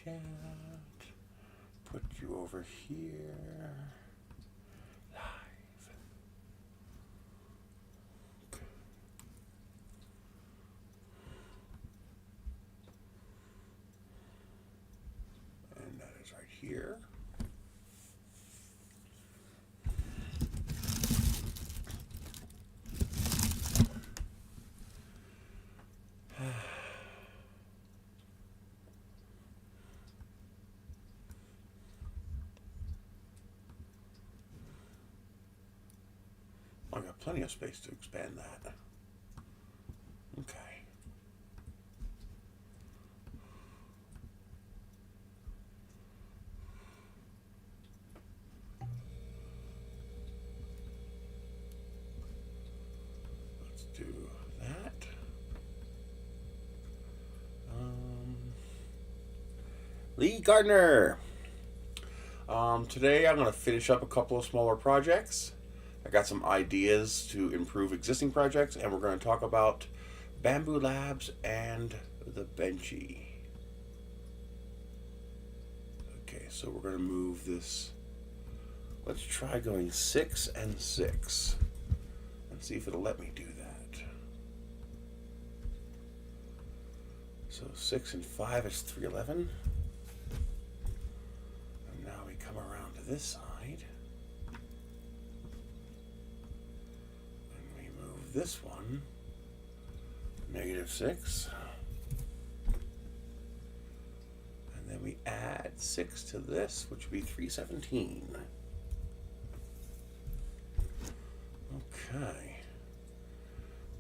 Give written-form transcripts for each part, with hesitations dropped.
cat. Put you over here. Live. Okay. And that is right here. I've got plenty of space to expand that. Okay. Let's do that. Lee Gardner. Today I'm going to finish up a couple of smaller projects. I got some ideas to improve existing projects, and we're going to talk about Bambu Labs and the Benchy. Okay, so we're going to move this. Let's try going 6 and 6 and see if it'll let me do that. So 6 and 5 is 311. And now we come around to this side. This one, -6, and then we add 6 to this, which would be 317. Okay,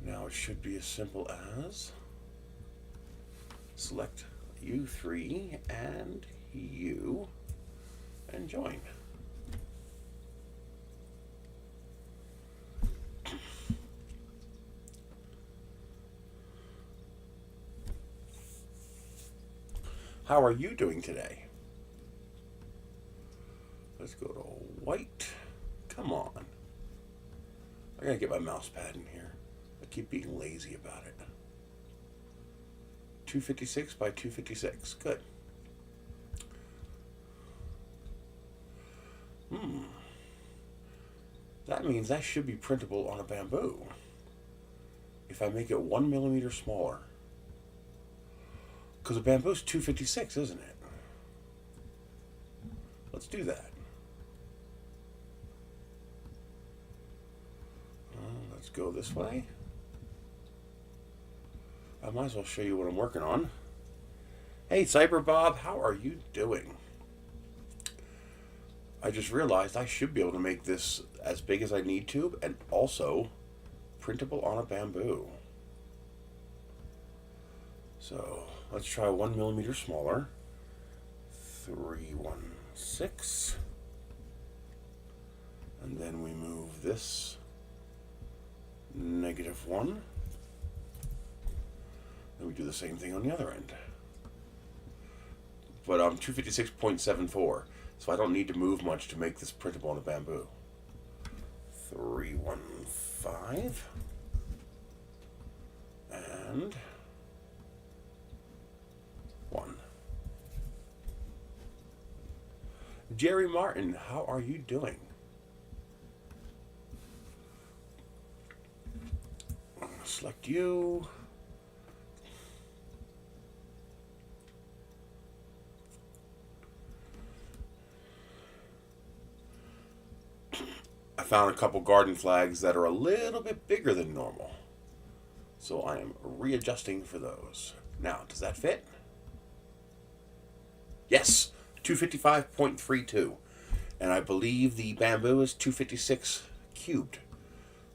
now it should be as simple as select U3 and U and join. How are you doing today? Let's go to white. Come on. I gotta get my mouse pad in here. I keep being lazy about it. 256 by 256. Good. That means that should be printable on a Bambu. If I make it 1 millimeter smaller. Because a Bambu's 256, isn't it? Let's do that. Let's go this way. I might as well show you what I'm working on. Hey, Cyber Bob, how are you doing? I just realized I should be able to make this as big as I need to, and also printable on a Bambu. So let's try 1 millimeter smaller. 316. And then we move this -1. Then we do the same thing on the other end. But I'm 256.74, so I don't need to move much to make this printable on a Bambu. 315. And 1. Jerry Martin, how are you doing? Select you. I found a couple garden flags that are a little bit bigger than normal, so I am readjusting for those. Now, does that fit? Yes, 255.32, and I believe the Bambu is 256 cubed,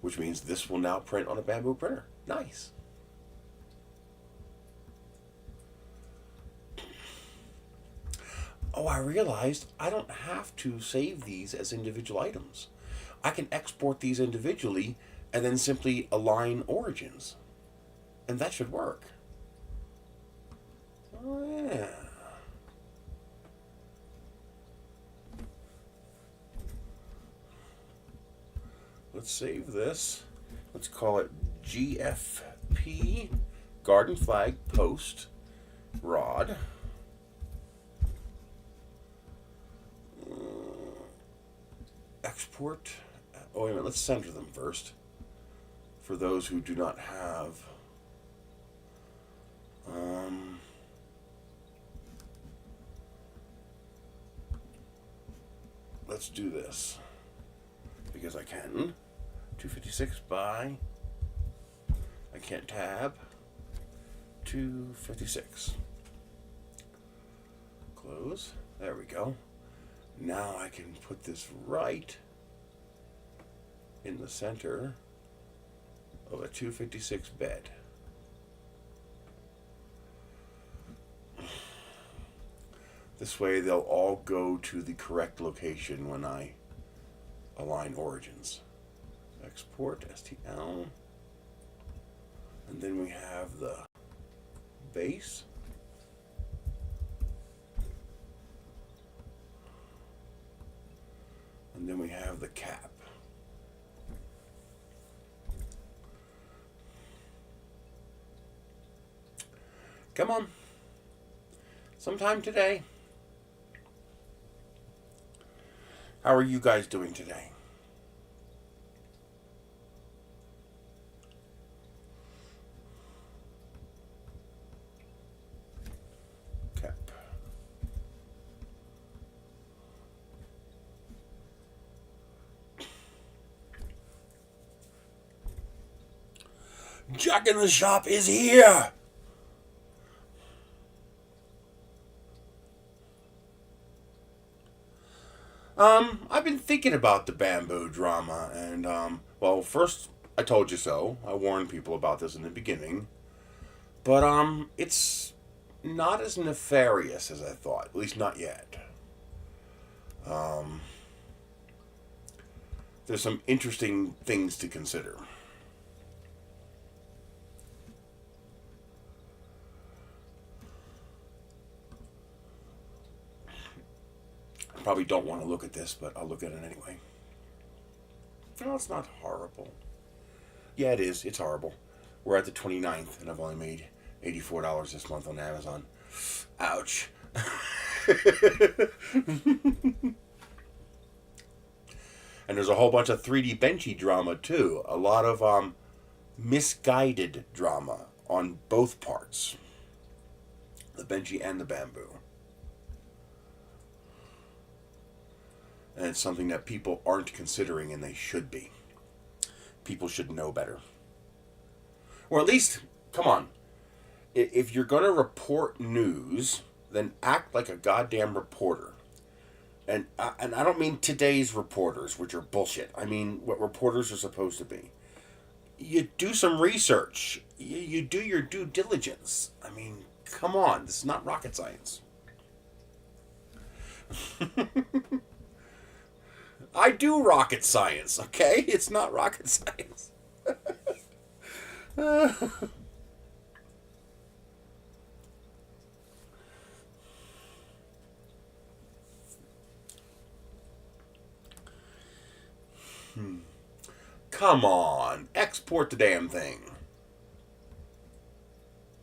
which means this will now print on a Bambu printer. Nice. Oh, I realized I don't have to save these as individual items. I can export these individually and then simply align origins. And that should work. Oh, yeah. Let's save this. Let's call it GFP Garden Flag Post Rod. export. Oh, wait a minute. Let's center them first. For those who do not have... let's do this. Because I can. 256 by... I can't tab. 256. Close. There we go. Now I can put this right in the center of a 256 bed. This way they'll all go to the correct location when I align origins. Export STL. And then we have the base. And then we have the cap. Come on. Sometime today. How are you guys doing today? Cap. Jack in the Shop is here! I've been thinking about the Bambu drama, and, well, first, I told you so. I warned people about this in the beginning. But, it's not as nefarious as I thought. At least not yet. There's some interesting things to consider. Probably don't want to look at this, but I'll look at it anyway. No, it's not horrible. Yeah, it is. It's horrible. We're at the 29th, and I've only made $84 this month on Amazon. Ouch. And there's a whole bunch of 3D Benchy drama, too. A lot of misguided drama on both parts. The Benchy and the Bambu. And it's something that people aren't considering, and they should be. People should know better. Or at least, come on. If you're going to report news, then act like a goddamn reporter. And I don't mean today's reporters, which are bullshit. I mean what reporters are supposed to be. You do some research. You do your due diligence. I mean, come on. This is not rocket science. I do rocket science, okay? It's not rocket science. Come on. Export the damn thing.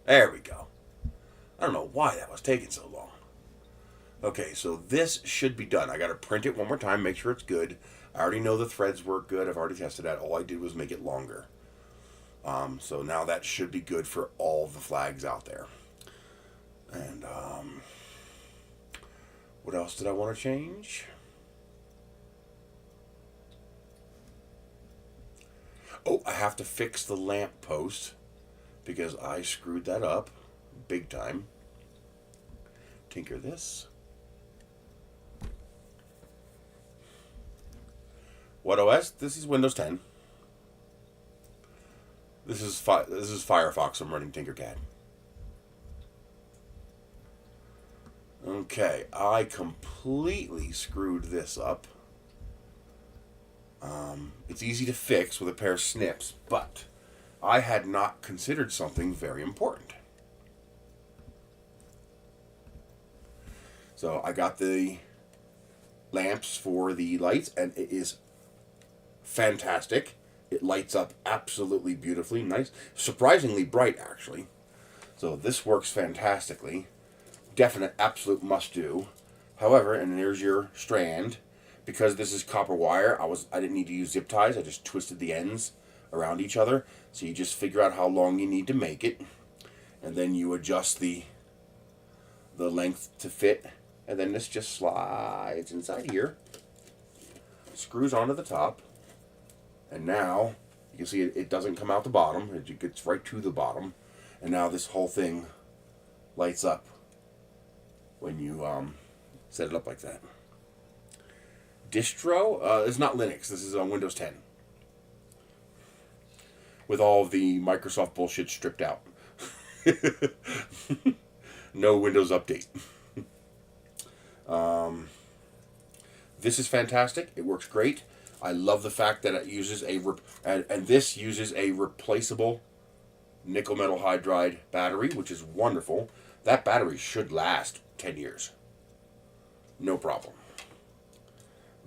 There we go. I don't know why that was taking so long. Okay, so this should be done. I got to print it one more time, make sure it's good. I already know the threads work good. I've already tested that. All I did was make it longer. So now that should be good for all the flags out there. And what else did I want to change? Oh, I have to fix the lamp post because I screwed that up big time. Tinker this. What OS? This is Windows 10. This is Firefox. I'm running Tinkercad. Okay, I completely screwed this up. It's easy to fix with a pair of snips, but I had not considered something very important. So I got the lamps for the lights, and it is fantastic. It lights up absolutely beautifully. Nice. Surprisingly bright, actually. So this works fantastically. Definite, absolute must-do. However, and there's your strand, because this is copper wire, I didn't need to use zip ties. I just twisted the ends around each other. So you just figure out how long you need to make it, and then you adjust the length to fit, and then this just slides inside here, screws onto the top, and now you can see it doesn't come out the bottom. It gets right to the bottom, and now this whole thing lights up when you set it up like that. Distro is not Linux. This is on Windows 10 with all of the Microsoft bullshit stripped out. No Windows update. This is fantastic. It works great. I love the fact that it uses and this uses a replaceable nickel metal hydride battery, which is wonderful. That battery should last 10 years. No problem.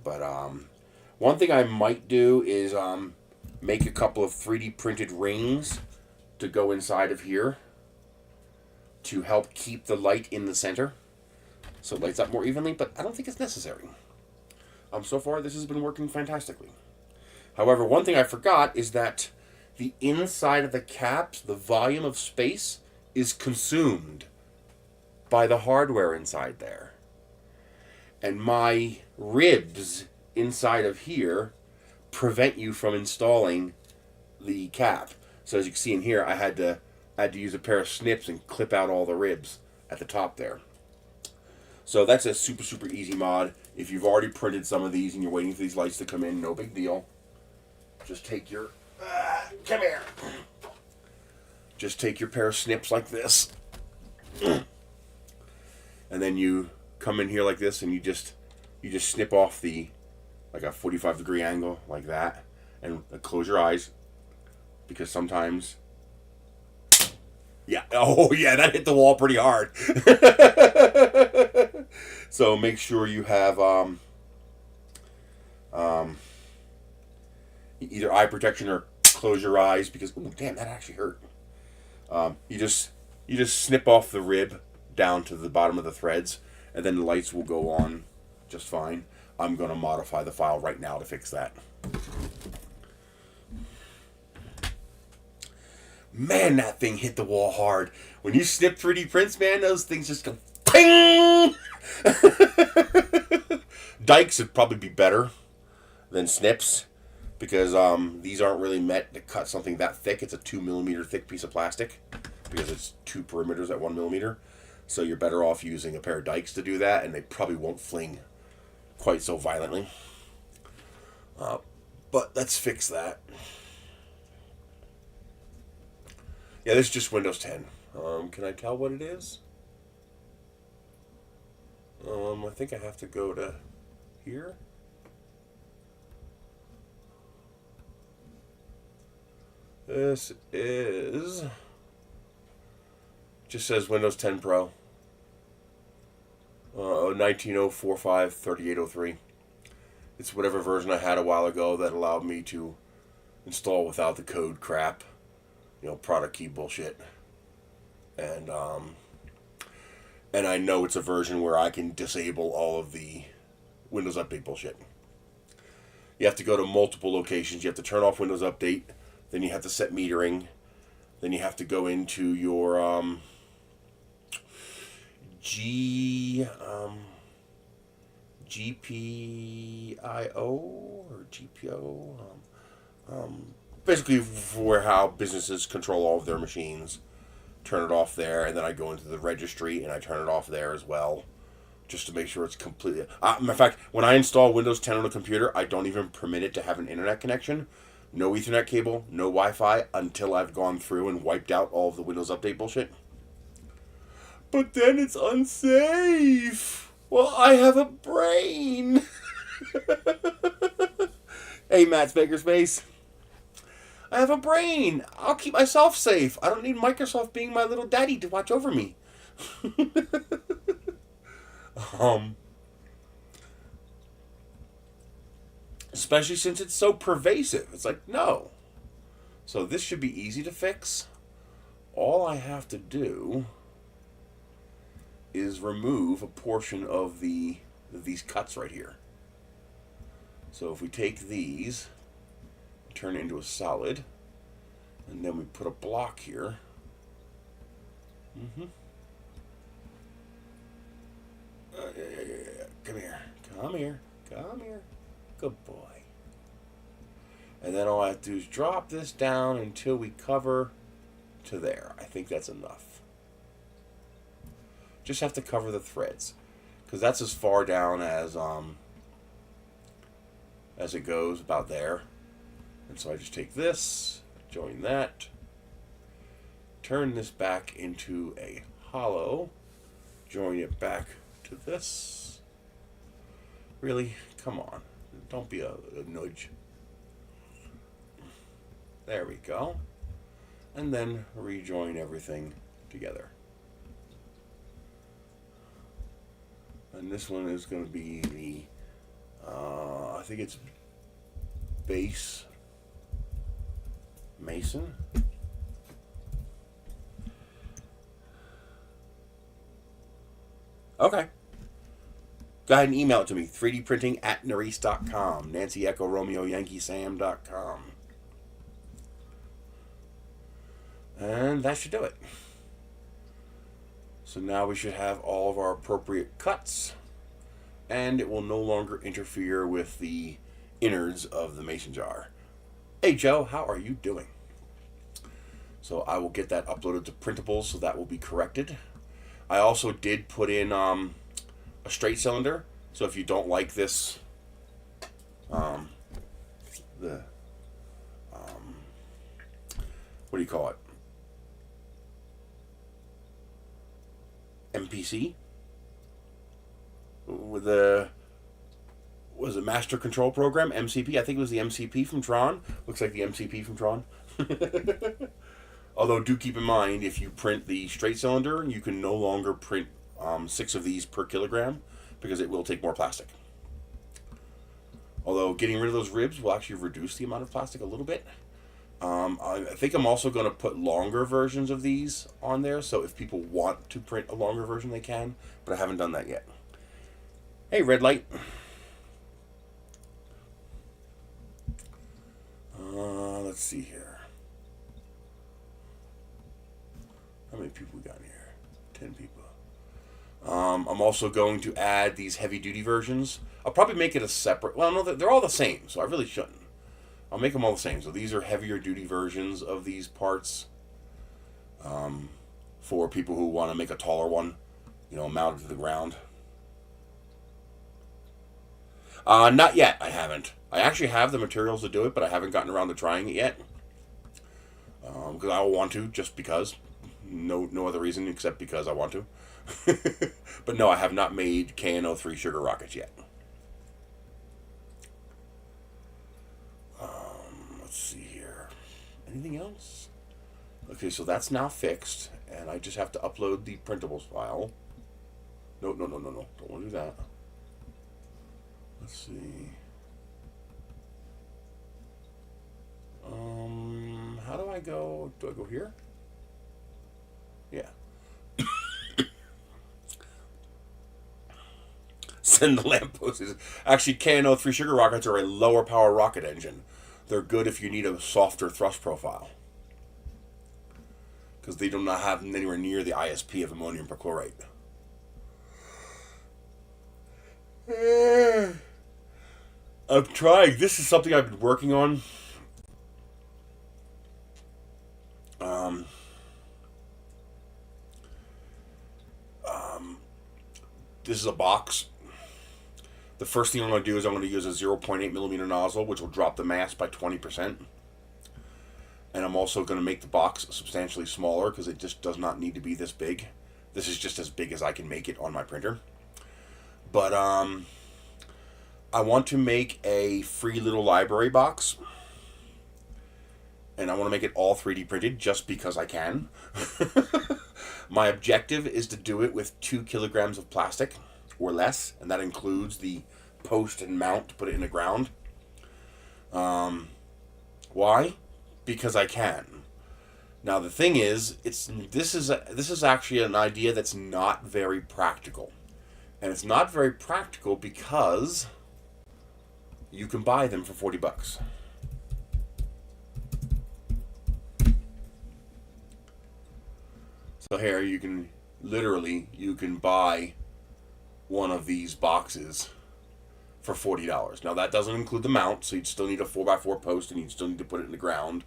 But one thing I might do is make a couple of 3D printed rings to go inside of here to help keep the light in the center so it lights up more evenly, but I don't think it's necessary. So far, this has been working fantastically. However, one thing I forgot is that the inside of the caps, the volume of space, is consumed by the hardware inside there. And my ribs inside of here prevent you from installing the cap. So as you can see in here, I had to use a pair of snips and clip out all the ribs at the top there. So that's a super, super easy mod. If you've already printed some of these and you're waiting for these lights to come in, no big deal. Just take your... come here. Just take your pair of snips like this. And then you come in here like this and you just snip off like a 45-degree angle like that. And close your eyes. Because sometimes... yeah. Oh, yeah, that hit the wall pretty hard. So make sure you have either eye protection or close your eyes because, oh, damn, that actually hurt. You just snip off the rib down to the bottom of the threads, and then the lights will go on just fine. I'm going to modify the file right now to fix that. Man, that thing hit the wall hard. When you snip 3D prints, man, those things just go ping! Dikes would probably be better than snips because these aren't really meant to cut something that thick. It's a 2mm thick piece of plastic because it's 2 perimeters at 1mm. So you're better off using a pair of dikes to do that, and they probably won't fling quite so violently. But let's fix that. Yeah, this is just Windows 10. Can I tell what it is? I think I have to go to here. This is... just says Windows 10 Pro. 190453803. It's whatever version I had a while ago that allowed me to install without the code crap. You know, product key bullshit. And I know it's a version where I can disable all of the Windows Update bullshit. You have to go to multiple locations. You have to turn off Windows Update. Then you have to set metering. Then you have to go into your GPIO or GPO. Basically for how businesses control all of their machines. Turn it off there, and then I go into the registry and I turn it off there as well, just to make sure it's completely... matter of fact, when I install Windows 10 on a computer, I don't even permit it to have an internet connection. No Ethernet cable, no Wi-Fi, until I've gone through and wiped out all of the Windows Update bullshit. But then it's unsafe. Well, I have a brain. Hey, Matt's Makerspace. I have a brain. I'll keep myself safe. I don't need Microsoft being my little daddy to watch over me. Especially since it's so pervasive. It's like, no. So this should be easy to fix. All I have to do is remove a portion of these cuts right here. So if we take these, turn it into a solid, and then we put a block here. Come here. Come here. Come here. Good boy. And then all I have to do is drop this down until we cover to there. I think that's enough. Just have to cover the threads, because that's as far down as it goes, about there. And so I just take this, join that, turn this back into a hollow, join it back to this. Really? Come on. Don't be a nudge. There we go. And then rejoin everything together. And this one is going to be the, I think it's base mason. Okay. Go ahead and email it to me. 3dprinting@Nerisse.com. Nancy Echo Romeo Yankee Sam.com. And that should do it. So now we should have all of our appropriate cuts, and it will no longer interfere with the innards of the mason jar. Hey Joe, how are you doing? So I will get that uploaded to printables, so that will be corrected. I also did put in a straight cylinder, so if you don't like this, what do you call it? MPC with the, was it Master Control Program, MCP? I think it was the MCP from Tron. Looks like the MCP from Tron. Although do keep in mind, if you print the straight cylinder, you can no longer print 6 of these per kilogram, because it will take more plastic. Although getting rid of those ribs will actually reduce the amount of plastic a little bit. I think I'm also going to put longer versions of these on there, so if people want to print a longer version, they can, but I haven't done that yet. Hey, red light. Let's see here. How many people we got in here? 10 people. I'm also going to add these heavy-duty versions. I'll probably make it a separate... Well, no, they're all the same, so I really shouldn't. I'll make them all the same. So these are heavier duty versions of these parts, for people who want to make a taller one, you know, mounted to the ground. Not yet. I haven't. I actually have the materials to do it, but I haven't gotten around to trying it yet. Because I want to, just because. No other reason except because I want to. But no, I have not made KNO3 sugar rockets yet. Let's see here. Anything else? Okay, so that's now fixed, and I just have to upload the printables file. No. Don't want to do that. Let's see. How do I go? Do I go here? Yeah. Send the lamppost. Actually, KNO3 sugar rockets are a lower power rocket engine. They're good if you need a softer thrust profile, because they do not have anywhere near the ISP of ammonium perchlorate. I'm trying. This is something I've been working on. This is a box. The first thing I'm going to do is I'm going to use a 0.8 millimeter nozzle, which will drop the mass by 20%. And I'm also going to make the box substantially smaller, because it just does not need to be this big. This is just as big as I can make it on my printer. But I want to make a free little library box. And I want to make it all 3D printed just because I can. My objective is to do it with 2 kilograms of plastic or less, and that includes the post and mount to put it in the ground. Why? Because I can. Now the thing is, this is actually an idea that's not very practical, and it's not very practical because you can buy them for $40. So here you can buy one of these boxes for $40. Now that doesn't include the mount, so you'd still need a 4x4 post and you'd still need to put it in the ground.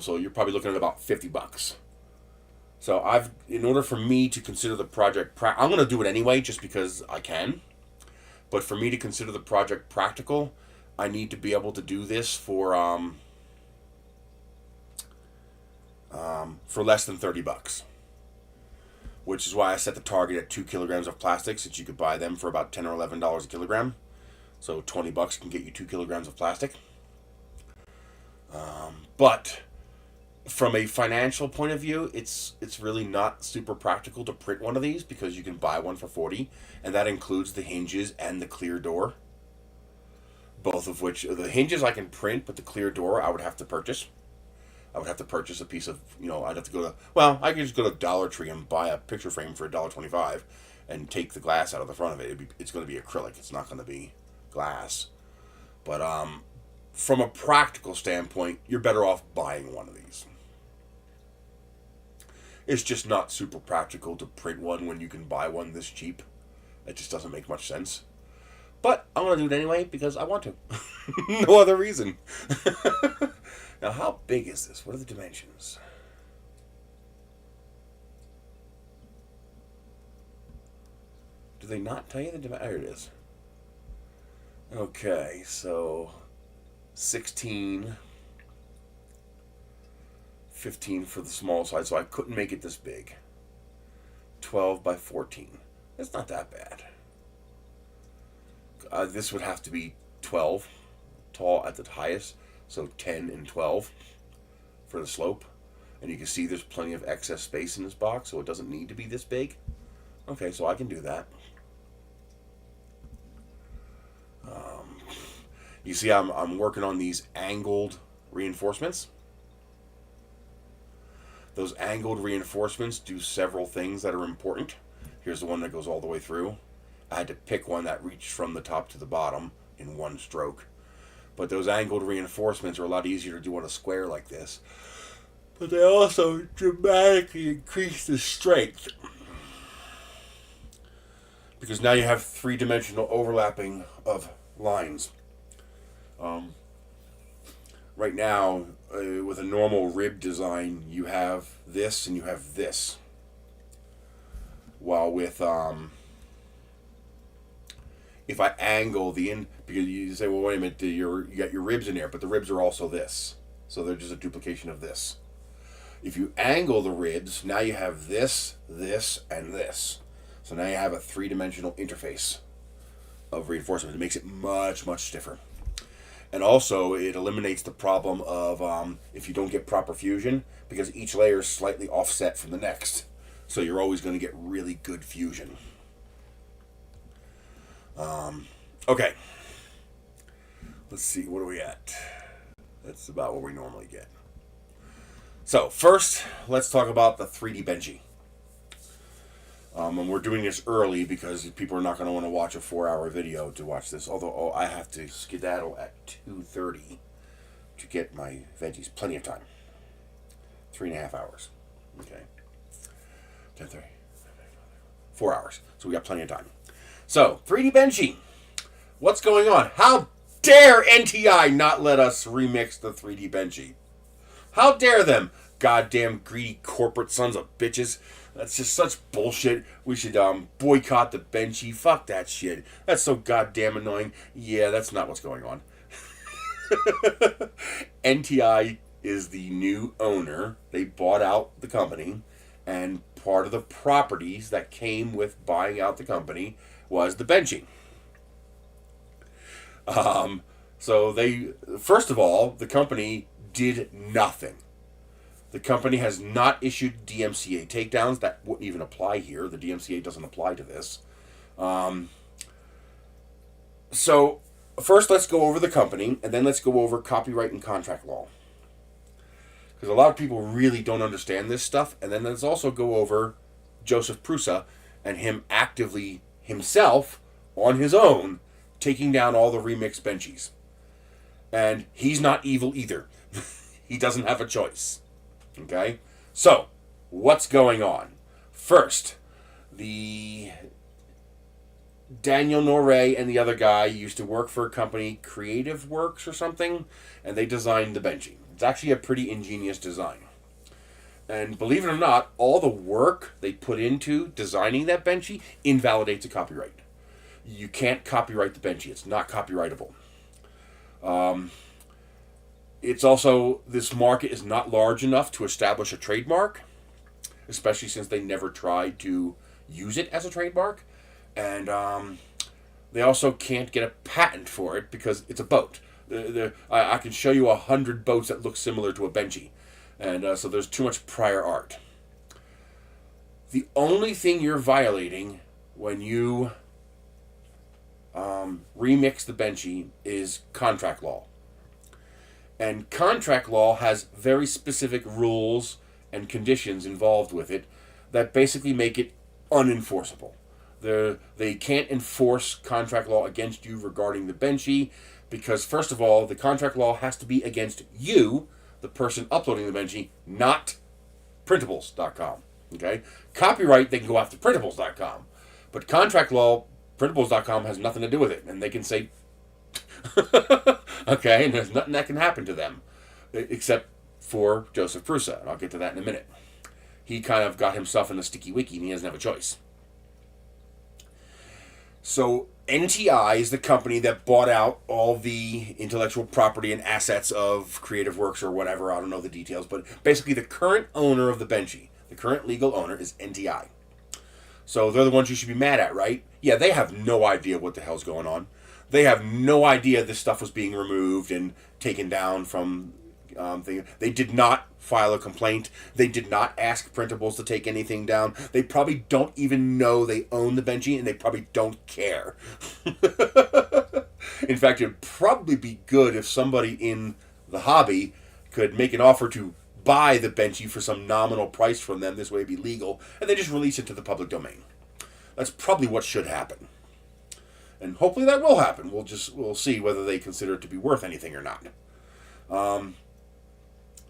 So you're probably looking at about $50. So in order for me to consider the project, I'm going to do it anyway just because I can. But for me to consider the project practical, I need to be able to do this for less than $30. Which is why I set the target at 2 kilograms of plastic, since you could buy them for about $10 or $11 a kilogram. So $20 can get you 2 kilograms of plastic. But from a financial point of view, it's really not super practical to print one of these because you can buy one for $40, and that includes the hinges and the clear door. Both of which, the hinges I can print, but the clear door I would have to purchase. I would have to purchase a piece of, I'd have to go to, I could just go to Dollar Tree and buy a picture frame for $1.25 and take the glass out of the front of it. It's going to be acrylic. It's not going to be glass. But from a practical standpoint, you're better off buying one of these. It's just not super practical to print one when you can buy one this cheap. It just doesn't make much sense. But I'm going to do it anyway because I want to. No other reason. Now, how big is this? What are the dimensions? Do they not tell you the dimensions? There it is. Okay, so 16, 15 for the small size, so I couldn't make it this big. 12 by 14. It's not that bad. This would have to be 12 tall at the highest. So 10 and 12 for the slope. And you can see there's plenty of excess space in this box, so it doesn't need to be this big. Okay, so I can do that. You see I'm working on these angled reinforcements. Those angled reinforcements do several things that are important. Here's the one that goes all the way through. I had to pick one that reached from the top to the bottom in one stroke. But those angled reinforcements are a lot easier to do on a square like this. But they also dramatically increase the strength. Because now you have three-dimensional overlapping of lines. Right now, with a normal rib design, you have this and you have this. While with if I angle because you say, well, wait a minute, you got your ribs in there, but the ribs are also this. So they're just a duplication of this. If you angle the ribs, now you have this, this, and this. So now you have a three-dimensional interface of reinforcement. It makes it much, much stiffer. And also, it eliminates the problem of if you don't get proper fusion, because each layer is slightly offset from the next. So you're always going to get really good fusion. Okay. Let's see, what are we at? That's about what we normally get. So, first, let's talk about the 3D Benchy. And we're doing this early because people are not going to want to watch a 4-hour video to watch this. Although I have to skedaddle at 2:30 to get my veggies. Plenty of time. 3.5 hours. Okay. 10:30. 4 hours. So we got plenty of time. So, 3D Benchy. What's going on? How dare NTI not let us remix the 3D Benchy? How dare them? Goddamn greedy corporate sons of bitches. That's just such bullshit. We should boycott the Benchy. Fuck that shit. That's so goddamn annoying. Yeah, that's not what's going on. NTI is the new owner. They bought out the company, and part of the properties that came with buying out the company was the Benchy. So first of all, the company did nothing. The company has not issued DMCA takedowns. That wouldn't even apply here. The DMCA doesn't apply to this. So first let's go over the company, and then let's go over copyright and contract law. Because a lot of people really don't understand this stuff. And then let's also go over Joseph Prusa and him actively himself on his own taking down all the remixed Benchies. And he's not evil either. He doesn't have a choice. Okay? So, what's going on? First, the Daniel Noré and the other guy used to work for a company, Creative Works or something, and they designed the Benchy. It's actually a pretty ingenious design. And believe it or not, all the work they put into designing that Benchy invalidates a copyright. You can't copyright the Benchy. It's not copyrightable. It's also, this market is not large enough to establish a trademark, especially since they never tried to use it as a trademark. And they also can't get a patent for it because it's a boat. I can show you 100 boats that look similar to a Benchy. And so there's too much prior art. The only thing you're violating when you remix the Benchy is contract law. And contract law has very specific rules and conditions involved with it that basically make it unenforceable. They can't enforce contract law against you regarding the Benchy because, first of all, the contract law has to be against you, the person uploading the Benchy, not printables.com. Okay? Copyright, they can go after printables.com. But contract law, printables.com has nothing to do with it. And they can say, okay, and there's nothing that can happen to them. Except for Joseph Prusa, and I'll get to that in a minute. He kind of got himself in the sticky wiki, and he doesn't have a choice. So NTI is the company that bought out all the intellectual property and assets of Creative Works or whatever. I don't know the details, but basically the current owner of the Benchy, the current legal owner, is NTI. So they're the ones you should be mad at, right? Yeah, they have no idea what the hell's going on. They have no idea this stuff was being removed and taken down from They did not file a complaint. They did not ask Printables to take anything down. They probably don't even know they own the Benchy, and they probably don't care. In fact, it would probably be good if somebody in the hobby could make an offer to buy the Benchy for some nominal price from them. This way it'd be legal, and they just release it to the public domain. That's probably what should happen. And hopefully that will happen. We'll see whether they consider it to be worth anything or not.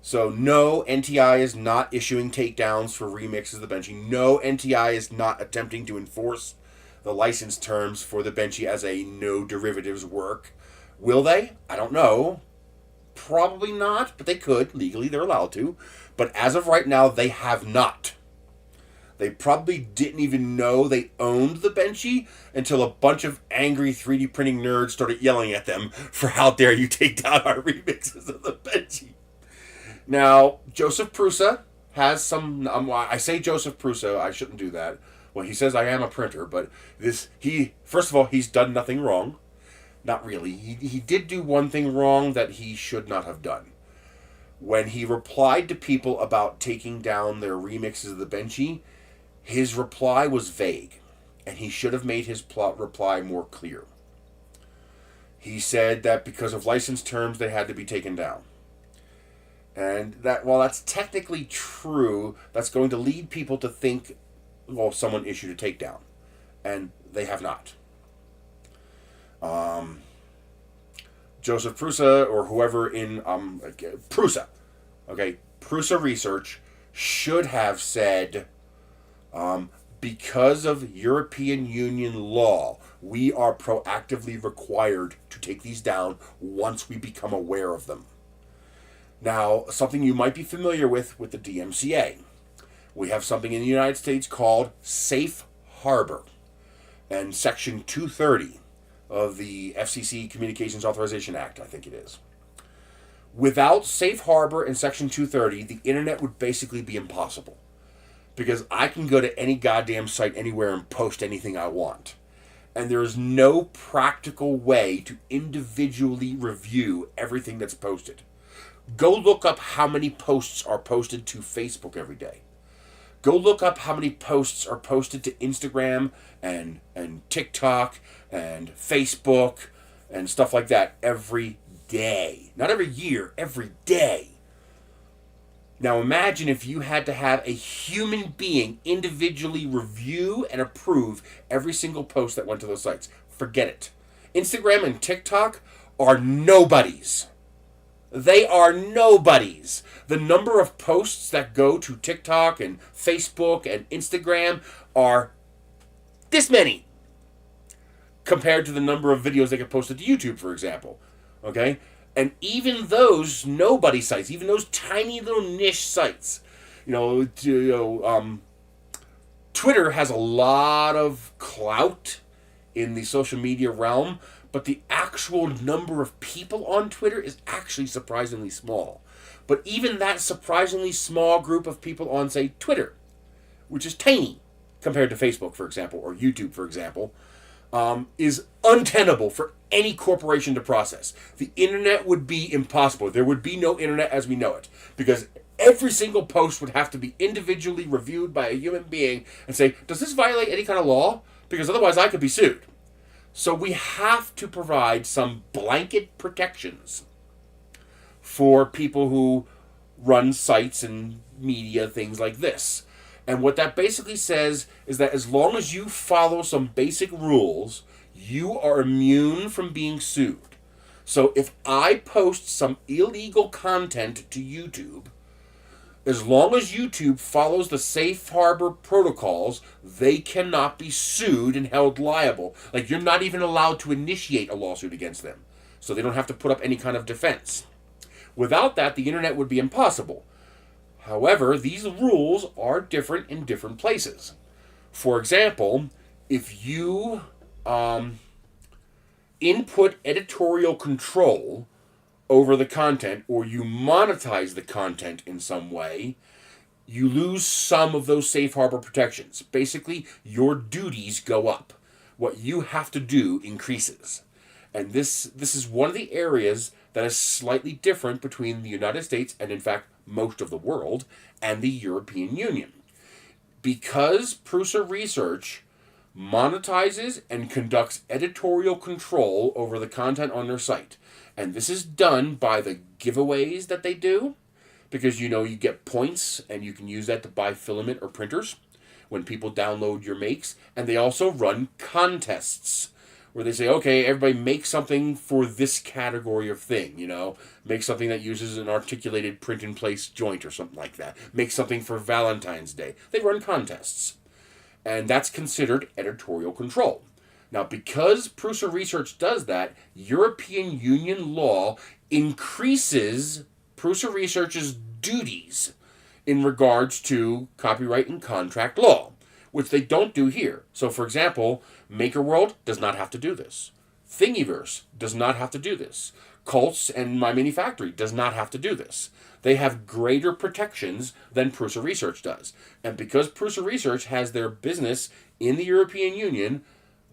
So no, NTI is not issuing takedowns for remixes of the Benchy. No, NTI is not attempting to enforce the license terms for the Benchy as a no derivatives work. Will they? I don't know. Probably not, but they could. Legally, they're allowed to. But as of right now, they have not. They probably didn't even know they owned the Benchy until a bunch of angry 3D printing nerds started yelling at them for how dare you take down our remixes of the Benchy. Now, Joseph Prusa has some... I say Joseph Prusa, I shouldn't do that. Well, he says I am a printer, but first of all, he's done nothing wrong. Not really. He did do one thing wrong that he should not have done. When he replied to people about taking down their remixes of the Benchy, his reply was vague, and he should have made his reply more clear. He said that because of license terms, they had to be taken down. And that, while that's technically true, that's going to lead people to think, well, someone issued a takedown. And they have not. Joseph Prusa, or whoever in Prusa, okay, Prusa Research should have said, because of European Union law, we are proactively required to take these down once we become aware of them. Now, something you might be familiar with the DMCA. We have something in the United States called Safe Harbor. And Section 230 of the FCC Communications Authorization Act, I think it is. Without Safe Harbor and Section 230, the internet would basically be impossible. Because I can go to any goddamn site anywhere and post anything I want. And there is no practical way to individually review everything that's posted. Go look up how many posts are posted to Facebook every day. Go look up how many posts are posted to Instagram and TikTok and Facebook and stuff like that every day. Not every year, every day. Now imagine if you had to have a human being individually review and approve every single post that went to those sites. Forget it. Instagram and TikTok are nobodies. They are nobodies. The number of posts that go to TikTok and Facebook and Instagram are this many compared to the number of videos they get posted to YouTube, for example. Okay? And even those nobody sites, even those tiny little niche sites, Twitter has a lot of clout in the social media realm, but the actual number of people on Twitter is actually surprisingly small. But even that surprisingly small group of people on, say, Twitter, which is tiny compared to Facebook, for example, or YouTube, for example, is untenable for any corporation to process. The internet would be impossible. There would be no internet as we know it, because every single post would have to be individually reviewed by a human being and say, does this violate any kind of law? Because otherwise I could be sued. So we have to provide some blanket protections for people who run sites and media, things like this. And what that basically says is that as long as you follow some basic rules, you are immune from being sued. So if I post some illegal content to YouTube, as long as YouTube follows the safe harbor protocols, they cannot be sued and held liable. Like, you're not even allowed to initiate a lawsuit against them. So they don't have to put up any kind of defense. Without that, the internet would be impossible. However, these rules are different in different places. For example, if you input editorial control over the content, or you monetize the content in some way, you lose some of those safe harbor protections. Basically, your duties go up. What you have to do increases. And this is one of the areas that is slightly different between the United States and, in fact, most of the world and the European Union. Because Prusa Research monetizes and conducts editorial control over the content on their site. And this is done by the giveaways that they do, because you get points and you can use that to buy filament or printers when people download your makes. And they also run contests where they say, okay, everybody make something for this category of thing, make something that uses an articulated print-in-place joint or something like that. Make something for Valentine's Day. They run contests. And that's considered editorial control. Now, because Prusa Research does that, European Union law increases Prusa Research's duties in regards to copyright and contract law, which they don't do here. So, for example, MakerWorld does not have to do this. Thingiverse does not have to do this. Cults and My Mini Factory does not have to do this. They have greater protections than Prusa Research does. And because Prusa Research has their business in the European Union,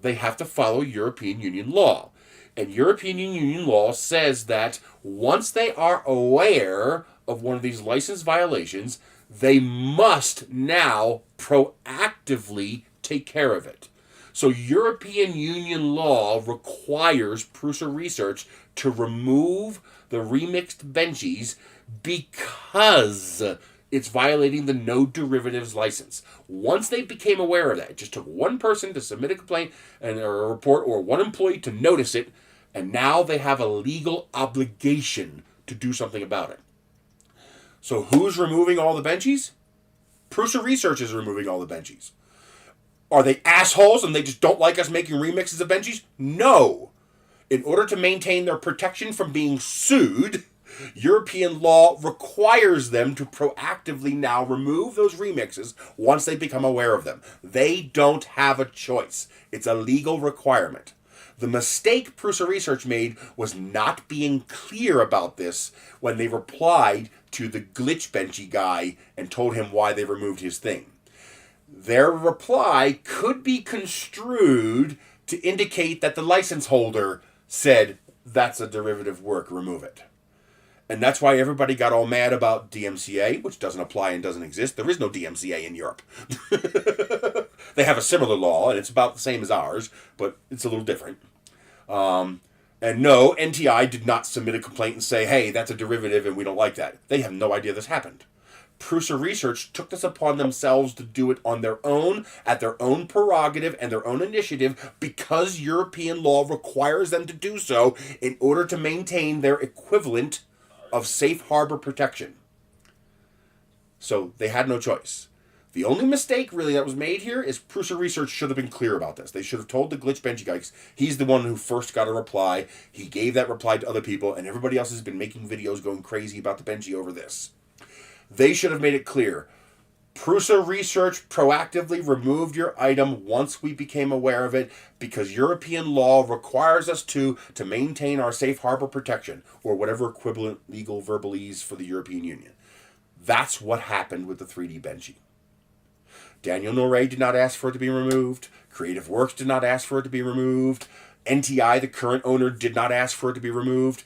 they have to follow European Union law. And European Union law says that once they are aware of one of these license violations, they must now proactively take care of it. So European Union law requires Prusa Research to remove the remixed Benchies because it's violating the no derivatives license. Once they became aware of that, it just took one person to submit a complaint and or a report, or one employee to notice it, and now they have a legal obligation to do something about it. So who's removing all the Benchies? Prusa Research is removing all the Benchies. Are they assholes and they just don't like us making remixes of Benchies? No. In order to maintain their protection from being sued, European law requires them to proactively now remove those remixes once they become aware of them. They don't have a choice. It's a legal requirement. The mistake Prusa Research made was not being clear about this when they replied to the Glitch Benchy guy and told him why they removed his thing. Their reply could be construed to indicate that the license holder said, that's a derivative work, remove it. And that's why everybody got all mad about DMCA, which doesn't apply and doesn't exist. There is no DMCA in Europe. They have a similar law, and it's about the same as ours, but it's a little different. And no, NTI did not submit a complaint and say, hey, that's a derivative and we don't like that. They have no idea this happened. Prusa Research took this upon themselves to do it on their own, at their own prerogative and their own initiative, because European law requires them to do so in order to maintain their equivalent of safe harbor protection. So they had no choice. The only mistake really that was made here is Prusa Research should have been clear about this. They should have told the glitch Benchy guy. He's the one who first got a reply. He gave that reply to other people, and everybody else has been making videos going crazy about the Benchy over this. They should have made it clear. Prusa Research proactively removed your item once we became aware of it because European law requires us to maintain our safe harbor protection, or whatever equivalent legal verbalese for the European Union. That's what happened with the 3D Benchy. Daniel Noré did not ask for it to be removed. Creative Works did not ask for it to be removed. NTI, the current owner, did not ask for it to be removed.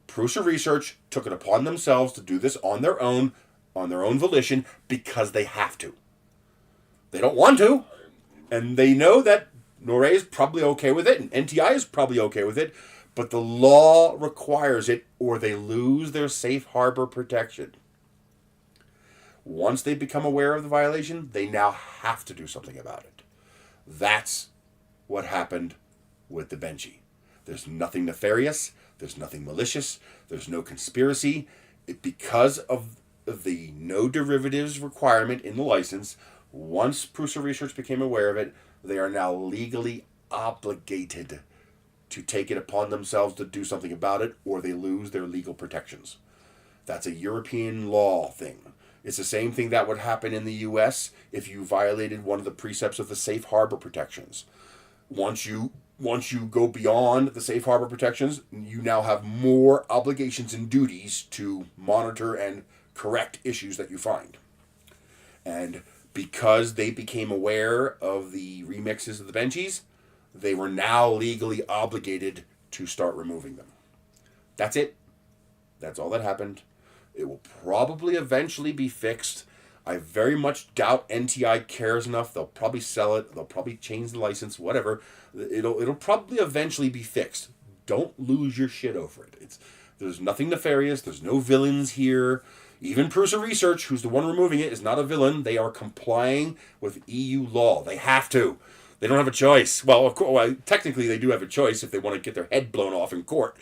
Prusa Research took it upon themselves to do this on their own volition, because they have to. They don't want to, and they know that Noré is probably okay with it, and NTI is probably okay with it, but the law requires it, or they lose their safe harbor protection. Once they become aware of the violation, they now have to do something about it. That's what happened with the Benchy. There's nothing nefarious. There's nothing malicious. There's no conspiracy. Because of the no derivatives requirement in the license, once Prusa Research became aware of it, they are now legally obligated to take it upon themselves to do something about it, or they lose their legal protections. That's a European law thing. It's the same thing that would happen in the U.S. if you violated one of the precepts of the safe harbor protections. Once you go beyond the safe harbor protections, you now have more obligations and duties to monitor and correct issues that you find. And because they became aware of the remixes of the Benchies, they were now legally obligated to start removing them. That's it. That's all that happened. It will probably eventually be fixed. I very much doubt NTI cares enough. They'll probably sell it. They'll probably change the license, whatever. It'll probably eventually be fixed. Don't lose your shit over it. There's nothing nefarious. There's no villains here. Even Prusa Research, who's the one removing it, is not a villain. They are complying with EU law. They have to. They don't have a choice. Well, of course, technically they do have a choice if they want to get their head blown off in court.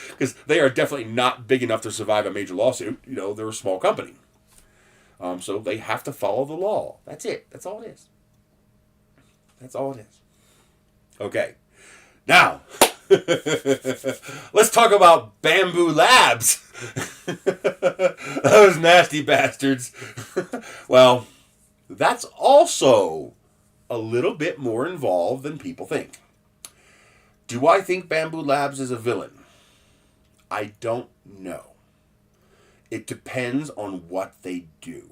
Because they are definitely not big enough to survive a major lawsuit. You know, they're a small company. So they have to follow the law. That's it. That's all it is. That's all it is. Okay. Now, let's talk about Bambu Labs. Those nasty bastards. Well, that's also a little bit more involved than people think. Do I think Bambu Labs is a villain? I don't know. It depends on what they do.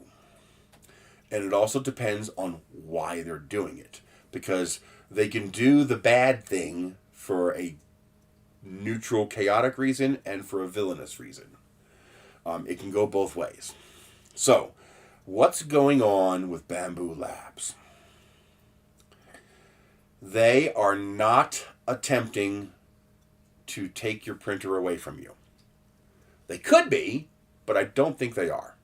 And it also depends on why they're doing it. Because they can do the bad thing for a neutral, chaotic reason and for a villainous reason. It can go both ways. So, what's going on with Bambu Labs? They are not attempting to take your printer away from you. They could be, but I don't think they are.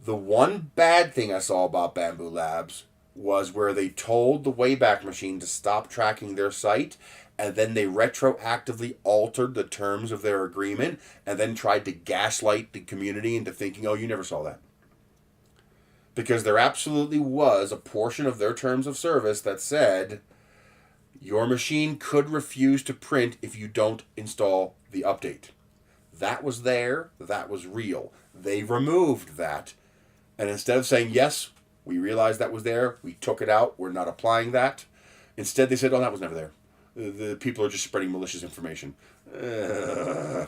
The one bad thing I saw about Bambu Labs was where they told the Wayback Machine to stop tracking their site, and then they retroactively altered the terms of their agreement, and then tried to gaslight the community into thinking, oh, you never saw that. Because there absolutely was a portion of their terms of service that said, your machine could refuse to print if you don't install the update. That was there. That was real. They removed that. And instead of saying, yes, we realized that was there, we took it out, we're not applying that. Instead, they said, oh, that was never there. The people are just spreading malicious information. I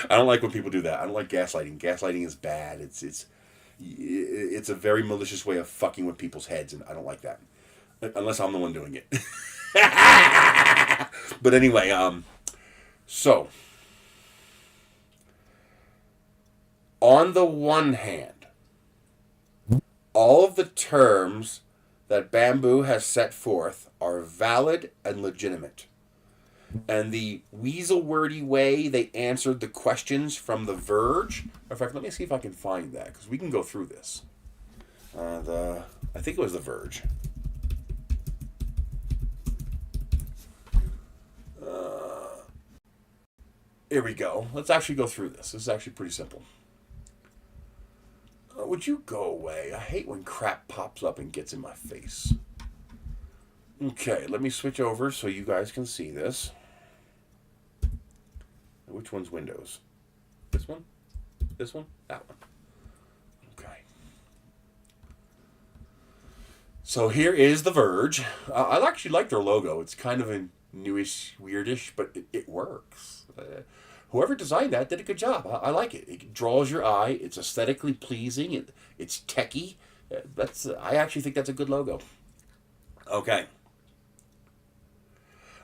don't like when people do that. I don't like gaslighting. Gaslighting is bad. It's a very malicious way of fucking with people's heads, and I don't like that. Unless I'm the one doing it. But anyway, so, on the one hand, all of the terms that Bambu has set forth are valid and legitimate. and the weasel-wordy way they answered the questions from The Verge. In fact, let me see if I can find that, because we can go through this. I think it was The Verge. Here we go. Let's actually go through this. This is actually pretty simple. Would you go away? I hate when crap pops up and gets in my face. Okay, let me switch over so you guys can see this. Which one's Windows? This one? This one? That one. Okay. So here is The Verge. I actually like their logo. It's kind of a newish, weirdish, but it works. Whoever designed that did a good job. I like it. It draws your eye. It's aesthetically pleasing. It's techy. I actually think that's a good logo. Okay.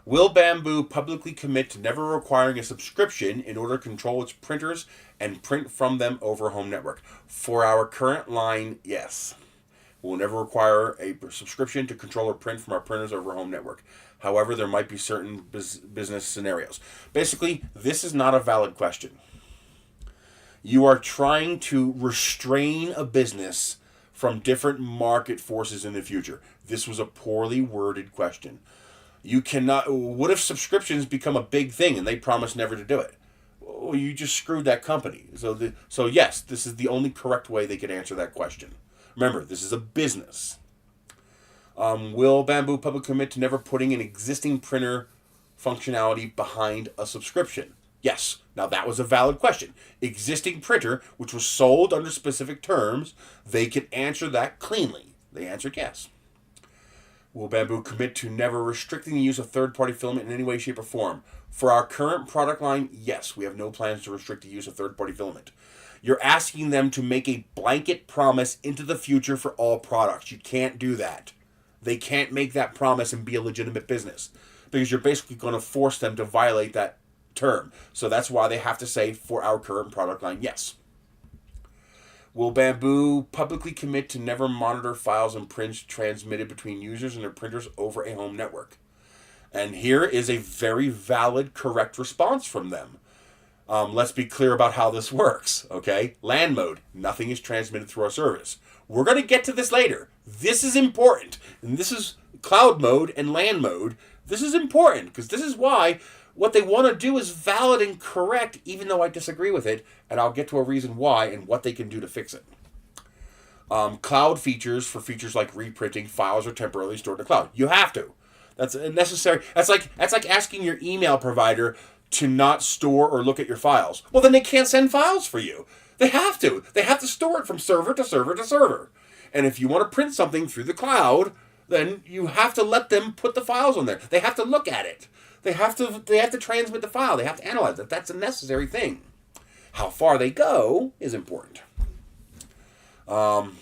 Will Bambu publicly commit to never requiring a subscription in order to control its printers and print from them over a home network? For our current line, yes. We'll never require a subscription to control or print from our printers over a home network. However, there might be certain business scenarios. Basically, this is not a valid question. You are trying to restrain a business from different market forces in the future. This was a poorly worded question. You cannot. What if subscriptions become a big thing and they promise never to do it? Well, you just screwed that company. So yes, this is the only correct way they could answer that question. Remember, this is a business. Will Bambu publicly commit to never putting an existing printer functionality behind a subscription? Yes. Now that was a valid question. Existing printer, which was sold under specific terms, they could answer that cleanly. They answered yes. Will Bambu commit to never restricting the use of third-party filament in any way, shape, or form? For our current product line, yes, we have no plans to restrict the use of third-party filament. You're asking them to make a blanket promise into the future for all products. You can't do that. They can't make that promise and be a legitimate business, because you're basically going to force them to violate that term. So that's why they have to say, for our current product line, yes. Will Bambu publicly commit to never monitor files and prints transmitted between users and their printers over a home network? And here is a very valid, correct response from them. Let's be clear about how this works, okay? LAN mode, nothing is transmitted through our service. We're going to get to this later. This is important. And this is cloud mode and LAN mode. This is important because this is why what they want to do is valid and correct, even though I disagree with it, and I'll get to a reason why and what they can do to fix it. Cloud features, for features like reprinting, files are temporarily stored in the cloud. You have to. That's necessary. That's like asking your email provider to not store or look at your files. Well, then they can't send files for you. They have to. They have to store it from server to server to server. And if you want to print something through the cloud, then you have to let them put the files on there. They have to look at it. They have to transmit the file. They have to analyze it. That's a necessary thing. How far they go is important. Bambu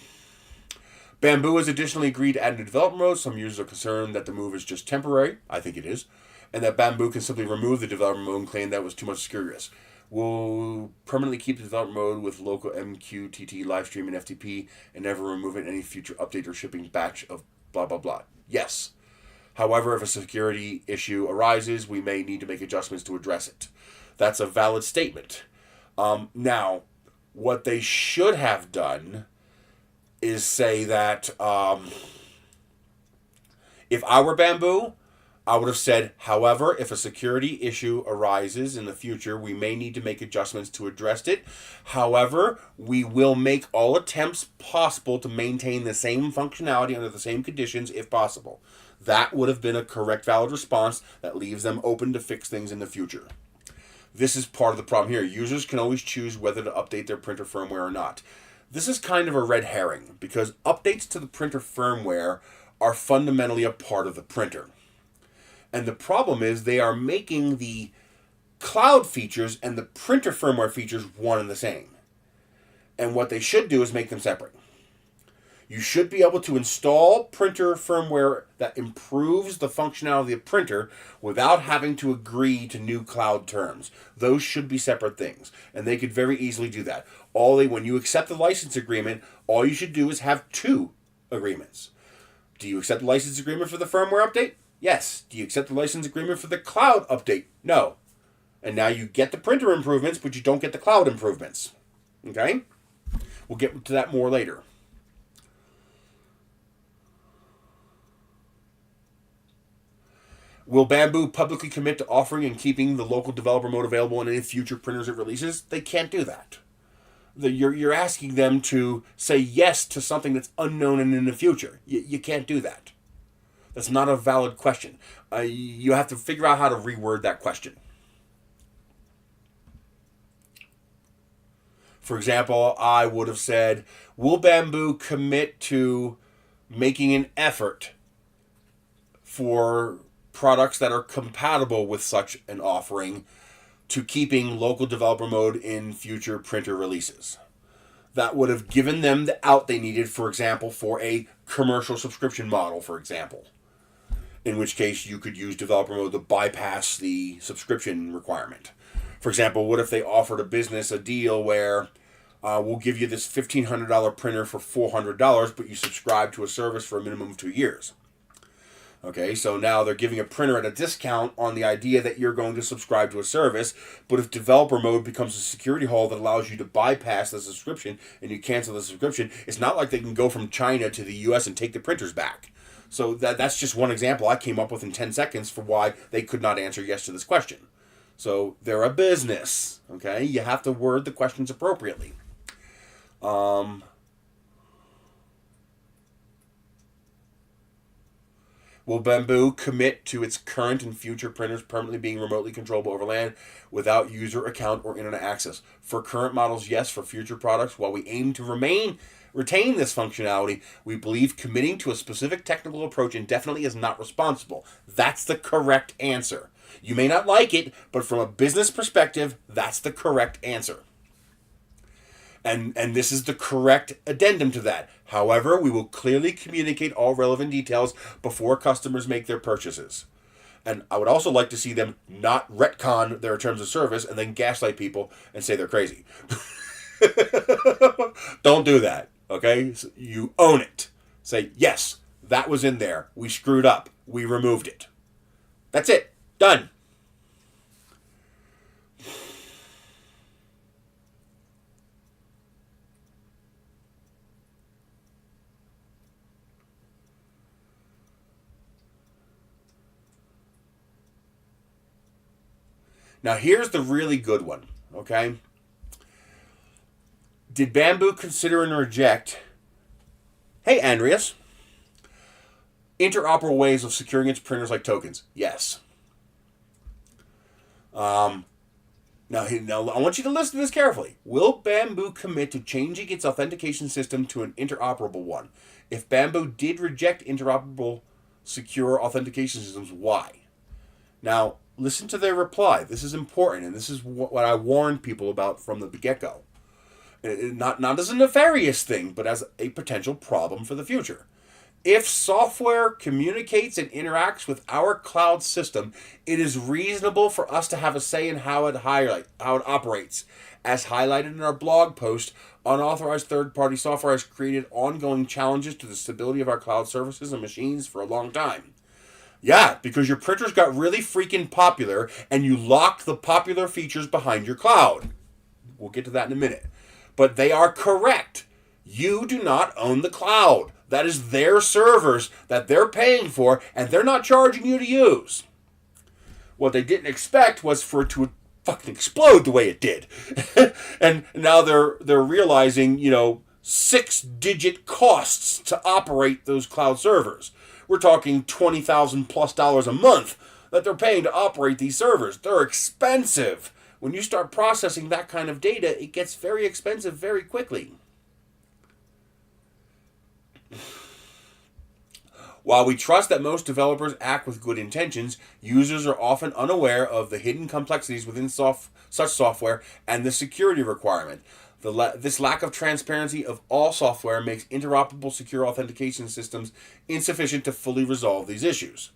has additionally agreed to add new development mode. Some users are concerned that the move is just temporary. I think it is. And that Bambu can simply remove the development mode and claim that was too much security risk. We'll permanently keep the development mode with local MQTT, live stream, and FTP, and never remove it in any future update or shipping batch of blah, blah, blah. Yes. However, if a security issue arises, we may need to make adjustments to address it. That's a valid statement. Now, what they should have done is say that if I were Bambu, I would have said, however, if a security issue arises in the future, we may need to make adjustments to address it. However, we will make all attempts possible to maintain the same functionality under the same conditions if possible. That would have been a correct, valid response that leaves them open to fix things in the future. This is part of the problem here. Users can always choose whether to update their printer firmware or not. This is kind of a red herring because updates to the printer firmware are fundamentally a part of the printer. And the problem is they are making the cloud features and the printer firmware features one and the same. And what they should do is make them separate. You should be able to install printer firmware that improves the functionality of the printer without having to agree to new cloud terms. Those should be separate things, and they could very easily do that. When you accept the license agreement, all you should do is have two agreements. Do you accept the license agreement for the firmware update? Yes. Do you accept the license agreement for the cloud update? No. And now you get the printer improvements, but you don't get the cloud improvements. Okay? We'll get to that more later. Will Bambu publicly commit to offering and keeping the local developer mode available in any future printers it releases? They can't do that. You're asking them to say yes to something that's unknown and in the future. You can't do that. That's not a valid question. You have to figure out how to reword that question. For example, I would have said, will Bambu commit to making an effort for products that are compatible with such an offering to keeping local developer mode in future printer releases? That would have given them the out they needed, for example, for a commercial subscription model, for example. In which case you could use developer mode to bypass the subscription requirement. For example, what if they offered a business a deal where we'll give you this $1,500 printer for $400, but you subscribe to a service for a minimum of 2 years. Okay, so now they're giving a printer at a discount on the idea that you're going to subscribe to a service, but if developer mode becomes a security hole that allows you to bypass the subscription and you cancel the subscription, it's not like they can go from China to the US and take the printers back. So that's just one example I came up with in 10 seconds for why they could not answer yes to this question. So they're a business, okay? You have to word the questions appropriately. Will Bambu commit to its current and future printers permanently being remotely controllable over LAN without user account or internet access? For current models, yes. For future products, while we aim to retain this functionality, we believe committing to a specific technical approach indefinitely is not responsible. That's the correct answer. You may not like it, but from a business perspective, that's the correct answer. And this is the correct addendum to that. However, we will clearly communicate all relevant details before customers make their purchases. And I would also like to see them not retcon their terms of service and then gaslight people and say they're crazy. Don't do that, okay? So you own it. Say, yes, that was in there. We screwed up. We removed it. That's it. Done. Now, here's the really good one, okay? Did Bambu consider and reject, hey, Andreas, interoperable ways of securing its printers like tokens? Yes. Now, I want you to listen to this carefully. Will Bambu commit to changing its authentication system to an interoperable one? If Bambu did reject interoperable secure authentication systems, why? Now, listen to their reply. This is important, and this is what I warned people about from the get-go. Not as a nefarious thing, but as a potential problem for the future. If software communicates and interacts with our cloud system, it is reasonable for us to have a say in how it operates. As highlighted in our blog post, unauthorized third-party software has created ongoing challenges to the stability of our cloud services and machines for a long time. Yeah, because your printers got really freaking popular and you locked the popular features behind your cloud. We'll get to that in a minute. But they are correct. You do not own the cloud. That is their servers that they're paying for and they're not charging you to use. What they didn't expect was for it to fucking explode the way it did. And now they're realizing, 6-digit costs to operate those cloud servers. We're talking $20,000+ a month that they're paying to operate these servers. They're expensive. When you start processing that kind of data, it gets very expensive very quickly. While we trust that most developers act with good intentions, users are often unaware of the hidden complexities within such software and the security requirement. This lack of transparency of all software makes interoperable secure authentication systems insufficient to fully resolve these issues.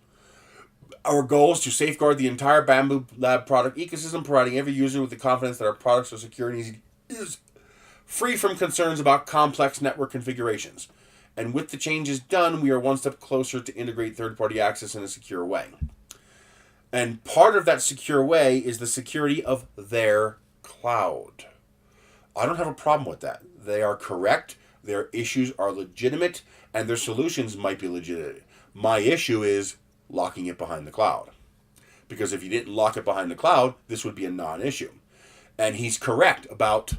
Our goal is to safeguard the entire Bambu Lab product ecosystem, providing every user with the confidence that our products are secure and easy to use, free from concerns about complex network configurations. And with the changes done, we are one step closer to integrate third-party access in a secure way. And part of that secure way is the security of their cloud. I don't have a problem with that. They are correct, their issues are legitimate, and their solutions might be legitimate. My issue is locking it behind the cloud. Because if you didn't lock it behind the cloud, this would be a non-issue. And he's correct about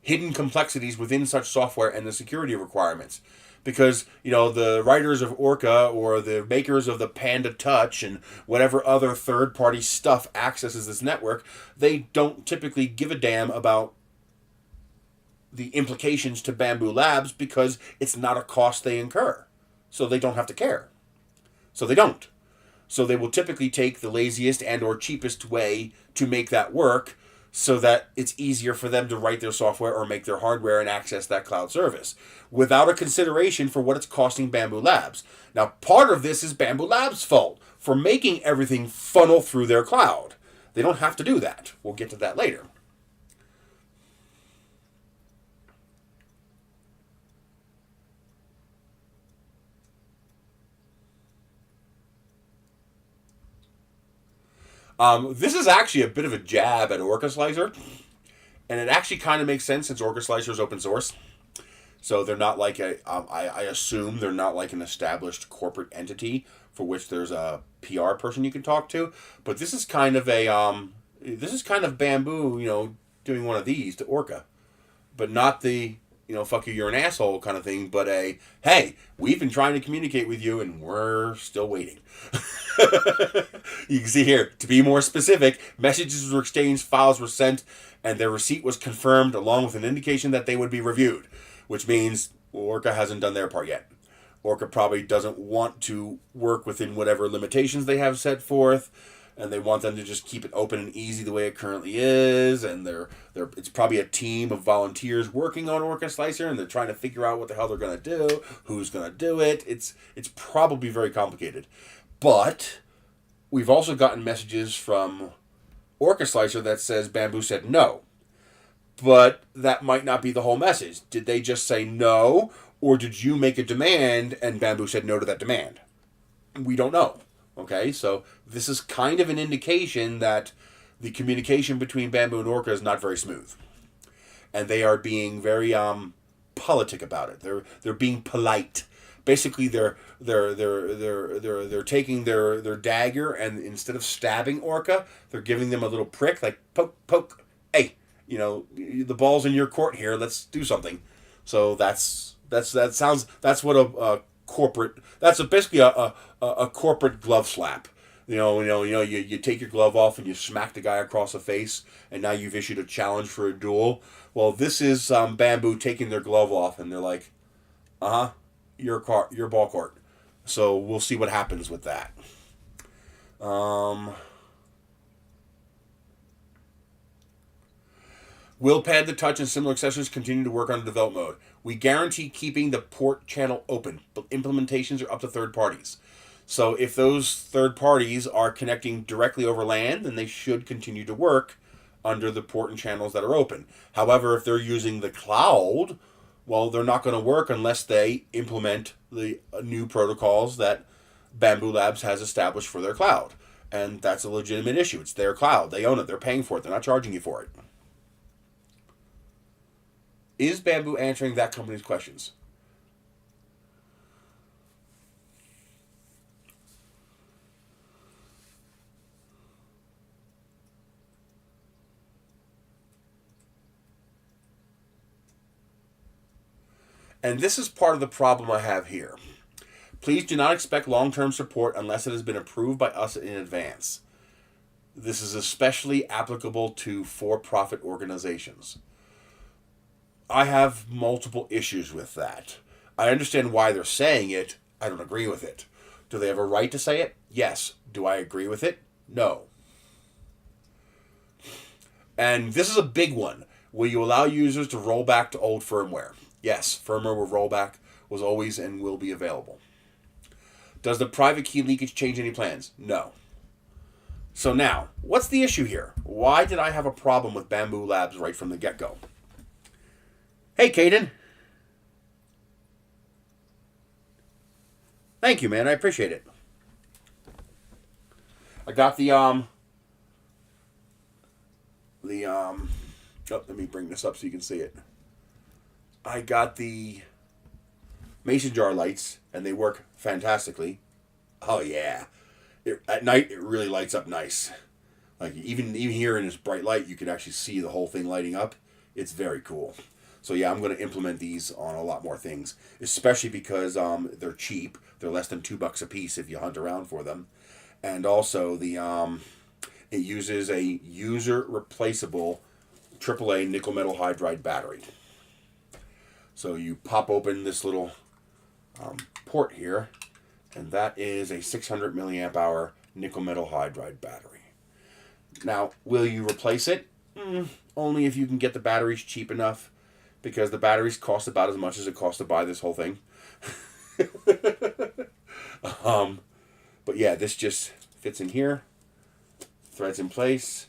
hidden complexities within such software and the security requirements. Because, the writers of Orca or the makers of the Panda Touch and whatever other third-party stuff accesses this network, they don't typically give a damn about the implications to Bambu Labs because it's not a cost they incur. So they don't have to care. So they don't. So they will typically take the laziest and or cheapest way to make that work so that it's easier for them to write their software or make their hardware and access that cloud service without a consideration for what it's costing Bambu Labs. Now, part of this is Bambu Labs' fault for making everything funnel through their cloud. They don't have to do that. We'll get to that later. This is actually a bit of a jab at Orca Slicer, and it actually kind of makes sense since Orca Slicer is open source. So they're not like I assume they're not like an established corporate entity for which there's a PR person you can talk to. But this is kind of Bambu, doing one of these to Orca, but not the fuck you, you're an asshole kind of thing, but hey, we've been trying to communicate with you and we're still waiting. You can see here, to be more specific, messages were exchanged, files were sent, and their receipt was confirmed along with an indication that they would be reviewed, which means Orca hasn't done their part yet. Orca probably doesn't want to work within whatever limitations they have set forth, and they want them to just keep it open and easy the way it currently is, and it's probably a team of volunteers working on Orca Slicer, and they're trying to figure out what the hell they're going to do, who's going to do it. It's probably very complicated. But we've also gotten messages from Orca Slicer that says Bambu said no. But that might not be the whole message. Did they just say no, or did you make a demand and Bambu said no to that demand? We don't know. Okay, so this is kind of an indication that the communication between Bambu and Orca is not very smooth, and they are being very politic about it. They're being polite. Basically, they're taking their dagger, and instead of stabbing Orca, they're giving them a little prick, like poke. Hey, the ball's in your court here. Let's do something. So that's what a corporate. That's basically a corporate glove slap. You take your glove off and you smack the guy across the face, and now you've issued a challenge for a duel. Well, this is Bambu taking their glove off, and they're like, your ball court. So we'll see what happens with that. Will Pad the Touch and similar accessories continue to work on develop mode? We guarantee keeping the port channel open, but implementations are up to third parties. So if those third parties are connecting directly over LAN, then they should continue to work under the port and channels that are open. However, if they're using the cloud, well, they're not going to work unless they implement the new protocols that Bambu Labs has established for their cloud. And that's a legitimate issue. It's their cloud. They own it. They're paying for it. They're not charging you for it. Is Bambu answering that company's questions? And this is part of the problem I have here. Please do not expect long-term support unless it has been approved by us in advance. This is especially applicable to for-profit organizations. I have multiple issues with that. I understand why they're saying it. I don't agree with it. Do they have a right to say it? Yes. Do I agree with it? No. And this is a big one. Will you allow users to roll back to old firmware? Yes, firmware with rollback was always and will be available. Does the private key leakage change any plans? No. So now, what's the issue here? Why did I have a problem with Bambu Labs right from the get-go? Hey, Caden. Thank you, man. I appreciate it. I got let me bring this up so you can see it. I got the mason jar lights, and they work fantastically. Oh yeah, at night it really lights up nice. Like even here in this bright light, you can actually see the whole thing lighting up. It's very cool. So yeah, I'm going to implement these on a lot more things, especially because they're cheap. They're less than $2 a piece if you hunt around for them, and also it uses a user replaceable AAA nickel metal hydride battery. So you pop open this little port here, and that is a 600 milliamp hour nickel metal hydride battery. Now, will you replace it? Only if you can get the batteries cheap enough, because the batteries cost about as much as it costs to buy this whole thing. But yeah, this just fits in here, threads in place,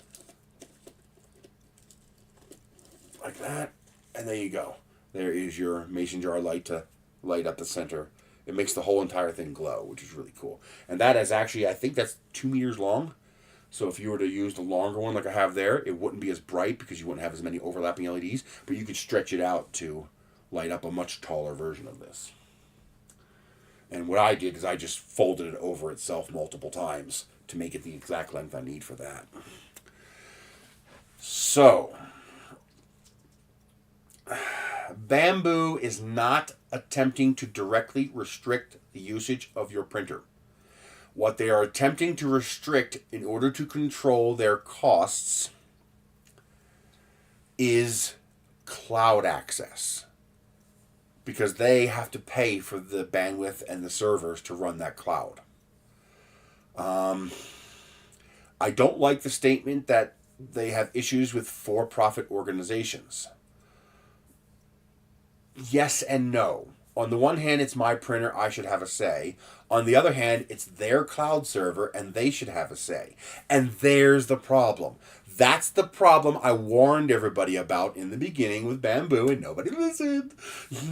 like that, and there you go. There is your mason jar light to light up the center. It makes the whole entire thing glow, which is really cool. And that is actually, I think that's 2 meters long. So if you were to use the longer one like I have there, it wouldn't be as bright because you wouldn't have as many overlapping LEDs, but you could stretch it out to light up a much taller version of this. And what I did is I just folded it over itself multiple times to make it the exact length I need for that. So, Bambu is not attempting to directly restrict the usage of your printer. What they are attempting to restrict in order to control their costs is cloud access, because they have to pay for the bandwidth and the servers to run that cloud. I don't like the statement that they have issues with for-profit organizations. Yes and no. On the one hand, it's my printer, I should have a say. On the other hand, it's their cloud server, and they should have a say. And there's the problem. That's the problem I warned everybody about in the beginning with Bambu, and nobody listened.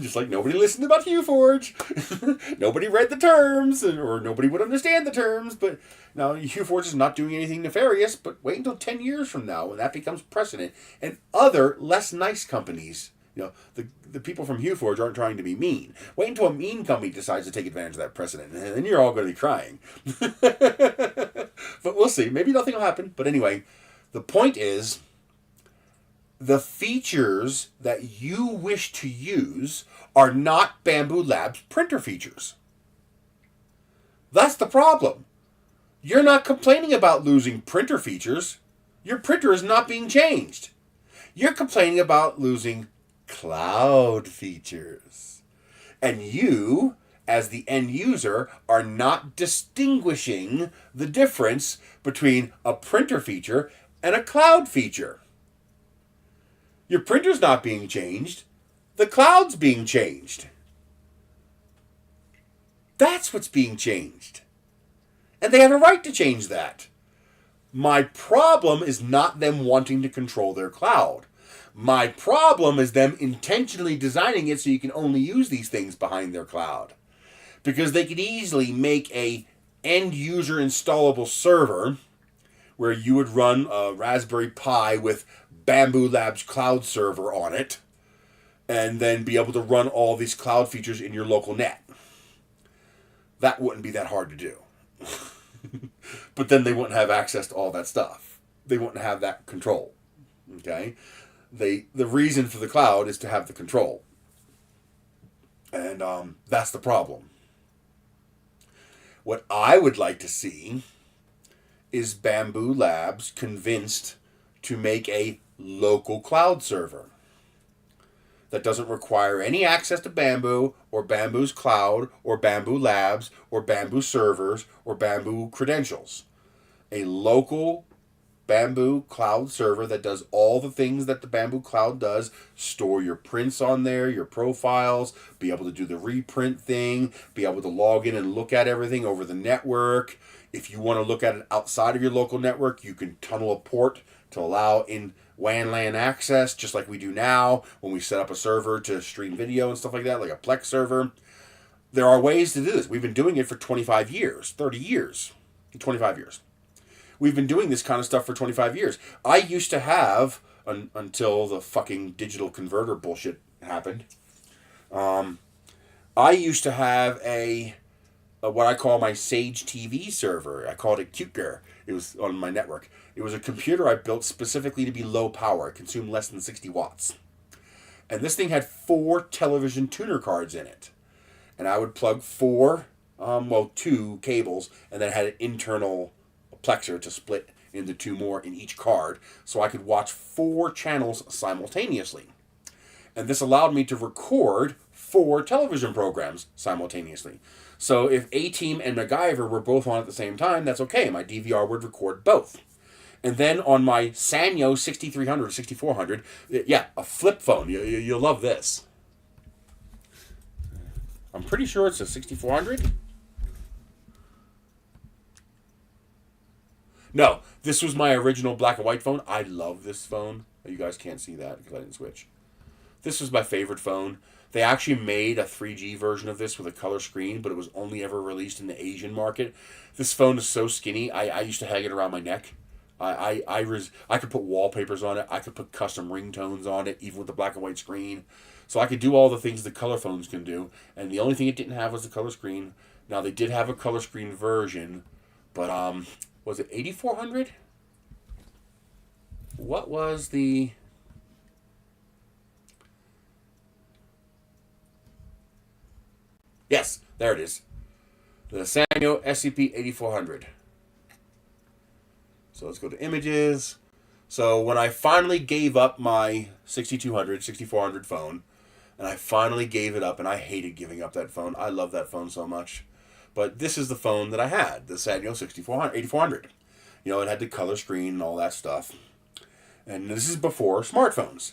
Just like nobody listened about HueForge. Nobody read the terms, or nobody would understand the terms. But now HueForge is not doing anything nefarious, but wait until 10 years from now when that becomes precedent. And other, less nice companies, the people from HueForge aren't trying to be mean. Wait until a mean company decides to take advantage of that precedent, and then you're all going to be crying. But we'll see. Maybe nothing will happen. But anyway, the point is, the features that you wish to use are not Bambu Labs printer features. That's the problem. You're not complaining about losing printer features. Your printer is not being changed. You're complaining about losing cloud features. And you, as the end user, are not distinguishing the difference between a printer feature and a cloud feature. Your printer's not being changed. The cloud's being changed. That's what's being changed. And they have a right to change that. My problem is not them wanting to control their cloud. My problem is them intentionally designing it so you can only use these things behind their cloud. Because they could easily make a end-user installable server where you would run a Raspberry Pi with Bambu Labs cloud server on it, and then be able to run all these cloud features in your local net. That wouldn't be that hard to do. But then they wouldn't have access to all that stuff. They wouldn't have that control. Okay? The reason for the cloud is to have the control. And that's the problem. What I would like to see is Bambu Labs convinced to make a local cloud server that doesn't require any access to Bambu or Bambu's cloud or Bambu Labs or Bambu servers or Bambu credentials. A local Bambu cloud server that does all the things that the Bambu cloud does. Store your prints on there, your profiles, be able to do the reprint thing, be able to log in and look at everything over the network. If you want to look at it outside of your local network, you can tunnel a port to allow in WAN LAN access, just like we do now when we set up a server to stream video and stuff like that, like a Plex server. there are ways to do this. We've been doing it for 25 years, 30 years, 25 years. We've been doing this kind of stuff for 25 years. I used to have, until the fucking digital converter bullshit happened, I used to have a what I call my Sage TV server. I called it Cuteger. It was on my network. It was a computer I built specifically to be low power. It consumed less than 60 watts. And this thing had 4 television tuner cards in it. And I would plug 2 cables, and then had an internal plexer to split into 2 more in each card, so I could watch 4 channels simultaneously. And this allowed me to record 4 television programs simultaneously. So if A-Team and MacGyver were both on at the same time, that's okay. My DVR would record both. And then on my Sanyo 6300 or 6400, yeah, a flip phone. You'll love this. I'm pretty sure it's a 6400. No, this was my original black and white phone. I love this phone. You guys can't see that because I didn't switch. This was my favorite phone. They actually made a 3G version of this with a color screen, but it was only ever released in the Asian market. This phone is so skinny, I used to hang it around my neck. I could put wallpapers on it. I could put custom ringtones on it, even with the black and white screen. So I could do all the things the color phones can do. And the only thing it didn't have was the color screen. Now, they did have a color screen version, but was it 8400? What was the... Yes, there it is. The Sanyo SCP-8400. So let's go to images. So when I finally gave up my 6200, 6400 phone, and I finally gave it up, and I hated giving up that phone. I love that phone so much. But this is the phone that I had, the Sanyo 8400. You know, it had the color screen and all that stuff. And this is before smartphones.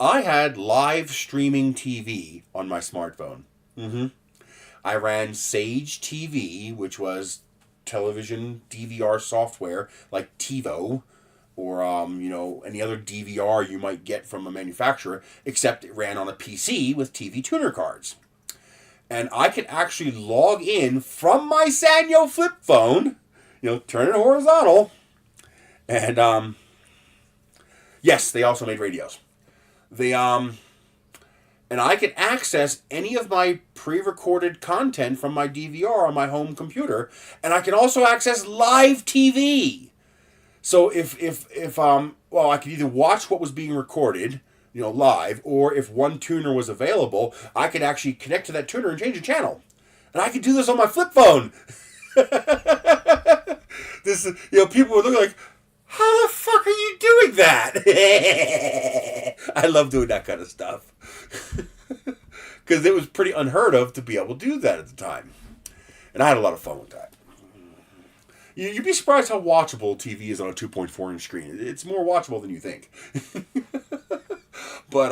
I had live streaming TV on my smartphone. I ran Sage TV, which was television DVR software like TiVo or any other DVR you might get from a manufacturer, except it ran on a PC with TV tuner cards. And I could actually log in from my Sanyo flip phone, turn it horizontal, and yes, they also made radios. And I could access any of my pre-recorded content from my DVR on my home computer, and I can also access live TV. So if I could either watch what was being recorded, live, or if one tuner was available, I could actually connect to that tuner and change the channel. And I could do this on my flip phone. This, people would look like, how the fuck are you doing that? I love doing that kind of stuff. Because it was pretty unheard of to be able to do that at the time. And I had a lot of fun with that. You'd be surprised how watchable TV is on a 2.4 inch screen. It's more watchable than you think. But,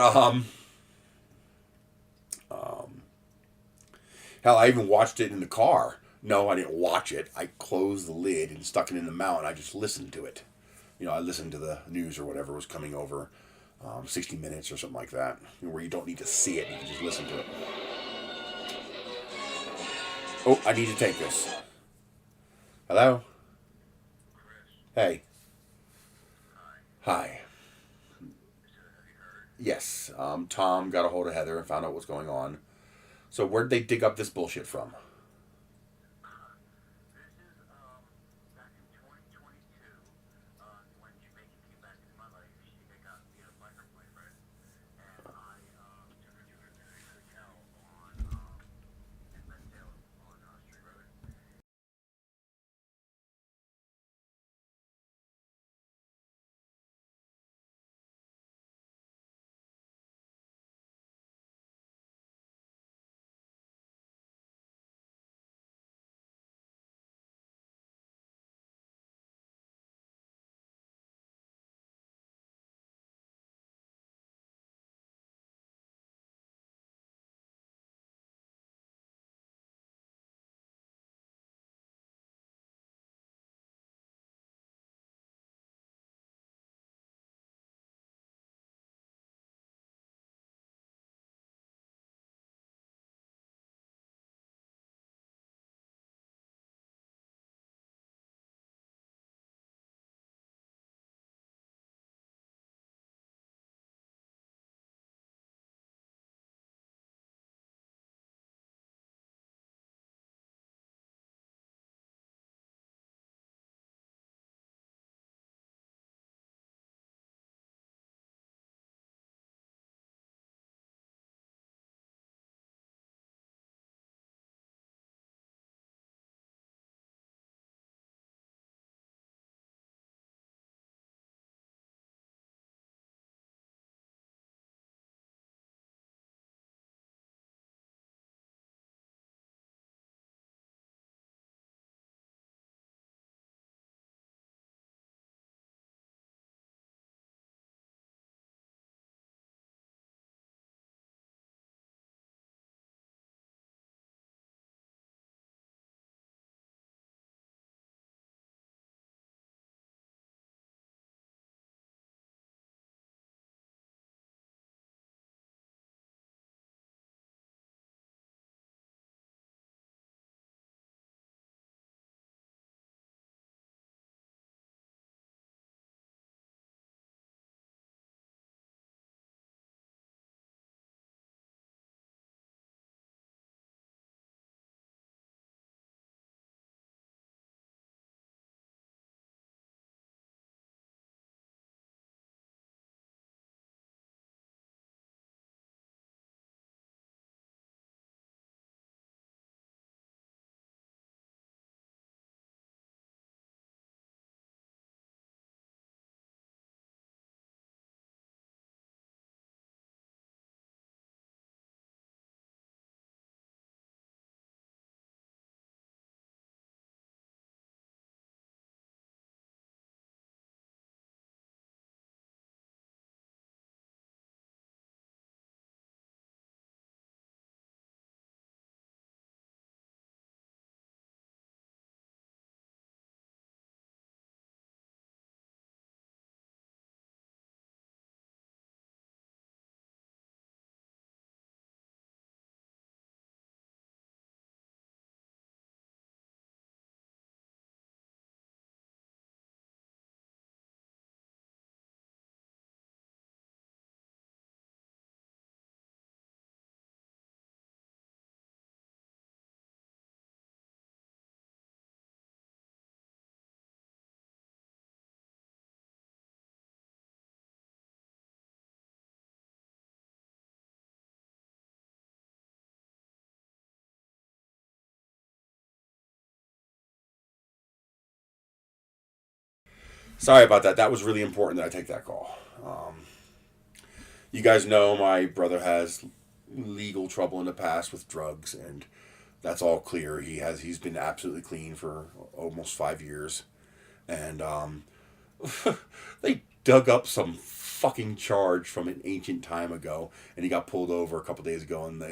hell, I even watched it in the car. No, I didn't watch it. I closed the lid and stuck it in the mount. I just listened to it. I listened to the news or whatever was coming over, 60 Minutes or something like that, where you don't need to see it, you can just listen to it. Oh, I need to take this. Hello? Hey. Hi. Yes, Tom got a hold of Heather and found out what's going on. So where'd they dig up this bullshit from? Sorry about that. That was really important that I take that call. You guys know my brother has legal trouble in the past with drugs, and that's all clear. He's been absolutely clean for almost 5 years, and they dug up some fucking charge from an ancient time ago, and he got pulled over a couple days ago, and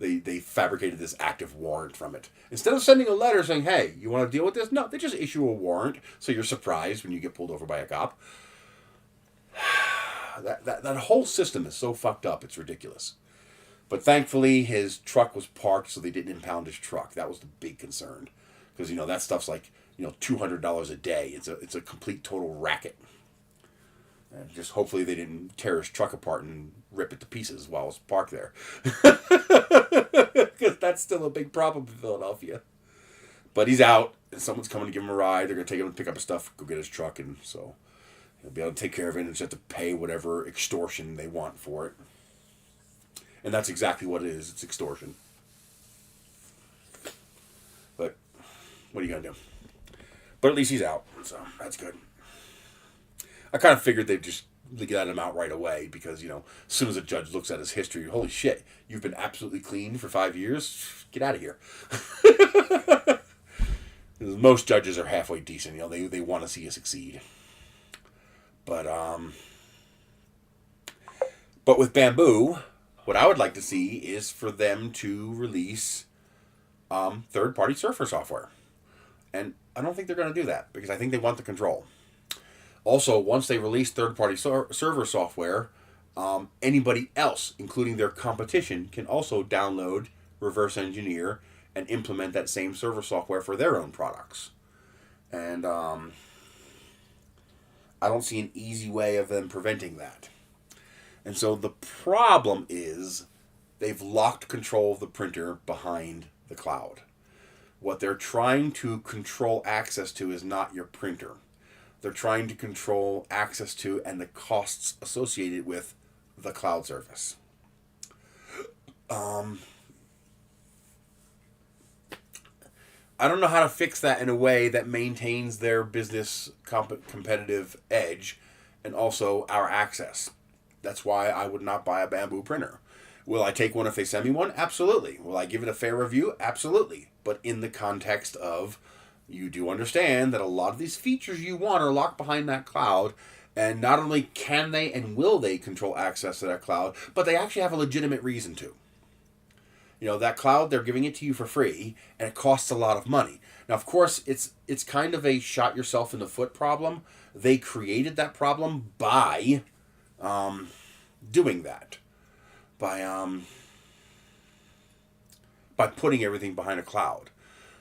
they fabricated this active warrant from it. Instead of sending a letter saying, hey, you want to deal with this? No, they just issue a warrant, so you're surprised when you get pulled over by a cop. That whole system is so fucked up, it's ridiculous. But thankfully, his truck was parked, so they didn't impound his truck. That was the big concern, because that stuff's like $200 a day. It's a complete total racket. And just hopefully they didn't tear his truck apart and rip it to pieces while it was parked there, because that's still a big problem in Philadelphia. But he's out, and someone's coming to give him a ride. They're gonna take him to pick up his stuff, go get his truck, and so he'll be able to take care of it and just have to pay whatever extortion they want for it. And that's exactly what it is. It's extortion. But what are you going to do? But at least he's out, so that's good. I kind of figured they'd just get him out right away because, as soon as a judge looks at his history, holy shit, you've been absolutely clean for 5 years? Get out of here. Most judges are halfway decent. They want to see you succeed. But with Bambu, what I would like to see is for them to release third-party surfer software. And I don't think they're going to do that because I think they want the control. Also, once they release third-party server software, anybody else, including their competition, can also download, reverse engineer, and implement that same server software for their own products. And I don't see an easy way of them preventing that. And so the problem is they've locked control of the printer behind the cloud. What they're trying to control access to is not your printer. They're trying to control access to and the costs associated with the cloud service. I don't know how to fix that in a way that maintains their business competitive edge and also our access. That's why I would not buy a Bambu printer. Will I take one if they send me one? Absolutely. Will I give it a fair review? Absolutely. But in the context of, you do understand that a lot of these features you want are locked behind that cloud, and not only can they and will they control access to that cloud, but they actually have a legitimate reason to. That cloud, they're giving it to you for free, and it costs a lot of money. Now, of course, it's kind of a shot yourself in the foot problem. They created that problem by doing that. By putting everything behind a cloud.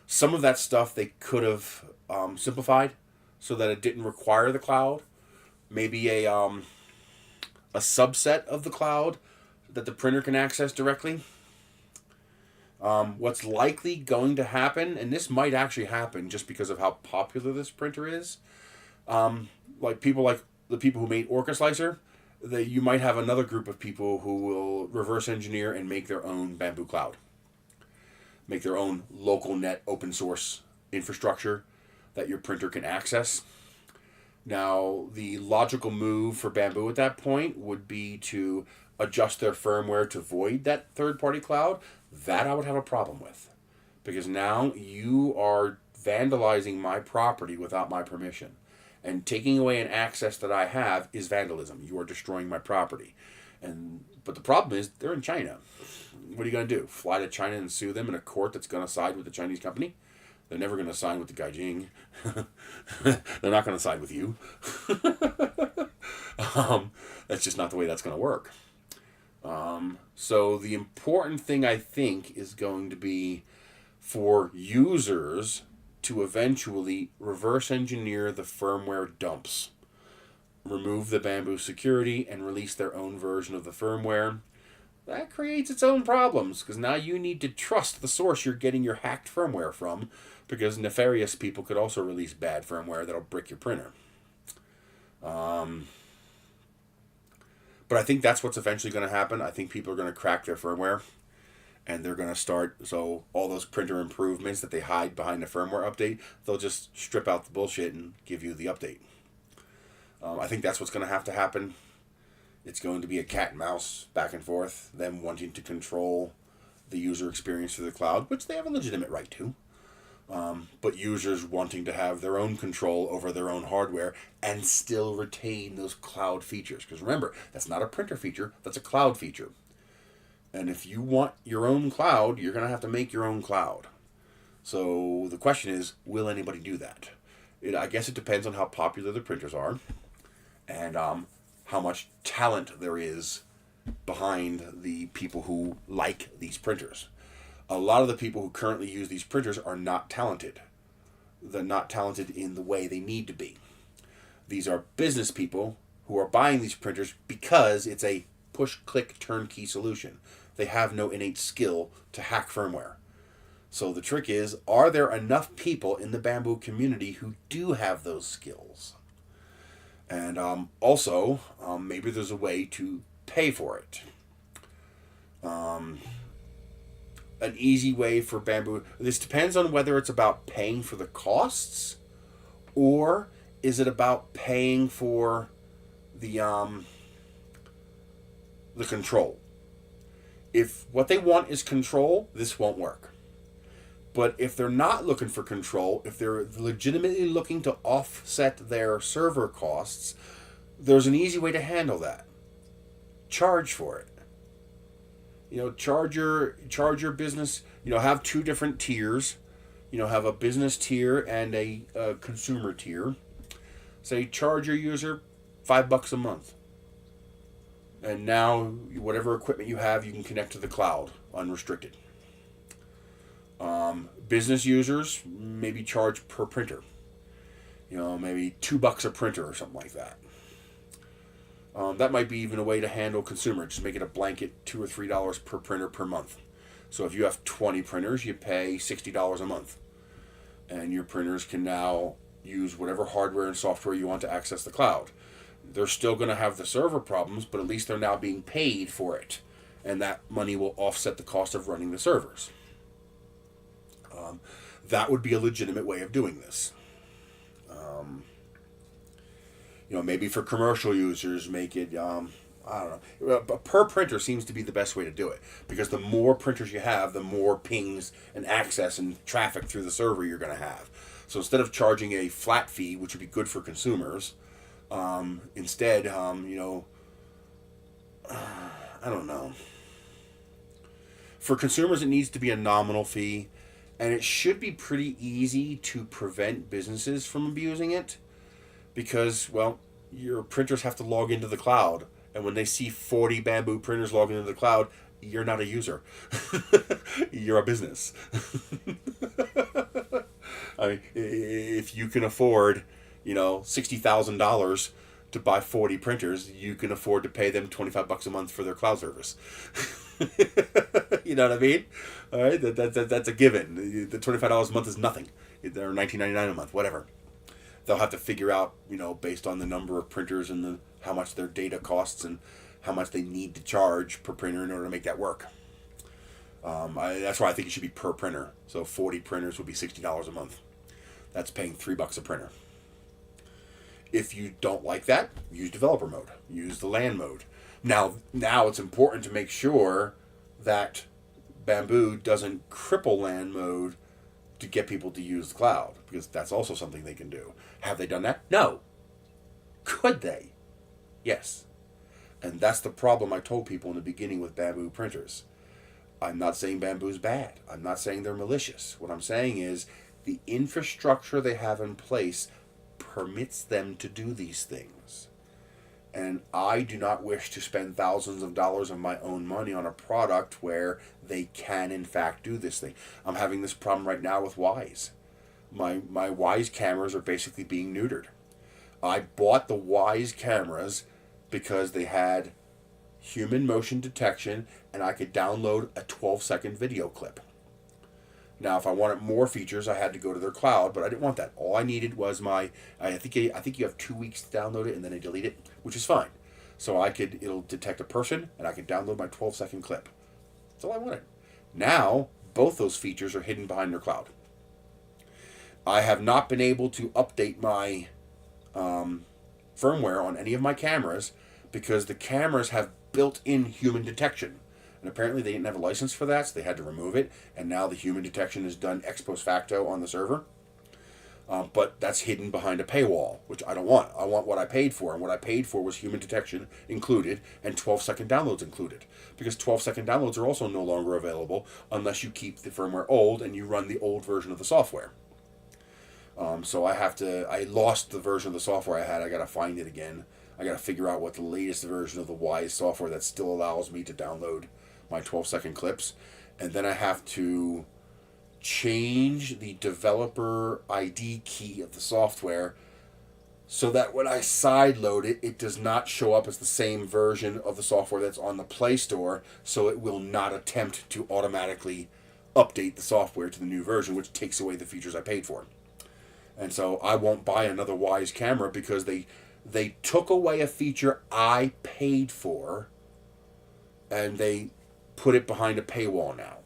Some of that stuff they could have simplified so that it didn't require the cloud. Maybe a subset of the cloud that the printer can access directly. What's likely going to happen, and this might actually happen just because of how popular this printer is, like the people who made Orca Slicer, you might have another group of people who will reverse engineer and make their own Bambu cloud. Make their own local net open source infrastructure that your printer can access. Now, the logical move for Bambu at that point would be to adjust their firmware to void that third-party cloud. That I would have a problem with. Because now you are vandalizing my property without my permission. And taking away an access that I have is vandalism. You are destroying my property. But the problem is, they're in China. What are you going to do? Fly to China and sue them in a court that's going to side with the Chinese company? They're never going to side with the Gaijin. They're not going to side with you. That's just not the way that's going to work. So the important thing, I think, is going to be for users to eventually reverse engineer the firmware dumps. Remove the Bambu security and release their own version of the firmware. That creates its own problems, because now you need to trust the source you're getting your hacked firmware from, because nefarious people could also release bad firmware that'll brick your printer. But I think that's what's eventually going to happen. I think people are going to crack their firmware, and they're going to start, so all those printer improvements that they hide behind the firmware update, they'll just strip out the bullshit and give you the update. I think that's what's going to happen. It's going to be a cat and mouse back and forth, them wanting to control the user experience through the cloud, which they have a legitimate right to. But users wanting to have their own control over their own hardware and still retain those cloud features. Because remember, that's not a printer feature, that's a cloud feature. And if you want your own cloud, you're going to have to make your own cloud. So the question is, will anybody do that? I guess it depends on how popular the printers are and how much talent there is behind the people who like these printers. A lot of the people who currently use these printers are not talented. They're not talented in the way they need to be. These are business people who are buying these printers because it's a push-click turnkey solution. They have no innate skill to hack firmware. So the trick is, are there enough people in the Bambu community who do have those skills? And also, maybe there's a way to pay for it. An easy way for Bambu. This depends on whether it's about paying for the costs, or is it about paying for the control. If what they want is control, this won't work. But if they're not looking for control, if they're legitimately looking to offset their server costs, there's an easy way to handle that. Charge for it. Charge your business, have two different tiers. Have a business tier and a consumer tier. Say, charge your user $5 a month. And now, whatever equipment you have, you can connect to the cloud, unrestricted. Business users, maybe charge per printer. Maybe $2 a printer or something like that. That might be even a way to handle consumer. Just make it a blanket $2 or $3 per printer per month. So if you have 20 printers, you pay $60 a month. And your printers can now use whatever hardware and software you want to access the cloud. They're still going to have the server problems, but at least they're now being paid for it. And that money will offset the cost of running the servers. That would be a legitimate way of doing this. Maybe for commercial users, make it, I don't know. Per printer seems to be the best way to do it. Because the more printers you have, the more pings and access and traffic through the server you're going to have. So instead of charging a flat fee, which would be good for consumers, instead, I don't know. For consumers, it needs to be a nominal fee. And it should be pretty easy to prevent businesses from abusing it. Because, well, your printers have to log into the cloud. And when they see 40 Bambu printers logging into the cloud, you're not a user. You're a business. I mean, if you can afford, $60,000 to buy 40 printers, you can afford to pay them $25 a month for their cloud service. You know what I mean? All right, that's a given. The $25 a month is nothing. They're $19.99 a month, whatever. They'll have to figure out, based on the number of printers and how much their data costs and how much they need to charge per printer in order to make that work. That's why I think it should be per printer. So 40 printers would be $60 a month. That's paying $3 a printer. If you don't like that, use developer mode. Use the LAN mode. Now it's important to make sure that Bambu doesn't cripple LAN mode to get people to use the cloud, because that's also something they can do. Have they done that? No. Could they? Yes. And that's the problem I told people in the beginning with Bambu printers. I'm not saying Bambu's bad. I'm not saying they're malicious. What I'm saying is the infrastructure they have in place permits them to do these things. And I do not wish to spend thousands of dollars of my own money on a product where they can, in fact, do this thing. I'm having this problem right now with Wise. My Wise cameras are basically being neutered. I bought the Wise cameras because they had human motion detection and I could download a 12-second video clip. Now, if I wanted more features, I had to go to their cloud, but I didn't want that. All I needed was I think you have 2 weeks to download it and then I delete it, which is fine. So it'll detect a person and I could download my 12-second clip. That's all I wanted. Now, both those features are hidden behind their cloud. I have not been able to update my firmware on any of my cameras because the cameras have built-in human detection. And apparently they didn't have a license for that, so they had to remove it. And now the human detection is done ex post facto on the server. But that's hidden behind a paywall, which I don't want. I want what I paid for, and what I paid for was human detection included and 12-second downloads included. Because 12-second downloads are also no longer available unless you keep the firmware old and you run the old version of the software. So I lost the version of the software I had. I got to find it again. I got to figure out what the latest version of the Wise software that still allows me to download my 12-second clips. And then I have to change the developer ID key of the software so that when I sideload it, it does not show up as the same version of the software that's on the Play Store, so it will not attempt to automatically update the software to the new version, which takes away the features I paid for. And so I won't buy another Wise camera because they took away a feature I paid for and they put it behind a paywall now.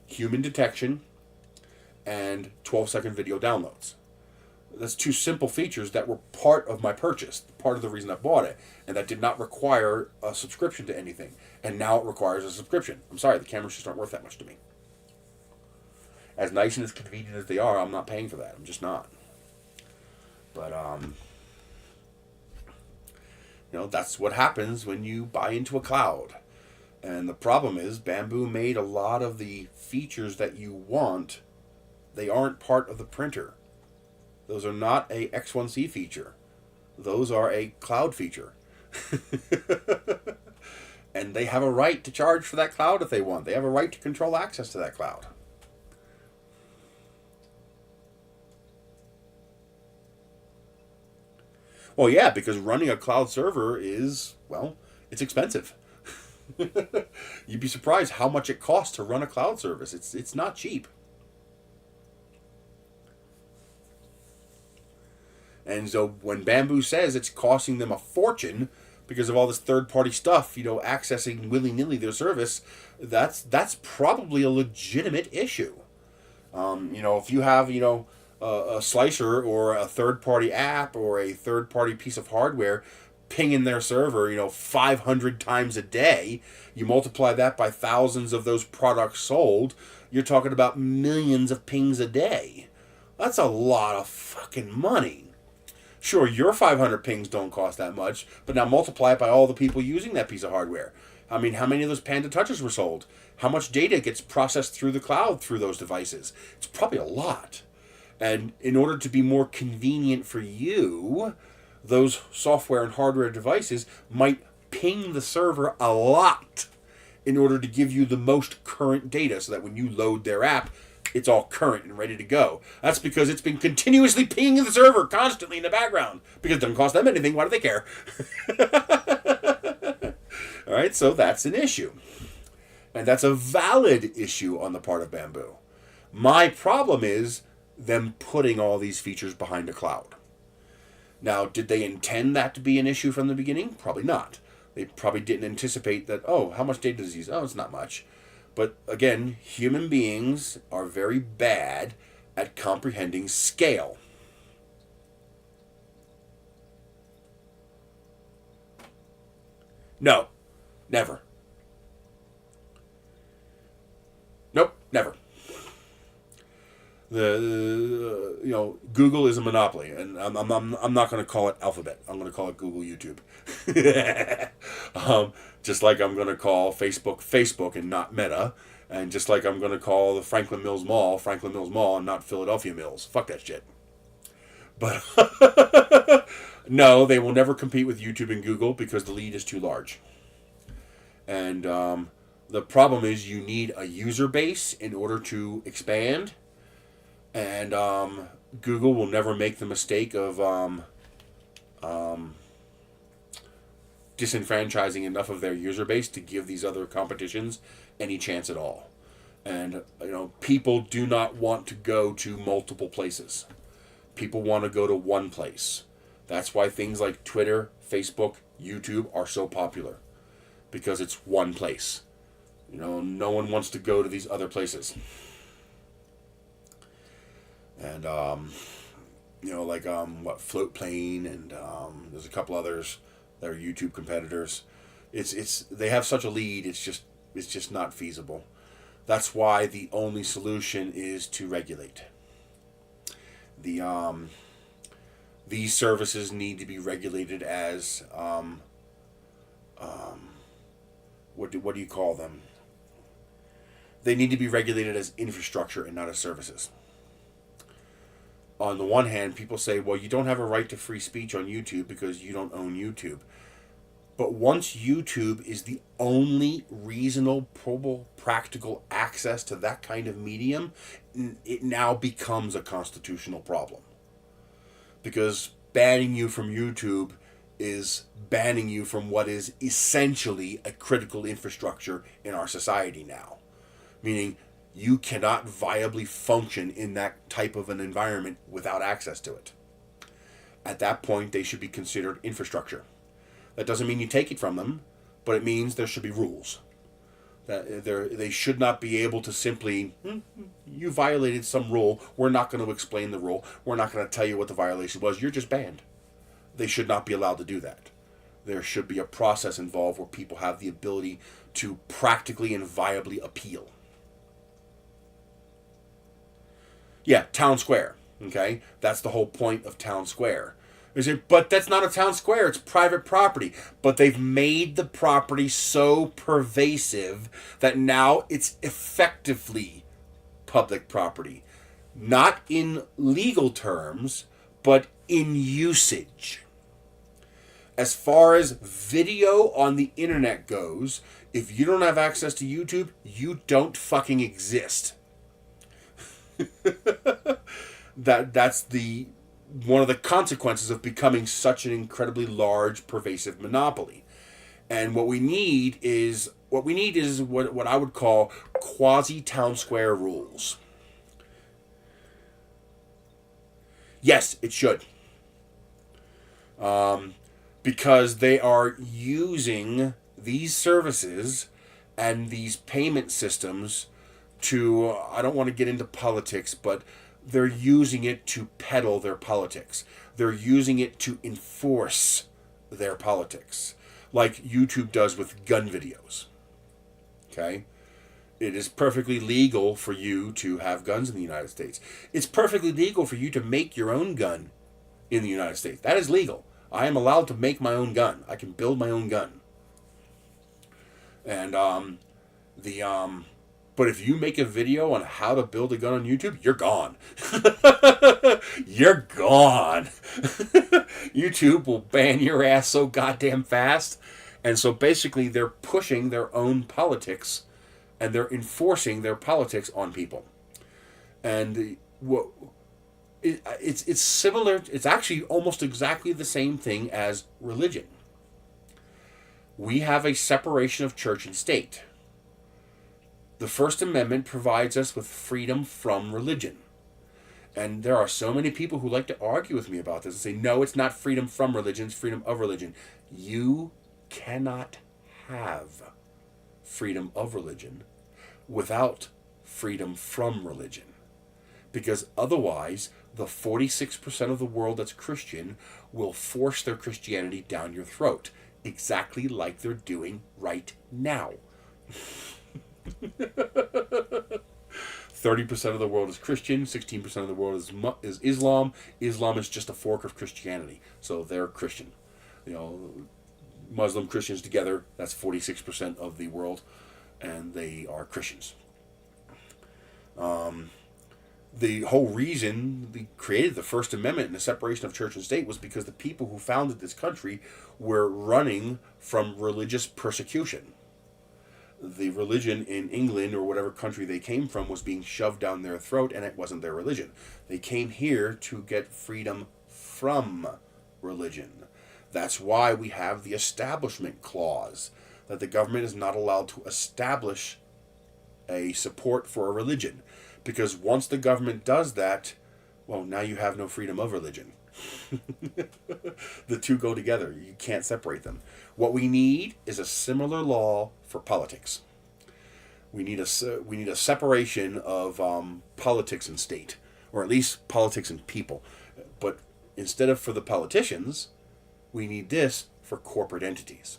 Human detection and 12-second video downloads. That's two simple features that were part of my purchase, part of the reason I bought it, and that did not require a subscription to anything. And now it requires a subscription. I'm sorry, the cameras just aren't worth that much to me. As nice and as convenient as they are, I'm not paying for that. I'm just not. But, that's what happens when you buy into a cloud. And the problem is, Bambu made a lot of the features that you want, they aren't part of the printer. Those are not a X1C feature. Those are a cloud feature. And they have a right to charge for that cloud if they want. They have a right to control access to that cloud. Well, yeah, because running a cloud server is, it's expensive. You'd be surprised how much it costs to run a cloud service. It's not cheap. And so when Bambu says it's costing them a fortune because of all this third-party stuff, accessing willy-nilly their service, that's probably a legitimate issue. If you have, a slicer or a third-party app or a third-party piece of hardware pinging their server, 500 times a day, you multiply that by thousands of those products sold, you're talking about millions of pings a day. That's a lot of fucking money. Sure, your 500 pings don't cost that much, but now multiply it by all the people using that piece of hardware. I mean, how many of those Panda Touches were sold? How much data gets processed through the cloud through those devices? It's probably a lot. And in order to be more convenient for you, those software and hardware devices might ping the server a lot in order to give you the most current data so that when you load their app, it's all current and ready to go. That's because it's been continuously pinging the server constantly in the background because it doesn't cost them anything. Why do they care? All right, so that's an issue. And that's a valid issue on the part of Bambu. My problem is them putting all these features behind a cloud. Now, did they intend that to be an issue from the beginning? Probably not. They probably didn't anticipate that, how much data does he use? Oh, it's not much. But again, human beings are very bad at comprehending scale. No, never. Nope, never. Google is a monopoly, and I'm not going to call it Alphabet. I'm going to call it Google YouTube. Just like I'm going to call Facebook and not Meta, and just like I'm going to call the Franklin Mills Mall and not Philadelphia Mills. Fuck that shit. But no, they will never compete with YouTube and Google because the lead is too large. And the problem is you need a user base in order to expand. And Google will never make the mistake of disenfranchising enough of their user base to give these other competitions any chance at all. And people do not want to go to multiple places. People want to go to one place. That's why things like Twitter, Facebook, YouTube are so popular. Because it's one place. No one wants to go to these other places. And like Floatplane, and there's a couple others that are YouTube competitors. It's they have such a lead. It's just not feasible. That's why the only solution is to regulate. The these services need to be regulated as what do you call them? They need to be regulated as infrastructure and not as services. On the one hand, people say, well, you don't have a right to free speech on YouTube because you don't own YouTube. But once YouTube is the only reasonable, practical access to that kind of medium, it now becomes a constitutional problem. Because banning you from YouTube is banning you from what is essentially a critical infrastructure in our society now. Meaning, you cannot viably function in that type of an environment without access to it. At that point, they should be considered infrastructure. That doesn't mean you take it from them, but it means there should be rules. That they should not be able to simply, you violated some rule, we're not going to explain the rule, we're not going to tell you what the violation was, you're just banned. They should not be allowed to do that. There should be a process involved where people have the ability to practically and viably appeal. Yeah, town square. Okay? That's the whole point of town square. But that's not a town square, it's private property. But they've made the property so pervasive that now it's effectively public property. Not in legal terms, but in usage. As far as video on the internet goes, if you don't have access to YouTube, you don't fucking exist. That's one of the consequences of becoming such an incredibly large, pervasive monopoly. And what we need is what I would call quasi town square rules. Yes, it should. Because they are using these services and these payment systems to, I don't want to get into politics, but they're using it to peddle their politics. They're using it to enforce their politics, like YouTube does with gun videos. Okay? It is perfectly legal for you to have guns in the United States. It's perfectly legal for you to make your own gun in the United States. That is legal. I am allowed to make my own gun. I can build my own gun. And but if you make a video on how to build a gun on YouTube, you're gone. You're gone. YouTube will ban your ass so goddamn fast. And so basically they're pushing their own politics and they're enforcing their politics on people. And it's similar, it's actually almost exactly the same thing as religion. We have a separation of church and state. The First Amendment provides us with freedom from religion. And there are so many people who like to argue with me about this and say, no, it's not freedom from religion, it's freedom of religion. You cannot have freedom of religion without freedom from religion. Because otherwise, the 46% of the world that's Christian will force their Christianity down your throat, exactly like they're doing right now. 30% of the world is Christian, 16% of the world is Islam. Islam is just a fork of Christianity, so they're Christian. Muslim Christians together, that's 46% of the world, and they are Christians. The whole reason they created the First Amendment and the separation of church and state was because the people who founded this country were running from religious persecution. The religion in England or whatever country they came from was being shoved down their throat, and it wasn't their religion. They came here to get freedom from religion. That's why we have the Establishment Clause, that the government is not allowed to establish a support for a religion. Because once the government does that, well, now you have no freedom of religion. The two go together. You can't separate them. What we need is a similar law for politics. We need a separation of politics and state, or at least politics and people. But instead of for the politicians, we need this for corporate entities.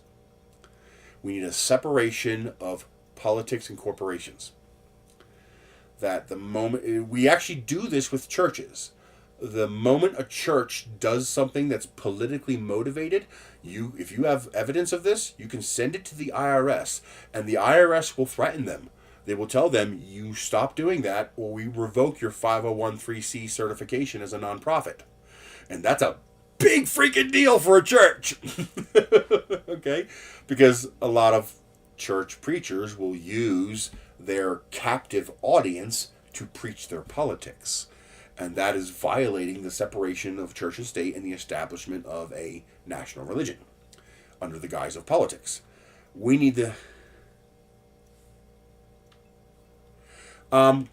We need a separation of politics and corporations. That the moment, we actually do this with churches. The moment a church does something that's politically motivated, if you have evidence of this, you can send it to the IRS, and the IRS will threaten them. They will tell them, you stop doing that, or we revoke your 501(c) certification as a nonprofit. And that's a big freaking deal for a church. Okay? Because a lot of church preachers will use their captive audience to preach their politics. And that is violating the separation of church and state and the establishment of a national religion under the guise of politics. We need the...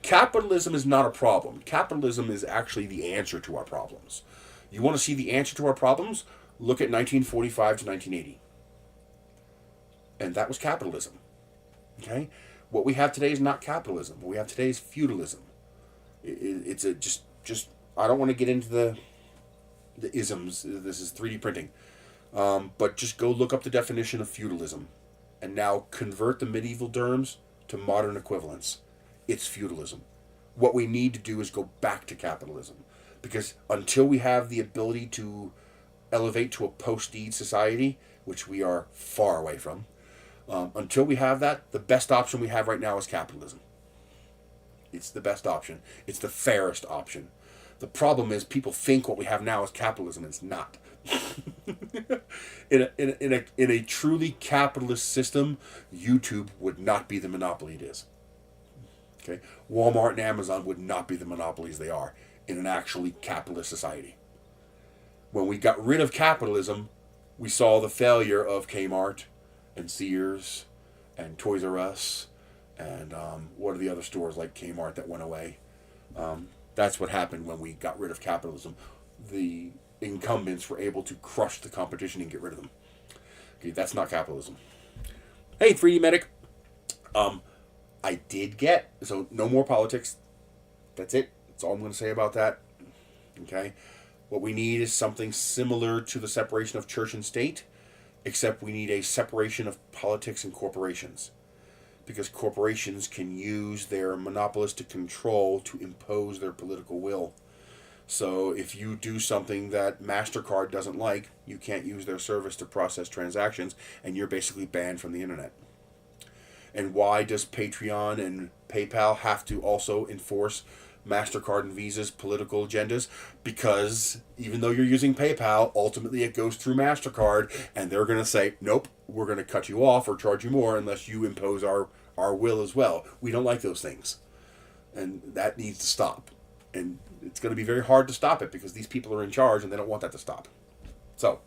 capitalism is not a problem. Capitalism is actually the answer to our problems. You want to see the answer to our problems? Look at 1945 to 1980. And that was capitalism. Okay? What we have today is not capitalism. What we have today is feudalism. It's a just I don't want to get into the isms. This is 3D printing. But just go look up the definition of feudalism and now convert the medieval terms to modern equivalents. It's feudalism. What we need to do is go back to capitalism. Because until we have the ability to elevate to a post-deed society, which we are far away from, until we have that, the best option we have right now is capitalism. It's the best option. It's the fairest option. The problem is people think what we have now is capitalism. It's not. in a truly capitalist system, YouTube would not be the monopoly it is. Okay? Walmart and Amazon would not be the monopolies they are in an actually capitalist society. When we got rid of capitalism, we saw the failure of Kmart and Sears and Toys R Us and what are the other stores like Kmart that went away. That's what happened when we got rid of capitalism. The incumbents were able to crush the competition and get rid of them. Okay, that's not capitalism. Hey, 3D Medic. I did get, so no more politics. That's it. That's all I'm going to say about that. Okay? What we need is something similar to the separation of church and state, except we need a separation of politics and corporations. Because corporations can use their monopolistic control to impose their political will. So if you do something that MasterCard doesn't like, you can't use their service to process transactions, and you're basically banned from the internet. And why does Patreon and PayPal have to also enforce MasterCard and Visa's political agendas? Because even though you're using PayPal, ultimately it goes through MasterCard, and they're going to say, nope, we're going to cut you off or charge you more unless you impose our will as well. We don't like those things. And that needs to stop. And it's going to be very hard to stop it because these people are in charge and they don't want that to stop. So,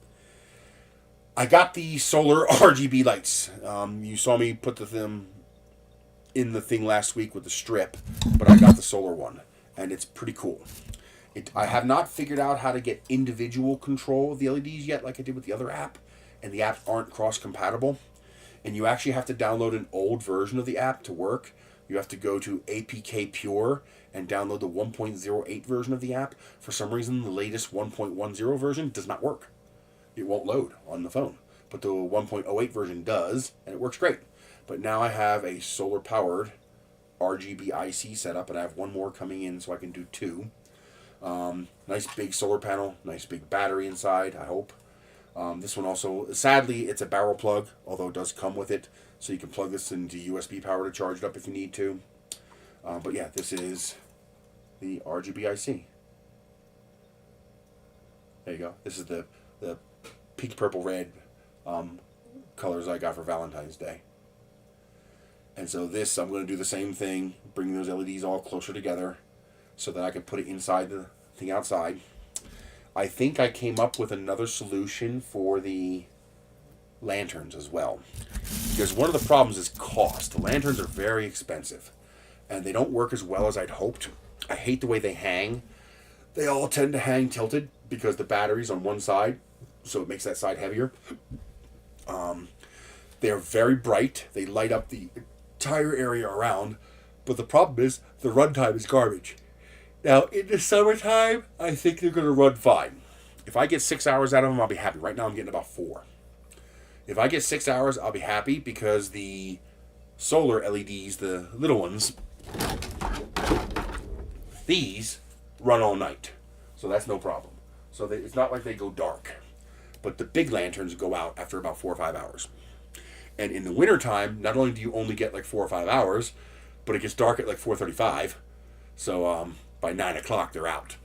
I got the solar RGB lights. You saw me put them in the thing last week with the strip, but I got the solar one, and it's pretty cool. I have not figured out how to get individual control of the LEDs yet like I did with the other app, and the apps aren't cross-compatible. And you actually have to download an old version of the app to work. You have to go to APK Pure and download the 1.08 version of the app. For some reason, the latest 1.10 version does not work. It won't load on the phone. But the 1.08 version does, and it works great. But now I have a solar-powered RGB IC set up, and I have one more coming in so I can do two. Nice big solar panel, nice big battery inside, I hope. This one also, sadly, it's a barrel plug, although it does come with it. So you can plug this into USB power to charge it up if you need to. But yeah, this is the RGB IC. There you go. This is the pink, purple, red colors I got for Valentine's Day. And so this, I'm going to do the same thing, bring those LEDs all closer together so that I can put it inside the thing outside. I think I came up with another solution for the lanterns as well. Because one of the problems is cost. The lanterns are very expensive, and they don't work as well as I'd hoped. I hate the way they hang. They all tend to hang tilted because the battery's on one side, so it makes that side heavier. They're very bright. They light up the entire area around, but the problem is the runtime is garbage. Now, in the summertime, I think they're going to run fine. If I get 6 hours out of them, I'll be happy. Right now, I'm getting about 4. If I get 6 hours, I'll be happy because the solar LEDs, the little ones, these run all night. So that's no problem. So it's not like they go dark. But the big lanterns go out after about 4 or 5 hours. And in the wintertime, not only do you only get like 4 or 5 hours, but it gets dark at like 4:35. So by 9 o'clock, they're out.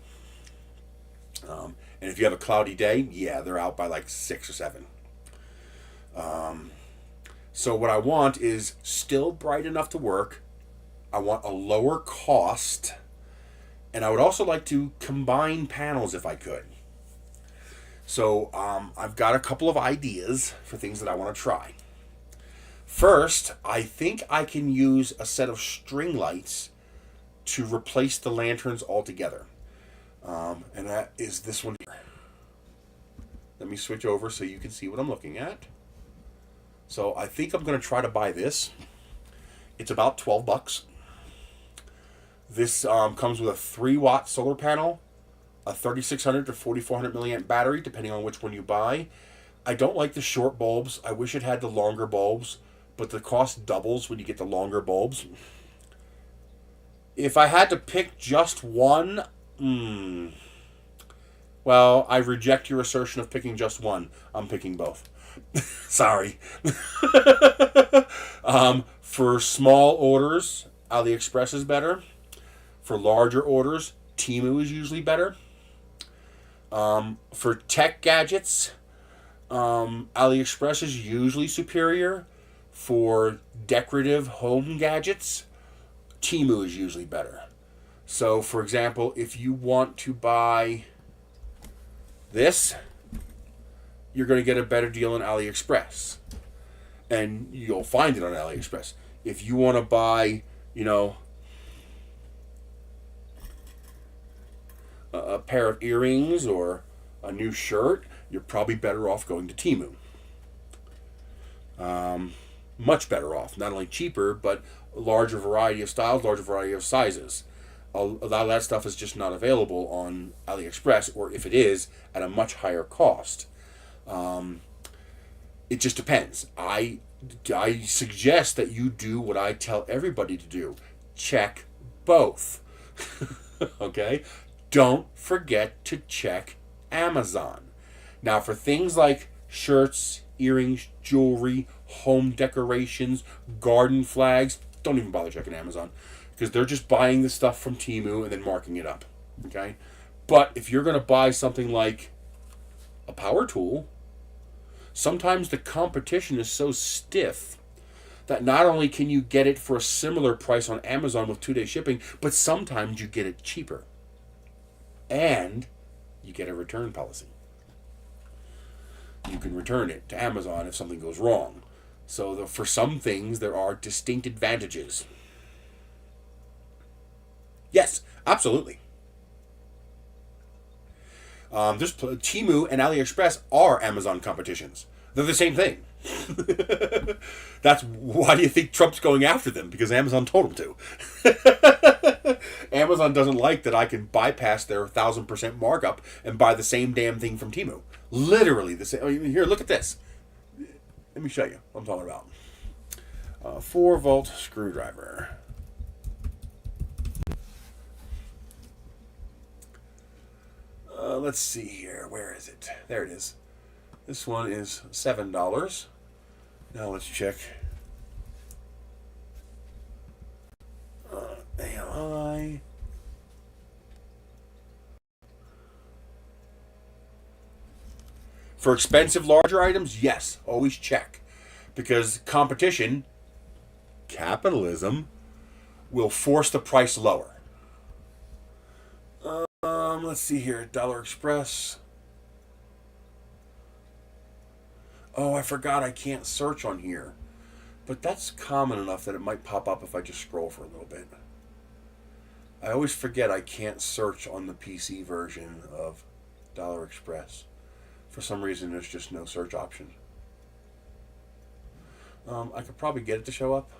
And if you have a cloudy day, yeah, they're out by like 6 or 7. So what I want is still bright enough to work. I want a lower cost. And I would also like to combine panels if I could. So I've got a couple of ideas for things that I want to try. First, I think I can use a set of string lights to replace the lanterns altogether. And that is this one here. Let me switch over so you can see what I'm looking at. So I think I'm going to try to buy this. It's about $12. This comes with a 3-watt solar panel, a 3600 to 4400 milliamp battery, depending on which one you buy. I don't like the short bulbs. I wish it had the longer bulbs, but the cost doubles when you get the longer bulbs. If I had to pick just one, well, I reject your assertion of picking just one. I'm picking both. Sorry. For small orders, AliExpress is better. For larger orders, Temu is usually better. For tech gadgets, AliExpress is usually superior. For decorative home gadgets, Temu is usually better. So, for example, if you want to buy this, you're going to get a better deal on AliExpress. And you'll find it on AliExpress. If you want to buy, a pair of earrings or a new shirt, you're probably better off going to Temu. Much better off. Not only cheaper, but a larger variety of styles, larger variety of sizes. A lot of that stuff is just not available on AliExpress, or if it is, at a much higher cost. It just depends. I suggest that you do what I tell everybody to do. Check both. Okay? Don't forget to check Amazon. Now, for things like shirts, earrings, jewelry, home decorations, garden flags, don't even bother checking Amazon, because they're just buying the stuff from Temu and then marking it up. Okay? But if you're going to buy something like a power tool, sometimes the competition is so stiff that not only can you get it for a similar price on Amazon with 2-day shipping, but sometimes you get it cheaper. And you get a return policy. You can return it to Amazon if something goes wrong. So for some things, there are distinct advantages. Yes, absolutely. Temu and AliExpress are Amazon competitions. They're the same thing. That's why do you think Trump's going after them? Because Amazon told him to. Amazon doesn't like that I can bypass their 1000% markup and buy the same damn thing from Temu. Literally the same. Here, look at this. Let me show you what I'm talking about. 4-volt screwdriver. Let's see here. Where is it? There it is. This one is $7. Now let's check. AI. For expensive larger items, yes, always check. Because competition, capitalism, will force the price lower. Let's see here. Dollar Express. Oh, I forgot I can't search on here. But that's common enough that it might pop up if I just scroll for a little bit. I always forget I can't search on the PC version of Dollar Express. For some reason, there's just no search option. I could probably get it to show up.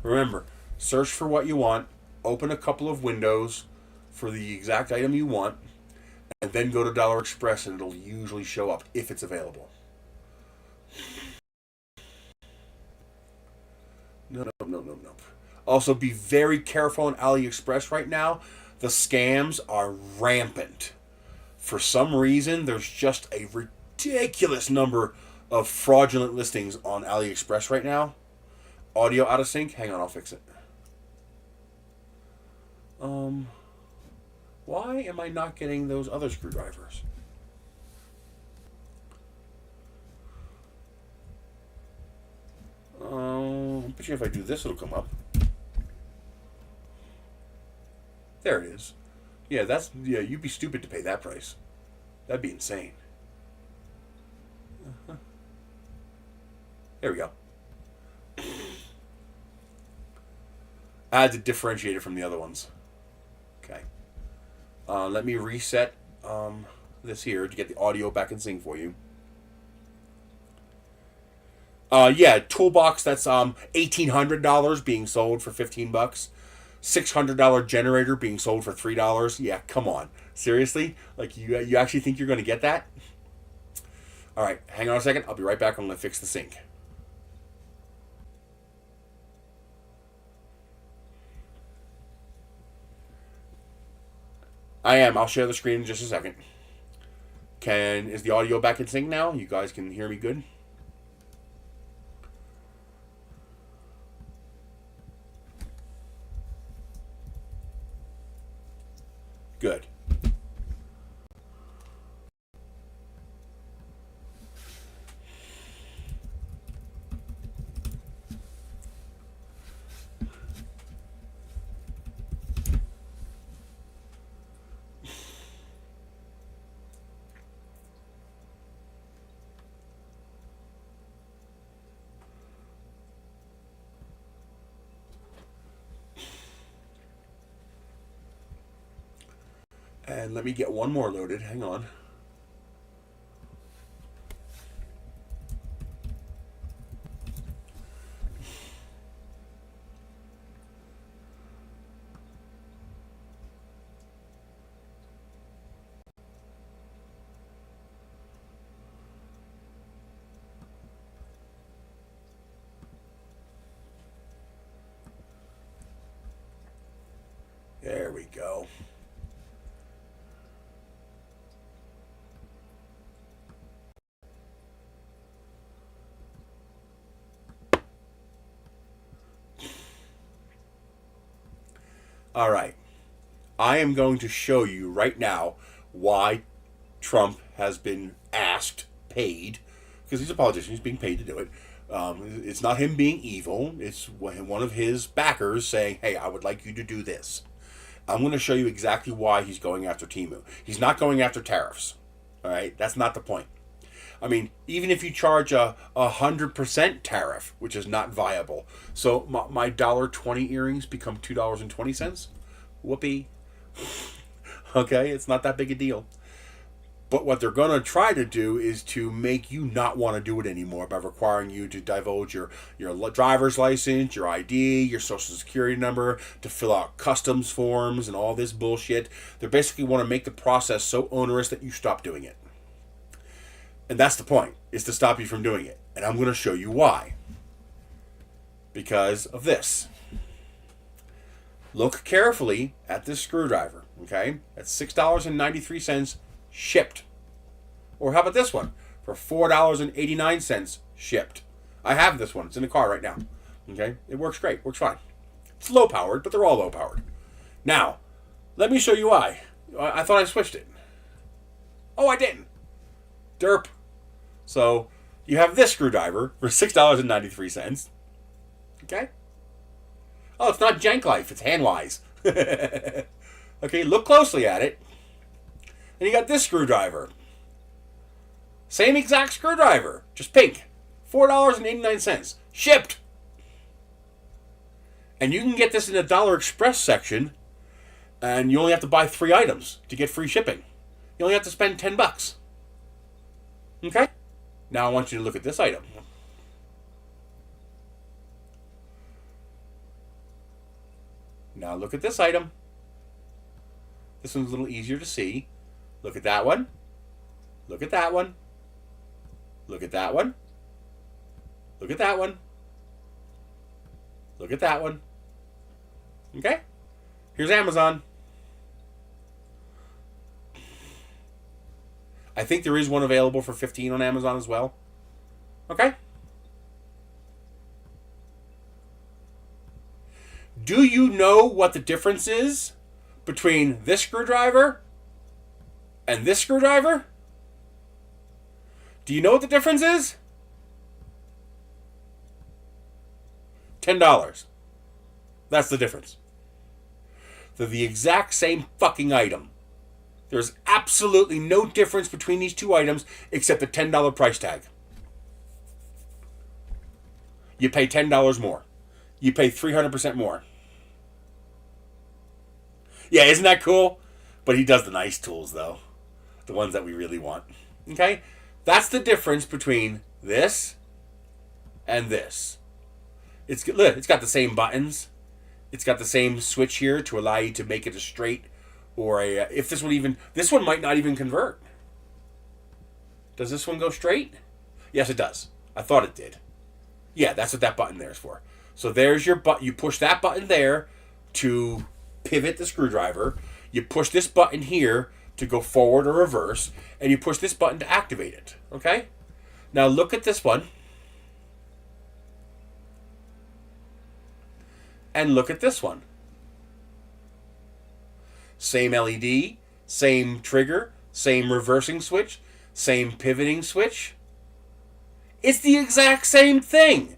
Remember, search for what you want, open a couple of windows for the exact item you want, and then go to Dollar Express and it'll usually show up if it's available. No. Also, be very careful on AliExpress right now. The scams are rampant. For some reason, there's just a ridiculous number of fraudulent listings on AliExpress right now. Audio out of sync? Hang on, I'll fix it. Why am I not getting those other screwdrivers? I bet you if I do this, it'll come up. There it is. Yeah, you'd be stupid to pay that price. That'd be insane. There we go. I had to differentiate it from the other ones. Okay. Let me reset this here to get the audio back in sync for you. Yeah, toolbox that's $1,800 being sold for $15. $600 generator being sold for $3. Yeah, come on. Seriously? Like, you actually think you're going to get that? All right, hang on a second. I'll be right back. I'm going to fix the sync. I am. I'll share the screen in just a second. Is the audio back in sync now? You guys can hear me good? Good. And let me get one more loaded. Hang on. There we go. All right. I am going to show you right now why Trump has been paid, because he's a politician, he's being paid to do it. It's not him being evil. It's one of his backers saying, hey, I would like you to do this. I'm going to show you exactly why he's going after Temu. He's not going after tariffs. All right? That's not the point. I mean, even if you charge a 100% tariff, which is not viable. So my $1.20 earrings become $2.20. Whoopee. Okay, it's not that big a deal. But what they're going to try to do is to make you not want to do it anymore by requiring you to divulge your driver's license, your ID, your social security number, to fill out customs forms and all this bullshit. They basically want to make the process so onerous that you stop doing it. And that's the point, is to stop you from doing it. And I'm going to show you why. Because of this. Look carefully at this screwdriver, okay? That's $6.93 shipped. Or how about this one? For $4.89 shipped. I have this one. It's in the car right now. Okay? It works great. Works fine. It's low-powered, but they're all low-powered. Now, let me show you why. I thought I switched it. Oh, I didn't. Derp. So, you have this screwdriver for $6.93. Okay? Oh, it's not Jank Life. It's Handwise. Okay, look closely at it. And you got this screwdriver. Same exact screwdriver, just pink. $4.89. Shipped. And you can get this in the Dollar Express section, and you only have to buy 3 items to get free shipping. You only have to spend $10. Okay? Now I want you to look at this item. Now look at this item. This one's a little easier to see. Look at that one. Look at that one. Look at that one. Look at that one. Look at that one. Okay? Here's Amazon. I think there is one available for $15 on Amazon as well. Okay? Do you know what the difference is between this screwdriver and this screwdriver? Do you know what the difference is? $10. That's the difference. They're the exact same fucking item. There's absolutely no difference between these two items except the $10 price tag. You pay $10 more. You pay 300% more. Yeah, isn't that cool? But he does the nice tools, though. The ones that we really want. Okay? That's the difference between this and this. It's got the same buttons. It's got the same switch here to allow you to make it a straight or a... if this one might not even convert. Does this one go straight? Yes, it does. I thought it did. Yeah, that's what that button there is for. So there's your button. You push that button there to pivot the screwdriver. You push this button here to go forward or reverse. And you push this button to activate it. Okay? Now look at this one. And look at this one. Same LED, same trigger, same reversing switch, same pivoting switch. It's the exact same thing.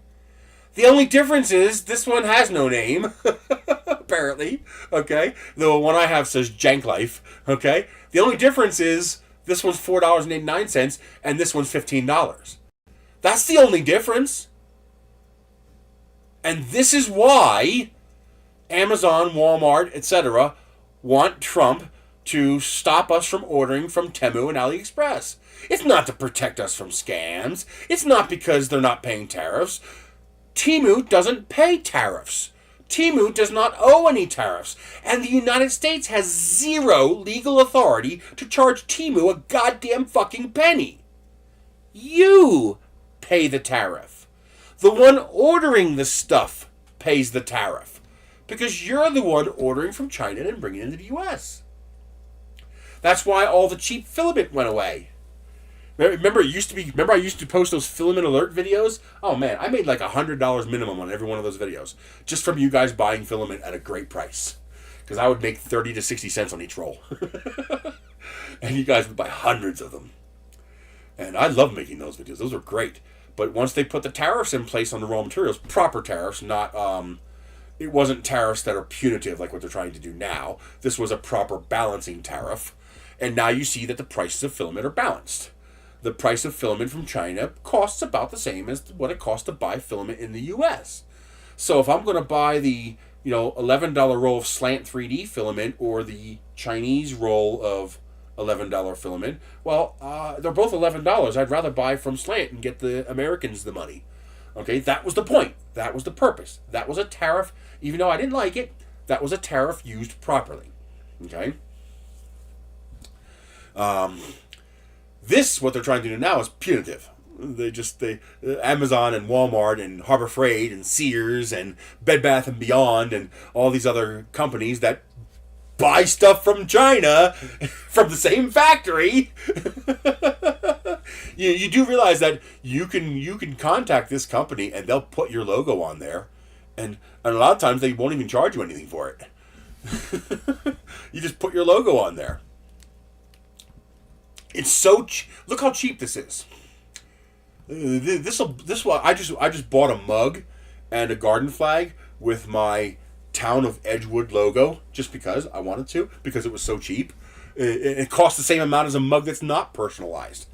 The only difference is this one has no name, apparently, okay? The one I have says Jank Life, okay? The only difference is this one's $4.89 and this one's $15. That's the only difference. And this is why Amazon, Walmart, etc. want Trump to stop us from ordering from Temu and AliExpress. It's not to protect us from scams. It's not because they're not paying tariffs. Temu doesn't pay tariffs. Temu does not owe any tariffs. And the United States has zero legal authority to charge Temu a goddamn fucking penny. You pay the tariff. The one ordering the stuff pays the tariff. Because you're the one ordering from China and bringing it into the U.S. That's why all the cheap filament went away. Remember, I used to post those filament alert videos? Oh man, I made like $100 minimum on every one of those videos. Just from you guys buying filament at a great price. Because I would make 30 to 60 cents on each roll. And you guys would buy hundreds of them. And I love making those videos. Those are great. But once they put the tariffs in place on the raw materials, proper tariffs, not, it wasn't tariffs that are punitive like what they're trying to do now. This was a proper balancing tariff. And now you see that the prices of filament are balanced. The price of filament from China costs about the same as what it costs to buy filament in the U.S. So if I'm going to buy the $11 roll of slant 3D filament or the Chinese roll of $11 filament, well, they're both $11. I'd rather buy from slant and get the Americans the money. Okay, that was the point. That was the purpose. That was a tariff. Even though I didn't like it, that was a tariff used properly. Okay? What they're trying to do now is punitive. Amazon and Walmart and Harbor Freight and Sears and Bed Bath and Beyond and all these other companies that buy stuff from China from the same factory. you do realize that you can contact this company and they'll put your logo on there, and a lot of times they won't even charge you anything for it. You just put your logo on there. It's so look how cheap this is. I just bought a mug and a garden flag with my Town of Edgewood logo just because I wanted to, because it was so cheap. It costs the same amount as a mug that's not personalized.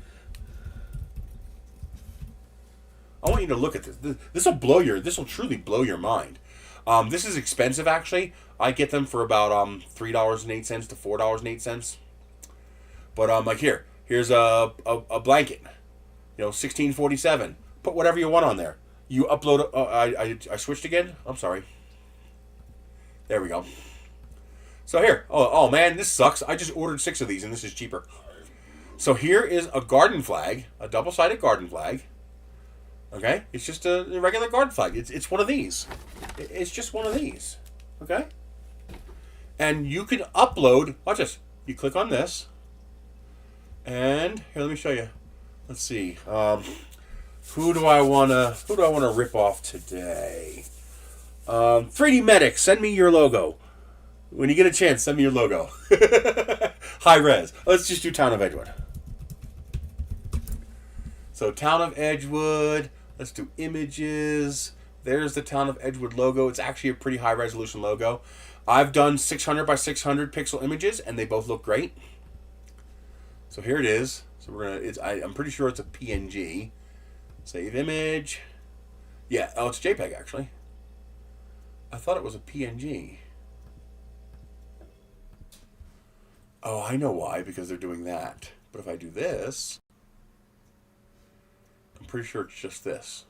I want you to look at this. This will truly blow your mind. This is expensive actually. I get them for about $3.08 to $4.08. But like here's a blanket, 1647. Put whatever you want on there. You upload. I switched again. I'm sorry. There we go. So here, oh man, this sucks. I just ordered 6 of these and this is cheaper. So here is a garden flag, a double-sided garden flag. Okay, it's just a regular garden flag. It's one of these. It's just one of these. Okay, and you can upload. Watch this. You click on this, and here, let me show you. Let's see. Who do I wanna rip off today? 3D Medic, send me your logo. When you get a chance, send me your logo. High res. Let's just do Town of Edgewood. So Town of Edgewood. Let's do images. There's the Town of Edgewood logo. It's actually a pretty high resolution logo. I've done 600 by 600 pixel images, and they both look great. So here it is. So we're gonna. I'm pretty sure it's a PNG. Save image. Yeah. Oh, it's a JPEG actually. I thought it was a PNG. Oh, I know why, because they're doing that. But if I do this, I'm pretty sure it's just this.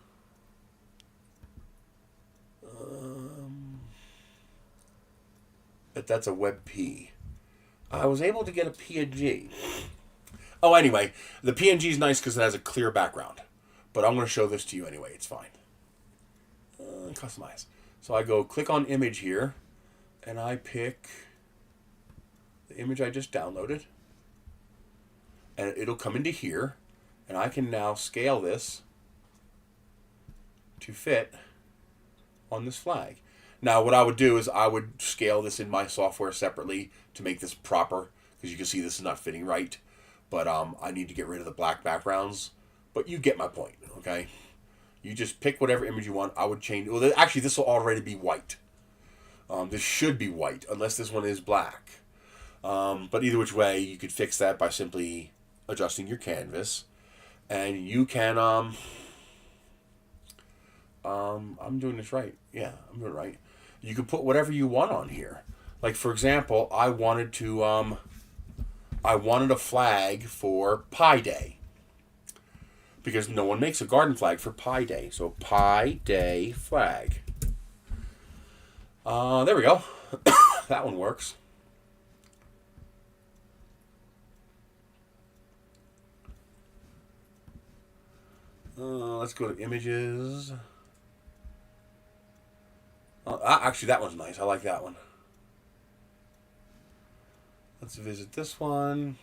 That's a WebP. I was able to get a PNG. Oh, anyway, the PNG is nice because it has a clear background. But I'm going to show this to you anyway. It's fine. Customize. So I go click on image here, and I pick the image I just downloaded. And it'll come into here, and I can now scale this to fit on this flag. Now, what I would do is I would scale this in my software separately to make this proper, because you can see this is not fitting right. But I need to get rid of the black backgrounds. But you get my point, okay? You just pick whatever image you want. I would change. Well, actually, this will already be white. This should be white, unless this one is black. But either which way, you could fix that by simply adjusting your canvas. And you can... I'm doing this right. Yeah, I'm doing it right. You can put whatever you want on here. Like, for example, I wanted a flag for Pi Day. Because no one makes a garden flag for Pi Day. So, Pi Day flag. There we go. That one works. Let's go to images. Actually, that one's nice. I like that one. Let's visit this one.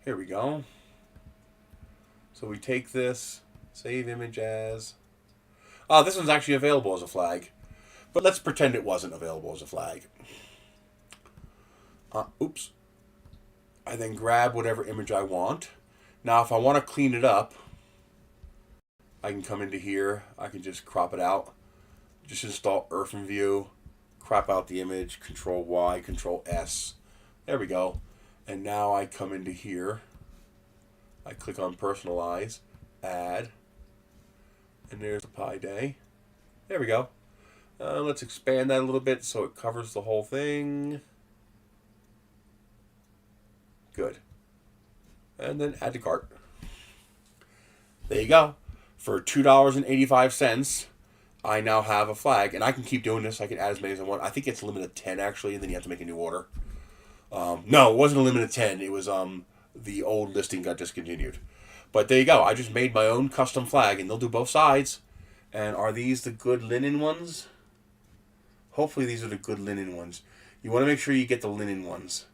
Here we go. So we take this, save image as. Oh, this one's actually available as a flag. But let's pretend it wasn't available as a flag. Oops. I then grab whatever image I want. Now, if I want to clean it up, I can come into here. I can just crop it out. Just install Earth in View. Crop out the image. Control Y, Control S. There we go. And now I come into here. I click on Personalize. Add. And there's the Pi Day. There we go. Let's expand that a little bit so it covers the whole thing. Good. And then add to cart. There you go. For $2.85, I now have a flag, and I can keep doing this. I can add as many as I want. I think it's a limit of 10 actually, and then you have to make a new order. No, it wasn't a limit of 10. It was the old listing got discontinued. But there you go. I just made my own custom flag, and they'll do both sides. And are these the good linen ones? Hopefully these are the good linen ones. You want to make sure you get the linen ones.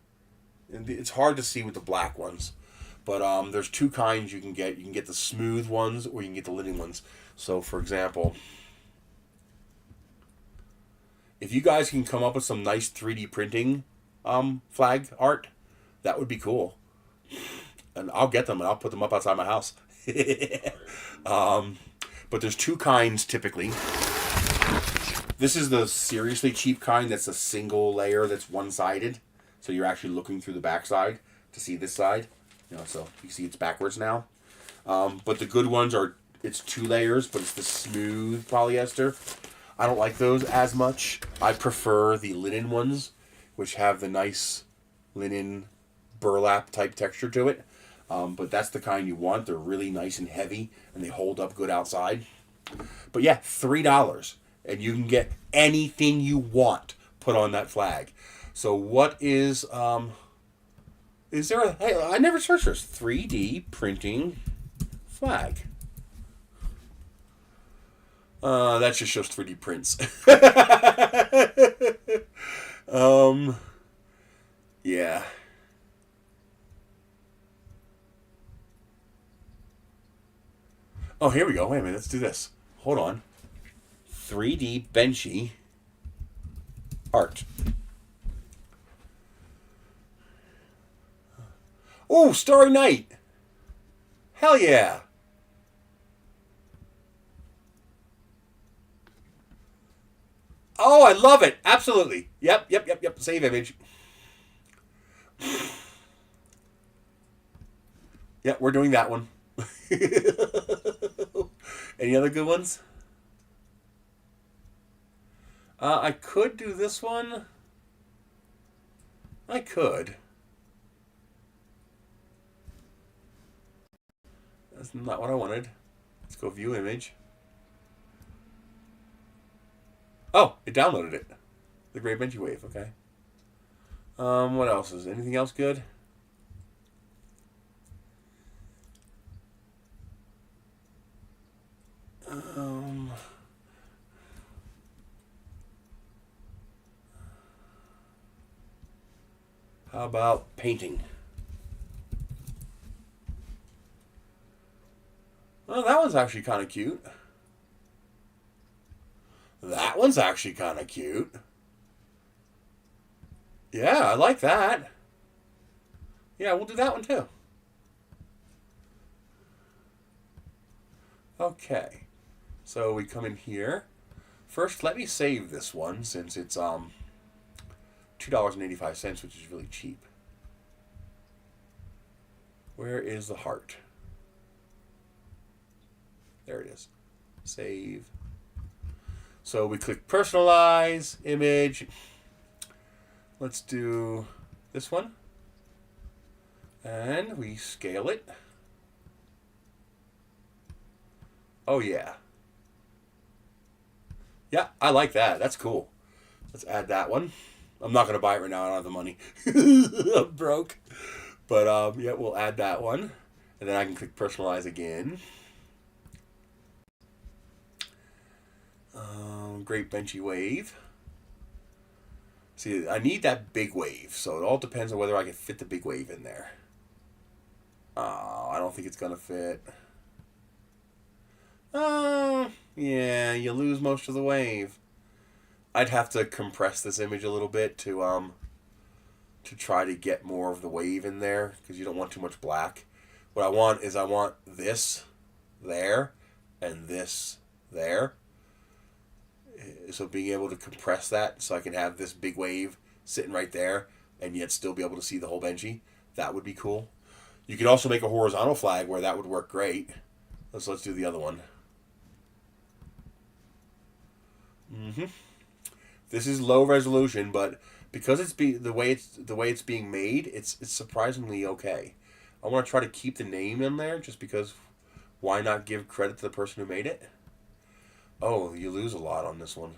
It's hard to see with the black ones. But there's two kinds you can get. You can get the smooth ones or you can get the linen ones. So, for example, if you guys can come up with some nice 3D printing flag art, that would be cool. And I'll get them and I'll put them up outside my house. But there's two kinds typically. This is the seriously cheap kind that's a single layer that's one-sided. So you're actually looking through the backside to see this side. You know, so you see it's backwards now. But the good ones are, it's two layers, but it's the smooth polyester. I don't like those as much. I prefer the linen ones, which have the nice linen burlap type texture to it. But that's the kind you want. They're really nice and heavy, and they hold up good outside. But yeah, $3. And you can get anything you want put on that flag. So what is there a... Hey, I never searched this. 3D printing flag. That just shows 3D prints. Yeah. Oh, here we go. Wait a minute. Let's do this. Hold on. 3D Benchy art. Oh, Starry Night. Hell yeah. Oh, I love it. Absolutely. Yep. Save image. Yep, we're doing that one. Any other good ones? I could do this one. I could. That's not what I wanted. Let's go view image. Oh, it downloaded it. The Great Benchy Wave, okay. What else is anything else good? How about painting? Oh, that one's actually kind of cute. That one's actually kind of cute. Yeah, I like that. Yeah, we'll do that one too. Okay. So we come in here. First, let me save this one since it's $2.85, which is really cheap. Where is the heart? There it is. Save. So we click personalize, image. Let's do this one. And we scale it. Oh yeah. Yeah, I like that. That's cool. Let's add that one. I'm not going to buy it right now. I don't have the money. I'm broke. But yeah, we'll add that one. And then I can click personalize again. Great Benchy Wave. See, I need that big wave. So it all depends on whether I can fit the big wave in there. Oh, I don't think it's going to fit. Yeah, you lose most of the wave. I'd have to compress this image a little bit to try to get more of the wave in there because you don't want too much black. What I want is I want this there and this there. So being able to compress that so I can have this big wave sitting right there and yet still be able to see the whole Benchy, that would be cool. You could also make a horizontal flag where that would work great. Let's do the other one. This is low resolution, but because it's the way it's being made, it's surprisingly okay. I want to try to keep the name in there just because why not give credit to the person who made it? Oh, you lose a lot on this one.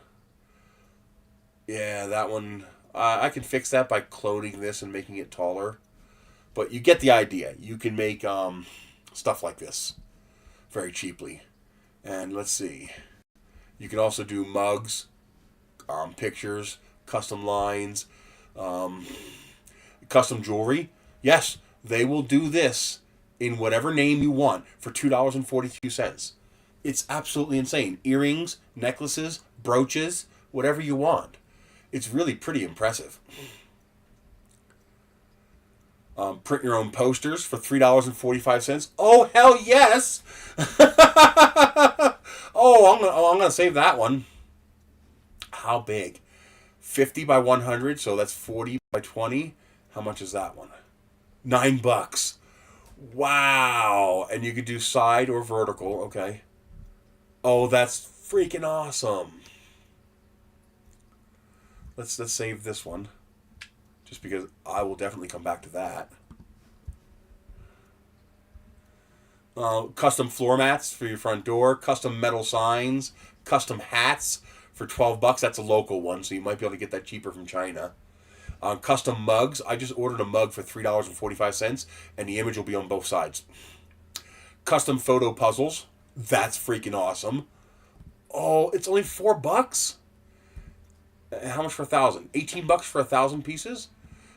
Yeah, that one I can fix that by cloning this and making it taller. But you get the idea. You can make stuff like this very cheaply. And let's see. You can also do mugs, pictures, custom lines, custom jewelry. Yes, they will do this in whatever name you want for $2.42. It's absolutely insane. Earrings, necklaces, brooches, whatever you want. It's really pretty impressive. Print your own posters for $3.45. Oh, hell yes! I'm gonna save that one. How big? 50 by 100, so that's 40 by 20. How much is that one? $9. Wow! And you could do side or vertical. Okay. Oh, that's freaking awesome. Let's save this one. Just because I will definitely come back to that. Custom floor mats for your front door. Custom metal signs. Custom hats for $12. That's a local one, so you might be able to get that cheaper from China. Custom mugs. I just ordered a mug for $3.45, and the image will be on both sides. Custom photo puzzles. That's freaking awesome. Oh, it's only $4. How much for 1,000? $18 for 1,000 pieces.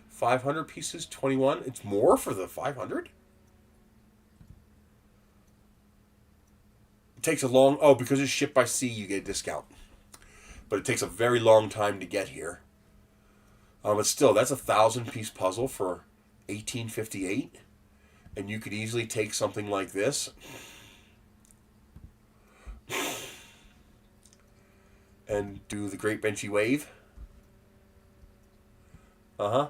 500 pieces, 21. It's more for the 500. It takes a long. Oh, because it's shipped by sea, you get a discount. But it takes a very long time to get here. But still, that's 1,000-piece puzzle for $18.58, and you could easily take something like this and do the Great Benchy Wave. There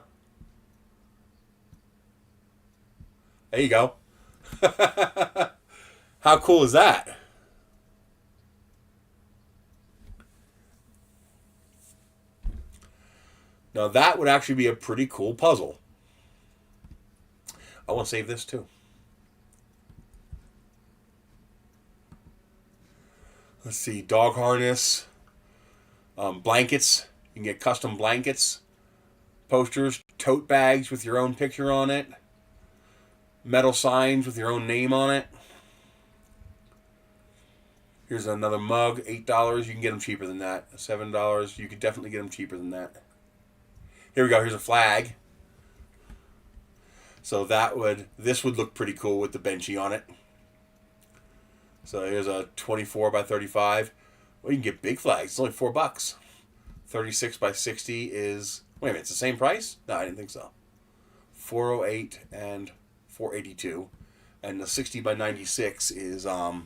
you go. How cool is that? Now that would actually be a pretty cool puzzle. I want to save this too. Let's see, dog harness, blankets. You can get custom blankets, posters, tote bags with your own picture on it, metal signs with your own name on it. Here's another mug, $8. You can get them cheaper than that. $7. You could definitely get them cheaper than that. Here we go. Here's a flag. So this would look pretty cool with the Benchy on it. So here's a 24 by 35. Well, you can get big flags. It's only $4. 36 by 60 is, wait a minute, it's the same price? No, I didn't think so. 408 and 482. And the 60 by 96 is, I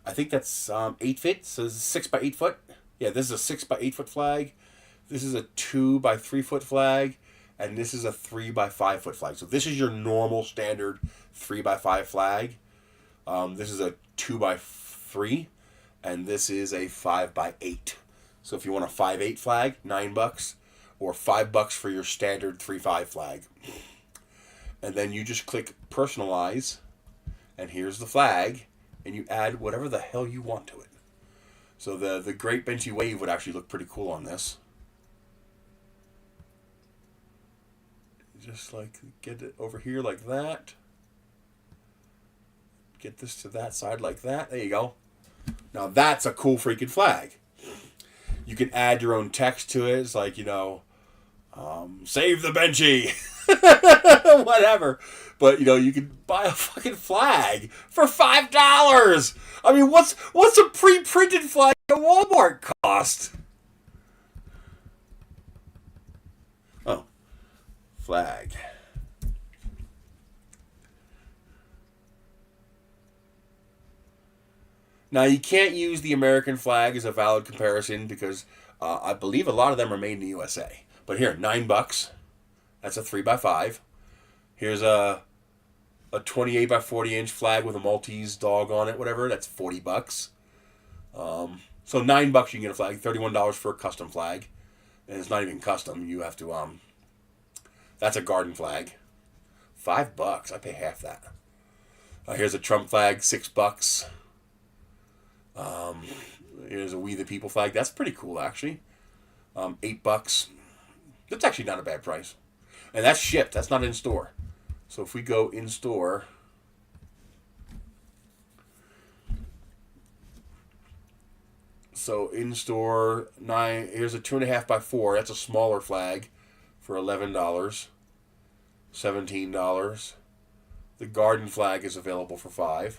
think that's 8 feet. So this is 6 by 8 foot. Yeah, this is a 6 by 8 foot flag. This is a 2 by 3 foot flag, and this is a 3 by 5 foot flag. So this is your normal standard 3 by 5 flag. This is a 2 by 3, and this is a 5 by 8. So if you want a 5/8 flag, $9, or $5 for your standard 3/5 flag. And then you just click personalize, and here's the flag, and you add whatever the hell you want to it. So the Great Benchy Wave would actually look pretty cool on this. Just like get it over here like that. Get this to that side like that. There you go. Now that's a cool freaking flag. You can add your own text to it. It's like, save the Benchy. Whatever. But, you can buy a fucking flag for $5. I mean, what's a pre-printed flag at Walmart cost? Oh. Flag. Now, you can't use the American flag as a valid comparison because I believe a lot of them are made in the USA. But here, $9. That's a 3 by 5. Here's a 28 by 40 inch flag with a Maltese dog on it, whatever. That's $40. So $9 you can get a flag. $31 for a custom flag, and it's not even custom. You have to that's a garden flag. $5. I pay half that. Here's a Trump flag. $6. Here's a We the People flag. That's pretty cool, actually. $8. That's actually not a bad price. And that's shipped. That's not in store. So if we go in store, here's a 2.5 by 4. That's a smaller flag for $11. $17. The garden flag is available for $5.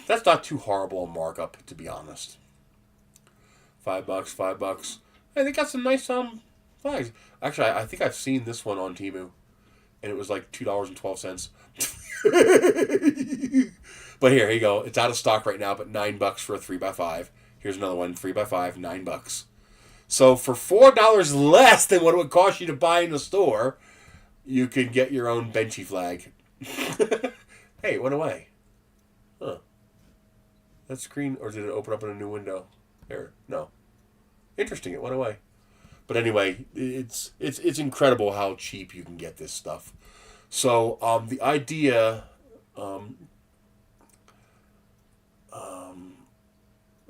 That's not too horrible a markup, to be honest. $5, $5. Hey, they got some nice flags. Actually, I think I've seen this one on Temu, and it was like $2.12. But here you go. It's out of stock right now, but $9 for a 3 by 5. Here's another one, 3 by 5, $9. So for $4 less than what it would cost you to buy in the store, you can get your own Benchy flag. Hey, it went away. Huh. That screen, or did it open up in a new window? There, no. Interesting, it went away. But anyway, it's incredible how cheap you can get this stuff. So the idea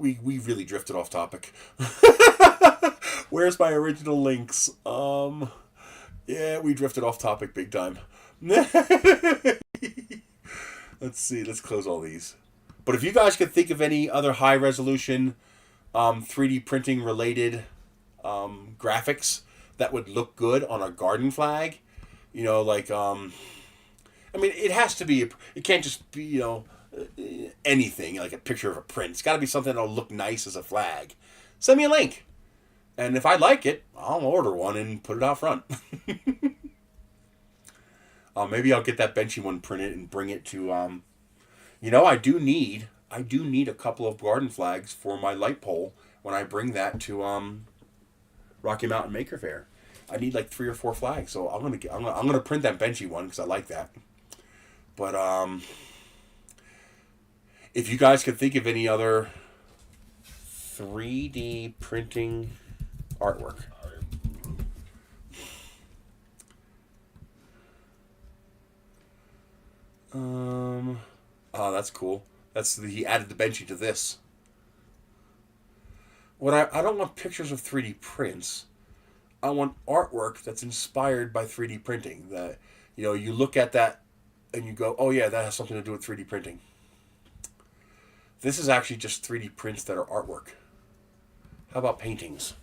we really drifted off topic. Where's my original links? Yeah, we drifted off topic big time. Let's see. Let's close all these. But if you guys could think of any other high resolution 3D printing related graphics that would look good on a garden flag, you know, like I mean, it has to be. It can't just be, you know, anything like a picture of a print. It's got to be something that'll look nice as a flag. Send me a link, and if I like it, I'll order one and put it out front. Maybe I'll get that Benchy one printed and bring it to. You know, I do need a couple of garden flags for my light pole when I bring that to Rocky Mountain Maker Faire. I need like 3 or 4 flags, so I'm gonna print that Benchy one because I like that. But if you guys could think of any other 3D printing artwork. Oh, that's cool. He added the Benchy to this. What I don't want pictures of 3D prints. I want artwork that's inspired by 3D printing. That, you know, you look at that and you go, oh yeah, that has something to do with 3D printing. This is actually just 3D prints that are artwork. How about paintings?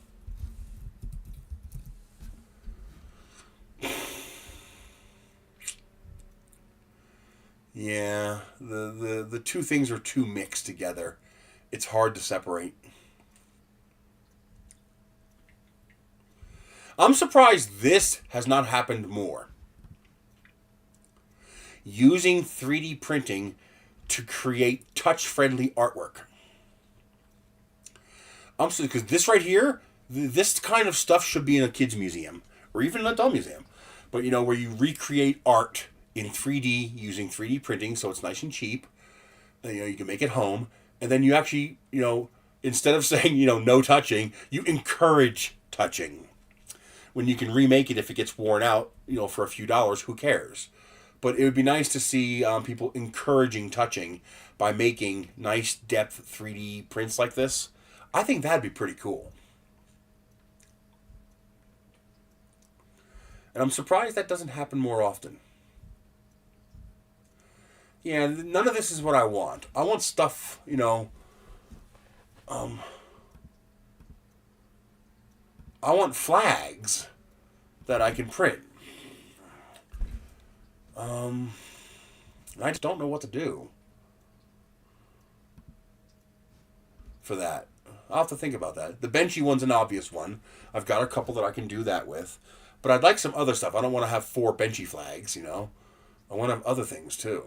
Yeah, the two things are too mixed together. It's hard to separate. I'm surprised this has not happened more. Using 3D printing to create touch-friendly artwork. I'm sorry, because this right here, this kind of stuff should be in a kid's museum or even an adult museum. But, you know, where you recreate art in 3D using 3D printing, so it's nice and cheap. And, you know, you can make it home, and then you actually, you know, instead of saying, you know, no touching, you encourage touching. When you can remake it if it gets worn out, you know, for a few dollars, who cares? But it would be nice to see people encouraging touching by making nice depth 3D prints like this. I think that'd be pretty cool. And I'm surprised that doesn't happen more often. Yeah, none of this is what I want. I want stuff, you know, I want flags that I can print. I just don't know what to do for that. I'll have to think about that. The Benchy one's an obvious one. I've got a couple that I can do that with. But I'd like some other stuff. I don't want to have 4 Benchy flags, you know. I want to have other things, too.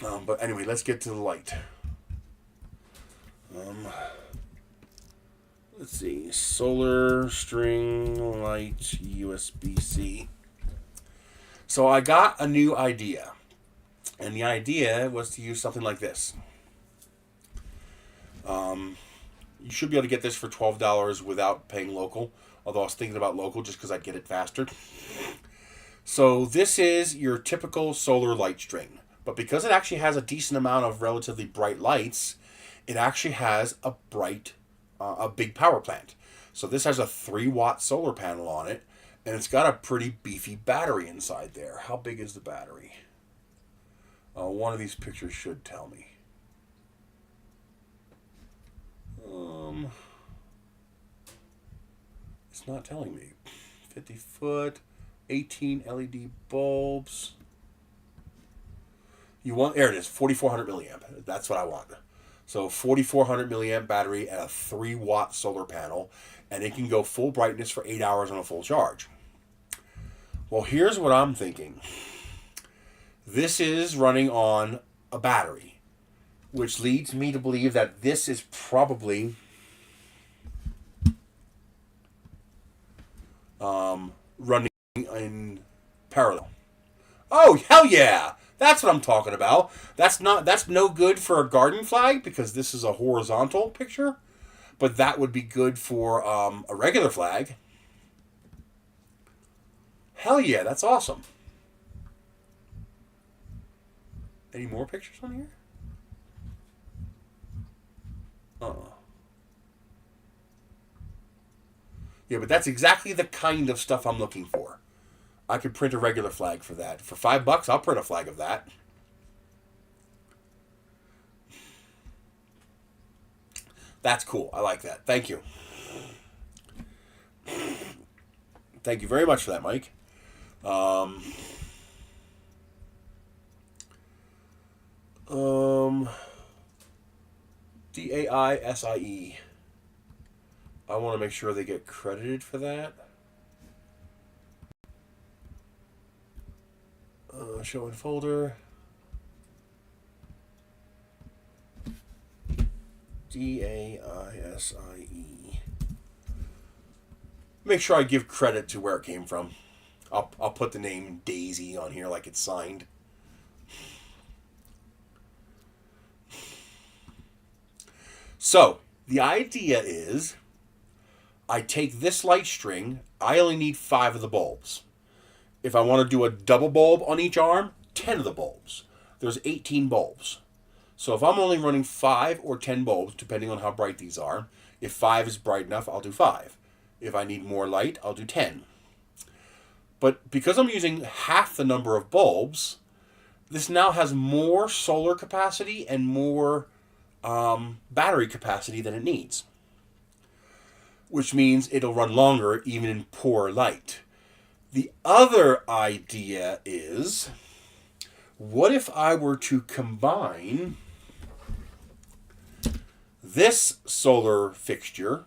But anyway, let's get to the light. Let's see. Solar string light USB-C. So I got a new idea. And the idea was to use something like this. You should be able to get this for $12 without paying local. Although I was thinking about local just because I'd get it faster. So this is your typical solar light string. But because it actually has a decent amount of relatively bright lights, it actually has a big power plant. So this has a 3-watt solar panel on it. And it's got a pretty beefy battery inside there. How big is the battery? One of these pictures should tell me. It's not telling me. 50 foot, 18 LED bulbs. There it is, 4,400 milliamp. That's what I want. So 4,400 milliamp battery and a 3-watt solar panel, and it can go full brightness for 8 hours on a full charge. Well, here's what I'm thinking. This is running on a battery, which leads me to believe that this is probably running in parallel. Oh, hell yeah! That's what I'm talking about. That's no good for a garden flag because this is a horizontal picture, but that would be good for a regular flag. Hell yeah, that's awesome. Any more pictures on here? Yeah, but that's exactly the kind of stuff I'm looking for. I could print a regular flag for that. For $5, I'll print a flag of that. That's cool. I like that. Thank you. Thank you very much for that, Mike. DAISIE. I want to make sure they get credited for that. Show in folder. DAISIE. Make sure I give credit to where it came from. I'll put the name Daisy on here like it's signed. So, the idea is I take this light string. I only need 5 of the bulbs. If I want to do a double bulb on each arm, 10 of the bulbs. There's 18 bulbs. So if I'm only running 5 or 10 bulbs, depending on how bright these are, if 5 is bright enough, I'll do 5. If I need more light, I'll do 10. But because I'm using half the number of bulbs, this now has more solar capacity and more battery capacity than it needs. Which means it'll run longer even in poor light. The other idea is, what if I were to combine this solar fixture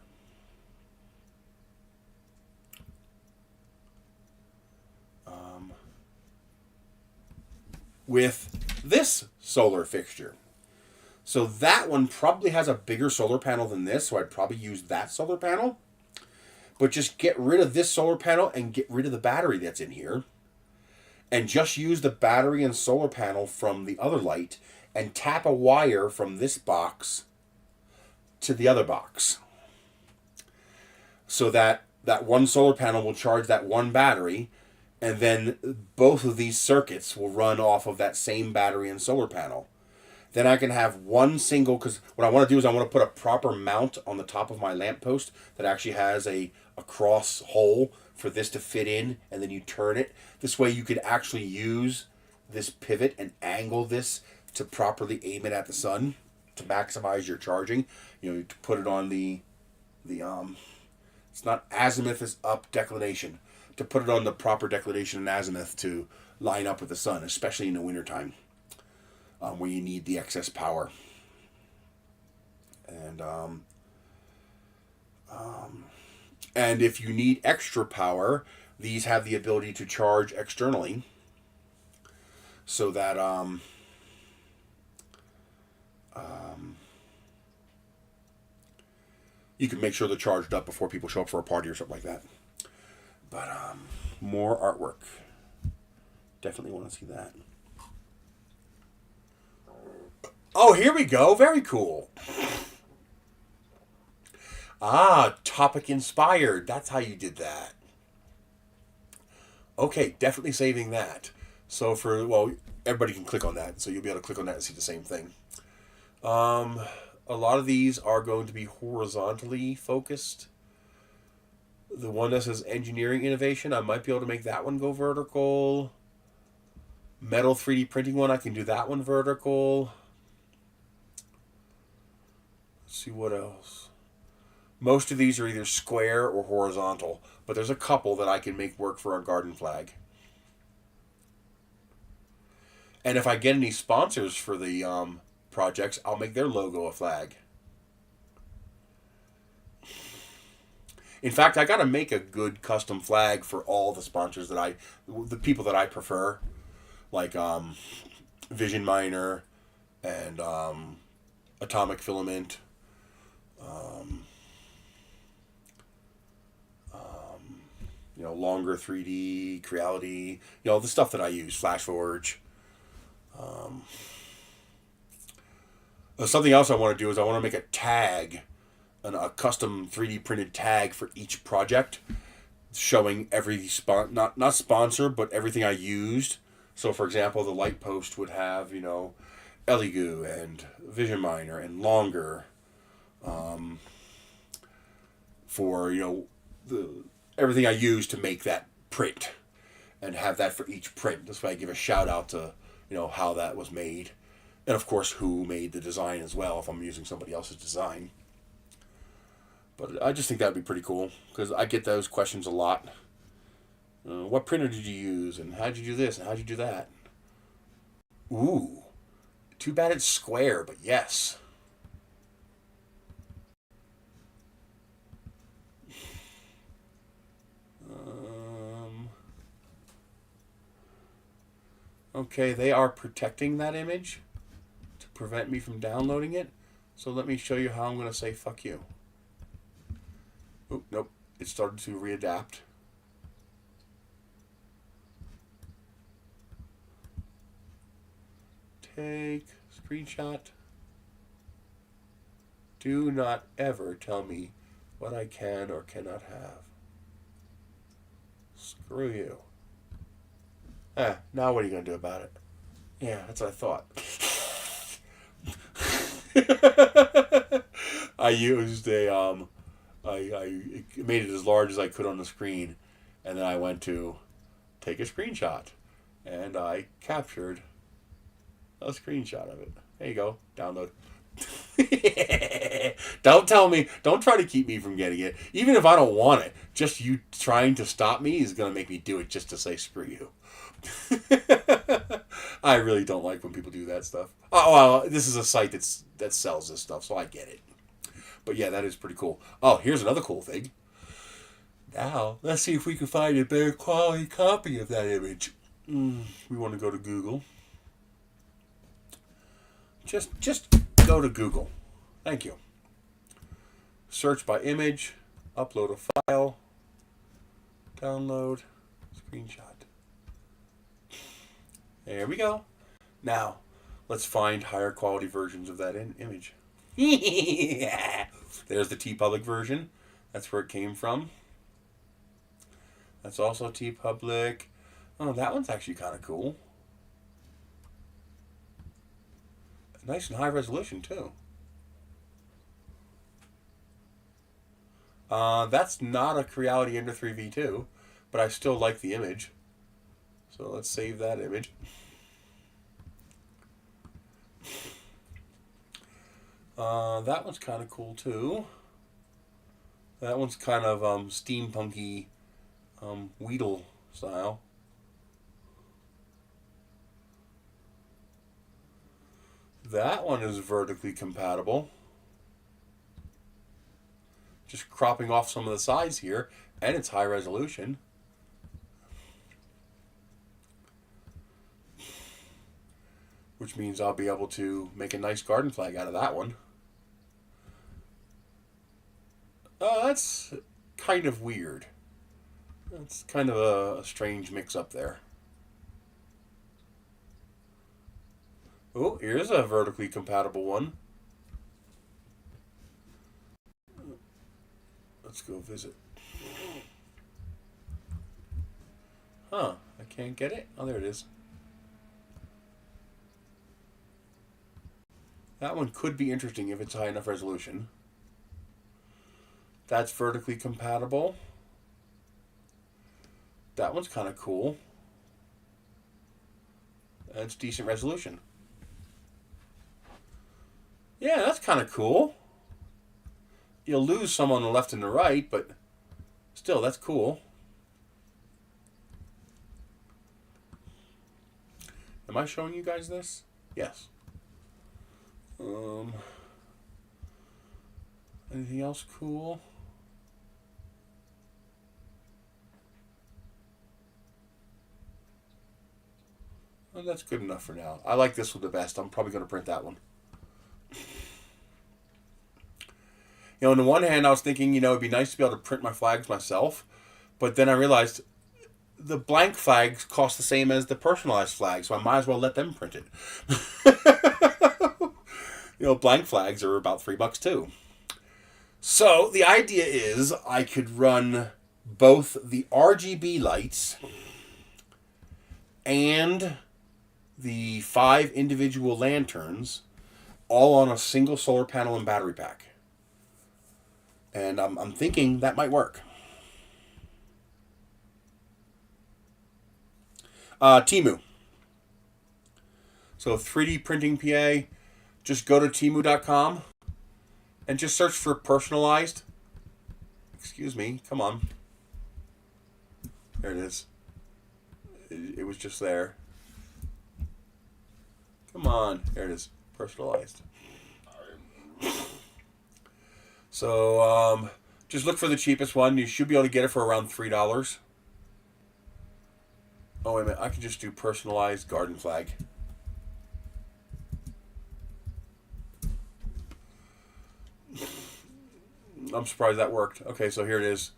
with this solar fixture? So that one probably has a bigger solar panel than this, so I'd probably use that solar panel. But just get rid of this solar panel and get rid of the battery that's in here. And just use the battery and solar panel from the other light and tap a wire from this box to the other box. So that one solar panel will charge that one battery, and then both of these circuits will run off of that same battery and solar panel. Then I can have one single, because what I want to do is I want to put a proper mount on the top of my lamppost that actually has a cross hole for this to fit in, and then you turn it. This way you could actually use this pivot and angle this to properly aim it at the sun to maximize your charging. You know, to put it on the it's not azimuth, is up, declination. To put it on the proper declination and azimuth to line up with the sun, especially in the wintertime. Where you need the excess power. And if you need extra power, these have the ability to charge externally, so that you can make sure they're charged up before people show up for a party or something like that. But more artwork. Definitely want to see that. Oh, here we go. Very cool. Ah, topic inspired. That's how you did that. Okay, definitely saving that. So everybody can click on that. So you'll be able to click on that and see the same thing. A lot of these are going to be horizontally focused. The one that says engineering innovation, I might be able to make that one go vertical. Metal 3D printing one, I can do that one vertical. Let's see what else. Most of these are either square or horizontal, but there's a couple that I can make work for a garden flag. And if I get any sponsors for the projects, I'll make their logo a flag. In fact, I got to make a good custom flag for all the sponsors the people that I prefer, like Vision Miner and Atomic Filament. Longer 3D, Creality, the stuff that I use, FlashForge. Something else I want to do is I want to make a tag, a custom 3D printed tag for each project, showing every not sponsor, but everything I used. So, for example, the light post would have, Elegoo and Vision Miner and Longer, for, everything I use to make that print, and have that for each print. This way I give a shout out to, how that was made, and of course who made the design as well if I'm using somebody else's design. But I just think that would be pretty cool, because I get those questions a lot. What printer did you use, and how'd you do this, and how'd you do that? Ooh, too bad it's square, but yes. Okay, they are protecting that image to prevent me from downloading it. So let me show you how I'm going to say fuck you. Oh, nope. It started to readapt. Take screenshot. Do not ever tell me what I can or cannot have. Screw you. Now what are you going to do about it? Yeah, that's what I thought. I used I made it as large as I could on the screen, and then I went to take a screenshot, and I captured a screenshot of it. There you go. Download. Don't tell me. Don't try to keep me from getting it. Even if I don't want it, just you trying to stop me is going to make me do it just to say screw you. I really don't like when people do that stuff. Oh, well, this is a site that sells this stuff, so I get it. But yeah, that is pretty cool. Oh, here's another cool thing. Now, let's see if we can find a better quality copy of that image. We want to go to Google. Just go to Google. Thank you. Search by image, upload a file, download, screenshot. There we go. Now, let's find higher quality versions of that image. There's the TeePublic version. That's where it came from. That's also TeePublic. Oh, that one's actually kind of cool. Nice and high resolution, too. That's not a Creality Ender 3 V2, but I still like the image. So let's save that image. That one's kind of cool, too. That one's kind of steampunky Weedle style. That one is vertically compatible. Just cropping off some of the sides here, and it's high resolution. Which means I'll be able to make a nice garden flag out of that one. That's kind of weird. That's kind of a strange mix-up there. Oh, here's a vertically compatible one. Let's go visit. Huh, I can't get it? Oh, there it is. That one could be interesting if it's high enough resolution. That's vertically compatible. That one's kind of cool. That's decent resolution. Yeah, that's kind of cool. You'll lose some on the left and the right, but still, that's cool. Am I showing you guys this? Yes. Anything else cool? Well, that's good enough for now. I like this one the best. I'm probably going to print that one. On the one hand, I was thinking, it'd be nice to be able to print my flags myself. But then I realized the blank flags cost the same as the personalized flags, so I might as well let them print it. Blank flags are about $3 too. So the idea is I could run both the RGB lights and the 5 individual lanterns all on a single solar panel and battery pack. And I'm thinking that might work. Temu. So 3D Printing PA, just go to Temu.com and just search for personalized. Excuse me, come on. There it is. It was just there. Come on, there it is. Personalized. So just look for the cheapest one. You should be able to get it for around $3. Oh, wait a minute. I can just do personalized garden flag. I'm surprised that worked. Okay, so here it is.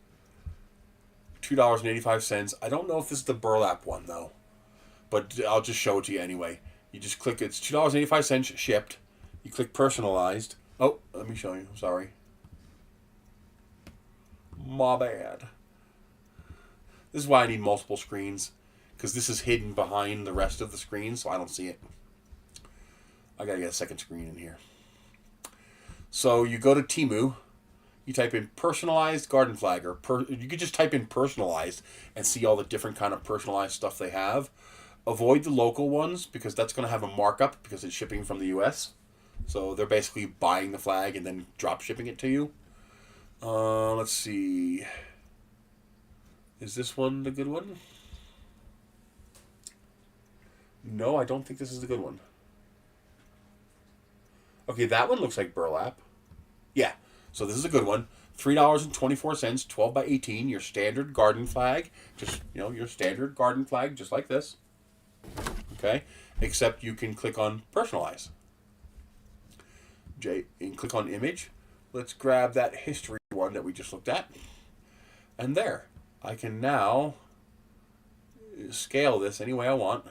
$2.85. I don't know if this is the burlap one, though. But I'll just show it to you anyway. You just click, it's $2.85 shipped. You click personalized. Oh, let me show you. Sorry. My bad. This is why I need multiple screens. Because this is hidden behind the rest of the screen, so I don't see it. I gotta get a second screen in here. So you go to Temu. You type in personalized garden flag, or you could just type in personalized and see all the different kind of personalized stuff they have. Avoid the local ones because that's going to have a markup because it's shipping from the US. So they're basically buying the flag and then drop shipping it to you. Let's see. Is this one the good one? No, I don't think this is the good one. Okay, that one looks like burlap. Yeah. So this is a good one. $3.24, 12 by 18, your standard garden flag. Just, your standard garden flag, just like this. Okay? Except you can click on personalize. And click on image. Let's grab that history one that we just looked at. And there. I can now scale this any way I want.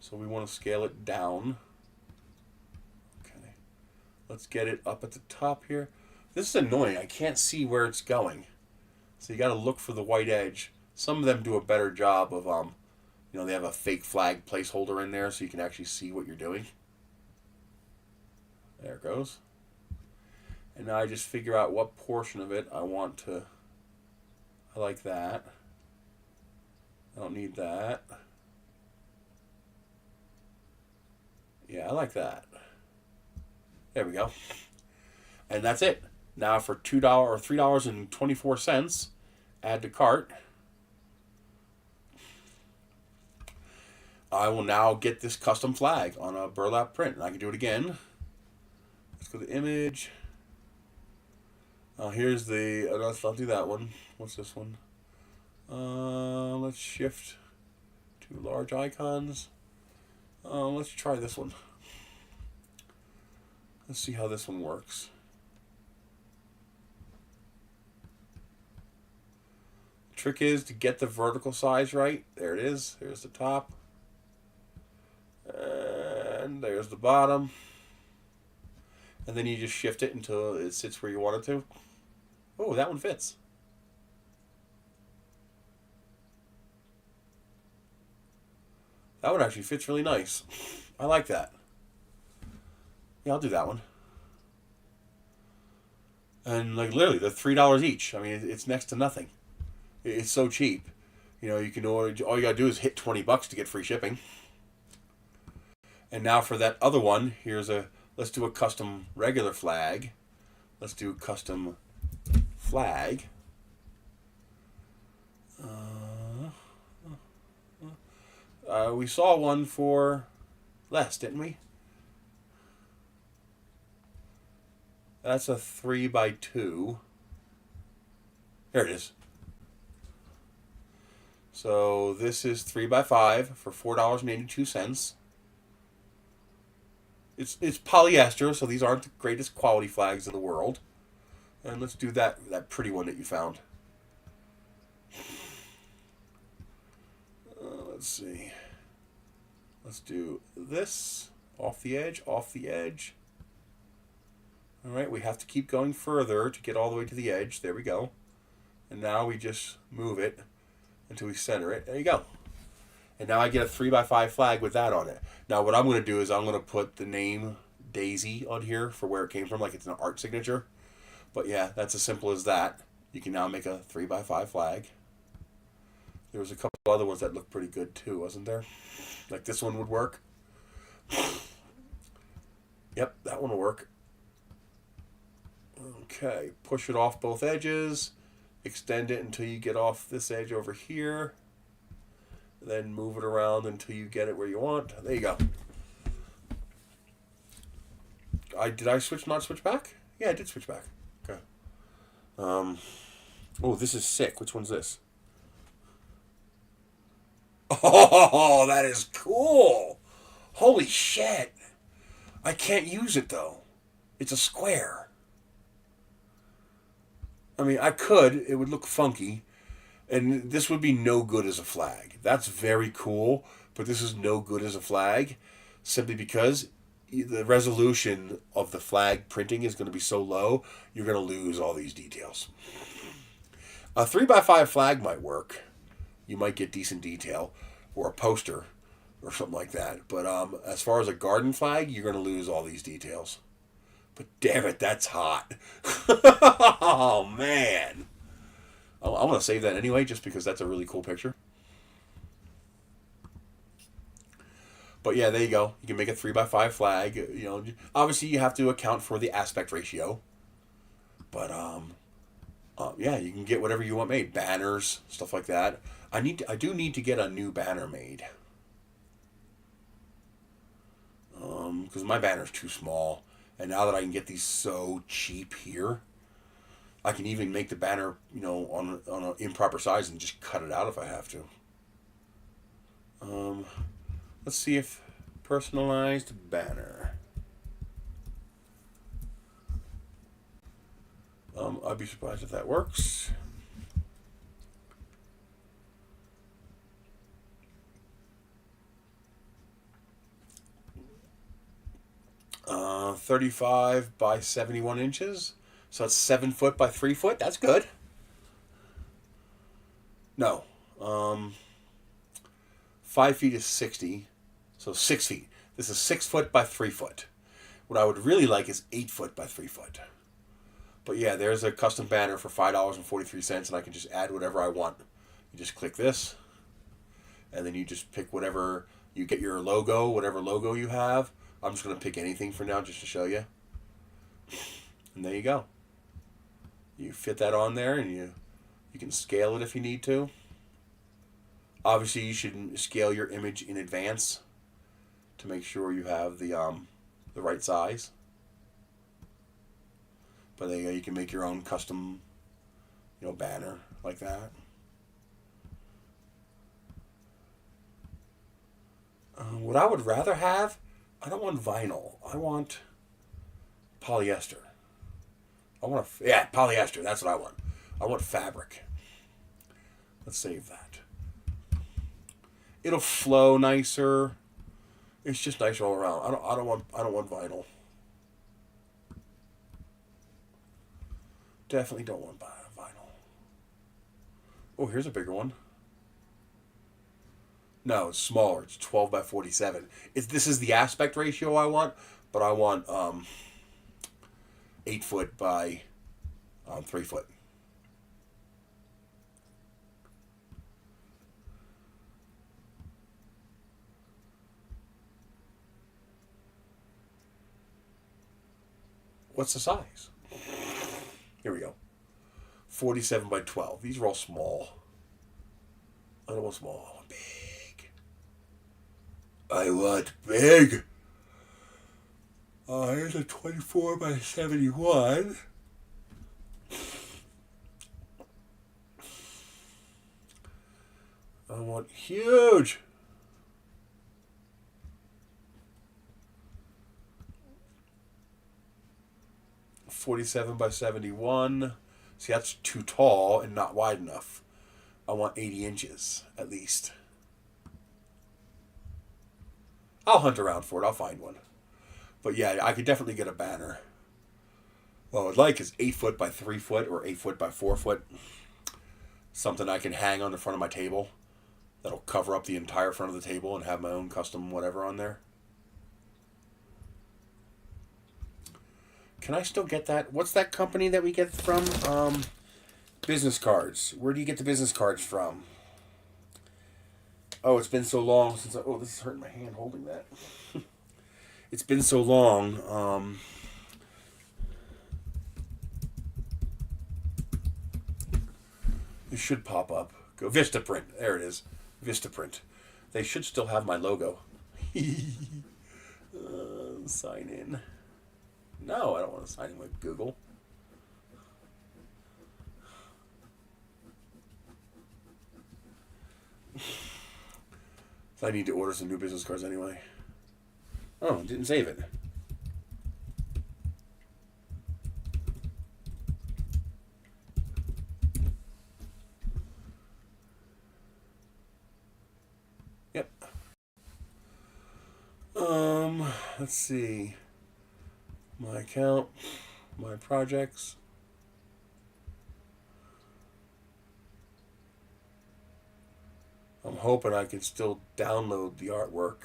So we want to scale it down. Okay. Let's get it up at the top here. This is annoying. I can't see where it's going. So you got to look for the white edge. Some of them do a better job of, they have a fake flag placeholder in there so you can actually see what you're doing. There it goes. And now I just figure out what portion of it I want to. I like that. I don't need that. Yeah, I like that. There we go. And that's it. Now for $2 or $3.24, add to cart. I will now get this custom flag on a burlap print. And I can do it again. Let's go to image. Here's the, let's do that one. What's this one? Let's shift to large icons. Let's try this one. Let's see how this one works. Trick is to get the vertical size right. There it is. There's the top. And there's the bottom. And then you just shift it until it sits where you want it to. Oh, that one fits. That one actually fits really nice. I like that. Yeah, I'll do that one. And like literally, they're $3 each. I mean, it's next to nothing. It's so cheap. You can order. All you gotta do is hit $20 to get free shipping. And now for that other one, let's do a custom regular flag. Let's do custom flag. We saw one for less, didn't we? That's a 3x2. There it is. So this is 3x5 for $4.82. It's polyester, so these aren't the greatest quality flags in the world. And let's do that pretty one that you found. Let's see. Let's do this. Off the edge, off the edge. Alright, we have to keep going further to get all the way to the edge. There we go. And now we just move it until we center it. There you go. And now I get a 3x5 flag with that on it. Now what I'm going to do is I'm going to put the name Daisy on here for where it came from, like it's an art signature. But yeah, that's as simple as that. You can now make a 3x5 flag. There was a couple other ones that looked pretty good too, wasn't there? Like this one would work. Yep, that one will work. Okay, push it off both edges. Extend it until you get off this edge over here. Then move it around until you get it where you want. There you go. Did I not switch back? Yeah, I did switch back. Okay. Oh, this is sick. Which one's this? Oh, that is cool. Holy shit. I can't use it though. It's a square. I mean, I could. It would look funky. And this would be no good as a flag. That's very cool, but this is no good as a flag simply because the resolution of the flag printing is going to be so low, you're going to lose all these details. A 3x5 flag might work. You might get decent detail, or a poster or something like that. But as far as a garden flag, you're going to lose all these details. But damn it, that's hot. Oh, man. I'm going to save that anyway, just because that's a really cool picture. But yeah, there you go. You can make a 3x5 flag. You know, obviously you have to account for the aspect ratio. But yeah, you can get whatever you want made. Banners, stuff like that. I do need to get a new banner made. Because my banner's too small. And now that I can get these so cheap here, I can even make the banner, you know, on an improper size and just cut it out if I have to. Let's see if personalized banner. I'd be surprised if that works. Uh, 35 by 71 inches. So that's 7 foot by 3 foot. That's good. No. 5 feet is 60. So 6 feet. This is 6 foot by 3 foot. What I would really like is 8 foot by 3 foot. But yeah, there's a custom banner for $5.43, and I can just add whatever I want. You just click this, and then you just pick whatever, you get your logo, whatever logo you have. I'm just going to pick anything for now just to show you. And there you go. You fit that on there, and you can scale it if you need to. Obviously, you should scale your image in advance to make sure you have the right size. But there you go. You can make your own custom, you know, banner like that. What I would rather have, I don't want vinyl. I want polyester. Yeah, polyester. That's what I want. I want fabric. Let's save that. It'll flow nicer. It's just nicer all around. I don't want vinyl. Definitely don't want vinyl. Oh, here's a bigger one. No, it's smaller. It's 12 by 47. This is the aspect ratio I want, but I want 8 foot by 3 foot. What's the size? Here we go. 47 by 12. These are all small. I don't want small. I want big. I want big. Here's a 24 by 71. I want huge. .47 by 71. See, that's too tall and not wide enough. I want 80 inches at least. I'll hunt around for it. I'll find one. But yeah, I could definitely get a banner. What I'd like is 8 foot by 3 foot or 8 foot by 4 foot. Something I can hang on the front of my table. That'll cover up the entire front of the table and have my own custom whatever on there. Can I still get that? What's that company that we get from? Business cards. Where do you get the business cards from? Oh, it's been so long since oh, this is hurting my hand holding that. It's been so long. It should pop up. Go Vista Print. There it is. Vista Print. They should still have my logo. Sign in. No, I don't want to sign in with Google. So I need to order some new business cards anyway. Oh, didn't save it. Yep. Let's see. My account, my projects. I'm hoping I can still download the artwork.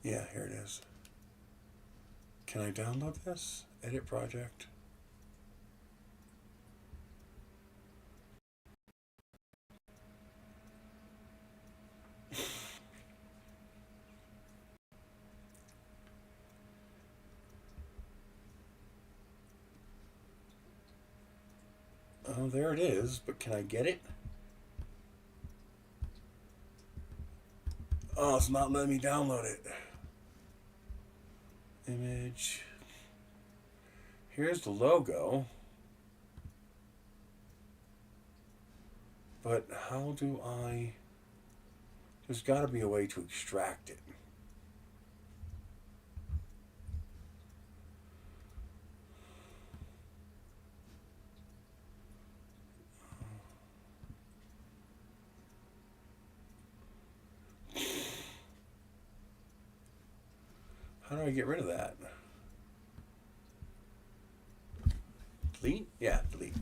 Yeah, here it is. Can I download this? Edit project. Oh, there it is, but can I get it? Oh, it's not letting me download it. Image. Here's the logo. But how do I... There's got to be a way to extract it. How do I get rid of that? Delete? Yeah, delete.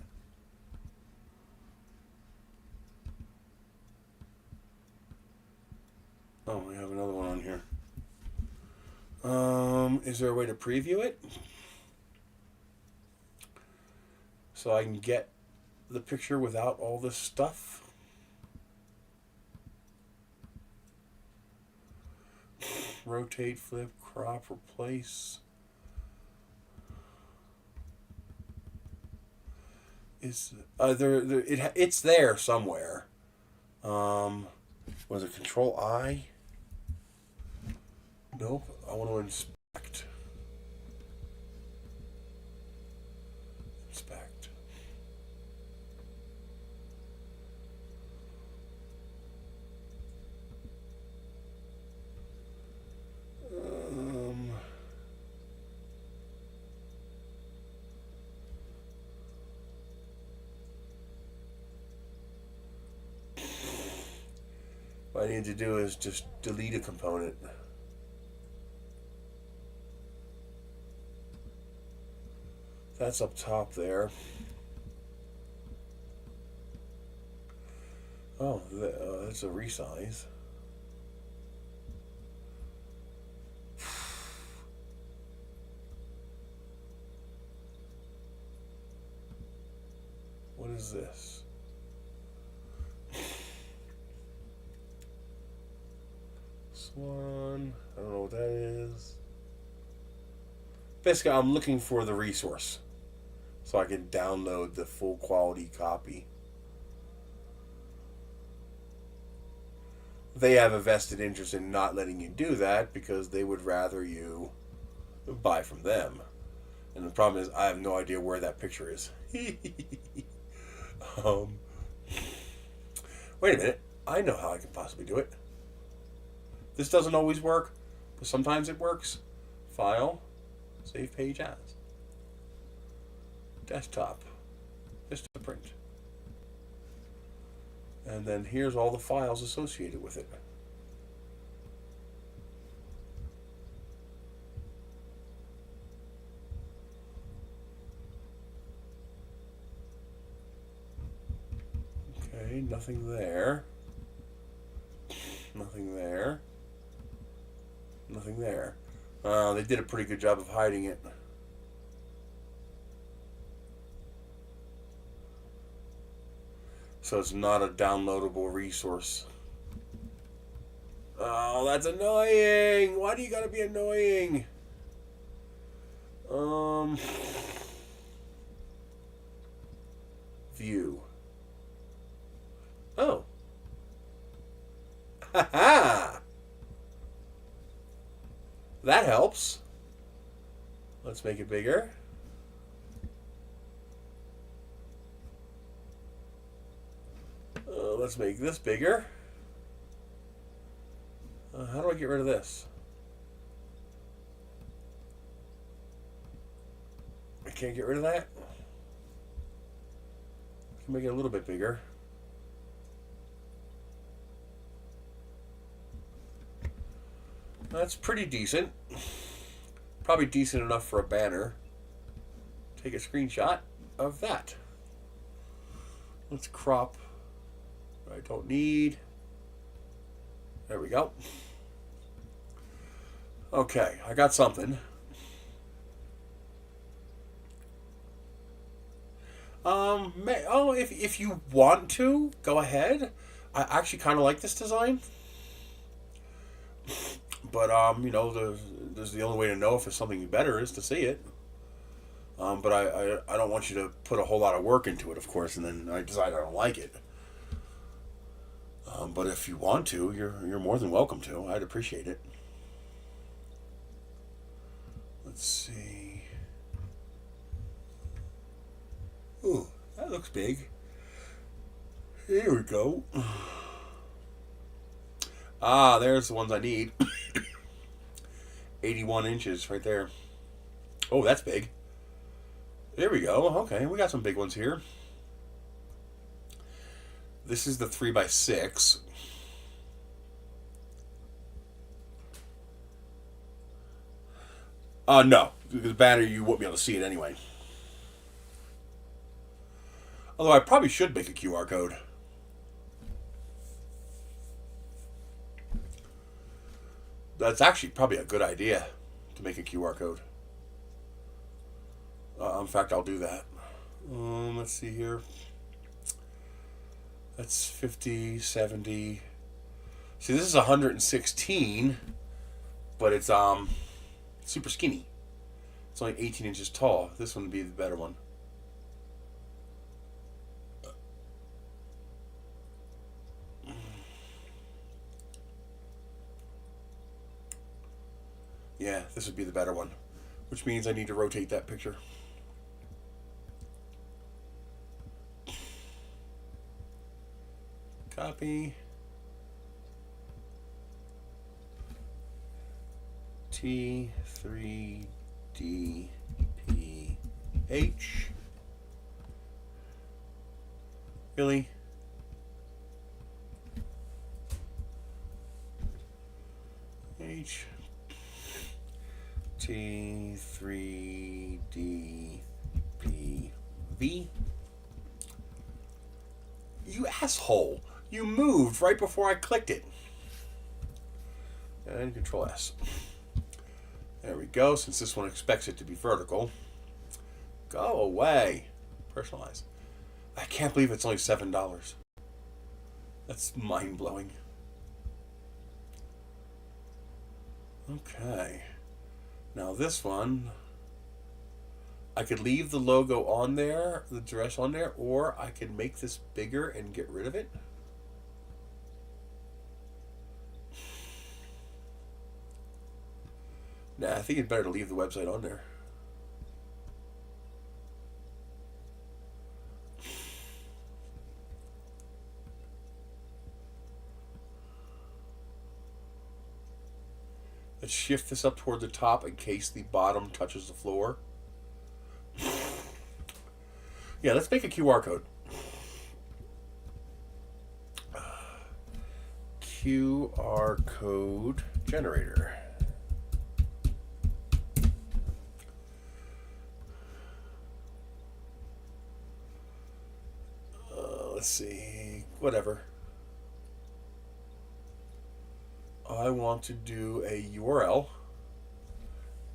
Oh, we have another one on here. Is there a way to preview it? So I can get the picture without all this stuff? Rotate, flip, crop, replace. Is it's there somewhere. Was it Control I? Nope. I want to inspect. Inspect. What I need to do is just delete a component. That's up top there. Oh, that's a resize. What is this? One. I don't know what that is. Basically, I'm looking for the resource so I can download the full quality copy. They have a vested interest in not letting you do that because they would rather you buy from them. And the problem is, I have no idea where that picture is. Wait a minute. I know how I can possibly do it. This doesn't always work, but sometimes it works. File, save page as. Desktop, Vista Print. And then here's all the files associated with it. Okay, nothing there. Nothing there. Nothing there. They did a pretty good job of hiding it. So it's not a downloadable resource. Oh, that's annoying. Why do you gotta be annoying? View. Oh. Haha. That helps. Let's make it bigger. Let's make this bigger. How do I get rid of this? I can't get rid of that. I can make it a little bit bigger. That's pretty decent. Probably decent enough for a banner. Take a screenshot of that. Let's crop what I don't need. There we go. Okay, I got something. If you want to, go ahead. I actually kind of like this design. But, you know, there's the only way to know if it's something better is to see it. But I don't want you to put a whole lot of work into it, of course, and then I decide I don't like it. But if you want to, you're more than welcome to. I'd appreciate it. Let's see. Ooh, that looks big. Here we go. Ah, there's the ones I need. 81 inches right there. Oh, that's big. There we go. Okay, we got some big ones here. This is the 3x6. No. The banner, you won't be able to see it anyway. Although I probably should make a QR code. That's actually probably a good idea to make a QR code. In fact, I'll do that. Let's see here. That's 50, 70. See, this is 116, but it's super skinny. It's only 18 inches tall. This one would be the better one. Yeah, this would be the better one, which means I need to rotate that picture. Copy. T3DP H. Really? H. T3DP. You asshole. You moved right before I clicked it. And Control S. There we go. Since this one expects it to be vertical. Go away. Personalize. I can't believe it's only $7. That's mind-blowing. Okay. Now this one, I could leave the logo on there, the dress on there, or I could make this bigger and get rid of it. Nah, I think it's better to leave the website on there. Let's shift this up toward the top in case the bottom touches the floor. Yeah, let's make a QR code. QR code generator. Let's see, whatever. I want to do a URL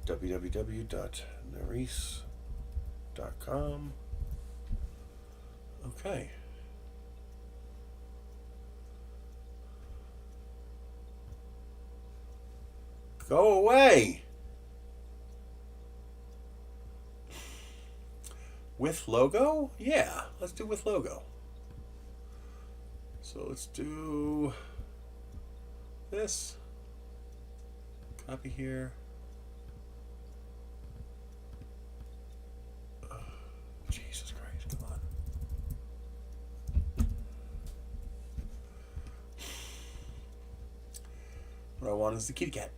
www.nerisse.com. Okay. Go away. With logo? Yeah, let's do with logo. So let's do this. Copy here. Jesus Christ, come on. What I want is the kitty cat.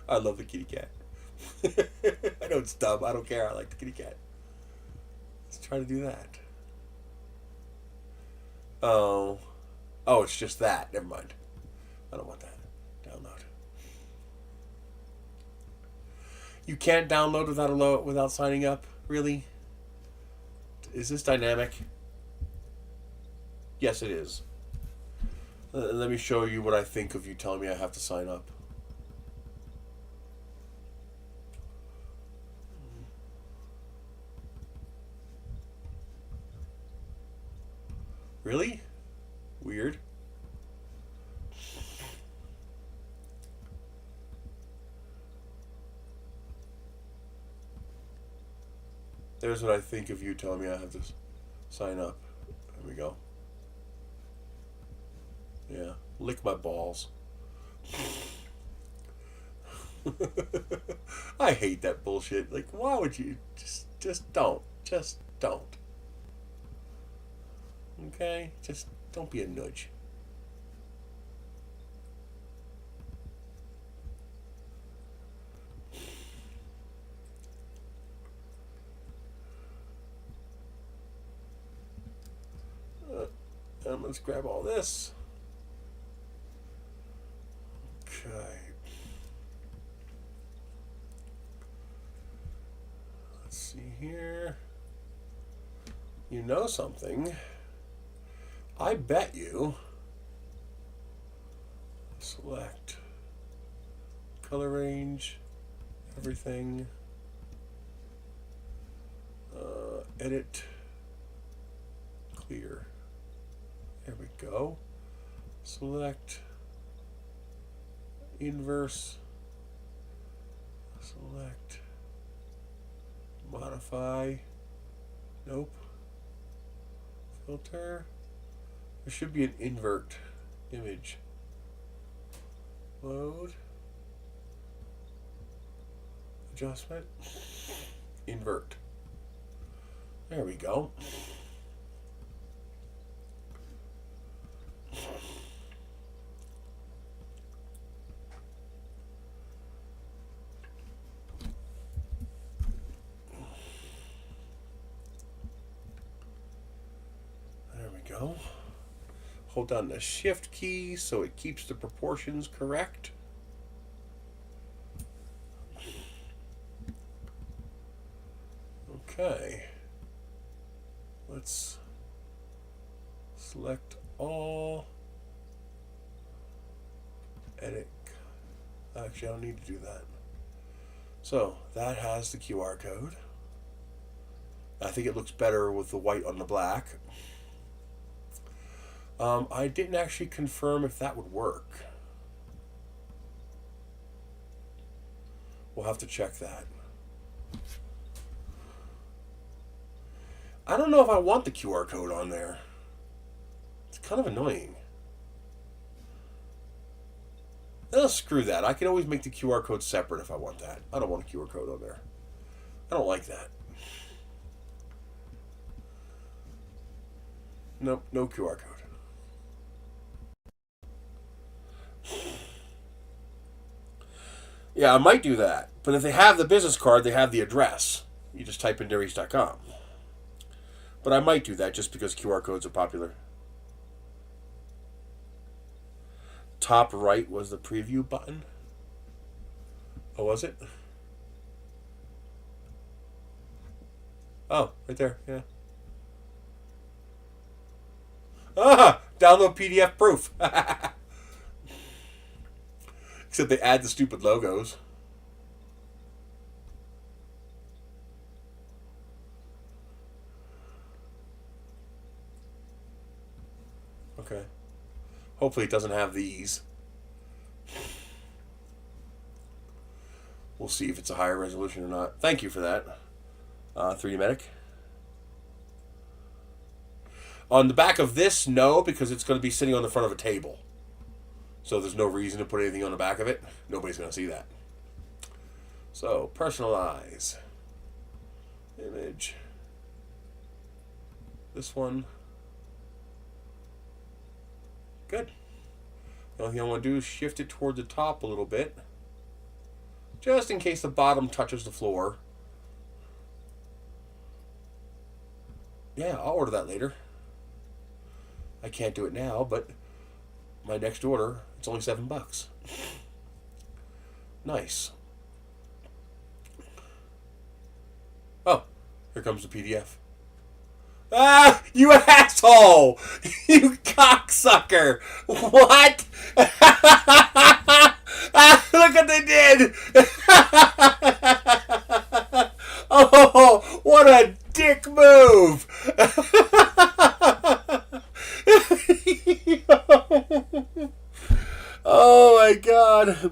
I love the kitty cat. I know it's dumb. I don't care. I like the kitty cat. Let's try to do that. Oh, it's just that. Never mind. I don't want that. Download. You can't download without signing up. Really? Is this dynamic? Yes, it is. Let me show you what I think of you telling me I have to sign up. Really? Weird. There's what I think of you telling me I have to sign up. There we go. Yeah, lick my balls. I hate that bullshit. Like, why would you just don't. Just don't. Okay? Just don't be a nudge. Let's grab all this. Okay. Let's see here. You know something. I bet you. Select. Color range. Everything. Edit. Clear. There we go. Select. Inverse. Select. Modify. Nope. Filter. There should be an invert image. Load. Adjustment. Invert. There we go. Go. Hold down the shift key so it keeps the proportions correct. Okay. Let's select all. Edit. Actually, I don't need to do that. So that has the QR code. I think it looks better with the white on the black. I didn't actually confirm if that would work. We'll have to check that. I don't know if I want the QR code on there. It's kind of annoying. Oh, screw that. I can always make the QR code separate if I want that. I don't want a QR code on there. I don't like that. Nope, no QR code. Yeah, I might do that. But if they have the business card, they have the address. You just type in nerisse.com. But I might do that just because QR codes are popular. Top right was the preview button. Oh, was it? Oh, right there, yeah. Download PDF proof. Except they add the stupid logos. Okay. Hopefully it doesn't have these. We'll see if it's a higher resolution or not. Thank you for that, 3D Medic. On the back of this, no, because it's going to be sitting on the front of a table. So there's no reason to put anything on the back of it. Nobody's going to see that. So, personalize. Image. This one. Good. The only thing I want to do is shift it toward the top a little bit. Just in case the bottom touches the floor. Yeah, I'll order that later. I can't do it now, but my next order, it's only $7. Nice. Oh, here comes the PDF. Ah, you asshole! You cocksucker! What? Look what they did! Oh, what a dick move! Oh my god.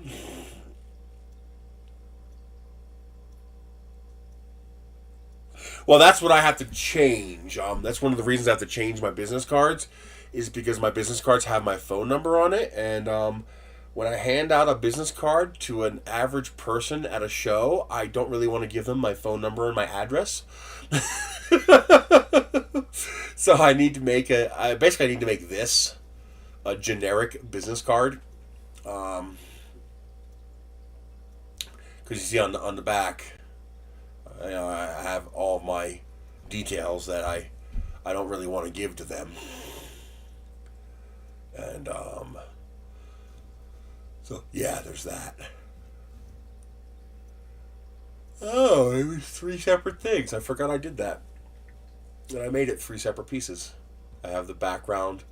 Well, that's what I have to change. That's one of the reasons I have to change my business cards, is because my business cards have my phone number on it, and when I hand out a business card to an average person at a show, I don't really want to give them my phone number and my address. So I need to make I need to make this a generic business card. Because you see on the back, I have all of my details that I don't really want to give to them. And so yeah, there's that. Oh, it was 3 separate things. I forgot I did that. And I made it 3 separate pieces. I have the background.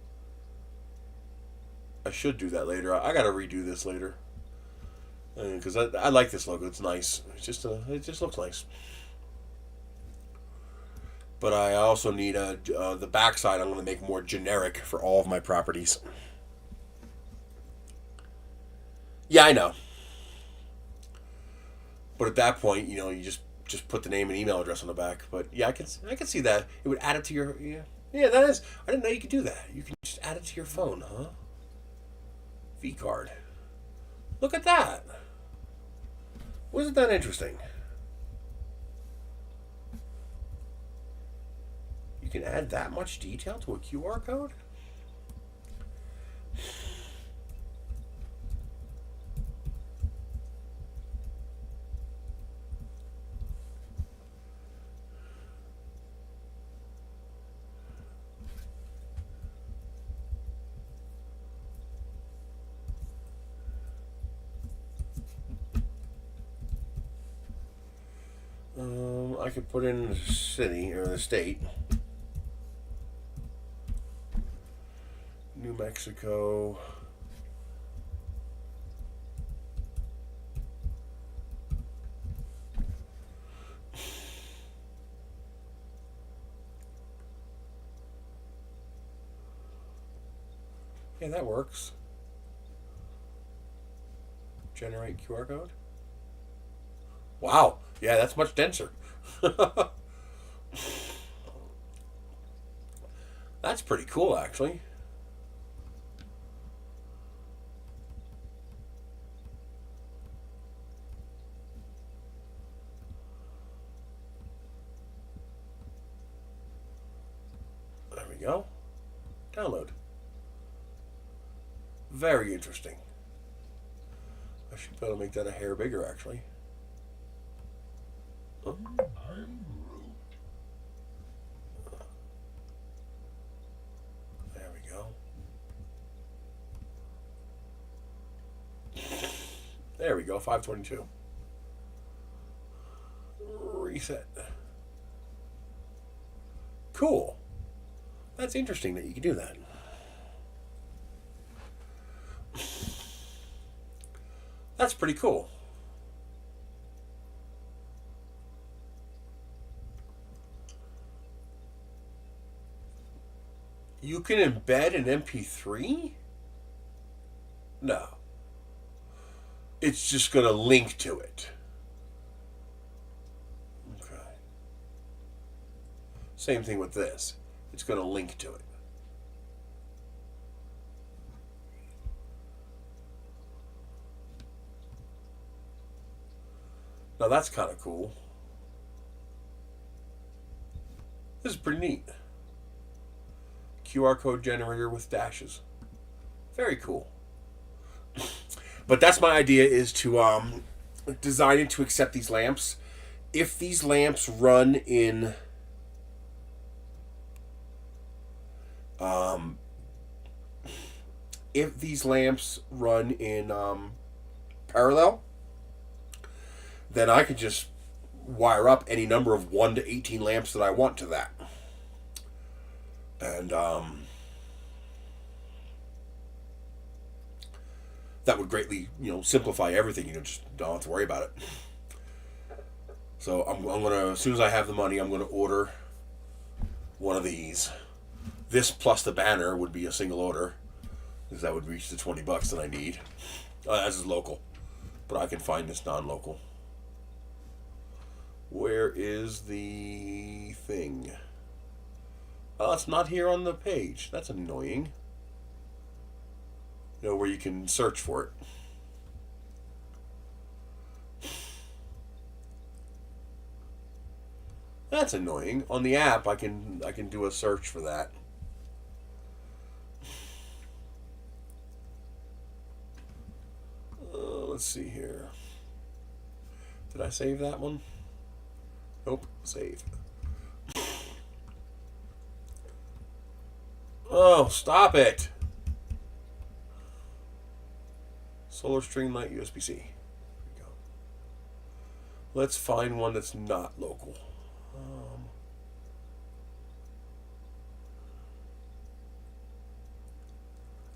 I should do that later. I gotta redo this later. Because I like this logo. It's nice. It just looks nice. But I also need the backside. I'm going to make more generic for all of my properties. Yeah, I know. But at that point, you just put the name and email address on the back. But yeah, I can see that. It would add it to your yeah. That is. I didn't know you could do that. You can just add it to your phone, huh? V card. Look at that. Wasn't that interesting? You can add that much detail to a QR code? I could put in the city or the state. New Mexico. Yeah, that works. Generate QR code. Wow. Yeah, that's much denser. That's pretty cool, actually. There we go. Download. Very interesting. I should be able to make that a hair bigger, actually. Oh. There we go. There we go, 522. Reset. Cool. That's interesting that you can do that. That's pretty cool. You can embed an MP3? No. It's just going to link to it. Okay. Same thing with this. It's going to link to it. Now that's kind of cool. This is pretty neat. QR code generator with dashes. Very cool. But that's my idea, is to design it to accept these lamps. If these lamps run in parallel, then I could just wire up any number of 1 to 18 lamps that I want to that. And that would greatly, simplify everything. Just don't have to worry about it. So I'm gonna, as soon as I have the money, I'm gonna order one of these. This plus the banner would be a single order, because that would reach the $20 that I need. As is local, but I can find this non-local. Where is the thing? Oh, it's not here on the page. That's annoying. Where you can search for it. That's annoying. On the app, I can do a search for that. Let's see here. Did I save that one? Nope. Save. Oh, stop it. Solar string light USB-C. There we go. Let's find one that's not local.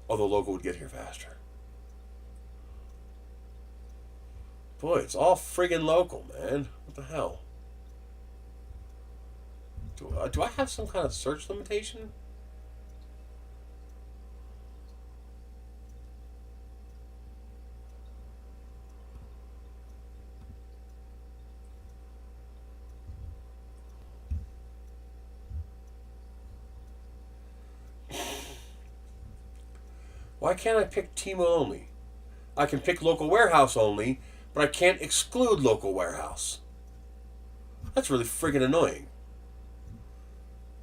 Although local would get here faster. Boy, it's all friggin' local, man. What the hell? Do I have some kind of search limitation? Why can't I pick Timo only? I can pick local warehouse only, but I can't exclude local warehouse. That's really friggin' annoying.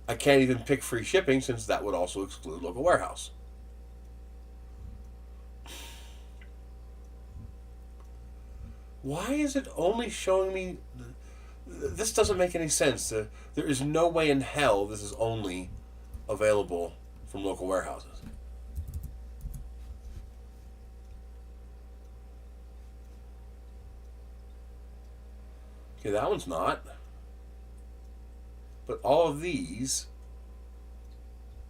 I can't even pick free shipping, since that would also exclude local warehouse. Why is it only showing me... This doesn't make any sense. There is no way in hell this is only available from local warehouses. Okay, that one's not. But all of these,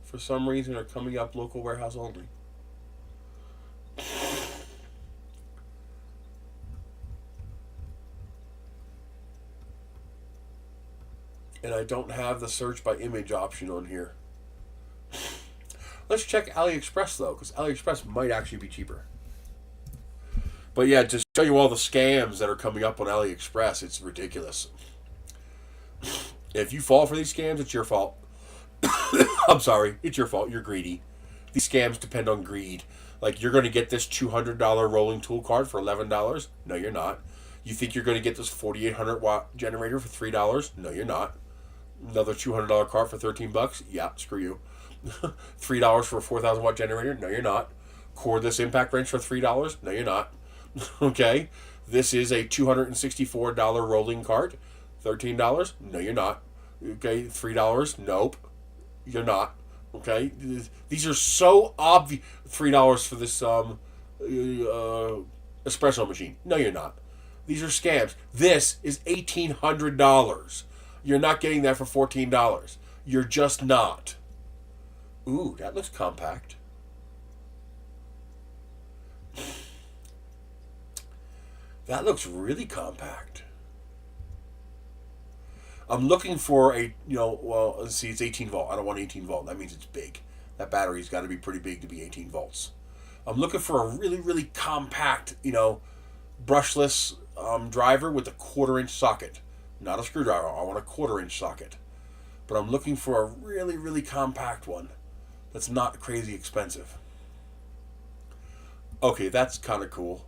for some reason, are coming up local warehouse only. And I don't have the search by image option on here. Let's check AliExpress, though, because AliExpress might actually be cheaper. But yeah, just show you all the scams that are coming up on AliExpress. It's ridiculous. If you fall for these scams, it's your fault. I'm sorry. It's your fault. You're greedy. These scams depend on greed. Like, you're going to get this $200 rolling tool card for $11? No, you're not. You think you're going to get this 4,800 watt generator for $3? No, you're not. Another $200 cart for $13? Yeah, screw you. $3 for a 4,000 watt generator? No, you're not. Cordless impact wrench for $3? No, you're not. Okay? This is a $264 rolling cart. $13? No, you're not. Okay, $3? Nope. You're not. Okay? These are so obvious. $3 for this espresso machine. No, you're not. These are scams. This is $1,800. You're not getting that for $14. You're just not. Ooh, that looks compact. That looks really compact. I'm looking for a, well, let's see, it's 18 volt. I don't want 18 volt. That means it's big. That battery's got to be pretty big to be 18 volts. I'm looking for a really, really compact, brushless driver with a 1/4-inch socket. Not a screwdriver. I want a 1/4-inch socket. But I'm looking for a really, really compact one that's not crazy expensive. Okay, that's kind of cool.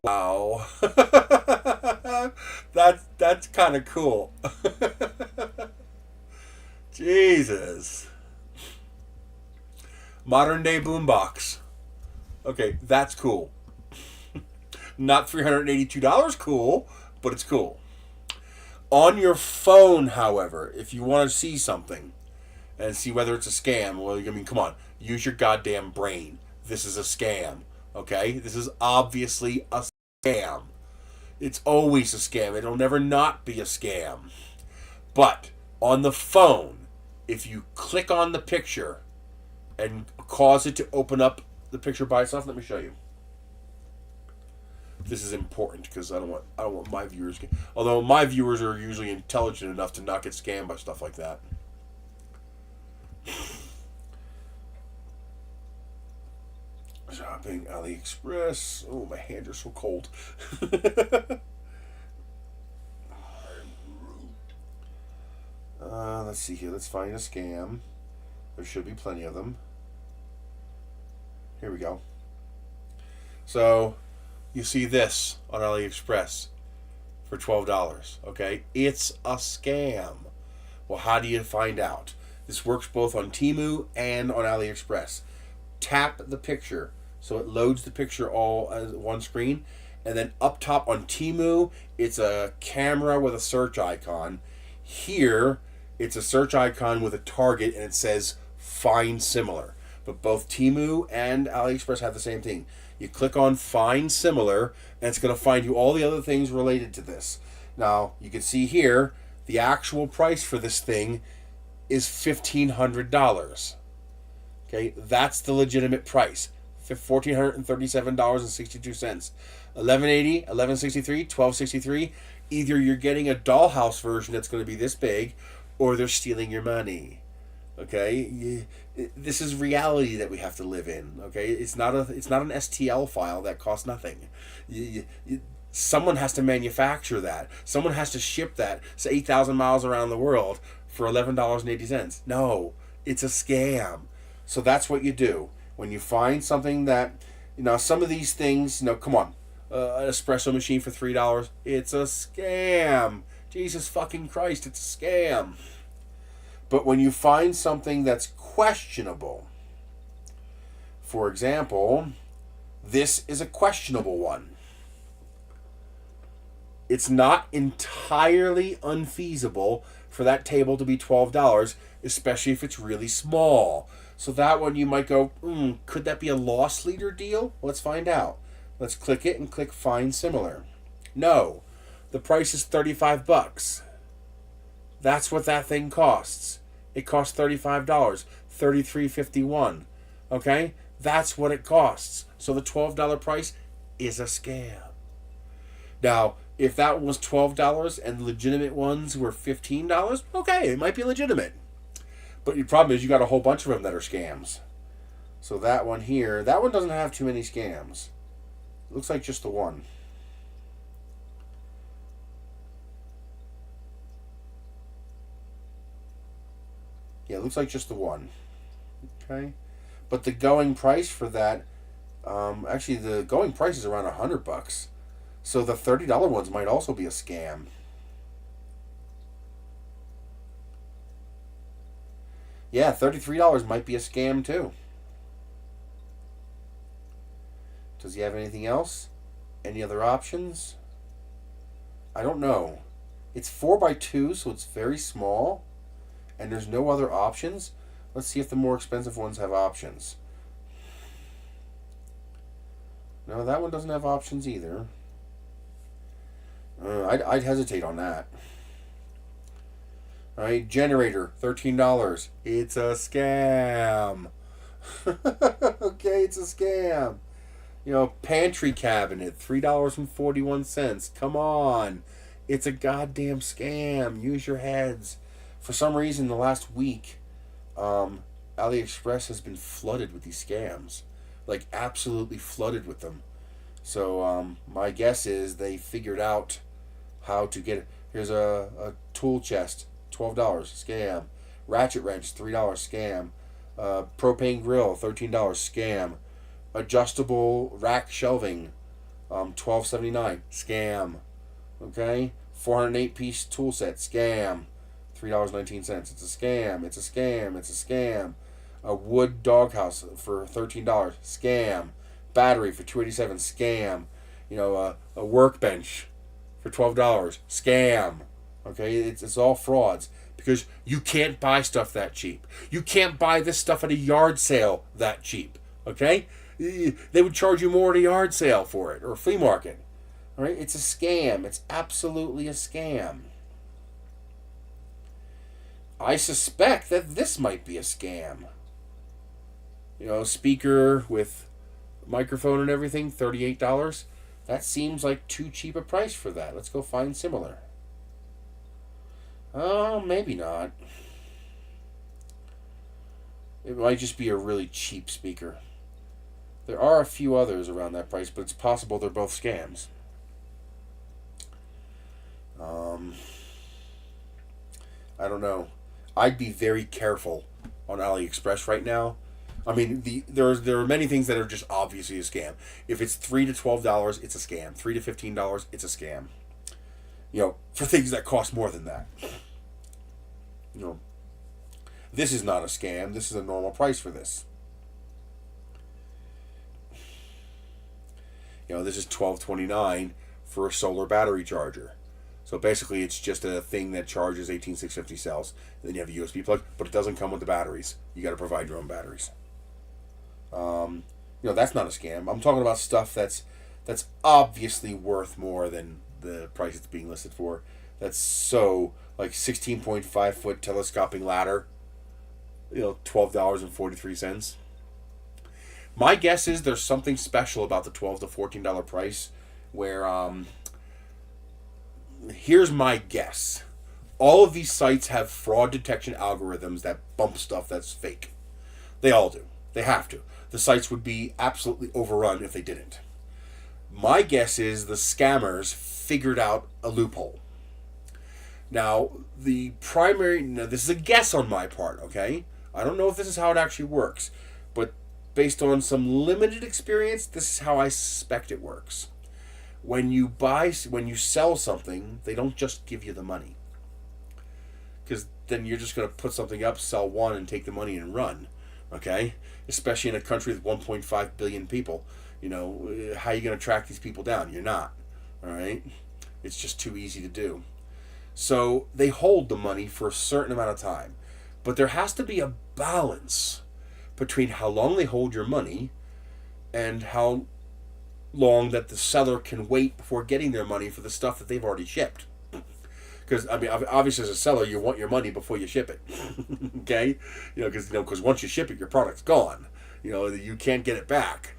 Wow. That's kind of cool. Jesus. Modern day boombox. Okay, that's cool. Not $382 cool, but it's cool. On your phone, however, if you want to see something and see whether it's a scam, well, I mean, come on, use your goddamn brain. This is a scam, okay? This is obviously a scam. It's always a scam. It'll never not be a scam. But on the phone, if you click on the picture and cause it to open up the picture by itself, let me show you. This is important because I don't want my viewers. Although my viewers are usually intelligent enough to not get scammed by stuff like that. Shopping AliExpress. Oh, my hands are so cold. Let's see here. Let's find a scam. There should be plenty of them. Here we go. So, you see this on AliExpress for $12. Okay? It's a scam. Well, how do you find out? This works both on Temu and on AliExpress. Tap the picture so it loads the picture all as one screen, and then up top on Temu it's a camera with a search icon. Here it's a search icon with a target and it says find similar. But both Temu and AliExpress have the same thing. You click on find similar and it's going to find you all the other things related to this. Now you can see here the actual price for this thing is $1,500. Okay, that's the legitimate price. $1,437.62. $1,180, $1,163, $1,263. Either you're getting a dollhouse version that's going to be this big, or they're stealing your money. Okay, this is reality that we have to live in. Okay, it's not an STL file that costs nothing. Someone has to manufacture that. Someone has to ship that. It's 8,000 miles around the world for $11.80. No, it's a scam. So that's what you do when you find something that, some of these things, come on, an espresso machine for $3, it's a scam. Jesus fucking Christ, it's a scam. But when you find something that's questionable, for example, this is a questionable one. It's not entirely unfeasible for that table to be $12, especially if it's really small. So that one you might go, could that be a loss leader deal? Let's find out. Let's click it and click find similar. No, the price is $35. That's what that thing costs. It costs $35, $33.51. Okay? That's what it costs. So the $12 price is a scam. Now, if that was $12 and legitimate ones were $15, okay, it might be legitimate. But the problem is you got a whole bunch of them that are scams. So that one here, that one doesn't have too many scams. It looks like just the one. Yeah, it looks like just the one. Okay. But the going price for that, actually the going price is around $100. So the $30 ones might also be a scam. Yeah, $33 might be a scam too. Does he have anything else? Any other options? I don't know. It's 4x2, so it's very small. And there's no other options. Let's see if the more expensive ones have options. No, that one doesn't have options either. I'd hesitate on that. Alright, generator, $13. It's a scam. Okay, it's a scam. Pantry cabinet, $3.41. Come on. It's a goddamn scam. Use your heads. For some reason, the last week, AliExpress has been flooded with these scams. Like, absolutely flooded with them. So, my guess is they figured out how to get it. Here's a tool chest, $12, scam. Ratchet wrench, $3, scam. Propane grill, $13, scam. Adjustable rack shelving, $12.79, scam. Okay, 408-piece tool set, scam, $3.19. It's a scam. It's a scam. It's a scam. A wood doghouse for $13, scam. Battery for $287, scam. A workbench for $12, scam. Okay, it's all frauds because you can't buy stuff that cheap. You can't buy this stuff at a yard sale that cheap. Okay, they would charge you more at a yard sale for it or a flea market. All right, it's a scam. It's absolutely a scam. I suspect that this might be a scam. Speaker with microphone and everything, $38. That seems like too cheap a price for that. Let's go find similar. Oh, maybe not. It might just be a really cheap speaker. There are a few others around that price, but it's possible they're both scams. I don't know. I'd be very careful on AliExpress right now. I mean, there are many things that are just obviously a scam. If it's $3 to $12, it's a scam. $3 to $15, it's a scam. For things that cost more than that. This is not a scam. This is a normal price for this. This is $12.29 for a solar battery charger. So basically, it's just a thing that charges 18650 cells. And then you have a USB plug, but it doesn't come with the batteries. You got to provide your own batteries. That's not a scam. I'm talking about stuff that's obviously worth more than the price it's being listed for. That's so, like 16.5 foot telescoping ladder, $12.43. My guess is there's something special about the $12 to $14 price where, here's my guess. All of these sites have fraud detection algorithms that bump stuff that's fake. They all do. They have to. The sites would be absolutely overrun if they didn't. My guess is the scammers figured out a loophole. Now, this is a guess on my part, okay? I don't know if this is how it actually works, but based on some limited experience, this is how I suspect it works. When you sell something, they don't just give you the money. Because then you're just going to put something up, sell one, and take the money and run. Okay? Especially in a country with 1.5 billion people. How are you going to track these people down? You're not. All right? It's just too easy to do. So they hold the money for a certain amount of time. But there has to be a balance between how long they hold your money and how long that the seller can wait before getting their money for the stuff that they've already shipped. Because, obviously as a seller, you want your money before you ship it. Okay? Because once you ship it, your product's gone. You can't get it back.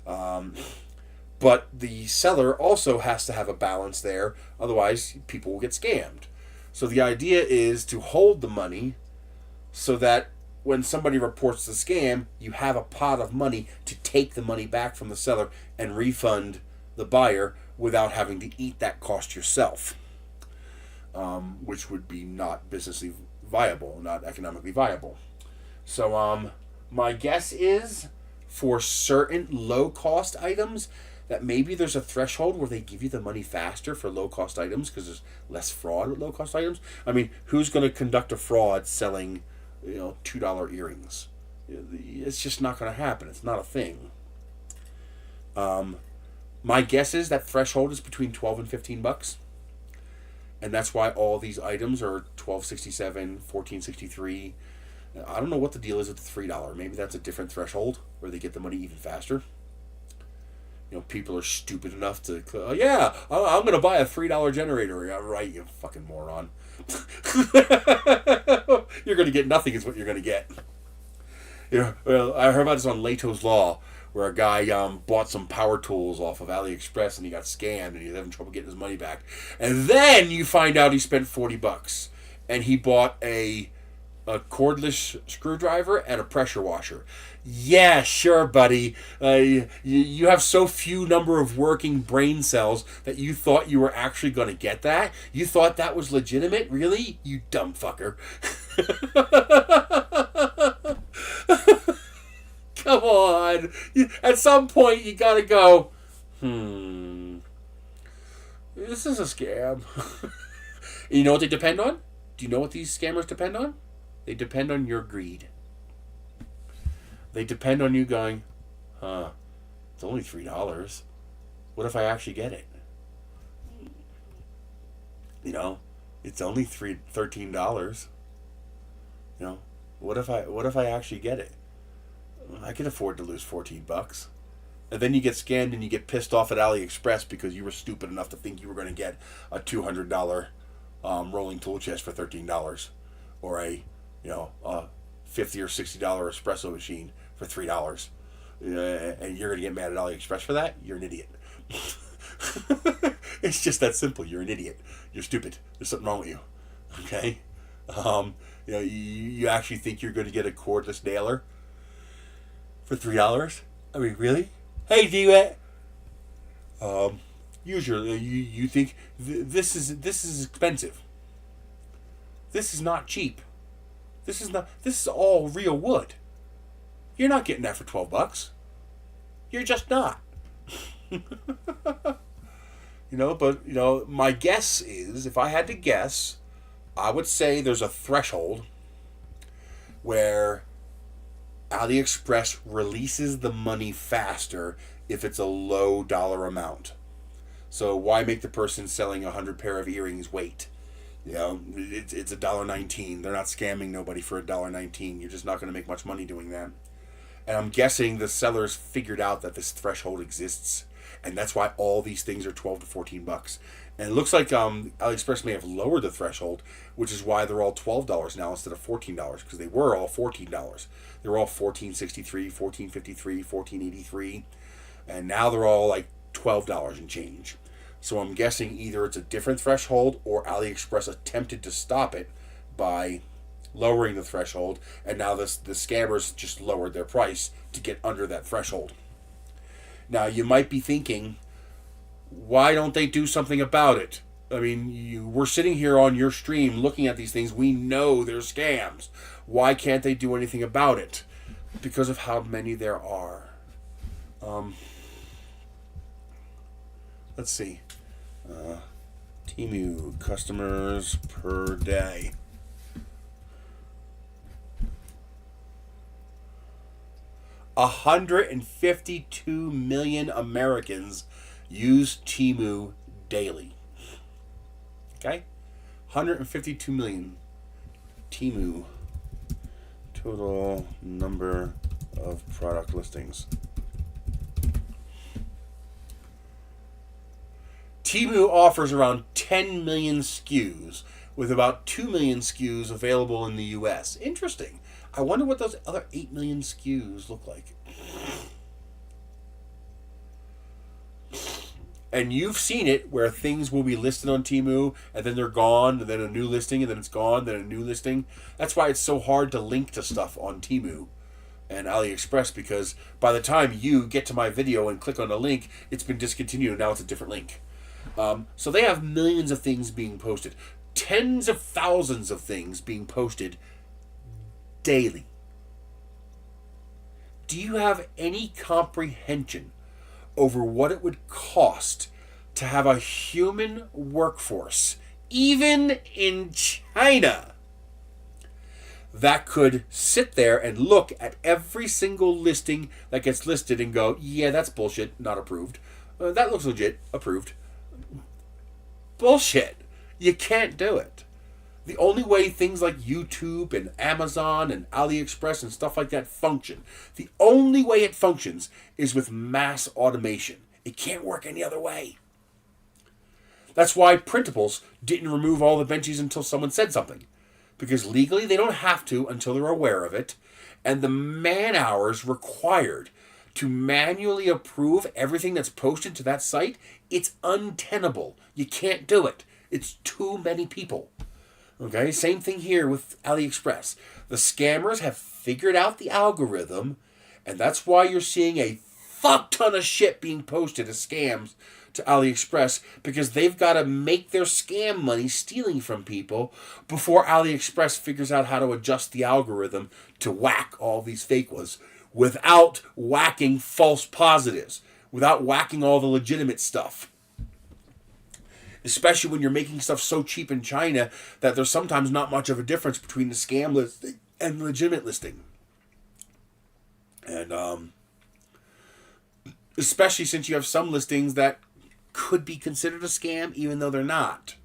But the seller also has to have a balance there. Otherwise, people will get scammed. So the idea is to hold the money so that when somebody reports the scam, you have a pot of money to take the money back from the seller and refund the buyer without having to eat that cost yourself. Which would be not businessly viable, not economically viable. So my guess is for certain low-cost items that maybe there's a threshold where they give you the money faster for low-cost items because there's less fraud with low-cost items. I mean, who's going to conduct a fraud selling $2 earrings? It's just not going to happen. It's not a thing. My guess is that threshold is between $12 and $15. And that's why all these items are $12.67, $14.63. I don't know what the deal is with the $3. Maybe that's a different threshold where they get the money even faster. People are stupid enough to, I'm going to buy a $3 generator. Yeah, right, you fucking moron. You're going to get nothing is what you're going to get. I heard about this on Leto's Law, where a guy bought some power tools off of AliExpress and he got scammed and he's having trouble getting his money back. And then you find out he spent $40 and he bought a cordless screwdriver and a pressure washer. Yeah, sure, buddy. You have so few number of working brain cells that you thought you were actually going to get that? You thought that was legitimate? Really? You dumb fucker. Come on. At some point, you got to go, this is a scam. You know what they depend on? Do you know what these scammers depend on? They depend on your greed. They depend on you going, it's only $3. What if I actually get it? You know, it's only $13. You know, what if I actually get it? I can afford to lose $14. And then you get scammed and you get pissed off at AliExpress because you were stupid enough to think you were going to get a $200 rolling tool chest for $13, or a $50 or $60 espresso machine for $3, and you're gonna get mad at AliExpress for that. You're an idiot. It's just that simple. You're an idiot. You're stupid. There's something wrong with you. Okay. You actually think you're going to get a cordless nailer for $3? I mean, really? Hey, D-Wet. Usually, you think this is expensive. This is not cheap. This is all real wood. You're not getting that for $12. You're just not. But my guess is, if I had to guess, I would say there's a threshold where AliExpress releases the money faster if it's a low dollar amount. So why make the person selling 100 pair of earrings wait? It's $1.19. They're not scamming nobody for $1.19. You're just not going to make much money doing that. And I'm guessing the sellers figured out that this threshold exists, and that's why all these things are $12 to $14. And it looks like AliExpress may have lowered the threshold, which is why they're all $12 now instead of $14, because they were all $14. They were all $14.63, $14.53, $14.83, and now they're all like $12 and change. So I'm guessing either it's a different threshold or AliExpress attempted to stop it by lowering the threshold, and now the scammers just lowered their price to get under that threshold. Now you might be thinking, why don't they do something about it? I mean, we're sitting here on your stream looking at these things. We know they're scams. Why can't they do anything about it? Because of how many there are. Let's see. Temu customers per day. $152 million Americans use Temu daily. Okay? 152 million. Temu. Total number of product listings. Temu offers around 10 million SKUs, with about 2 million SKUs available in the US. Interesting. I wonder what those other 8 million SKUs look like. And you've seen it where things will be listed on Temu and then they're gone, and then a new listing, and then it's gone, then a new listing. That's why it's so hard to link to stuff on Temu and AliExpress, because by the time you get to my video and click on a link, it's been discontinued and now it's a different link. So they have millions of things being posted. Tens of thousands of things being posted daily. Do you have any comprehension over what it would cost to have a human workforce, even in China, that could sit there and look at every single listing that gets listed and go, yeah, that's bullshit, not approved. That looks legit, approved. Bullshit. You can't do it. The only way things like YouTube and Amazon and AliExpress and stuff like that function, the only way it functions is with mass automation. It can't work any other way. That's why printables didn't remove all the Benchies until someone said something. Because legally they don't have to until they're aware of it. And the man hours required to manually approve everything that's posted to that site, it's untenable. You can't do it. It's too many people. Okay, same thing here with AliExpress. The scammers have figured out the algorithm, and that's why you're seeing a fuck ton of shit being posted as scams to AliExpress, because they've got to make their scam money stealing from people before AliExpress figures out how to adjust the algorithm to whack all these fake ones without whacking false positives, without whacking all the legitimate stuff. Especially when you're making stuff so cheap in China that there's sometimes not much of a difference between the scam listing and legitimate listing. And especially since you have some listings that could be considered a scam even though they're not.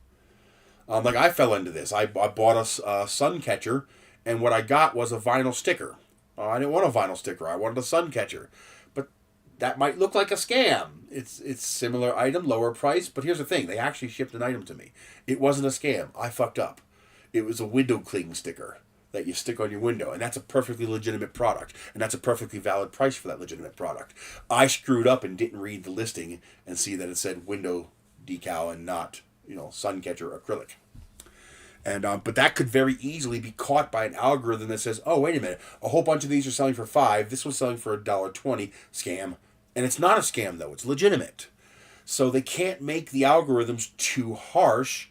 Like I fell into this. I bought a sun catcher, and what I got was a vinyl sticker. I didn't want a vinyl sticker. I wanted a sun catcher. But that might look like a scam. It's similar item, lower price. But here's the thing. They actually shipped an item to me. It wasn't a scam. I fucked up. It was a window cling sticker that you stick on your window. And that's a perfectly legitimate product. And that's a perfectly valid price for that legitimate product. I screwed up and didn't read the listing and see that it said window decal and not, sun catcher acrylic. And but that could very easily be caught by an algorithm that says, oh, wait a minute, a whole bunch of these are selling for $5. This one's selling for $1.20. Scam. And it's not a scam, though. It's legitimate. So they can't make the algorithms too harsh,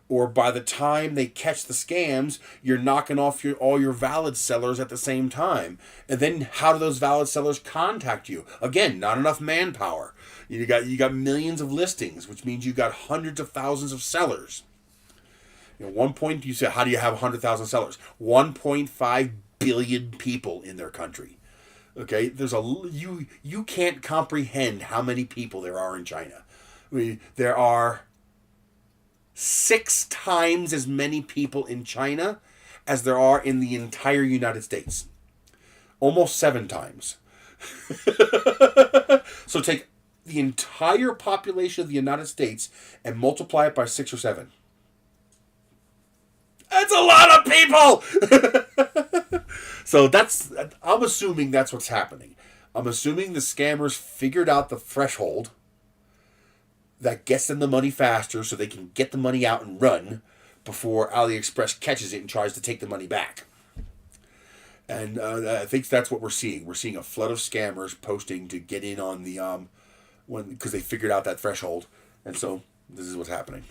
or by the time they catch the scams, you're knocking off all your valid sellers at the same time. And then how do those valid sellers contact you? Again, not enough manpower. You got millions of listings, which means you got hundreds of thousands of sellers. At one point, you say, how do you have 100,000 sellers? 1.5 billion people in their country. Okay, you can't comprehend how many people there are in China. I mean, there are 6 times as many people in China as there are in the entire United States. Almost 7 times. So take the entire population of the United States and multiply it by 6 or 7. That's a lot of people! So I'm assuming that's what's happening. I'm assuming the scammers figured out the threshold that gets them the money faster so they can get the money out and run before AliExpress catches it and tries to take the money back. And I think that's what we're seeing. We're seeing a flood of scammers posting to get in on the because they figured out that threshold. And so this is what's happening.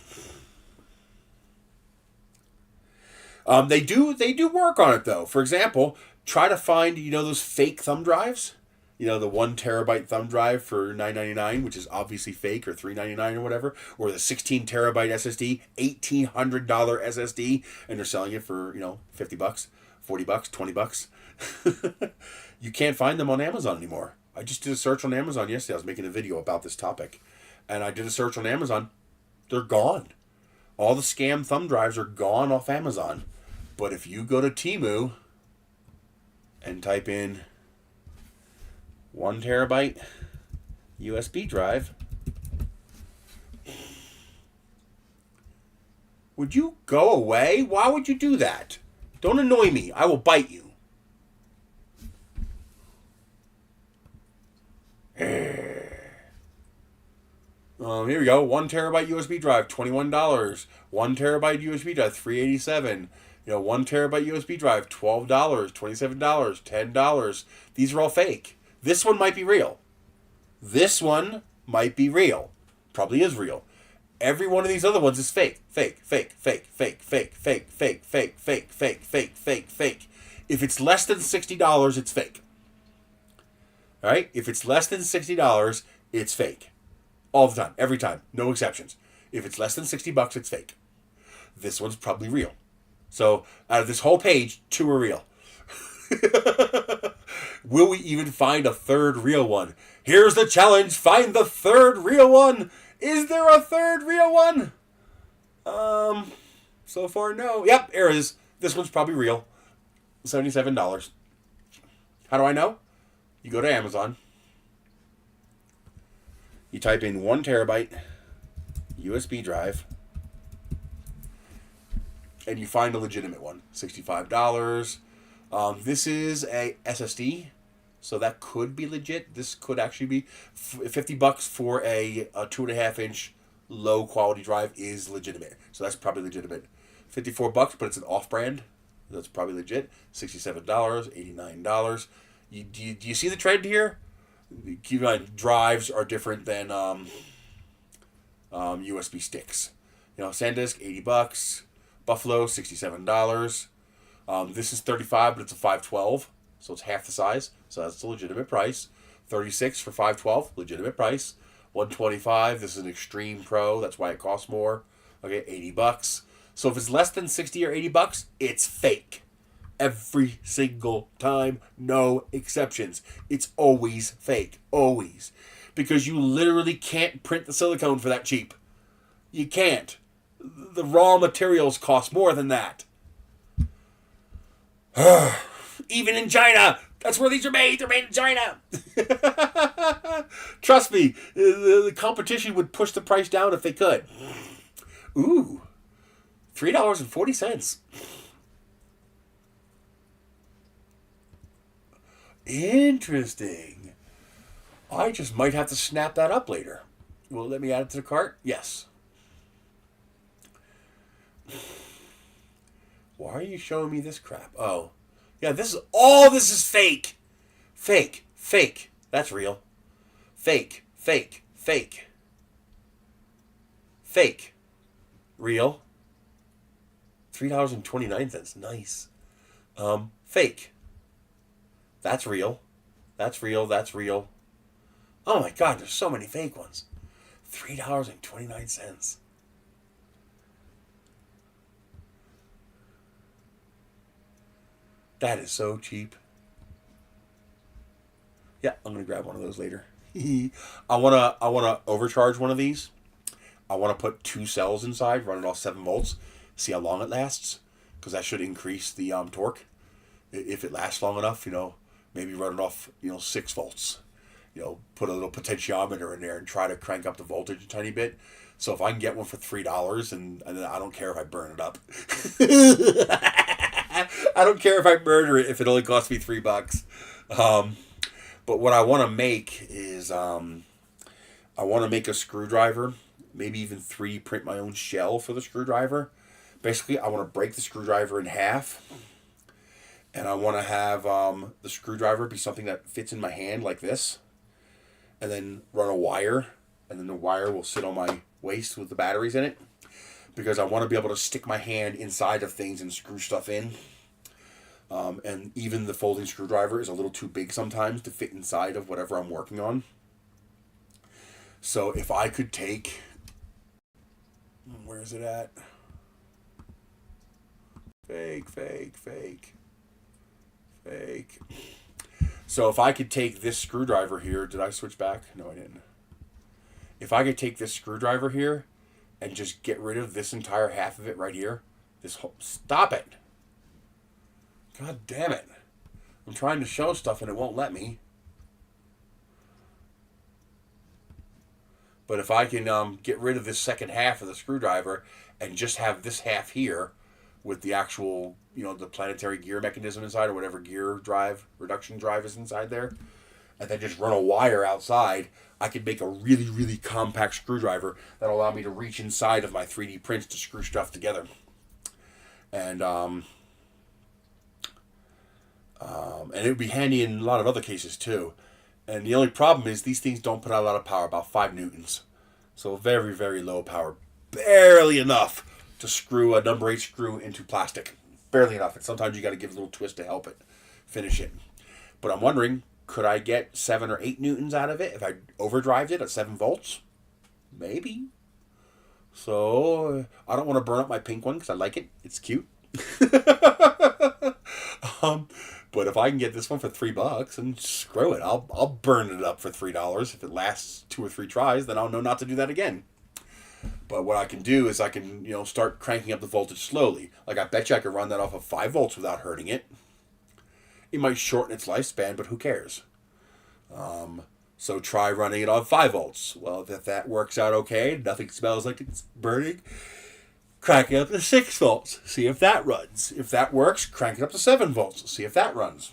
They do work on it, though. For example, try to find, those fake thumb drives? The 1 terabyte thumb drive for $9.99, which is obviously fake, or $3.99 or whatever. Or the 16 terabyte SSD, $1,800 SSD, and they're selling it for, $50, $40, $20. You can't find them on Amazon anymore. I just did a search on Amazon yesterday. I was making a video about this topic. And I did a search on Amazon. They're gone. All the scam thumb drives are gone off Amazon. But if you go to Temu and type in 1 terabyte USB drive, would you go away? Why would you do that? Don't annoy me. I will bite you. Here we go. 1 terabyte USB drive, $21. 1 terabyte USB drive, $387. 1 terabyte USB drive, $12, $27, $10. These are all fake. This one might be real. This one might be real. Probably is real. Every one of these other ones is fake. Fake, fake, fake, fake, fake, fake, fake, fake, fake, fake, fake, fake, fake. If it's less than $60, it's fake. All right? If it's less than $60, it's fake. All the time. Every time. No exceptions. If it's less than $60, it's fake. This one's probably real. So, out of this whole page, 2 are real. Will we even find a third real one? Here's the challenge. Find the third real one. Is there a third real one? So far, no. Yep, there is. This one's probably real. $77. How do I know? You go to Amazon. You type in 1 terabyte USB drive. And you find a legitimate one. $65. This is a SSD. So that could be legit. This could actually be $50 for a 2.5-inch low quality drive is legitimate. So that's probably legitimate. $54, but it's an off brand. That's probably legit. $67, $89. Do you see the trend here? Keep in mind, drives are different than USB sticks. SanDisk, $80. Buffalo, $67. This is $35, but it's a 512, so it's half the size. So that's a legitimate price. $36 for 512, legitimate price. $125. This is an Extreme Pro. That's why it costs more. Okay, $80. So if it's less than $60 or $80, it's fake. Every single time, no exceptions. It's always fake, always, because you literally can't print the silicone for that cheap. You can't. The raw materials cost more than that. Even in China. That's where these are made. They're made in China. Trust me, the competition would push the price down if they could. Ooh, $3.40. Interesting. I just might have to snap that up later. Will it let me add it to the cart? Yes. Why are you showing me this crap? Oh. Yeah, this is fake. Fake. Fake. That's real. Fake. Fake. Fake. Fake. Real. $3.29. Nice. Fake. That's real. That's real. That's real. Oh my God, there's so many fake ones. $3.29. That is so cheap. Yeah, I'm gonna grab one of those later. I wanna overcharge one of these. I wanna put 2 cells inside, run it off 7 volts, see how long it lasts, because that should increase the torque. If it lasts long enough, maybe run it off 6 volts. Put a little potentiometer in there and try to crank up the voltage a tiny bit. So if I can get one for $3, and I don't care if I burn it up. I don't care if I murder it if it only costs me $3. But what I want to make is I want to make a screwdriver, maybe even 3D print my own shell for the screwdriver. Basically, I want to break the screwdriver in half, and I want to have the screwdriver be something that fits in my hand like this, and then run a wire, and then the wire will sit on my waist with the batteries in it, because I want to be able to stick my hand inside of things and screw stuff in. And even the folding screwdriver is a little too big sometimes to fit inside of whatever I'm working on. So if I could take... Where is it at? Fake, fake, fake. Fake. So if I could take this screwdriver here... Did I switch back? No, I didn't. If I could take this screwdriver here and just get rid of this entire half of it right here. This whole... Stop it! God damn it. I'm trying to show stuff and it won't let me. But if I can get rid of this second half of the screwdriver and just have this half here with the actual, the planetary gear mechanism inside, or whatever gear drive, reduction drive is inside there, and then just run a wire outside, I could make a really, really compact screwdriver that'll allow me to reach inside of my 3D prints to screw stuff together. And it would be handy in a lot of other cases too. And the only problem is these things don't put out a lot of power, about 5 newtons. So very, very low power. Barely enough to screw a number 8 screw into plastic. Barely enough. And sometimes you got to give a little twist to help it finish it. But I'm wondering, could I get 7 or 8 newtons out of it if I overdrived it at 7 volts? Maybe. So I don't want to burn up my pink one because I like it. It's cute. But if I can get this one for $3, and screw it, I'll burn it up for $3. If it lasts 2 or 3 tries, then I'll know not to do that again. But what I can do is I can, start cranking up the voltage slowly. Like, I bet you I could run that off of 5 volts without hurting it. It might shorten its lifespan, but who cares? So try running it on 5 volts. Well, if that works out okay, nothing smells like it's burning, crank it up to 6 volts. See if that runs. If that works, crank it up to 7 volts. See if that runs.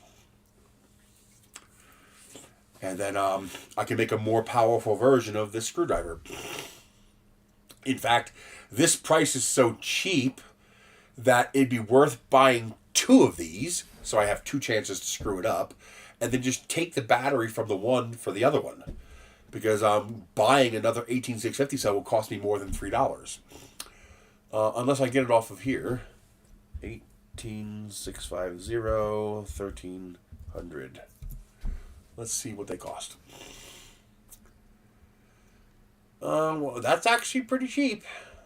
And then I can make a more powerful version of this screwdriver. In fact, this price is so cheap that it'd be worth buying 2 of these, so I have 2 chances to screw it up, and then just take the battery from the one for the other one. Because buying another 18650 cell will cost me more than $3. Unless I get it off of here. 18650, 1300. Let's see what they cost. Well, that's actually pretty cheap.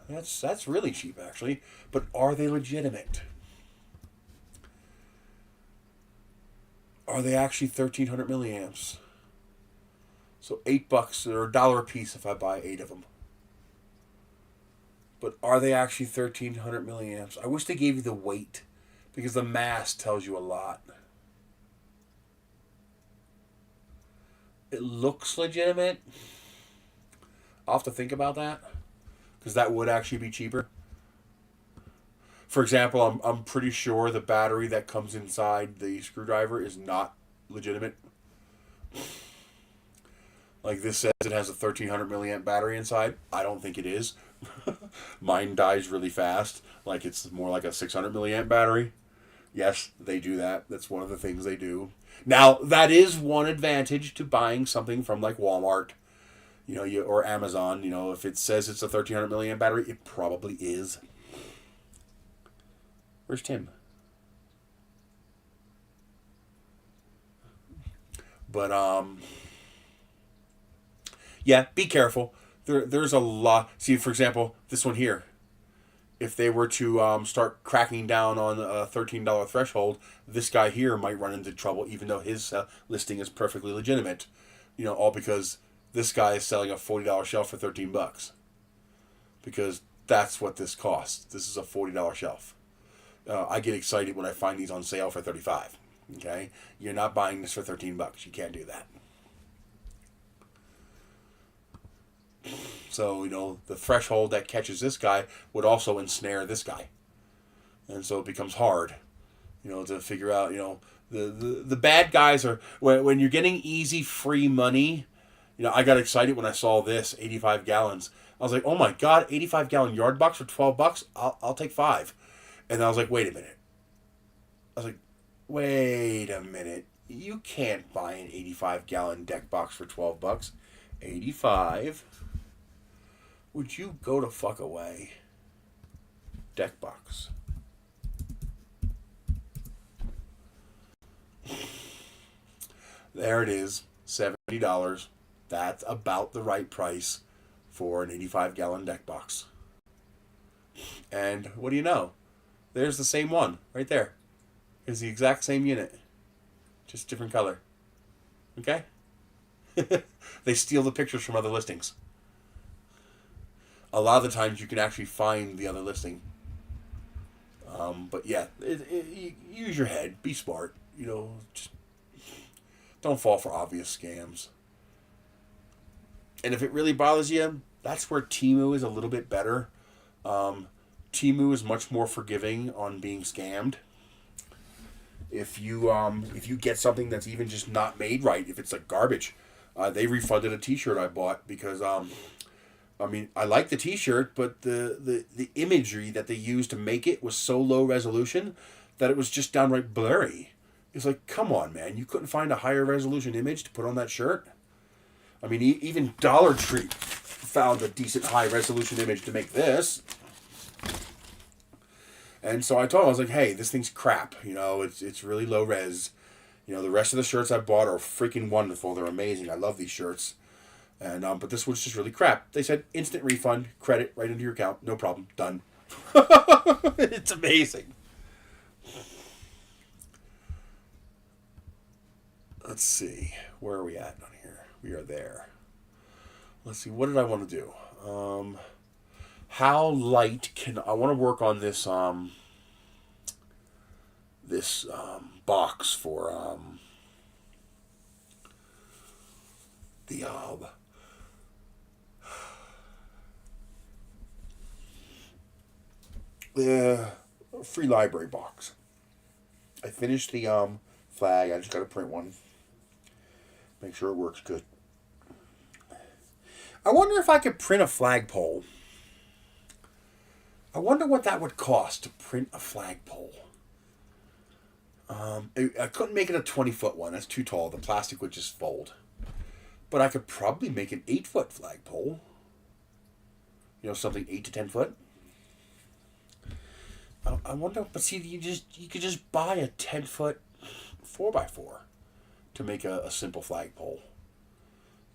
That's really cheap, actually. But are they legitimate? Are they actually 1300 milliamps? So $8 or $1 a piece if I buy 8 of them. But are they actually 1300 milliamps? I wish they gave you the weight, because the mass tells you a lot. It looks legitimate. I'll have to think about that, because that would actually be cheaper. For example, I'm pretty sure the battery that comes inside the screwdriver is not legitimate. Like this says it has a 1300 milliamp battery inside. I don't think it is. Mine dies really fast. Like it's more like a 600 milliamp battery. Yes, they do that. That's one of the things they do. Now, that is one advantage to buying something from like Walmart, or Amazon. If it says it's a 1300 milliamp battery, it probably is. Where's Tim? But yeah, be careful. There's a lot. See, for example, this one here. If they were to start cracking down on a $13 threshold, this guy here might run into trouble, even though his listing is perfectly legitimate. All because this guy is selling a $40 shelf for $13. Because that's what this costs. This is a $40 shelf. I get excited when I find these on sale for $35. Okay? You're not buying this for $13. You can't do that. So, the threshold that catches this guy would also ensnare this guy. And so it becomes hard, to figure out, the bad guys are, when you're getting easy, free money, I got excited when I saw this, 85 gallons. I was like, oh my God, 85-gallon yard box for $12? I'll take 5. And I was like, wait a minute. You can't buy an 85-gallon deck box for $12. 85. Would you go to fuck away? Deck box. There it is. $70. That's about the right price for an 85-gallon deck box. And what do you know? There's the same one right there. It's the exact same unit. Just different color. Okay? They steal the pictures from other listings. A lot of the times you can actually find the other listing. But yeah, use your head. Be smart. Just don't fall for obvious scams. And if it really bothers you, that's where Temu is a little bit better. Temu is much more forgiving on being scammed. If you get something that's even just not made right, if it's like garbage, they refunded a T-shirt I bought because I like the T-shirt, but the imagery that they used to make it was so low resolution that it was just downright blurry. It's like, come on, man, you couldn't find a higher resolution image to put on that shirt? Even Dollar Tree found a decent high resolution image to make this. And so I told him, I was like, hey, this thing's crap. It's really low res. The rest of the shirts I bought are freaking wonderful. They're amazing. I love these shirts. And but this one's just really crap. They said instant refund, credit right into your account, no problem, done. It's amazing. Let's see, where are we at on here? We are there. Let's see, what did I want to do? How light I want to work on this box for the free library box. I finished the flag. I just got to print one. Make sure it works good. I wonder if I could print a flagpole. I wonder what that would cost to print a flagpole. I couldn't make it a 20-foot one. That's too tall. The plastic would just fold. But I could probably make an 8-foot flagpole. You know, something 8 to 10 foot. I wonder, but see, you could just buy a 10-foot 4x4 to make a simple flagpole.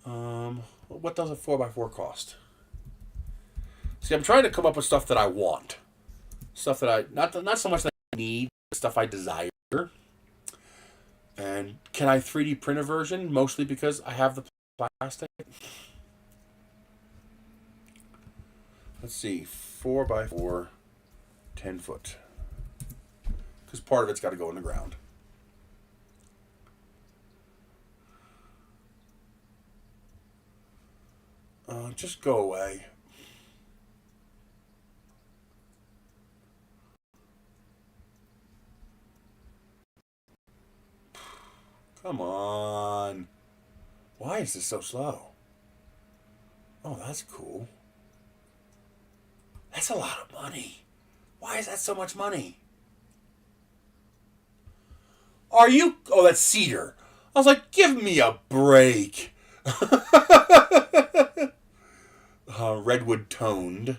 What does a 4x4 cost? See, I'm trying to come up with stuff that I want. Stuff that I, not so much that I need, but stuff I desire. And can I 3D print a version? Mostly because I have the plastic. Let's see, 4x4, 10 foot. Because part of it's got to go in the ground. Just go away. Come on. Why is this so slow? Oh, that's cool. That's a lot of money. Why is that so much money? Are you... Oh, that's cedar. I was like, give me a break. Redwood toned.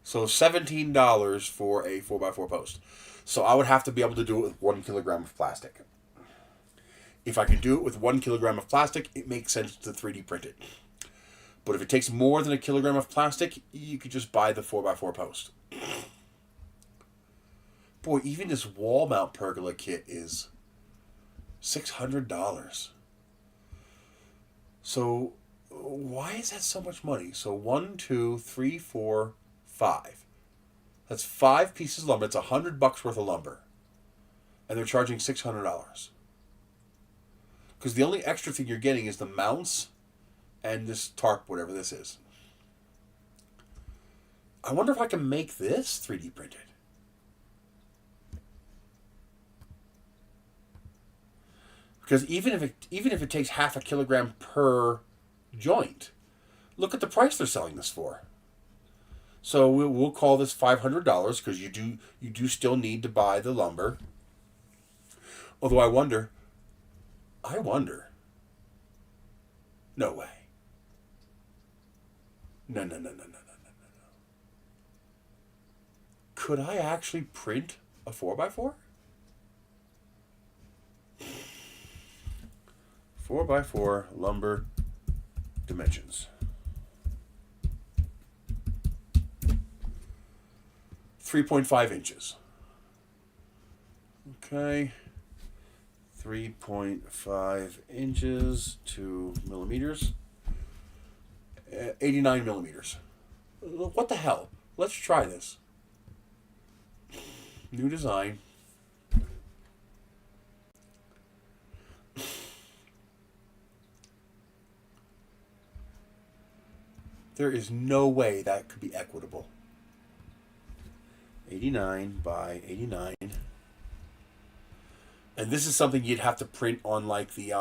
So $17 for a 4x4 post. So I would have to be able to do it with 1 kilogram of plastic. If I can do it with 1 kilogram of plastic, it makes sense to 3D print it. But if it takes more than a kilogram of plastic, you could just buy the 4x4 post. Boy, even this wall mount pergola kit is $600. So why is that so much money? So 1, 2, 3, 4, 5. That's 5 pieces of lumber. It's $100 worth of lumber. And they're charging $600. Because the only extra thing you're getting is the mounts and this tarp, whatever this is. I wonder if I can make this 3D printed. Because even if it takes half a kilogram per joint, look at the price they're selling this for. So we'll call this $500 because you do still need to buy the lumber. Although I wonder. No way. No. Could I actually print a 4x4? 4x4 lumber dimensions. 3.5 inches. Okay. 3.5 inches, 2 millimeters. 89 millimeters. What the hell? Let's try this. New design. There is no way that could be equitable. 89 by 89. And this is something you'd have to print on like the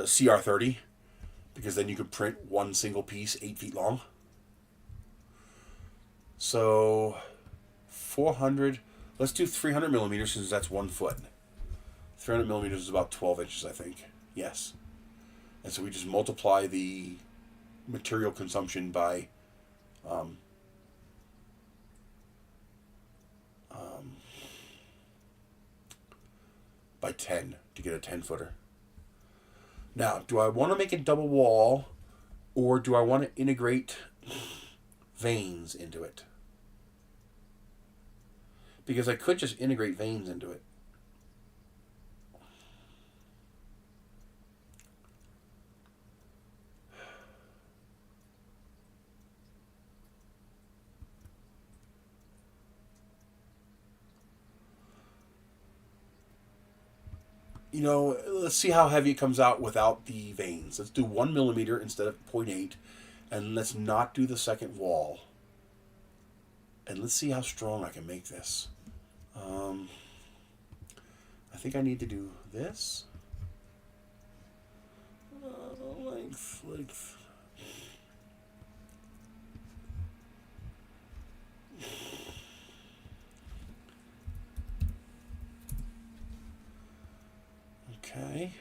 CR30, because then you could print one single piece 8 feet long. So 400, let's do 300 millimeters since that's 1 foot. 300 millimeters is about 12 inches, I think. Yes. And so we just multiply the material consumption by by 10 to get a 10-footer. Now, do I want to make a double wall, or do I want to integrate veins into it? Because I could just integrate veins into it. You know, let's see how heavy it comes out without the veins. Let's do 1 millimeter instead of 0.8, and let's not do the second wall. And let's see how strong I can make this. I think I need to do this. Length. Okay.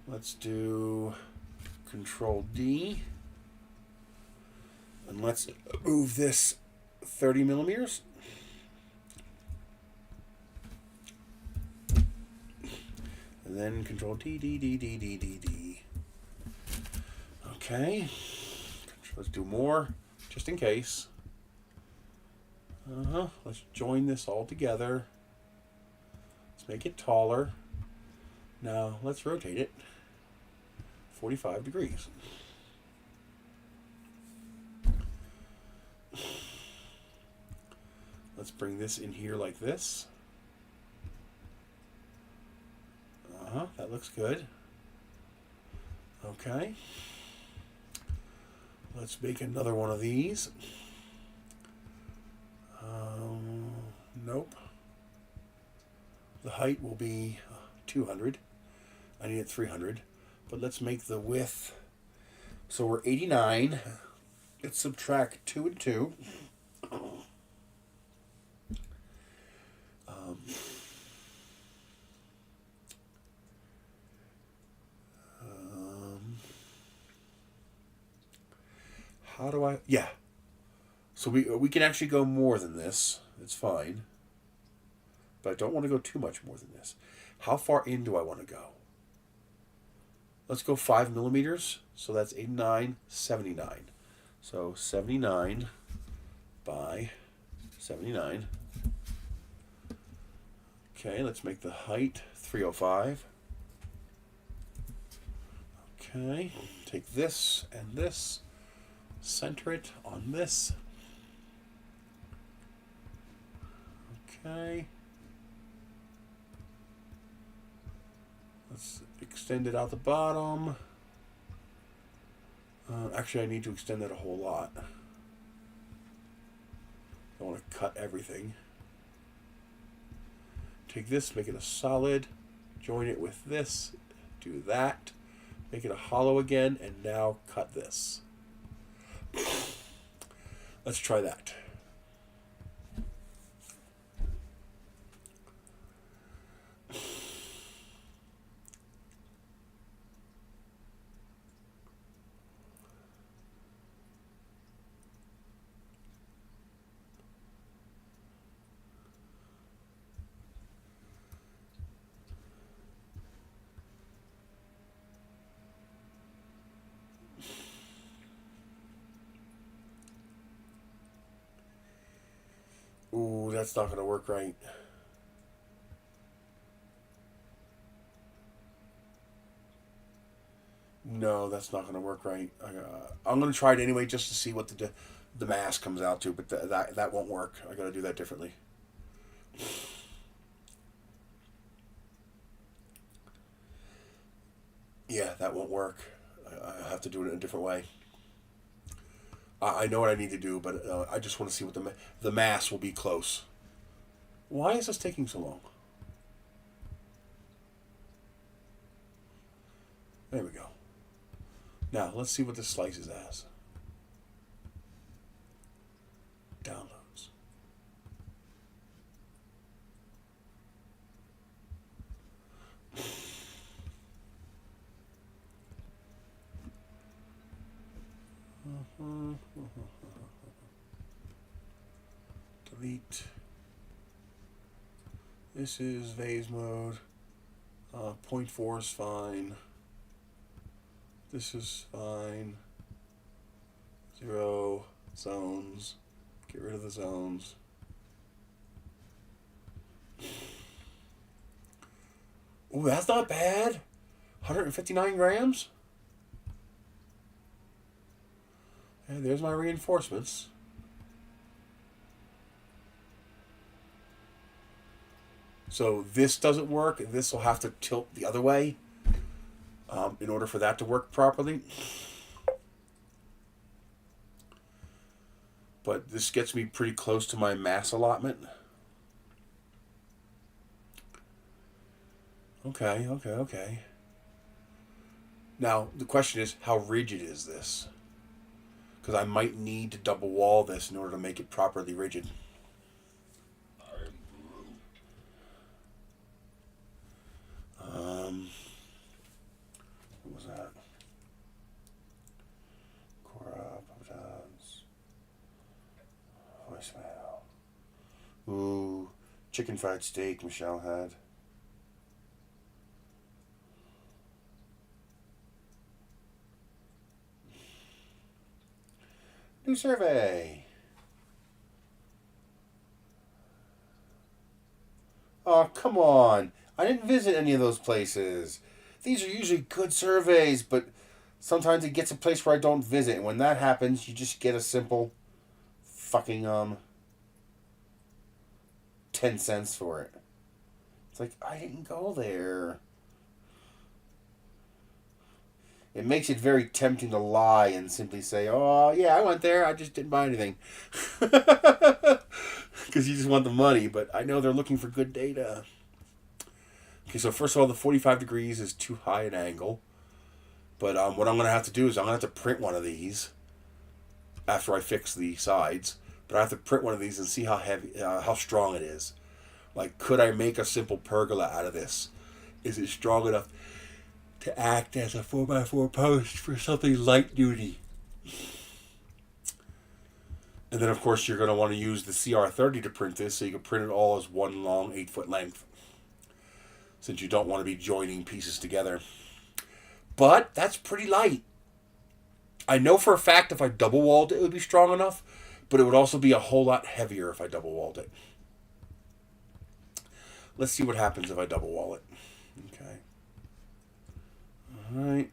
Let's do Control D. And let's move this 30 millimeters. And then Control D, D, D, D, D, D, D. Okay. Let's do more, just in case. Let's join this all together. Let's make it taller. Now, let's rotate it 45 degrees. Let's bring this in here like this. That looks good. Okay. Let's make another one of these. Nope. The height will be 200. I need it 300. But let's make the width. So we're 89. Let's subtract 2 and 2. How do I... Yeah. So we can actually go more than this. It's fine. But I don't want to go too much more than this. How far in do I want to go? Let's go 5 millimeters. So that's 89, 79. So 79 by 79. Okay, let's make the height 305. Okay, take this and this. Center it on this. Okay. Let's extend it out the bottom. Actually, I need to extend that a whole lot. I want to cut everything. Take this, make it a solid. Join it with this. Do that. Make it a hollow again, and now cut this. Let's try that. Ooh, that's not going to work right. No, that's not going to work right. I'm going to try it anyway just to see what the mass comes out to, but that won't work. I got to do that differently. Yeah, that won't work. I have to do it in a different way. I know what I need to do, but I just want to see what the mass will be close. Why is this taking so long? There we go. Now, let's see what this slices as. Downloads. Delete. This is vase mode. 0.4 is fine. This is fine. 0 zones. Get rid of the zones. Ooh, that's not bad. 159 grams. And there's my reinforcements. So this doesn't work. This will have to tilt the other way in order for that to work properly. But this gets me pretty close to my mass allotment. Okay, okay, okay. Now, the question is, how rigid is this? Because I might need to double wall this in order to make it properly rigid. What was that? Cora, Papadons. Voicemail. Ooh, chicken fried steak Michelle had. New survey. Oh, come on. I didn't visit any of those places. These are usually good surveys, but sometimes it gets a place where I don't visit. And when that happens, you just get a simple fucking 10 cents for it. It's like, I didn't go there. It makes it very tempting to lie and simply say, oh, yeah, I went there. I just didn't buy anything. Because you just want the money. But I know they're looking for good data. Okay, so first of all, the 45 degrees is too high an angle. But what I'm going to have to do is I'm going to have to print one of these after I fix the sides. But I have to print one of these and see how heavy, how strong it is. Like, could I make a simple pergola out of this? Is it strong enough to act as a 4x4 post for something light duty? And then, of course, you're going to want to use the CR30 to print this, so you can print it all as one long 8-foot length, since you don't want to be joining pieces together. But that's pretty light. I know for a fact if I double walled it, it would be strong enough, but it would also be a whole lot heavier if I double walled it. Let's see what happens if I double wall it. Okay. All right.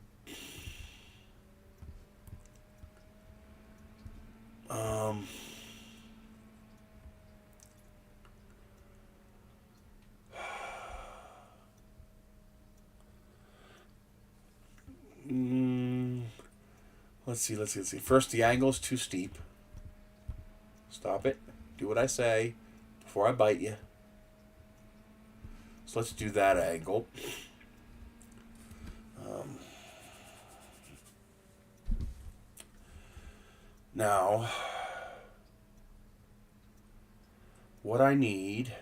Let's see. First, the angle is too steep. Stop it. Do what I say before I bite you. So let's do that angle. Now, what I need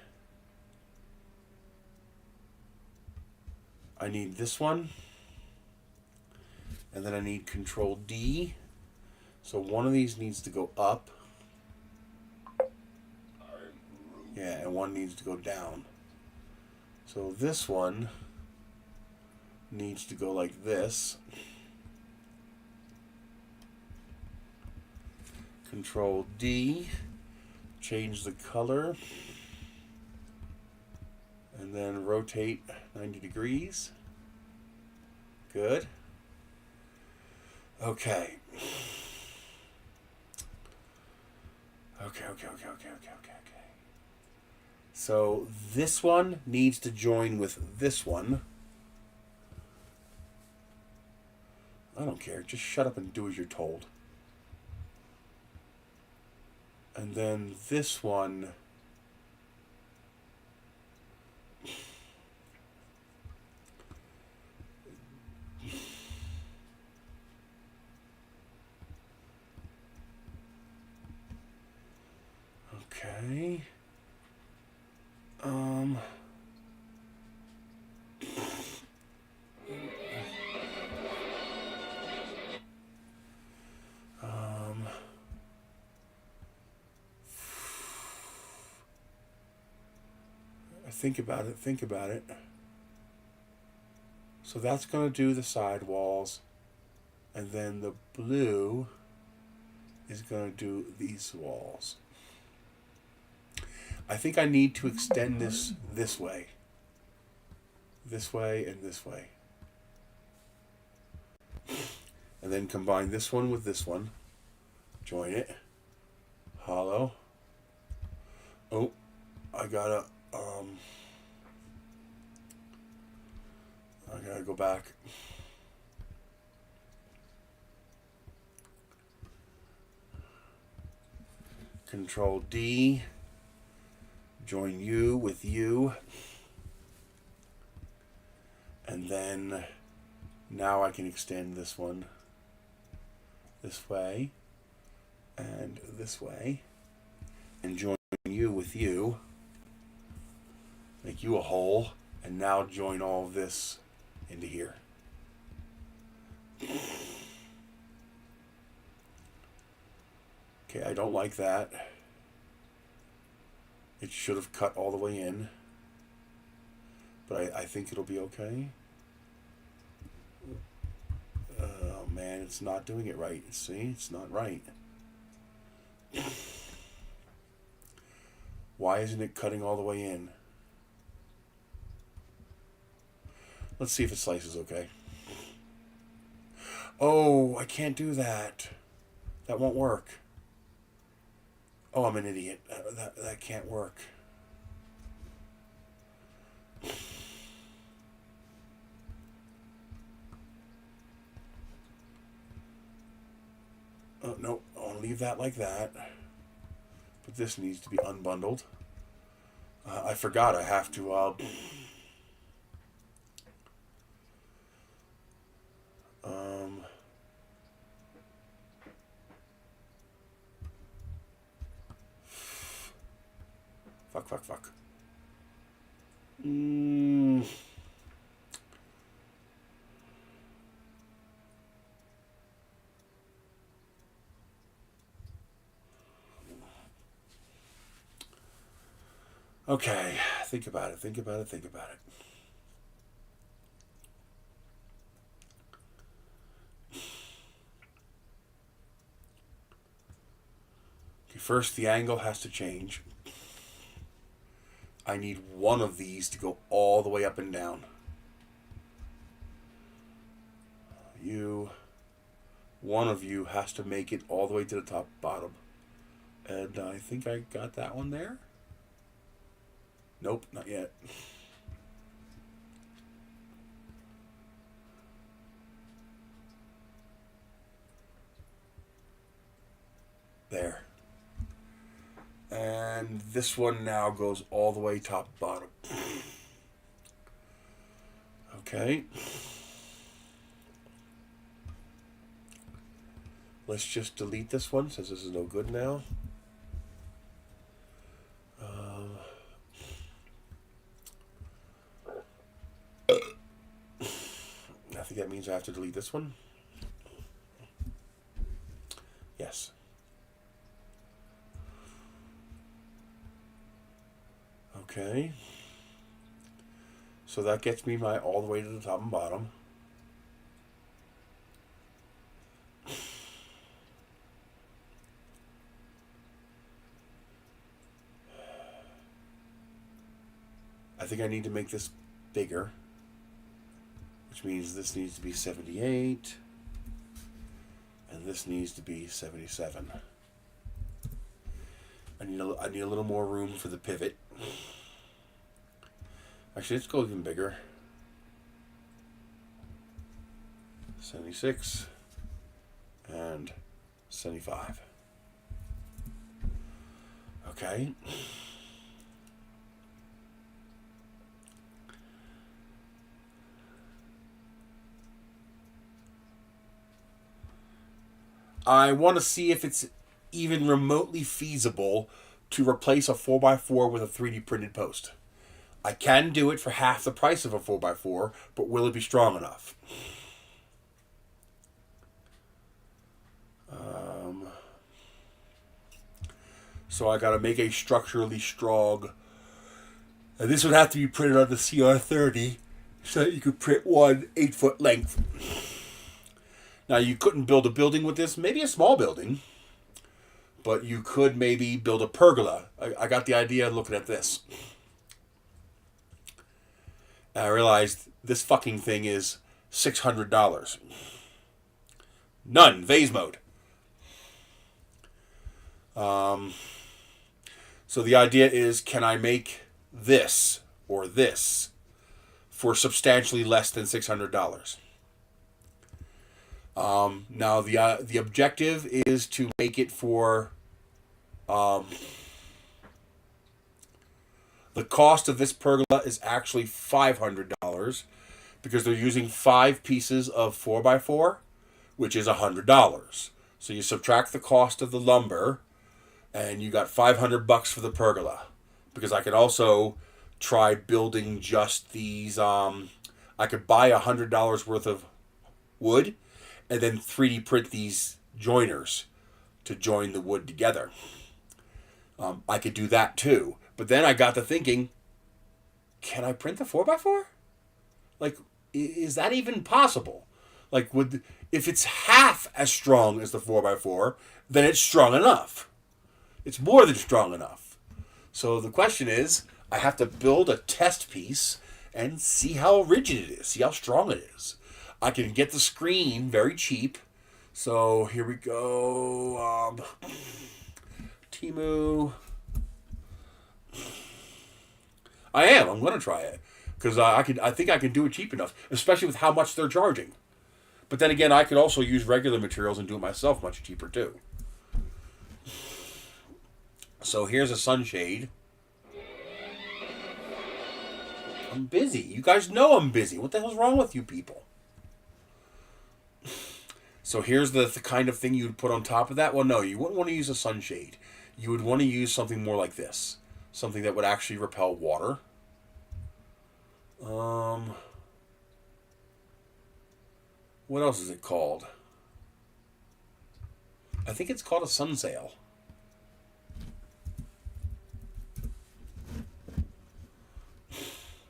this one, and then I need Control D. So one of these needs to go up. Yeah, and one needs to go down. So this one needs to go like this. Control D, change the color, and then rotate 90 degrees. Good. Okay. Okay. So this one needs to join with this one. I don't care. Just shut up and do as you're told. And then this one okay. Think about it. So that's going to do the side walls, and then the blue is going to do these walls. I think I need to extend this way. This way and this way. And then combine this one with this one. Join it. Hollow. Oh, I gotta go back. Control D, join U with U, and then now I can extend this one this way and this way, and join U with U, make you a hole, and now join all of this into here. Okay, I don't like that. It should have cut all the way in, but I think it'll be okay. Oh man, it's not doing it right. See, it's not right. Why isn't it cutting all the way in? Let's see if it slices okay. Oh, I can't do that. That won't work. Oh, I'm an idiot. That can't work. Oh, no, I want to leave that like that. But this needs to be unbundled. I forgot I have to... Fuck. Okay, think about it. Okay, first the angle has to change. I need one of these to go all the way up and down. One of you has to make it all the way to the top bottom. And I think I got that one there. Nope, not yet. There. And this one now goes all the way top bottom. Okay. Let's just delete this one since this is no good now. I think that means I have to delete this one. Yes. Okay. So that gets me all the way to the top and bottom. I think I need to make this bigger, which means this needs to be 78 and this needs to be 77. I need a little more room for the pivot. Actually, let's go even bigger. 76 and 75. Okay. I want to see if it's even remotely feasible to replace a 4x4 with a 3D printed post. I can do it for half the price of a 4x4, but will it be strong enough? So I got to make a structurally strong, and this would have to be printed on the CR30 so that you could print one 8-foot length. Now, you couldn't build a building with this, maybe a small building, but you could maybe build a pergola. I got the idea looking at this. And I realized this fucking thing is $600. None, vase mode. So the idea is, can I make this or this for substantially less than $600? Now the objective is to make it for Um, the cost of this pergola is actually $500 because they're using 5 pieces of 4x4, which is $100. So you subtract the cost of the lumber, and you got $500 for the pergola. Because I could also try building just these. I could buy $100 worth of wood, and then 3D print these joiners to join the wood together. I could do that too. But then I got to thinking, can I print the 4x4? Like, is that even possible? Like, if it's half as strong as the 4x4, then it's strong enough. It's more than strong enough. So the question is, I have to build a test piece and see how rigid it is, see how strong it is. I can get the screen very cheap. So here we go. Temu. I'm going to try it because I think I can do it cheap enough, especially with how much they're charging. But then again, I could also use regular materials and do it myself much cheaper too. So here's a sunshade. I'm busy. You guys know I'm busy. What the hell's wrong with you people? So here's the kind of thing you would put on top of that. Well, no, you wouldn't want to use a sunshade. You would want to use something more like this. Something that would actually repel water. What else is it called? I think it's called a sunsail.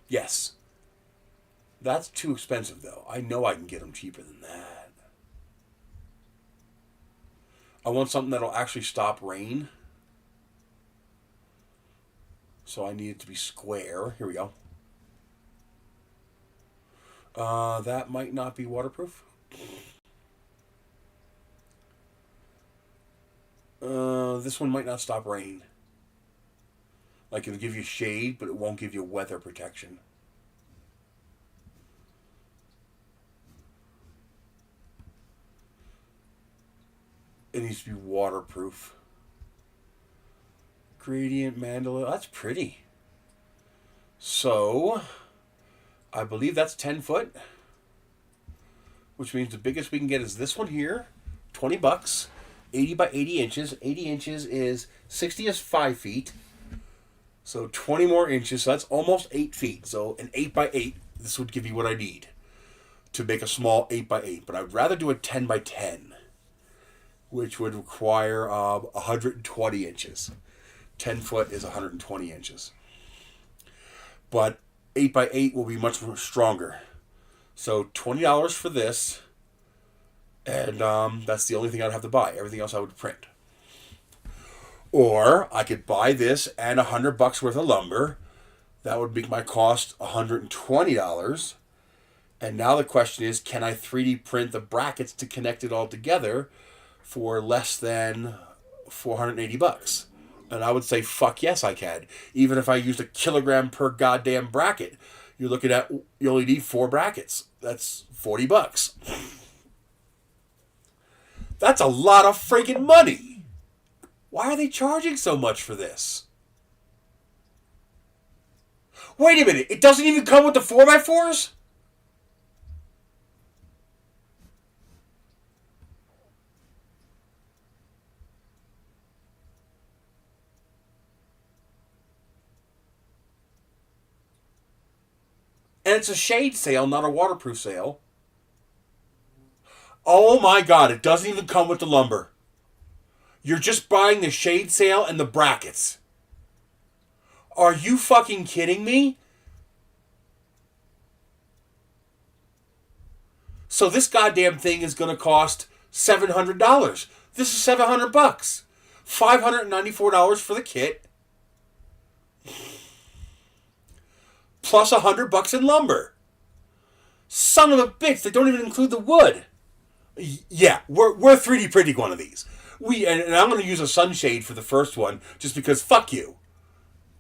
Yes. That's too expensive, though. I know I can get them cheaper than that. I want something that'll actually stop rain. So I need it to be square. Here we go. That might not be waterproof. This one might not stop rain. Like, it'll give you shade, but it won't give you weather protection. It needs to be waterproof. Gradient mandala. That's pretty. So, I believe that's 10 foot. Which means the biggest we can get is this one here. $20. 80 by 80 inches. 80 inches is 60 is 5 feet. So 20 more inches, so that's almost 8 feet. So an 8 by 8, this would give you what I need to make a small 8 by 8. But I'd rather do a 10 by 10, which would require 120 inches. 10 foot is 120 inches. But 8 by 8 will be much more stronger. So $20 for this, and that's the only thing I'd have to buy. Everything else I would print. Or I could buy this and $100 worth of lumber. That would make my cost $120. And now the question is, can I 3D print the brackets to connect it all together for less than $480? And I would say, fuck yes, I can. Even if I used a kilogram per goddamn bracket. You're looking at, you only need 4 brackets. That's $40. That's a lot of freaking money. Why are they charging so much for this? Wait a minute, it doesn't even come with the 4x4s? And it's a shade sail, not a waterproof sail. Oh my god, it doesn't even come with the lumber. You're just buying the shade sail and the brackets. Are you fucking kidding me? So this goddamn thing is going to cost $700. This is $700. $594 for the kit. Plus $100 in lumber. Son of a bitch, they don't even include the wood. Yeah, we're 3D printing one of these. And I'm going to use a sunshade for the first one, just because fuck you.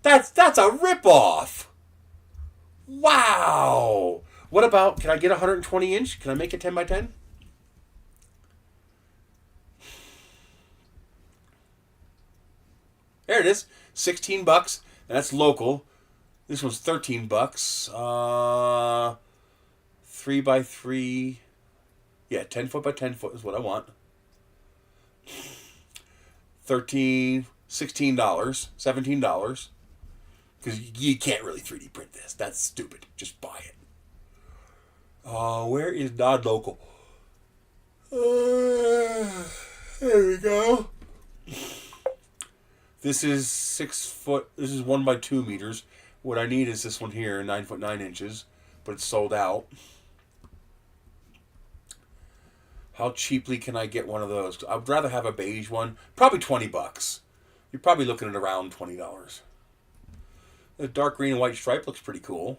That's a ripoff. Wow. What about, can I get 120 inch? Can I make it 10 by 10? There it is. 16 bucks. And that's local. This one's 13 bucks. 3 by 3. Yeah, 10 foot by 10 foot is what I want. $16, $17. Because you can't really 3D print this. That's stupid. Just buy it. Where is non-local? There we go. This is 6 foot. This is 1 by 2 meters. What I need is this one here, 9 foot 9 inches, but it's sold out. How cheaply can I get one of those? I'd rather have a beige one. Probably 20 bucks. You're probably looking at around $20. The dark green and white stripe looks pretty cool.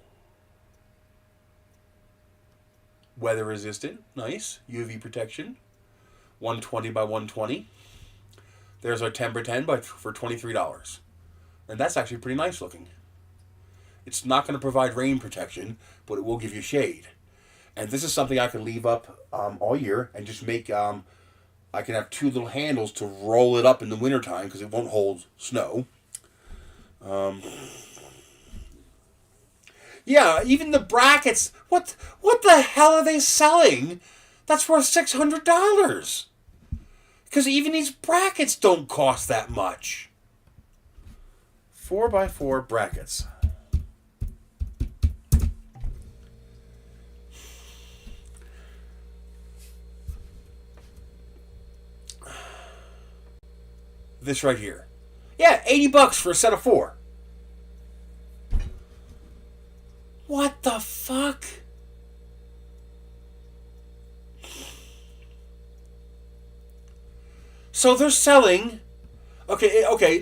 Weather resistant, nice. UV protection. 120 by 120. There's our 10 by 10 for $23. And that's actually pretty nice looking. It's not going to provide rain protection, but it will give you shade. And this is something I can leave up all year and just make, I can have 2 little handles to roll it up in the wintertime because it won't hold snow. Yeah, even the brackets. What the hell are they selling? That's worth $600. Because even these brackets don't cost that much. 4x4 brackets. This right here. Yeah, 80 bucks for a set of 4. What the fuck? So they're selling. Okay.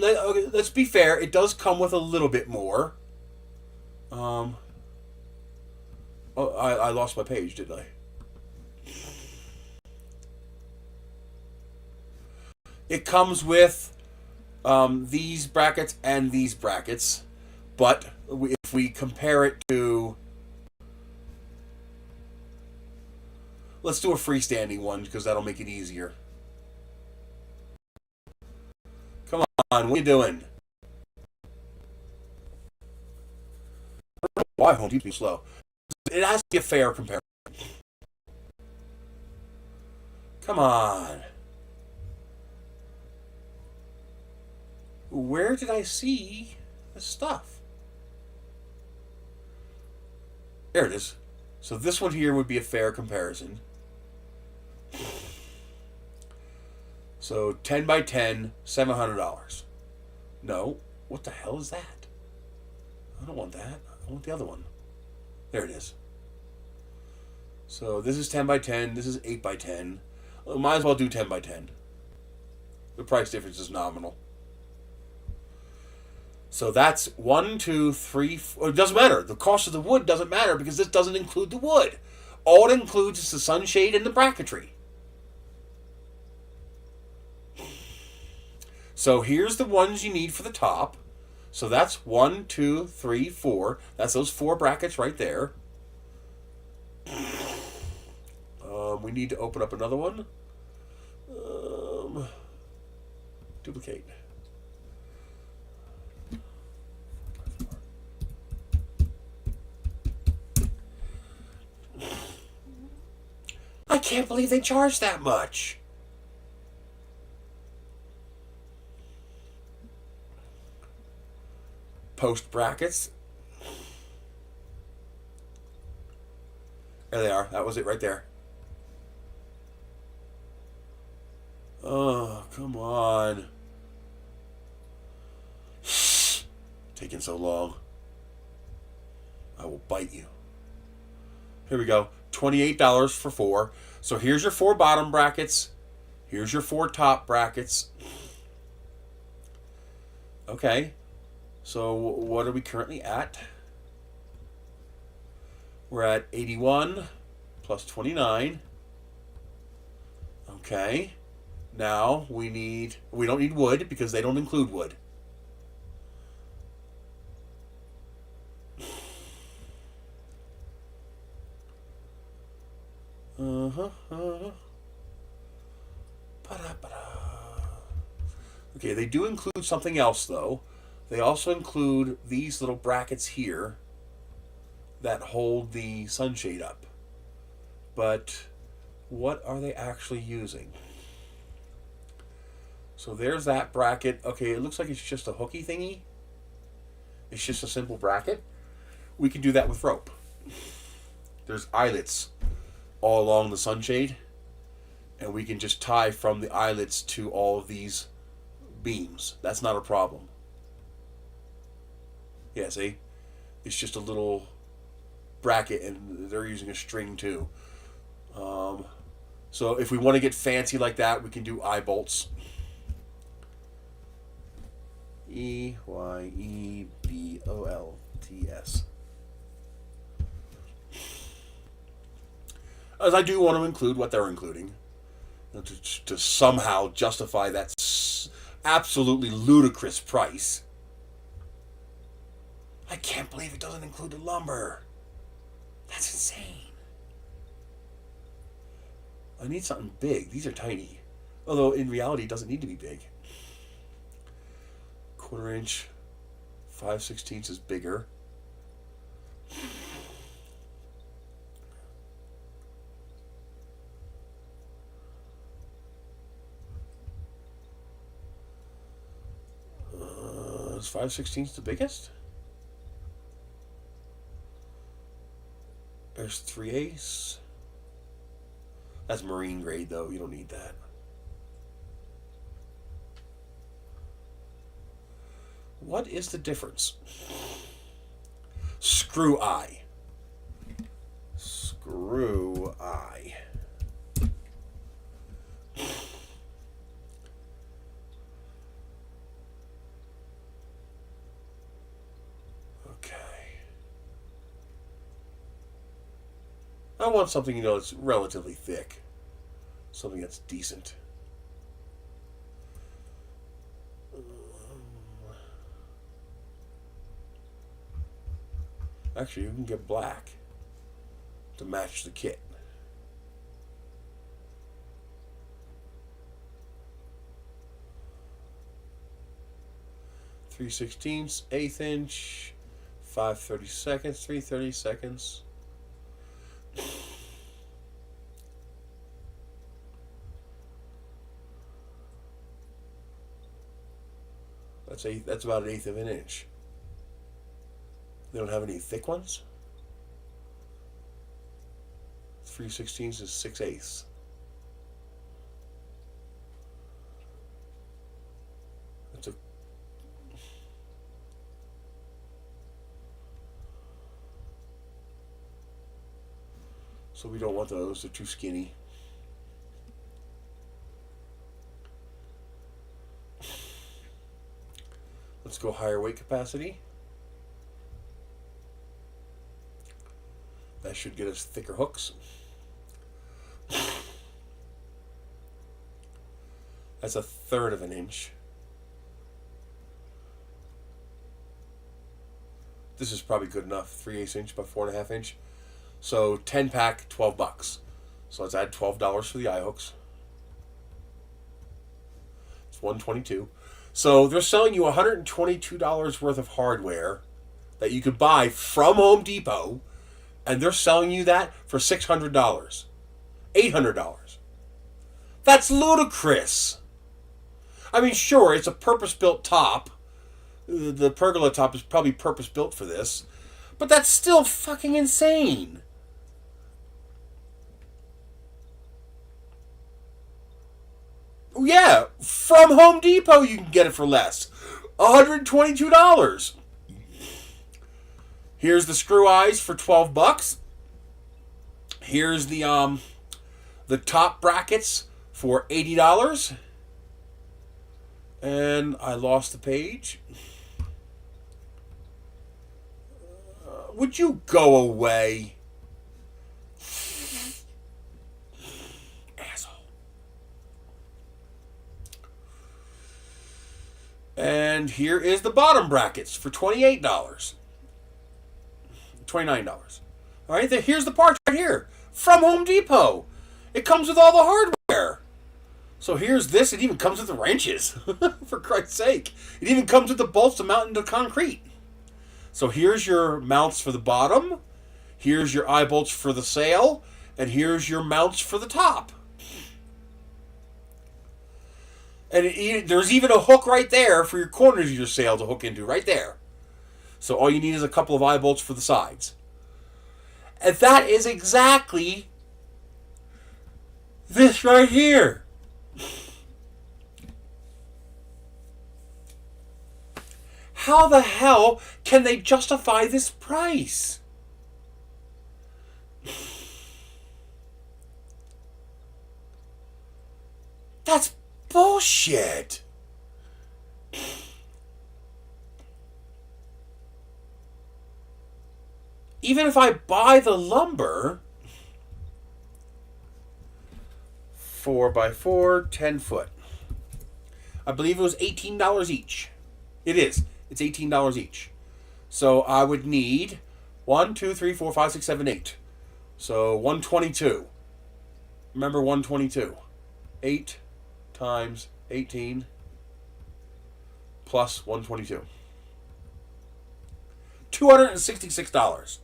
Let's be fair. It does come with a little bit more. Oh, I lost my page, didn't I? It comes with these brackets and these brackets, but if we compare it to, let's do a freestanding one because that'll make it easier. Come on, what are you doing? I don't know why Home Depot is slow. It has to be a fair comparison. Come on. Where did I see the stuff? There it is. So this one here would be a fair comparison. So 10 by 10, $700. No, what the hell is that? I don't want that. I want the other one. There it is. So this is 10 by 10. This is 8 by 10. Well, might as well do 10 by 10. The price difference is nominal. So that's 1, 2, 3, 4. It doesn't matter. The cost of the wood doesn't matter because this doesn't include the wood. All it includes is the sunshade and the bracketry. So here's the ones you need for the top. So that's 1, 2, 3, 4. That's those 4 brackets right there. We need to open up another one. Duplicate. I can't believe they charge that much. Post brackets. There they are. That was it right there. Oh, come on. Taking so long. I will bite you. Here we go. $28 for 4. So here's your 4 bottom brackets. Here's your 4 top brackets. Okay. So what are we currently at? We're at 81 plus 29. Okay. Now we don't need wood because they don't include wood. Okay, they do include something else, though. They also include these little brackets here that hold the sunshade up. But what are they actually using? So there's that bracket. Okay, it looks like it's just a hooky thingy. It's just a simple bracket. We can do that with rope. There's eyelets all along the sunshade, and we can just tie from the eyelets to all of these beams. That's not a problem. Yeah, see? It's just a little bracket, and they're using a string too. So if we want to get fancy like that, we can do eye bolts. Eyebbolts. As I do want to include what they're including, to somehow justify that absolutely ludicrous price. I can't believe it doesn't include the lumber. That's insane. I need something big. These are tiny. Although in reality it doesn't need to be big. 1/4 inch, 5/16 is bigger. Is 5/16 the biggest? There's 3/8. That's marine grade, though. You don't need that. What is the difference? Screw eye. Screw eye. I want something, that's relatively thick. Something that's decent. Actually, you can get black to match the kit. (3/16), 1/8 inch, 5/32, 3/32. That's about 1/8 of an inch. They don't have any thick ones. 3/16 is 6/8. That's a So we don't want those. They're too skinny. Let's go higher weight capacity. That should get us thicker hooks. That's 1/3 of an inch. This is probably good enough. 3/8 inch by 4.5 inch. So 10 pack, $12. So let's add $12 for the eye hooks. It's $122. So they're selling you $122 worth of hardware that you could buy from Home Depot, and they're selling you that for $600, $800. That's ludicrous. I mean, sure, it's a purpose-built top. The pergola top is probably purpose-built for this, but that's still fucking insane. Yeah, from Home Depot you can get it for less. $122. Here's the screw eyes for $12. Here's the top brackets for $80. And I lost the page. Would you go away? And here is the bottom brackets for $28. $29. All right, here's the parts right here from Home Depot. It comes with all the hardware. So here's this. It even comes with the wrenches. For Christ's sake. It even comes with the bolts to mount into concrete. So here's your mounts for the bottom. Here's your eye bolts for the sail. And here's your mounts for the top. And there's even a hook right there for your corners of your sail to hook into. Right there. So all you need is a couple of eye bolts for the sides. And that is exactly this right here. How the hell can they justify this price? That's bullshit. Even if I buy the lumber, 4x4, 10 foot. I believe it was $18 each. It is. It's $18 each. So I would need 1, 2, 3, 4, 5, 6, 7, 8. So 122. Remember 122. 8 times 18 plus 122. $266.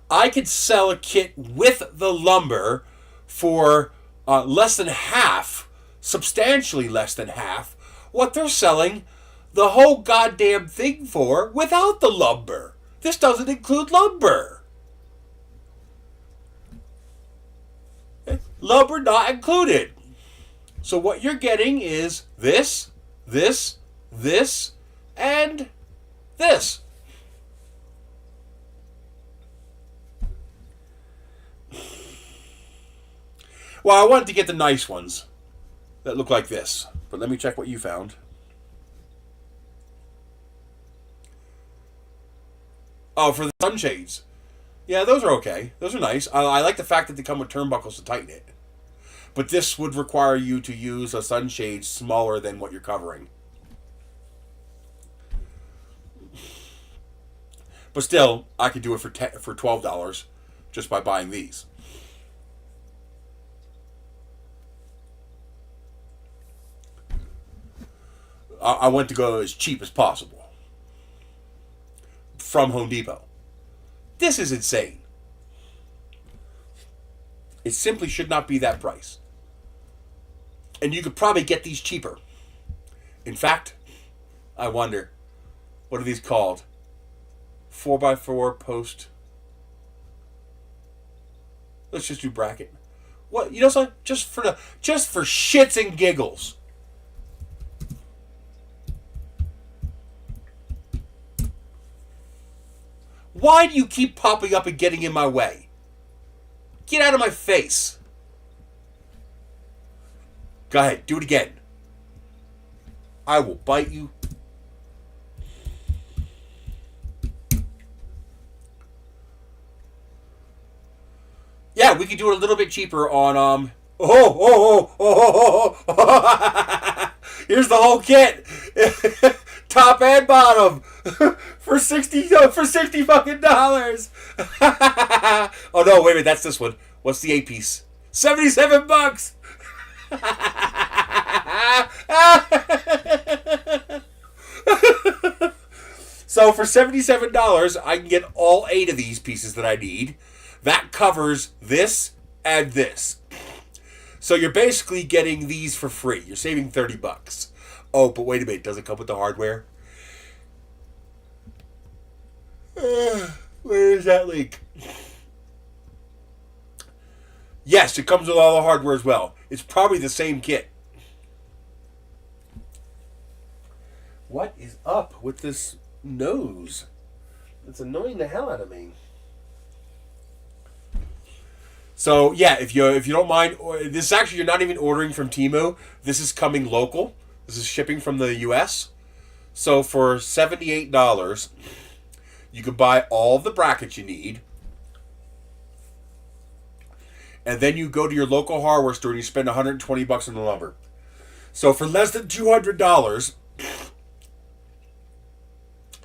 I could sell a kit with the lumber for less than half, substantially less than half, what they're selling the whole goddamn thing for without the lumber. This doesn't include lumber. Lumber not included. So what you're getting is this, this, this, and this. Well, I wanted to get the nice ones that look like this. But let me check what you found. Oh, for the sunshades. Yeah, those are okay. Those are nice. I like the fact that they come with turnbuckles to tighten it. But this would require you to use a sunshade smaller than what you're covering. But still, I could do it for $12 just by buying these. I want to go as cheap as possible. From Home Depot. This is insane. It simply should not be that price. And you could probably get these cheaper. In fact, I wonder, what are these called? 4x4 post. Let's just do bracket. What, you know something? Just for shits and giggles. Why do you keep popping up and getting in my way? Get out of my face. Go ahead, do it again. I will bite you. Yeah, we could do it a little bit cheaper on here's the whole kit. Top and bottom. for $60 fucking dollars. Oh no, wait a minute, that's this one. What's the 8-piece? $77. So for $77, I can get all 8 of these pieces that I need. That covers this and this. So you're basically getting these for free. You're saving $30. Oh, but wait a minute. Does it come with the hardware? Where is that link? Yes, it comes with all the hardware as well. It's probably the same kit. What is up with this nose? It's annoying the hell out of me. So yeah, if you don't mind, this is actually, you're not even ordering from Temu. This is coming local. This is shipping from the US. So for $78, you can buy all the brackets you need. And then you go to your local hardware store and you spend $120 on the lumber. So for less than $200,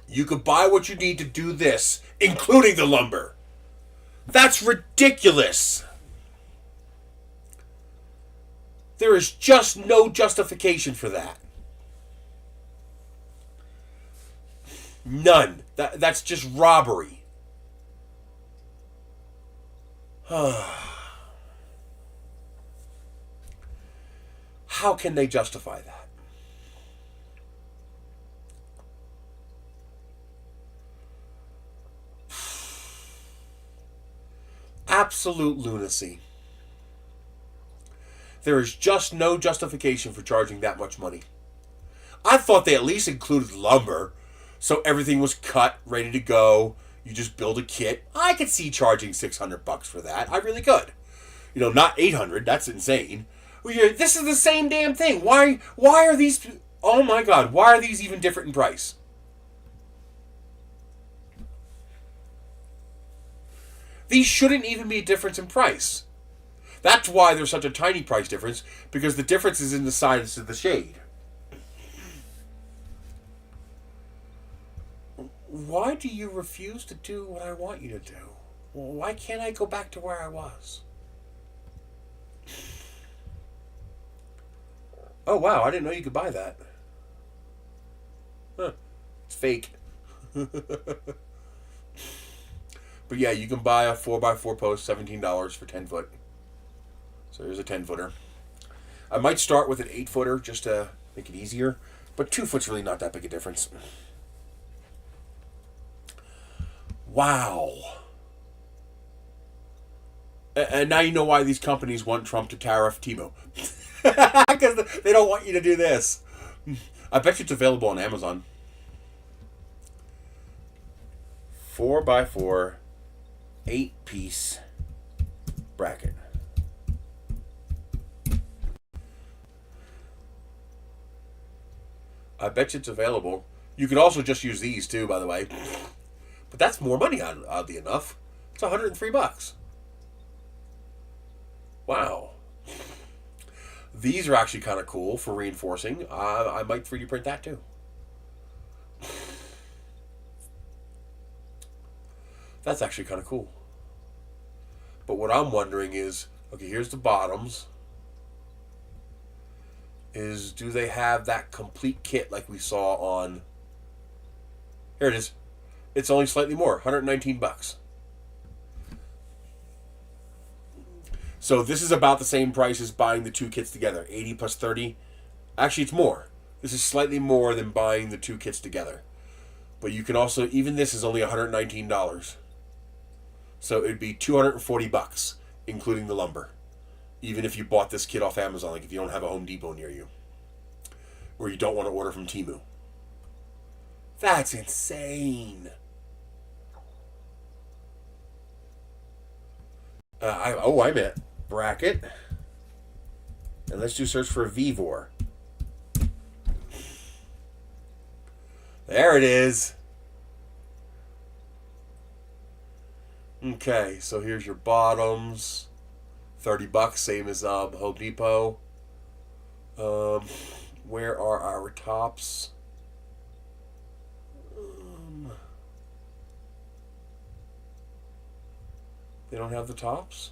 you could buy what you need to do this, including the lumber. That's ridiculous. There is just no justification for that. None. That's just robbery. How can they justify that? Absolute lunacy. There is just no justification for charging that much money. I thought they at least included lumber, so everything was cut, ready to go. You just build a kit. I could see charging $600 for that. I really could. You know, not $800. That's insane. This is the same damn thing. Why are these... Oh my God. Why are these even different in price? These shouldn't even be a difference in price. That's why there's such a tiny price difference, because the difference is in the size of the shade. Why do you refuse to do what I want you to do? Well, why can't I go back to where I was? Oh, wow, I didn't know you could buy that. Huh. It's fake. But yeah, you can buy a 4x4 post, $17 for 10 foot. So here's a 10-footer. I might start with an 8-footer just to make it easier, but 2 foot's really not that big a difference. Wow. And now you know why these companies want Trump to tariff Temu. Because they don't want you to do this. I bet you it's available on Amazon. 4x4, 8-piece bracket. I bet you it's available. You could also just use these too, by the way. But that's more money, oddly enough. It's $103. Wow. These are actually kind of cool for reinforcing. I might 3D print that too. That's actually kind of cool. But what I'm wondering is, okay, here's the bottoms. Do they have that complete kit like we saw on... Here it is. It's only slightly more, $119. So this is about the same price as buying the 2 kits together. 80 plus 30. Actually, it's more. This is slightly more than buying the 2 kits together. But you can also... Even this is only $119. So it'd be $240, including the lumber. Even if you bought this kit off Amazon, like if you don't have a Home Depot near you. Or you don't want to order from Temu. That's insane. I meant bracket. And let's do search for Vivor. There it is. Okay, so here's your bottoms. $30, same as Home Depot. Where are our tops? They don't have the tops.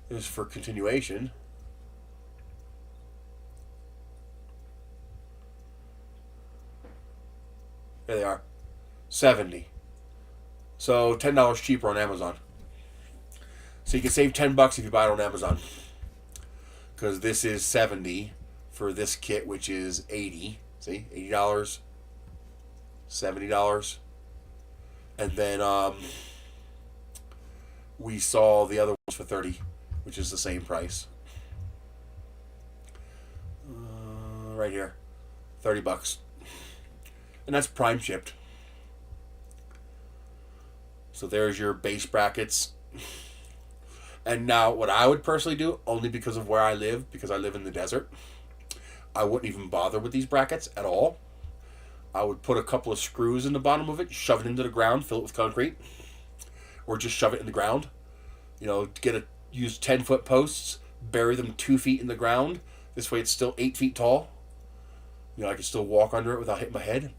This is for continuation. There they are. $70. So $10 cheaper on Amazon. So you can save $10 if you buy it on Amazon. Because this is $70 for this kit, which is $80. See? $80. $70. And then we saw the other ones for $30, which is the same price. Right here. $30. And that's prime shipped. So there's your base brackets. And now what I would personally do, only because of where I live, because I live in the desert, I wouldn't even bother with these brackets at all. I would put a couple of screws in the bottom of it, shove it into the ground, fill it with concrete, or just shove it in the ground. You know, use 10-foot posts, bury them 2 feet in the ground. This way it's still 8 feet tall. You know, I can still walk under it without hitting my head.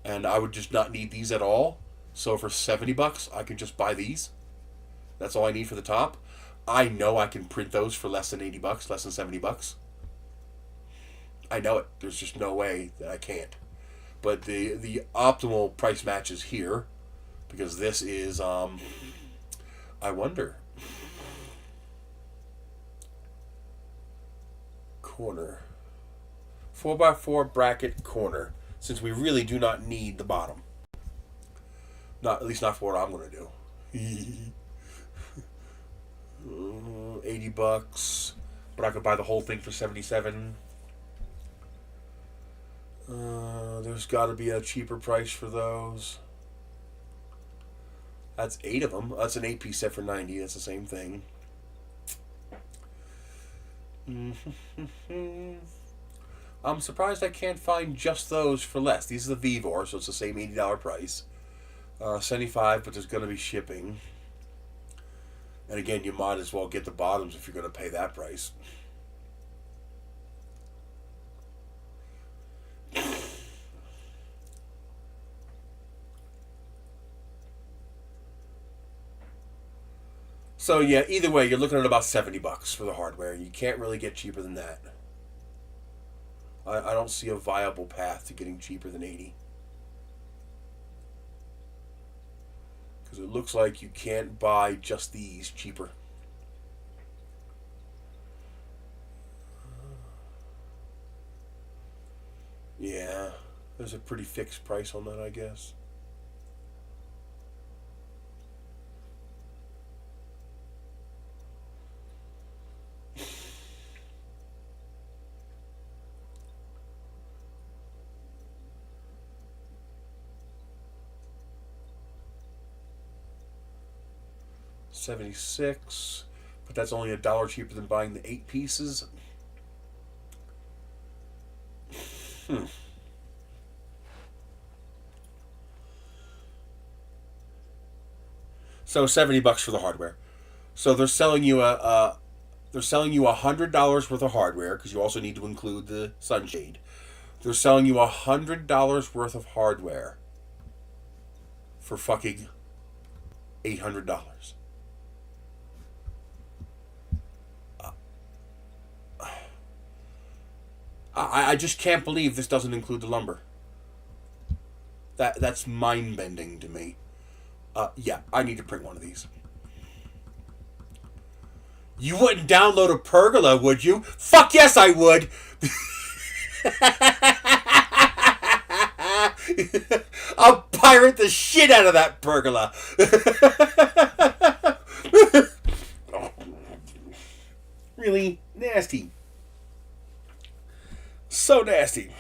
And I would just not need these at all. So for $70, I can just buy these. That's all I need for the top. I know I can print those for less than 80 bucks, less than 70 bucks. I know it. There's just no way that I can't. But the optimal price match is here, because this is, I wonder. Corner. 4x4 bracket corner, since we really do not need the bottom. Not, at least not for what I'm going to do. 80 bucks, but I could buy the whole thing for 77. There's got to be a cheaper price for those. That's 8 of them. That's an 8-piece set for 90. That's the same thing. I'm surprised I can't find just those for less. These are the Vivor, so it's the same $80 price. 75, but there's going to be shipping. And again, you might as well get the bottoms if you're going to pay that price. So yeah, either way, you're looking at about 70 bucks for the hardware. You can't really get cheaper than that. I don't see a viable path to getting cheaper than 80. Because it looks like you can't buy just these cheaper. Yeah, there's a pretty fixed price on that, I guess. $76, but that's only $1 cheaper than buying the 8 pieces. So 70 bucks for the hardware. So they're selling you $100 worth of hardware, because you also need to include the sunshade. They're selling you $100 worth of hardware for fucking $800. I just can't believe this doesn't include the lumber. That's mind-bending to me. Yeah, I need to print one of these. You wouldn't download a pergola, would you? Fuck yes, I would! I'll pirate the shit out of that pergola! Really nasty. So nasty.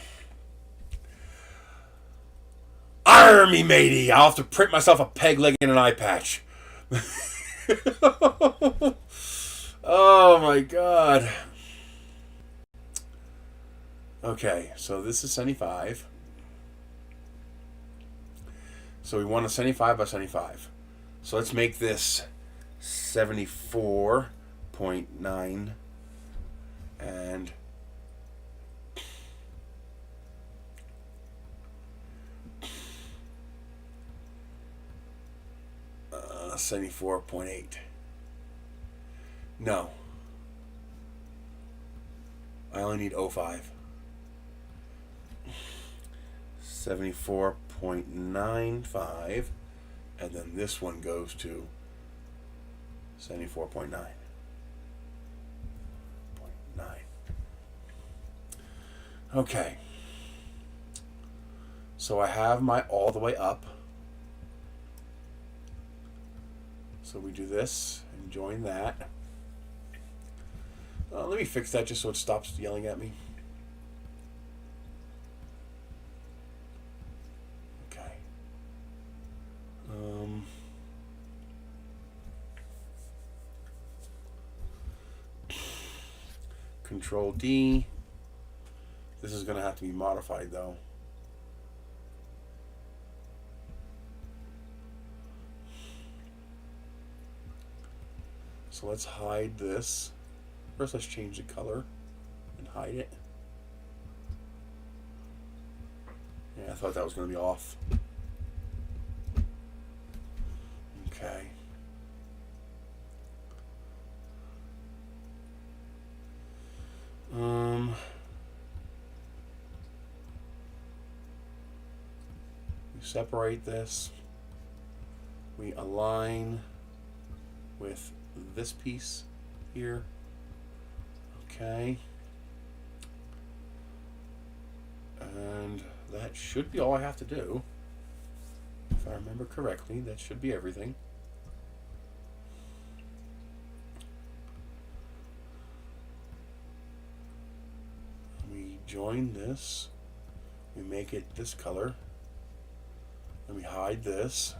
Army matey! I'll have to print myself a peg leg and an eye patch. Oh my god. Okay, so this is 75. So we want a 75 by 75. So let's make this 74.9 and 74.8. No. I only need 05. 74.95. And then this one goes to 74.9. 0.9. Okay. So I have my all the way up. So we do this and join that. Let me fix that just so it stops yelling at me. Okay. Control D. This is going to have to be modified though. So let's hide this. First, let's change the color and hide it. Yeah, I thought that was going to be off. Okay. separate this. We align with this piece here. Okay. And that should be all I have to do. If I remember correctly, that should be everything. We join this. We make it this color. And we hide this.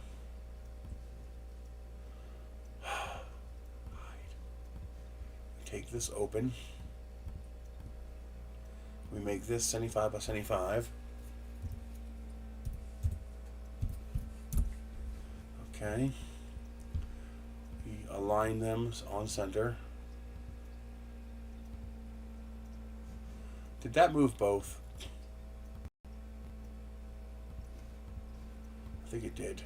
Hide. Take this open. We make this 75 by 75. Okay. We align them on center. Did that move both? I think it did.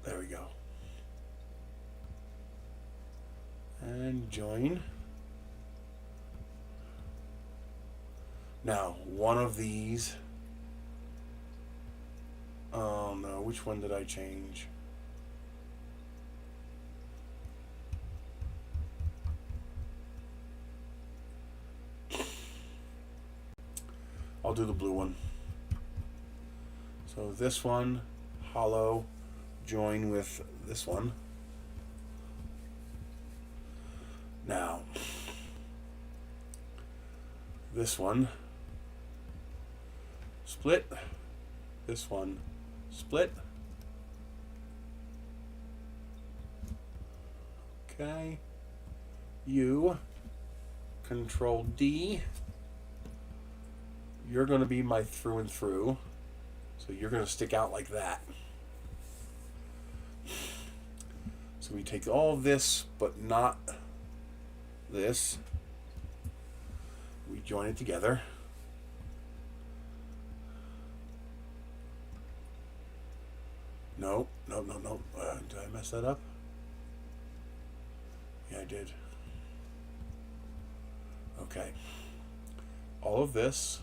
There we go. And join. Now, one of these. Oh no, which one did I change? I'll do the blue one. So this one, hollow, join with this one. Now, this one, split, this one, split. Okay, you, Control D. You're going to be my through and through, so you're going to stick out like that. So we take all this, but not this. We join it together. No. Did I mess that up? Yeah, I did. Okay. All of this,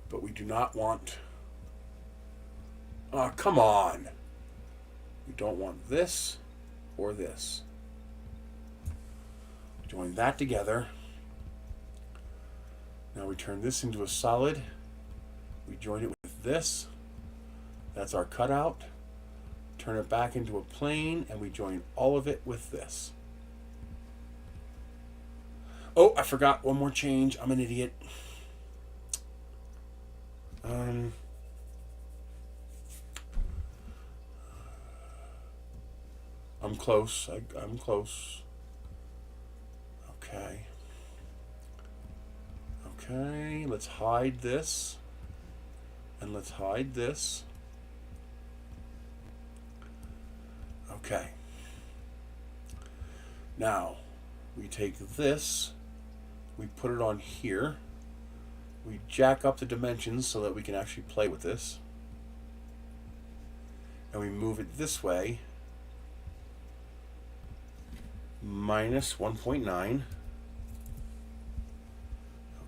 but we do not want... Oh, come on! We don't want this or this. Join that together. Now we turn this into a solid. We join it with this. That's our cutout. Turn it back into a plane, and we join all of it with this. Oh, I forgot one more change. I'm an idiot. I'm close. I'm close. Okay. Okay, let's hide this. And let's hide this. Okay. Now, we take this, we put it on here, we jack up the dimensions so that we can actually play with this, and we move it this way, minus 1.9.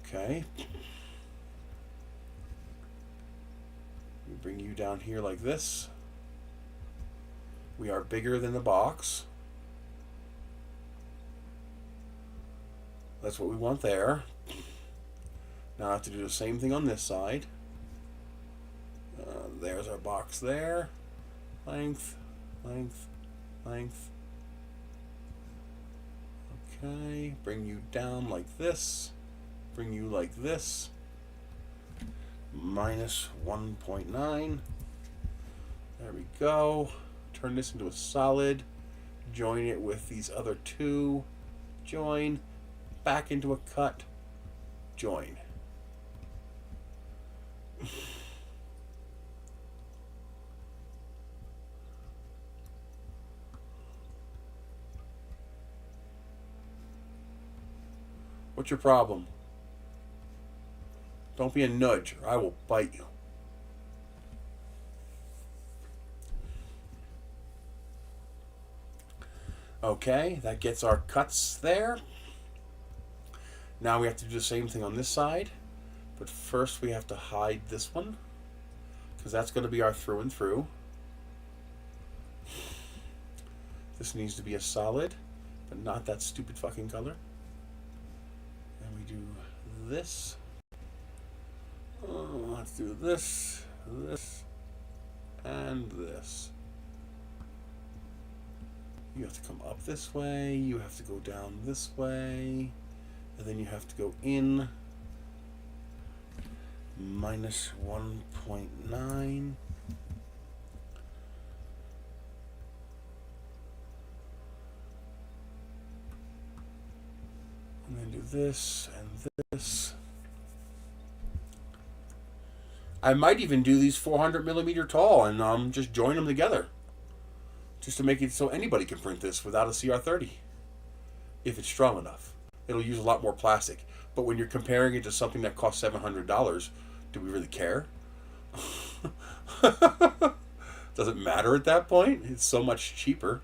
Okay. We bring you down here like this. We are bigger than the box. That's what we want there. Now I have to do the same thing on this side. There's our box there. Length, length, length. Okay, bring you down like this. Bring you like this. Minus 1.9. There we go. Turn this into a solid. Join it with these other two. Join. Back into a cut. Join. What's your problem? Don't be a nudge or I will bite you. Okay, that gets our cuts there. Now we have to do the same thing on this side, But first we have to hide this one, because that's going to be our through and through. This needs to be a solid, but not that stupid fucking color. And we do this. Let's do this, this, and this. You have to come up this way, you have to go down this way, and then you have to go in minus 1.9. And then do this and this. I might even do these 400 millimeter tall and just join them together, just to make it so anybody can print this without a CR30, if it's strong enough. It'll use a lot more plastic, but when you're comparing it to something that costs $700, do we really care? Does it matter at that point? It's so much cheaper.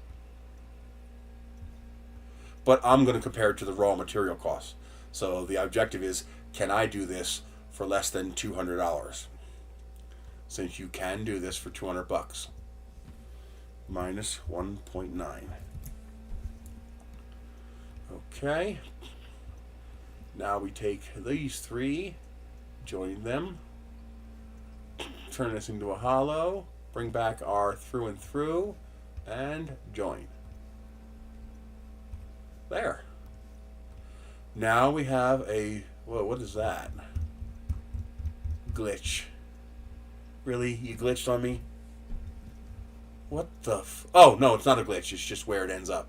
But I'm going to compare it to the raw material costs. So the objective is, can I do this for less than $200? Since you can do this for 200 bucks. Minus 1.9. Okay. Now we take these three, join them, turn this into a hollow, bring back our through and through, and join. There. Now we have a, whoa, what is that? Glitch. Really? You glitched on me? What the oh, no, it's not a glitch. It's just where it ends up.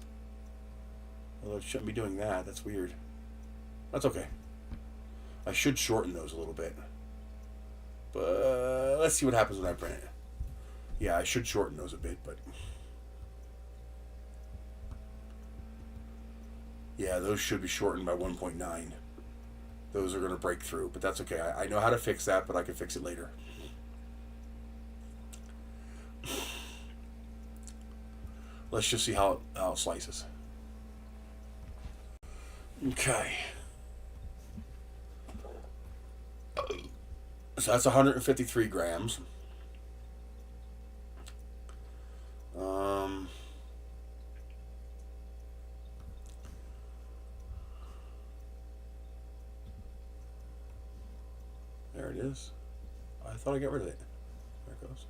Although it shouldn't be doing that. That's weird. That's okay. I should shorten those a little bit. But let's see what happens when I print it. Yeah, I should shorten those a bit, but... yeah, those should be shortened by 1.9. Those are going to break through, but that's okay. I know how to fix that, but I can fix it later. Let's just see how it slices. Okay. So that's 153 grams. There it is. I thought I got rid of it. There it goes.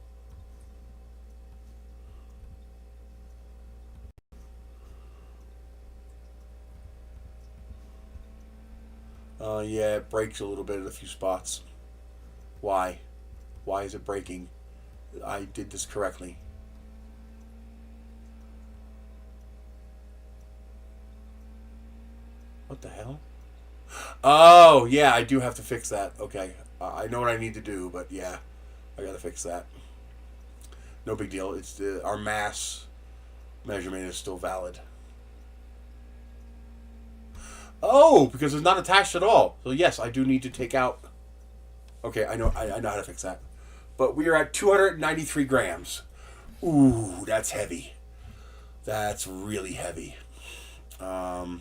Yeah, it breaks a little bit at a few spots. Why? Why is it breaking? I did this correctly. What the hell? Oh, yeah, I do have to fix that. Okay. I know what I need to do, but yeah, I gotta fix that. No big deal. It's our mass measurement is still valid. Oh, because it's not attached at all. So yes, I do need to take out. Okay, I know how to fix that. But we are at 293 grams. Ooh, that's heavy. That's really heavy. I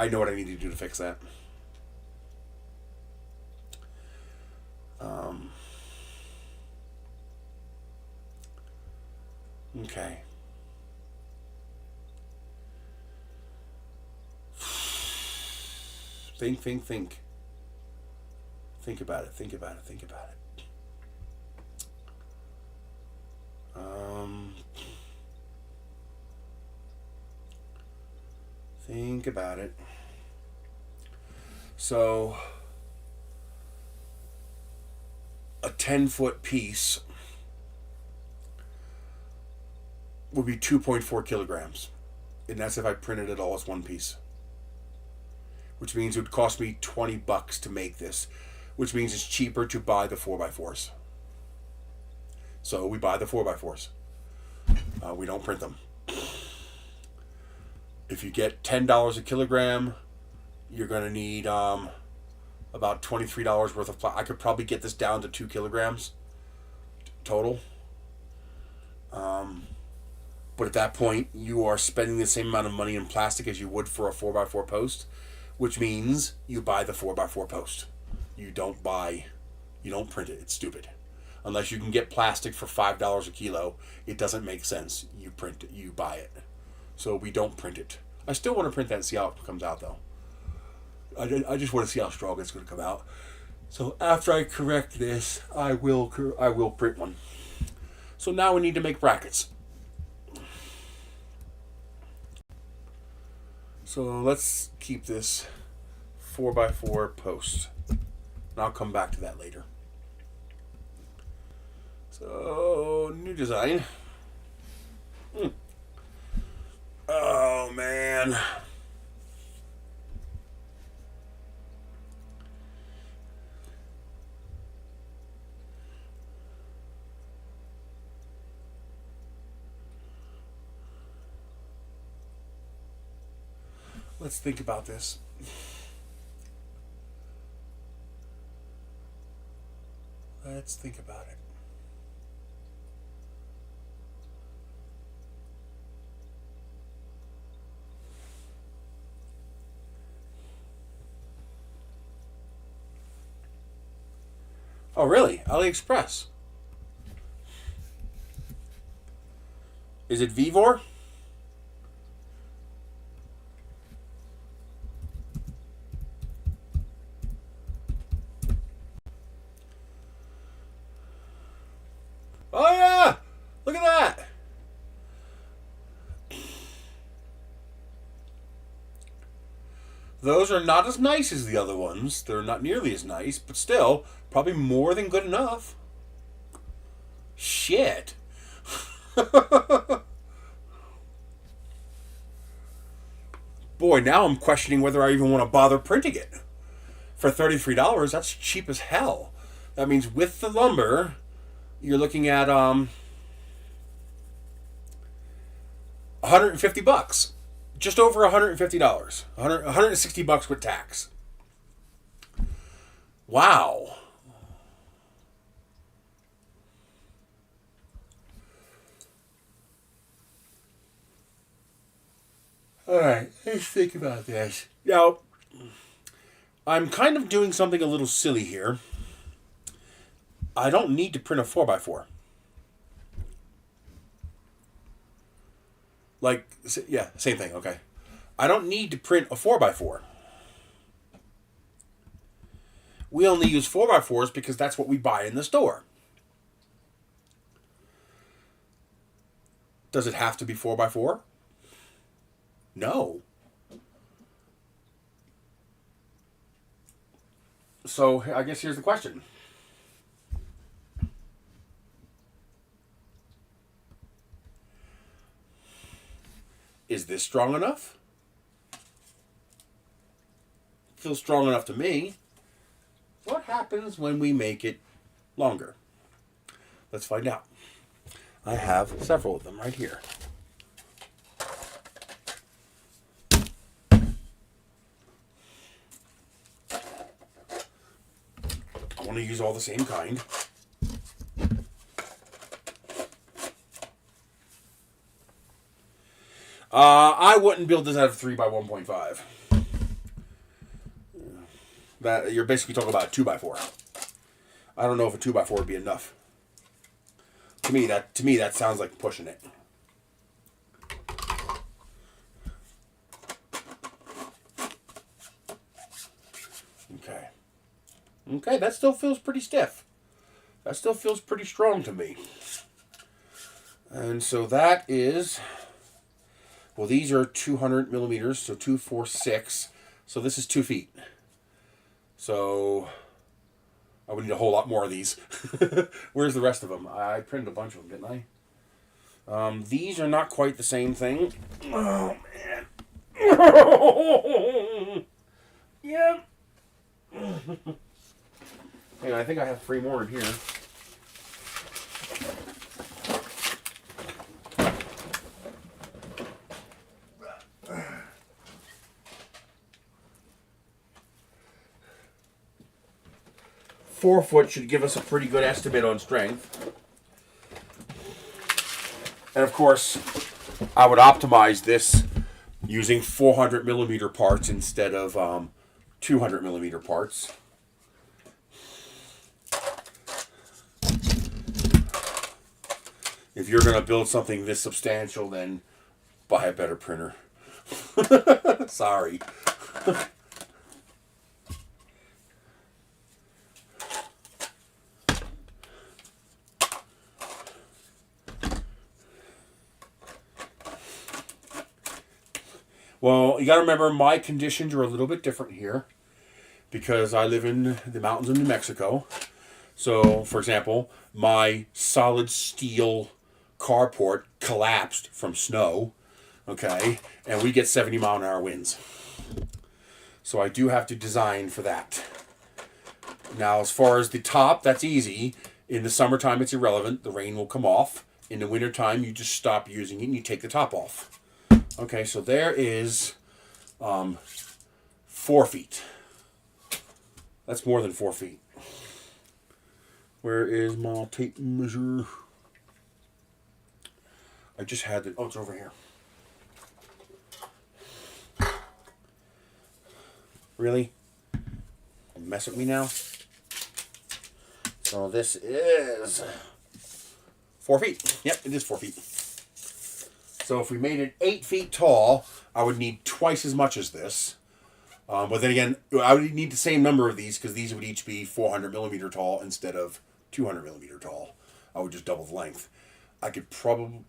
know what I need to do to fix that. Okay. Think. Think about it. Think about it. Think about it. Think about it. So, a 10-foot piece would be 2.4 kilograms. And that's if I printed it all as one piece. Which means it would cost me 20 bucks to make this. Which means it's cheaper to buy the 4x4s. So we buy the 4x4s. We don't print them. If you get $10 a kilogram, you're going to need about $23 worth of plastic. I could probably get this down to 2 kilograms total. But at that point, you are spending the same amount of money in plastic as you would for a 4x4 post, which means you buy the 4x4 post. You don't print it. It's stupid. Unless you can get plastic for $5 a kilo, it doesn't make sense. You print it, you buy it. So we don't print it. I still want to print that and see how it comes out, though. I just want to see how strong it's going to come out. So after I correct this, I will print one. So now we need to make brackets. So let's keep this 4x4 post. And I'll come back to that later. So, new design. Oh, man. Let's think about this. Let's think about it. Oh, really? AliExpress. Is it Vivor? Oh, yeah! Look at that! Those are not as nice as the other ones. They're not nearly as nice, but still, probably more than good enough. Shit. Boy, now I'm questioning whether I even want to bother printing it. For $33, that's cheap as hell. That means with the lumber, you're looking at $150. Just over $150. $160 with tax. Wow. All right, let's think about this. Now, I'm kind of doing something a little silly here. I don't need to print a 4x4. Like, yeah, same thing, okay. I don't need to print a 4x4. We only use 4x4s because that's what we buy in the store. Does it have to be 4x4? No. So, I guess here's the question. Is this strong enough? Feels strong enough to me. What happens when we make it longer? Let's find out. I have several of them right here. I want to use all the same kind. I wouldn't build this out of 3x1.5. That you're basically talking about a 2x4. I don't know if a 2x4 would be enough. To me, that sounds like pushing it. Okay. Okay, that still feels pretty stiff. That still feels pretty strong to me. And so that is. Well, these are 200 millimeters, so 2, 4, 6. So this is 2 feet. So I would need a whole lot more of these. Where's the rest of them? I printed a bunch of them, didn't I? These are not quite the same thing. Oh, man. Yeah. Hang on, I think I have 3 more in here. Four foot should give us a pretty good estimate on strength. And of course, I would optimize this using 400 millimeter parts instead of 200 millimeter parts. If you're going to build something this substantial, then buy a better printer. Sorry. Well, you got to remember my conditions are a little bit different here because I live in the mountains of New Mexico. So, for example, my solid steel carport collapsed from snow, okay, and we get 70-mile-an-hour winds. So I do have to design for that. Now, as far as the top, that's easy. In the summertime, it's irrelevant. The rain will come off. In the wintertime, you just stop using it and you take the top off. Okay, so there is 4 feet. That's more than 4 feet. Where is my tape measure? I just had it. Oh, it's over here. Really? Mess with me now? So this is 4 feet. Yep, it is 4 feet. So if we made it 8 feet tall, I would need twice as much as this. But then again, I would need the same number of these because these would each be 400 millimeter tall instead of 200 millimeter tall. I would just double the length. I could probably,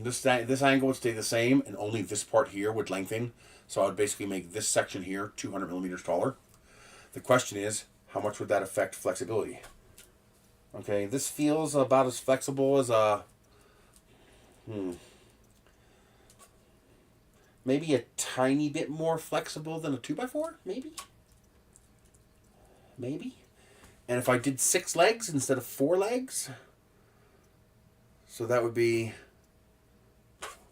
this angle would stay the same and only this part here would lengthen. So I would basically make this section here 200 millimeters taller. The question is, how much would that affect flexibility? Okay, this feels about as flexible as a, maybe a tiny bit more flexible than a 2x4, maybe? Maybe? And if I did 6 legs instead of 4 legs, so that would be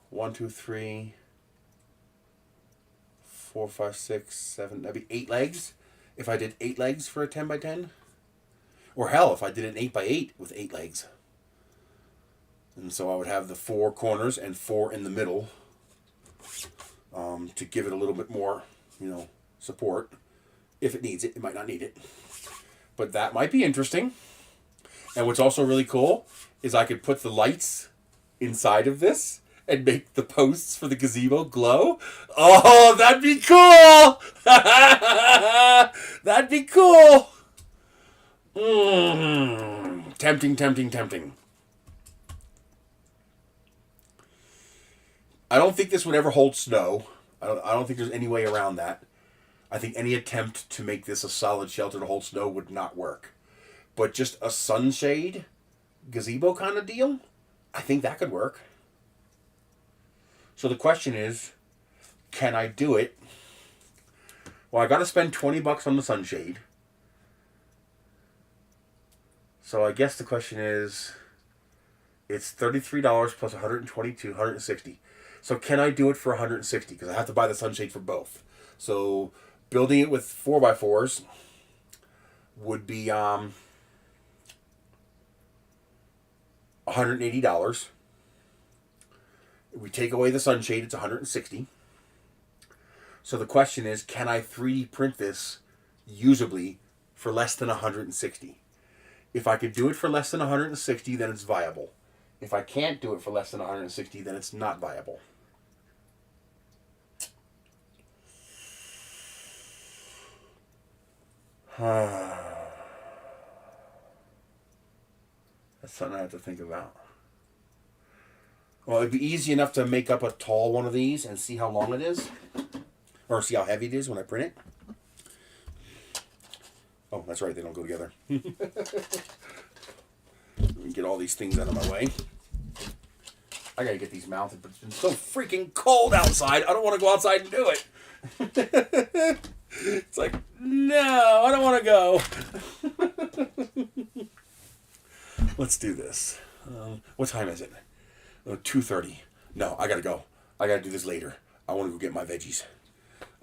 1, 2, 3, 4, 5, 6, 7, that'd be 8 legs. If I did 8 legs for a 10x10, or hell, if I did an 8x8 with 8 legs. And so I would have the 4 corners and 4 in the middle. To give it a little bit more, support. If it needs it, it might not need it. But that might be interesting. And what's also really cool is I could put the lights inside of this and make the posts for the gazebo glow. Oh, that'd be cool! That'd be cool! Tempting, tempting, tempting. I don't think this would ever hold snow. I don't think there's any way around that. I think any attempt to make this a solid shelter to hold snow would not work. But just a sunshade gazebo kind of deal, I think that could work. So the question is, can I do it? Well, I got to spend $20 on the sunshade. So I guess the question is, it's $33 plus $122, $160. So can I do it for $160? Because I have to buy the sunshade for both. So building it with 4x4s would be $180. If we take away the sunshade, it's $160. So the question is, can I 3D print this usably for less than $160? If I could do it for less than $160, then it's viable. If I can't do it for less than $160, then it's not viable. That's something I have to think about. Well, it'd be easy enough to make up a tall one of these and see how long it is. Or see how heavy it is when I print it. Oh, that's right, they don't go together. Let me get all these things out of my way. I gotta get these mounted, but it's been so freaking cold outside. I don't want to go outside and do it. It's like, no, I don't want to go. Let's do this. What time is it? 2:30. No, I gotta go. I gotta do this later. I want to go get my veggies.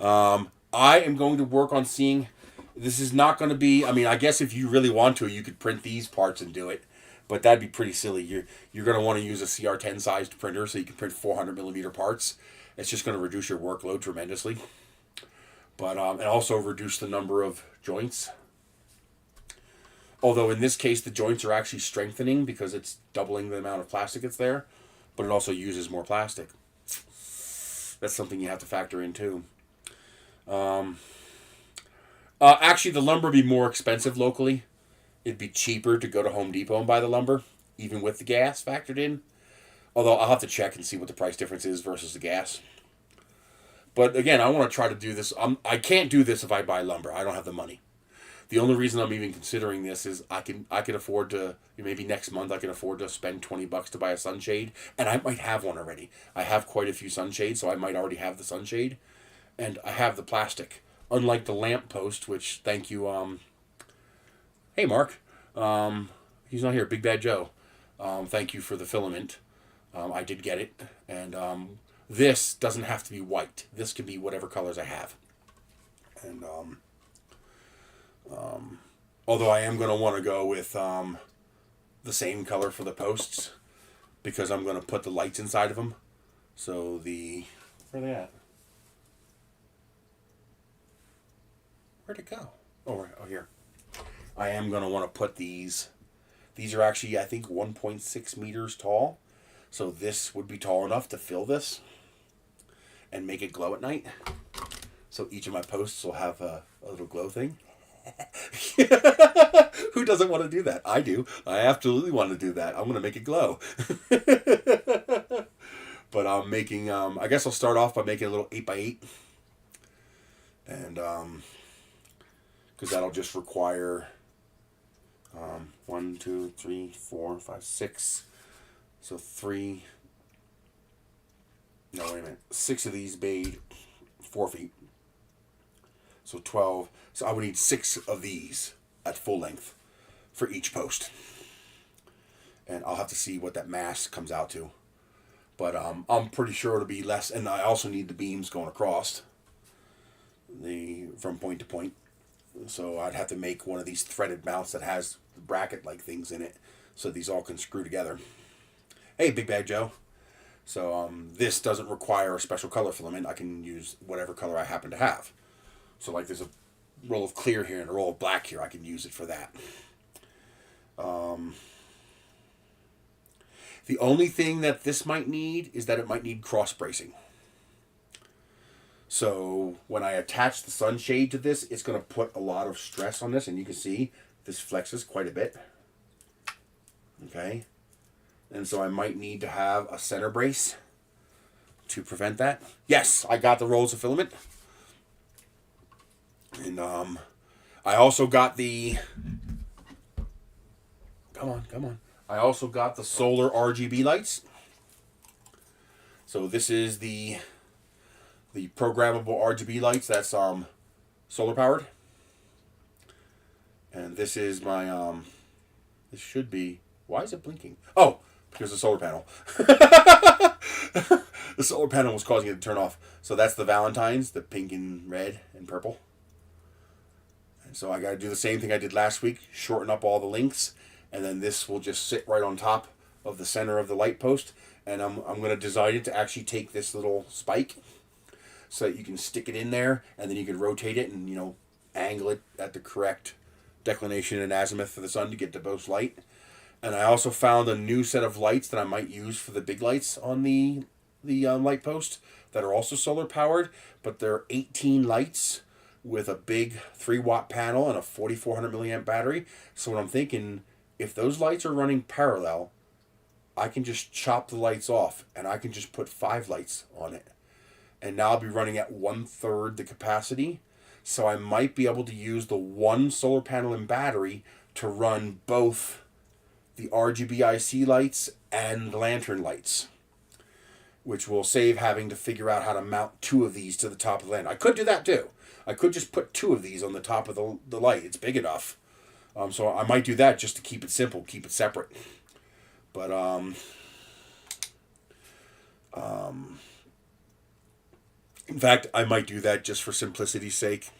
I am going to work on seeing. This is not going to be. I mean, I guess if you really want to, you could print these parts and do it. But that'd be pretty silly. You're going to want to use a CR10 sized printer so you can print 400 millimeter parts. It's just going to reduce your workload tremendously. But and also reduce the number of joints. Although in this case, the joints are actually strengthening because it's doubling the amount of plastic that's there. But it also uses more plastic. That's something you have to factor in too. Actually, the lumber would be more expensive locally. It'd be cheaper to go to Home Depot and buy the lumber, even with the gas factored in. Although I'll have to check and see what the price difference is versus the gas. But again, I want to try to do this. I can't do this if I buy lumber. I don't have the money. The only reason I'm even considering this is I can afford to, maybe next month I can afford to spend $20 to buy a sunshade, and I might have one already. I have quite a few sunshades, so I might already have the sunshade, and I have the plastic. Unlike the lamp post, which, thank you, hey Mark, he's not here, Big Bad Joe. Thank you for the filament. I did get it, and this doesn't have to be white. This can be whatever colors I have. And although I am going to want to go with the same color for the posts, because I'm going to put the lights inside of them. So where are they at? Where'd it go? Oh, here. I am going to want to put these. These are actually, I think, 1.6 meters tall. So this would be tall enough to fill this and make it glow at night. So each of my posts will have a little glow thing. Who doesn't want to do that? I do. I absolutely want to do that. I'm going to make it glow. But I'm making, I guess I'll start off by making a little 8x8. And, because that'll just require 1, 2, 3, 4, 5, 6. So 3. No, wait a minute. 6 of these made 4 feet. So 12. So I would need 6 of these at full length for each post. And I'll have to see what that mass comes out to. But I'm pretty sure it'll be less. And I also need the beams going across from point to point. So I'd have to make one of these threaded mounts that has bracket-like things in it, so these all can screw together. Hey, Big Bad Joe. So this doesn't require a special color filament. I can use whatever color I happen to have. So like there's a roll of clear here and a roll of black here. I can use it for that. The only thing that this might need is that it might need cross bracing. So when I attach the sunshade to this, it's going to put a lot of stress on this. And you can see this flexes quite a bit. Okay. And so I might need to have a center brace to prevent that. Yes, I got the rolls of filament. And I also got the... Come on. I also got the solar RGB lights. So this is the programmable RGB lights. That's solar powered. And this is my this should be, why is it blinking? Oh, because the solar panel. The solar panel was causing it to turn off. So that's the Valentine's, the pink and red and purple. And so I got to do the same thing I did last week, shorten up all the links, and then this will just sit right on top of the center of the light post. And I'm going to design it to actually take this little spike so that you can stick it in there, and then you can rotate it and, angle it at the correct declination and azimuth for the sun to get the most light. And I also found a new set of lights that I might use for the big lights on the light post that are also solar powered, but they're 18 lights with a big 3-watt panel and a 4,400 milliamp battery. So what I'm thinking, if those lights are running parallel, I can just chop the lights off and I can just put 5 lights on it. And now I'll be running at 1/3 the capacity. So I might be able to use the one solar panel and battery to run both the RGB IC lights and the lantern lights, which will save having to figure out how to mount 2 of these to the top of the lantern. I could do that too. I could just put 2 of these on the top of the light. It's big enough. So I might do that just to keep it simple, keep it separate. But in fact, I might do that just for simplicity's sake.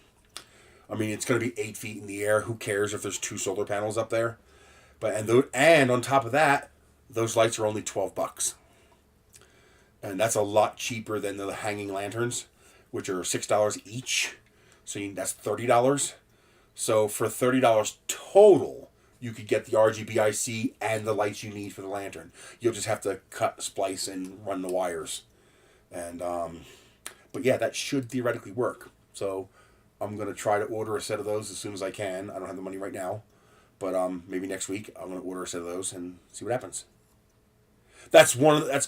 I mean, it's going to be 8 feet in the air. Who cares if there's 2 solar panels up there? But and on top of that, those lights are only $12. And that's a lot cheaper than the hanging lanterns, which are $6 each. So that's $30. So for $30 total, you could get the RGBIC and the lights you need for the lantern. You'll just have to cut, splice, and run the wires. And but yeah, that should theoretically work. So I'm gonna try to order a set of those as soon as I can. I don't have the money right now, but maybe next week I'm gonna order a set of those and see what happens. That's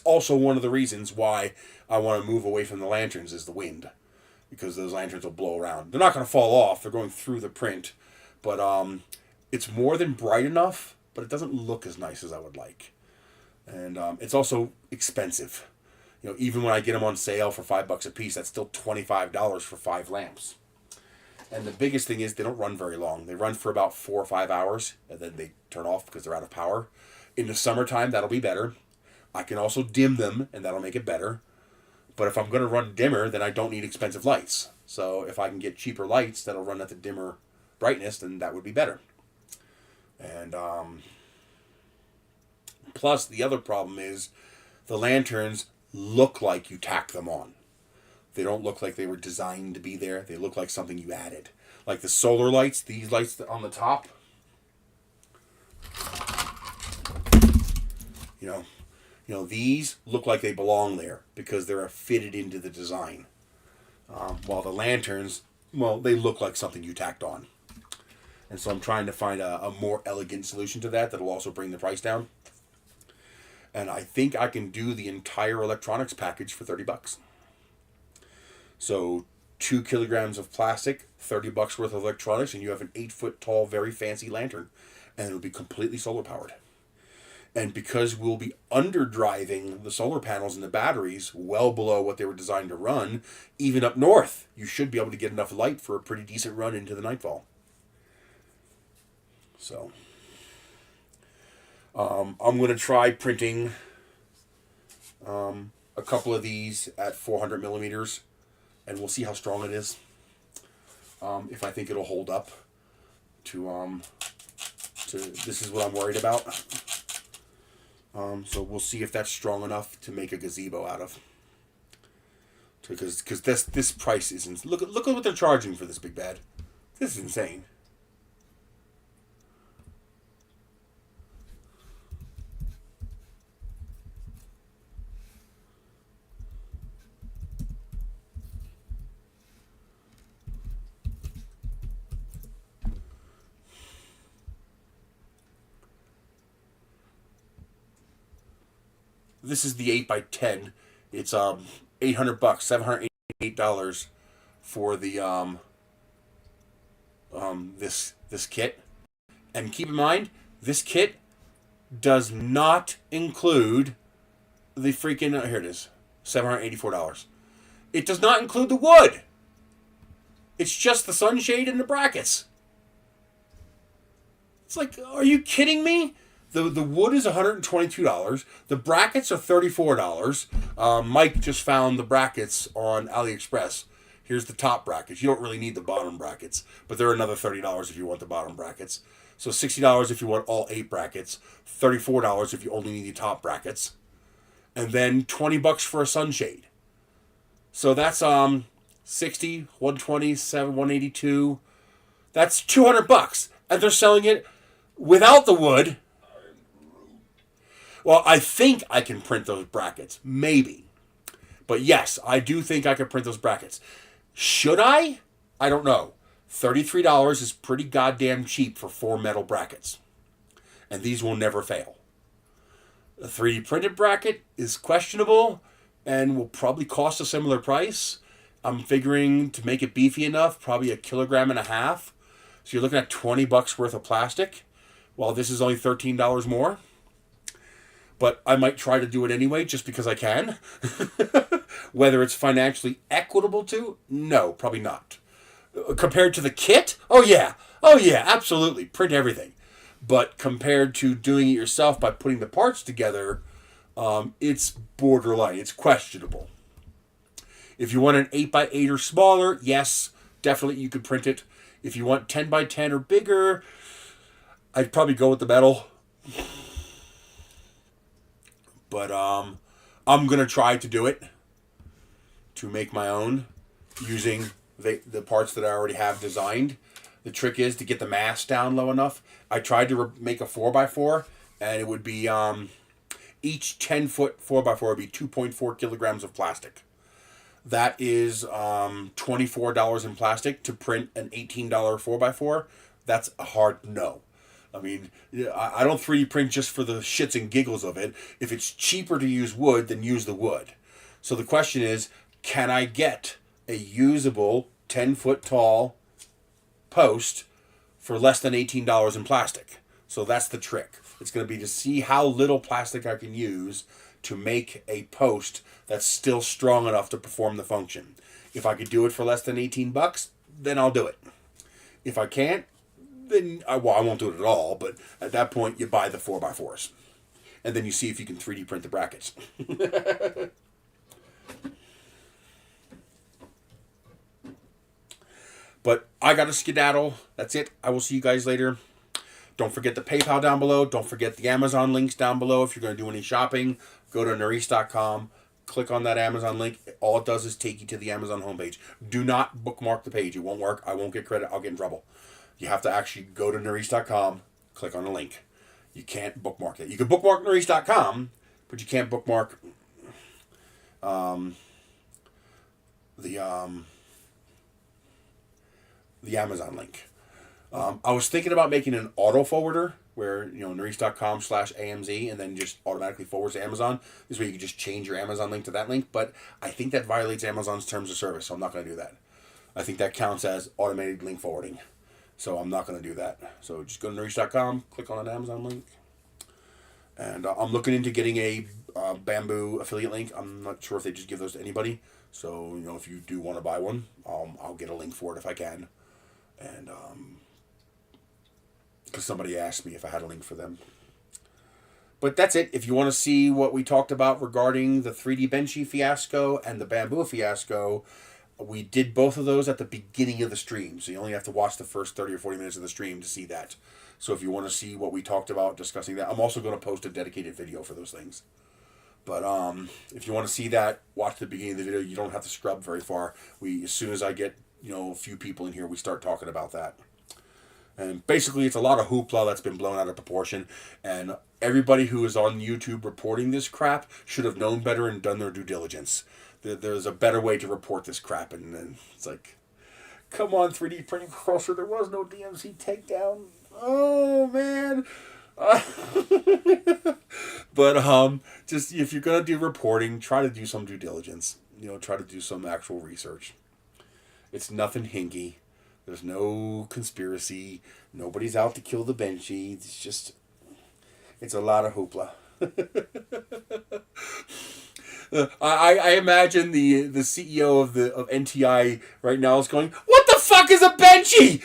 also one of the reasons why I want to move away from the lanterns is the wind, because those lanterns will blow around. They're not going to fall off. They're going through the print, but it's more than bright enough, but it doesn't look as nice as I would like. And it's also expensive. You know, even when I get them on sale for $5 a piece, that's still $25 for 5 lamps. And the biggest thing is they don't run very long. They run for about 4 or 5 hours, and then they turn off because they're out of power. In the summertime, that'll be better. I can also dim them, and that'll make it better. But if I'm going to run dimmer, then I don't need expensive lights. So if I can get cheaper lights that'll run at the dimmer brightness, then that would be better. And plus, the other problem is the lanterns look like you tack them on. They don't look like they were designed to be there. They look like something you added. Like the solar lights, these lights on the top. You know, these look like they belong there because they're fitted into the design. While the lanterns, well, they look like something you tacked on. And so I'm trying to find a more elegant solution to that that'll also bring the price down. And I think I can do the entire electronics package for $30. So 2 kilograms of plastic, $30 worth of electronics, and you have an 8-foot tall, very fancy lantern. And it'll be completely solar powered. And because we'll be underdriving the solar panels and the batteries well below what they were designed to run, even up north, you should be able to get enough light for a pretty decent run into the nightfall. So, I'm going to try printing a couple of these at 400 millimeters, and we'll see how strong it is. If I think it'll hold up to this is what I'm worried about. So we'll see if that's strong enough to make a gazebo out of. Because this price isn't. Look at what they're charging for this big bad. This is insane. This is the 8x10. It's $800, $788 for the this kit. And keep in mind, this kit does not include the freaking here it is, $784. It does not include the wood. It's just the sunshade and the brackets. It's like, are you kidding me? The wood is $122. The brackets are $34. Mike just found the brackets on AliExpress. Here's the top brackets. You don't really need the bottom brackets, but they're another $30 if you want the bottom brackets. So $60 if you want all 8 brackets, $34 if you only need the top brackets, and then $20 for a sunshade. So that's 60, 127, 182. That's $200, and they're selling it without the wood. Well, I think I can print those brackets. Maybe. But yes, I do think I can print those brackets. Should I? I don't know. $33 is pretty goddamn cheap for 4 metal brackets. And these will never fail. A 3D printed bracket is questionable and will probably cost a similar price. I'm figuring to make it beefy enough, probably 1.5 kilograms. So you're looking at $20 worth of plastic, while this is only $13 more. But I might try to do it anyway, just because I can. Whether it's financially equitable to? No, probably not. Compared to the kit? Oh yeah, absolutely. Print everything. But compared to doing it yourself by putting the parts together, it's borderline. It's questionable. If you want an 8x8 or smaller, yes, definitely you could print it. If you want 10x10 or bigger, I'd probably go with the metal. But I'm going to try to do it, to make my own, using the parts that I already have designed. The trick is to get the mass down low enough. I tried to make a 4x4, and it would be, each 10-foot 4x4 would be 2.4 kilograms of plastic. That is $24 in plastic to print an $18 4x4. That's a hard no. I mean, I don't 3D print just for the shits and giggles of it. If it's cheaper to use wood, then use the wood. So the question is, can I get a usable 10-foot tall post for less than $18 in plastic? So that's the trick. It's going to be to see how little plastic I can use to make a post that's still strong enough to perform the function. If I could do it for less than $18, then I'll do it. If I can't, then I won't do it at all. But at that point, you buy the 4x4s. And then you see if you can 3D print the brackets. But I got to skedaddle. That's it. I will see you guys later. Don't forget the PayPal down below. Don't forget the Amazon links down below. If you're going to do any shopping, go to Nerys.com. Click on that Amazon link. All it does is take you to the Amazon homepage. Do not bookmark the page. It won't work. I won't get credit. I'll get in trouble. You have to actually go to Nerys.com, click on the link. You can't bookmark it. You can bookmark Nerys.com, but you can't bookmark the Amazon link. I was thinking about making an auto forwarder where, Nerys.com/AMZ and then just automatically forwards to Amazon. This way you can just change your Amazon link to that link, but I think that violates Amazon's terms of service, so I'm not going to do that. I think that counts as automated link forwarding, so I'm not going to do that. So just go to Nerys.com, click on an Amazon link, and I'm looking into getting a Bambu affiliate link. I'm not sure if they just give those to anybody, so if you do want to buy one, I'll get a link for it if I can. And because somebody asked me if I had a link for them. But that's it. If you want to see what we talked about regarding the 3D Benchy fiasco and the Bambu fiasco, we did both of those at the beginning of the stream. So you only have to watch the first 30 or 40 minutes of the stream to see that. So if you want to see what we talked about discussing that, I'm also going to post a dedicated video for those things. But if you want to see that, watch the beginning of the video. You don't have to scrub very far. As soon as I get a few people in here, we start talking about that. And basically, it's a lot of hoopla that's been blown out of proportion. And everybody who is on YouTube reporting this crap should have known better and done their due diligence. There's a better way to report this crap. And it's like, come on, 3D printing crosser, there was no DMC takedown. Oh, man. But just if you're going to do reporting, try to do some due diligence. Try to do some actual research. It's nothing hinky. There's no conspiracy. Nobody's out to kill the Benchy. It's a lot of hoopla. I imagine the CEO of NTI right now is going, "What the fuck is a Benchy?"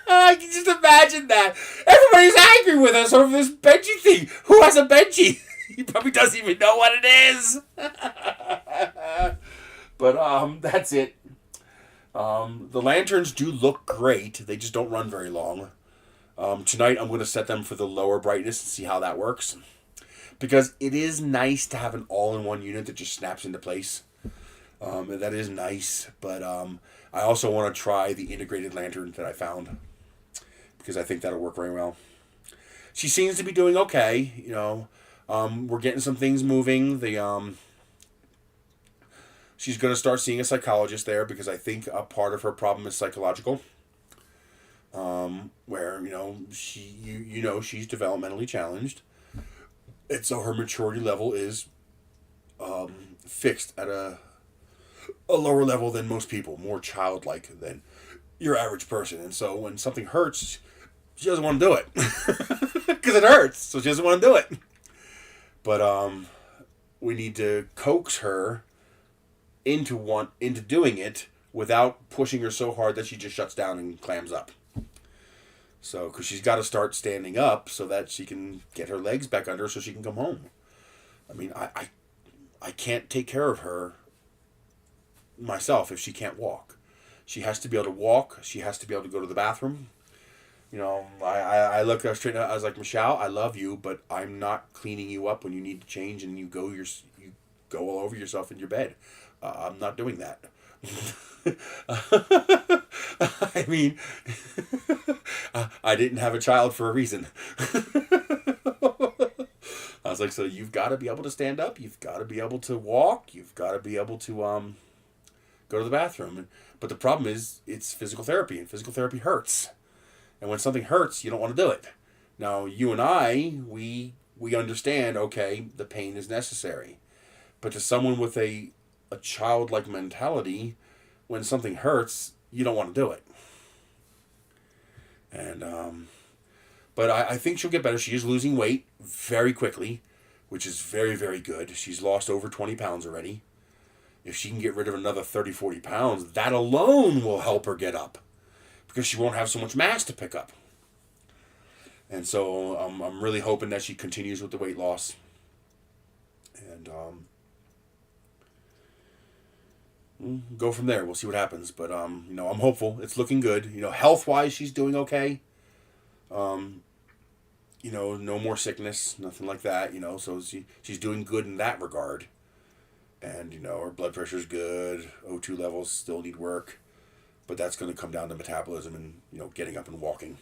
I can just imagine that. Everybody's angry with us over this Benchy thing. Who has a Benchy? He probably doesn't even know what it is. But that's it. The lanterns do look great. They just don't run very long. Tonight I'm going to set them for the lower brightness and see how that works. Because it is nice to have an all-in-one unit that just snaps into place. And that is nice. But I also want to try the integrated lantern that I found. Because I think that'll work very well. She seems to be doing okay. We're getting some things moving. She's going to start seeing a psychologist there because I think a part of her problem is psychological. Where, she's developmentally challenged. And so her maturity level is fixed at a lower level than most people, more childlike than your average person. And so when something hurts, she doesn't want to do it. Because it hurts, so she doesn't want to do it. But we need to coax her into doing it without pushing her so hard that she just shuts down and clams up. So, because she's got to start standing up so that she can get her legs back under so she can come home. I mean, I can't take care of her myself if she can't walk. She has to be able to walk. She has to be able to go to the bathroom. You know, I looked her straight. I was like, Michelle, I love you, but I'm not cleaning you up when you need to change and you go all over yourself in your bed. I'm not doing that. I mean, I didn't have a child for a reason. I was like, so you've got to be able to stand up. You've got to be able to walk. You've got to be able to go to the bathroom. But the problem is, it's physical therapy, and physical therapy hurts. And when something hurts, you don't want to do it. Now, you and I, we understand, okay, the pain is necessary. But to someone with a childlike mentality, when something hurts, you don't want to do it. And, but I think she'll get better. She is losing weight very quickly, which is very, very good. She's lost over 20 pounds already. If she can get rid of another 30, 40 pounds, that alone will help her get up. Because she won't have so much mass to pick up. And so I'm really hoping that she continues with the weight loss. And go from there. We'll see what happens. But, you know, I'm hopeful. It's looking good. You know, health-wise, she's doing okay. You know, no more sickness, nothing like that, you know. So she's doing good in that regard. And, you know, her blood pressure's good. O2 levels still need work. But that's going to come down to metabolism and, you know, getting up and walking.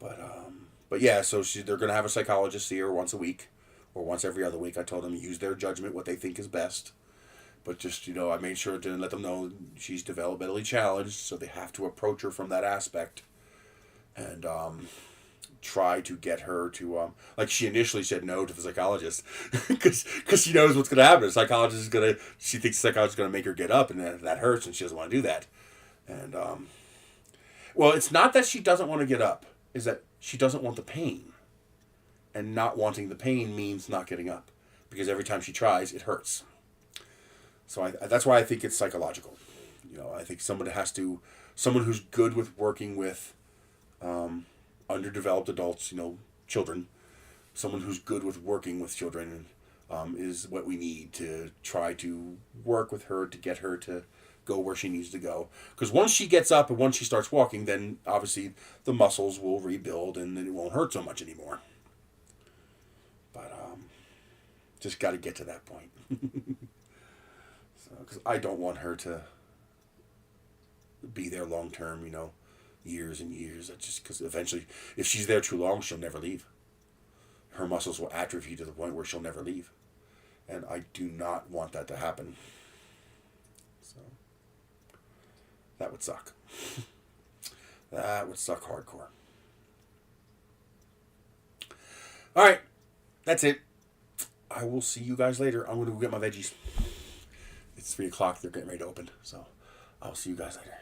But yeah, so they're going to have a psychologist see her once a week or once every other week. I told them use their judgment, what they think is best. But just, you know, I made sure to let them know she's developmentally challenged, so they have to approach her from that aspect. And try to get her to, like she initially said no to the psychologist because she knows what's going to happen. The psychologist is going to, she thinks the psychologist is going to make her get up, and that hurts, and she doesn't want to do that. And, well, it's not that she doesn't want to get up, is that she doesn't want the pain. And not wanting the pain means not getting up, because every time she tries, it hurts. So that's why I think it's psychological. You know, I think someone who's good with working with underdeveloped adults, you know, children, someone who's good with working with children is what we need to try to work with her to get her to go where she needs to go. Because once she gets up and once she starts walking, then obviously the muscles will rebuild and then it won't hurt so much anymore. But just got to get to that point. Because I don't want her to be there long term, you know, years and years. Just because eventually, if she's there too long, she'll never leave. Her muscles will atrophy to the point where she'll never leave. And I do not want that to happen. So, that would suck. That would suck hardcore. Alright, that's it. I will see you guys later. I'm going to go get my veggies. It's 3 o'clock. They're getting ready to open. So, I'll see you guys later.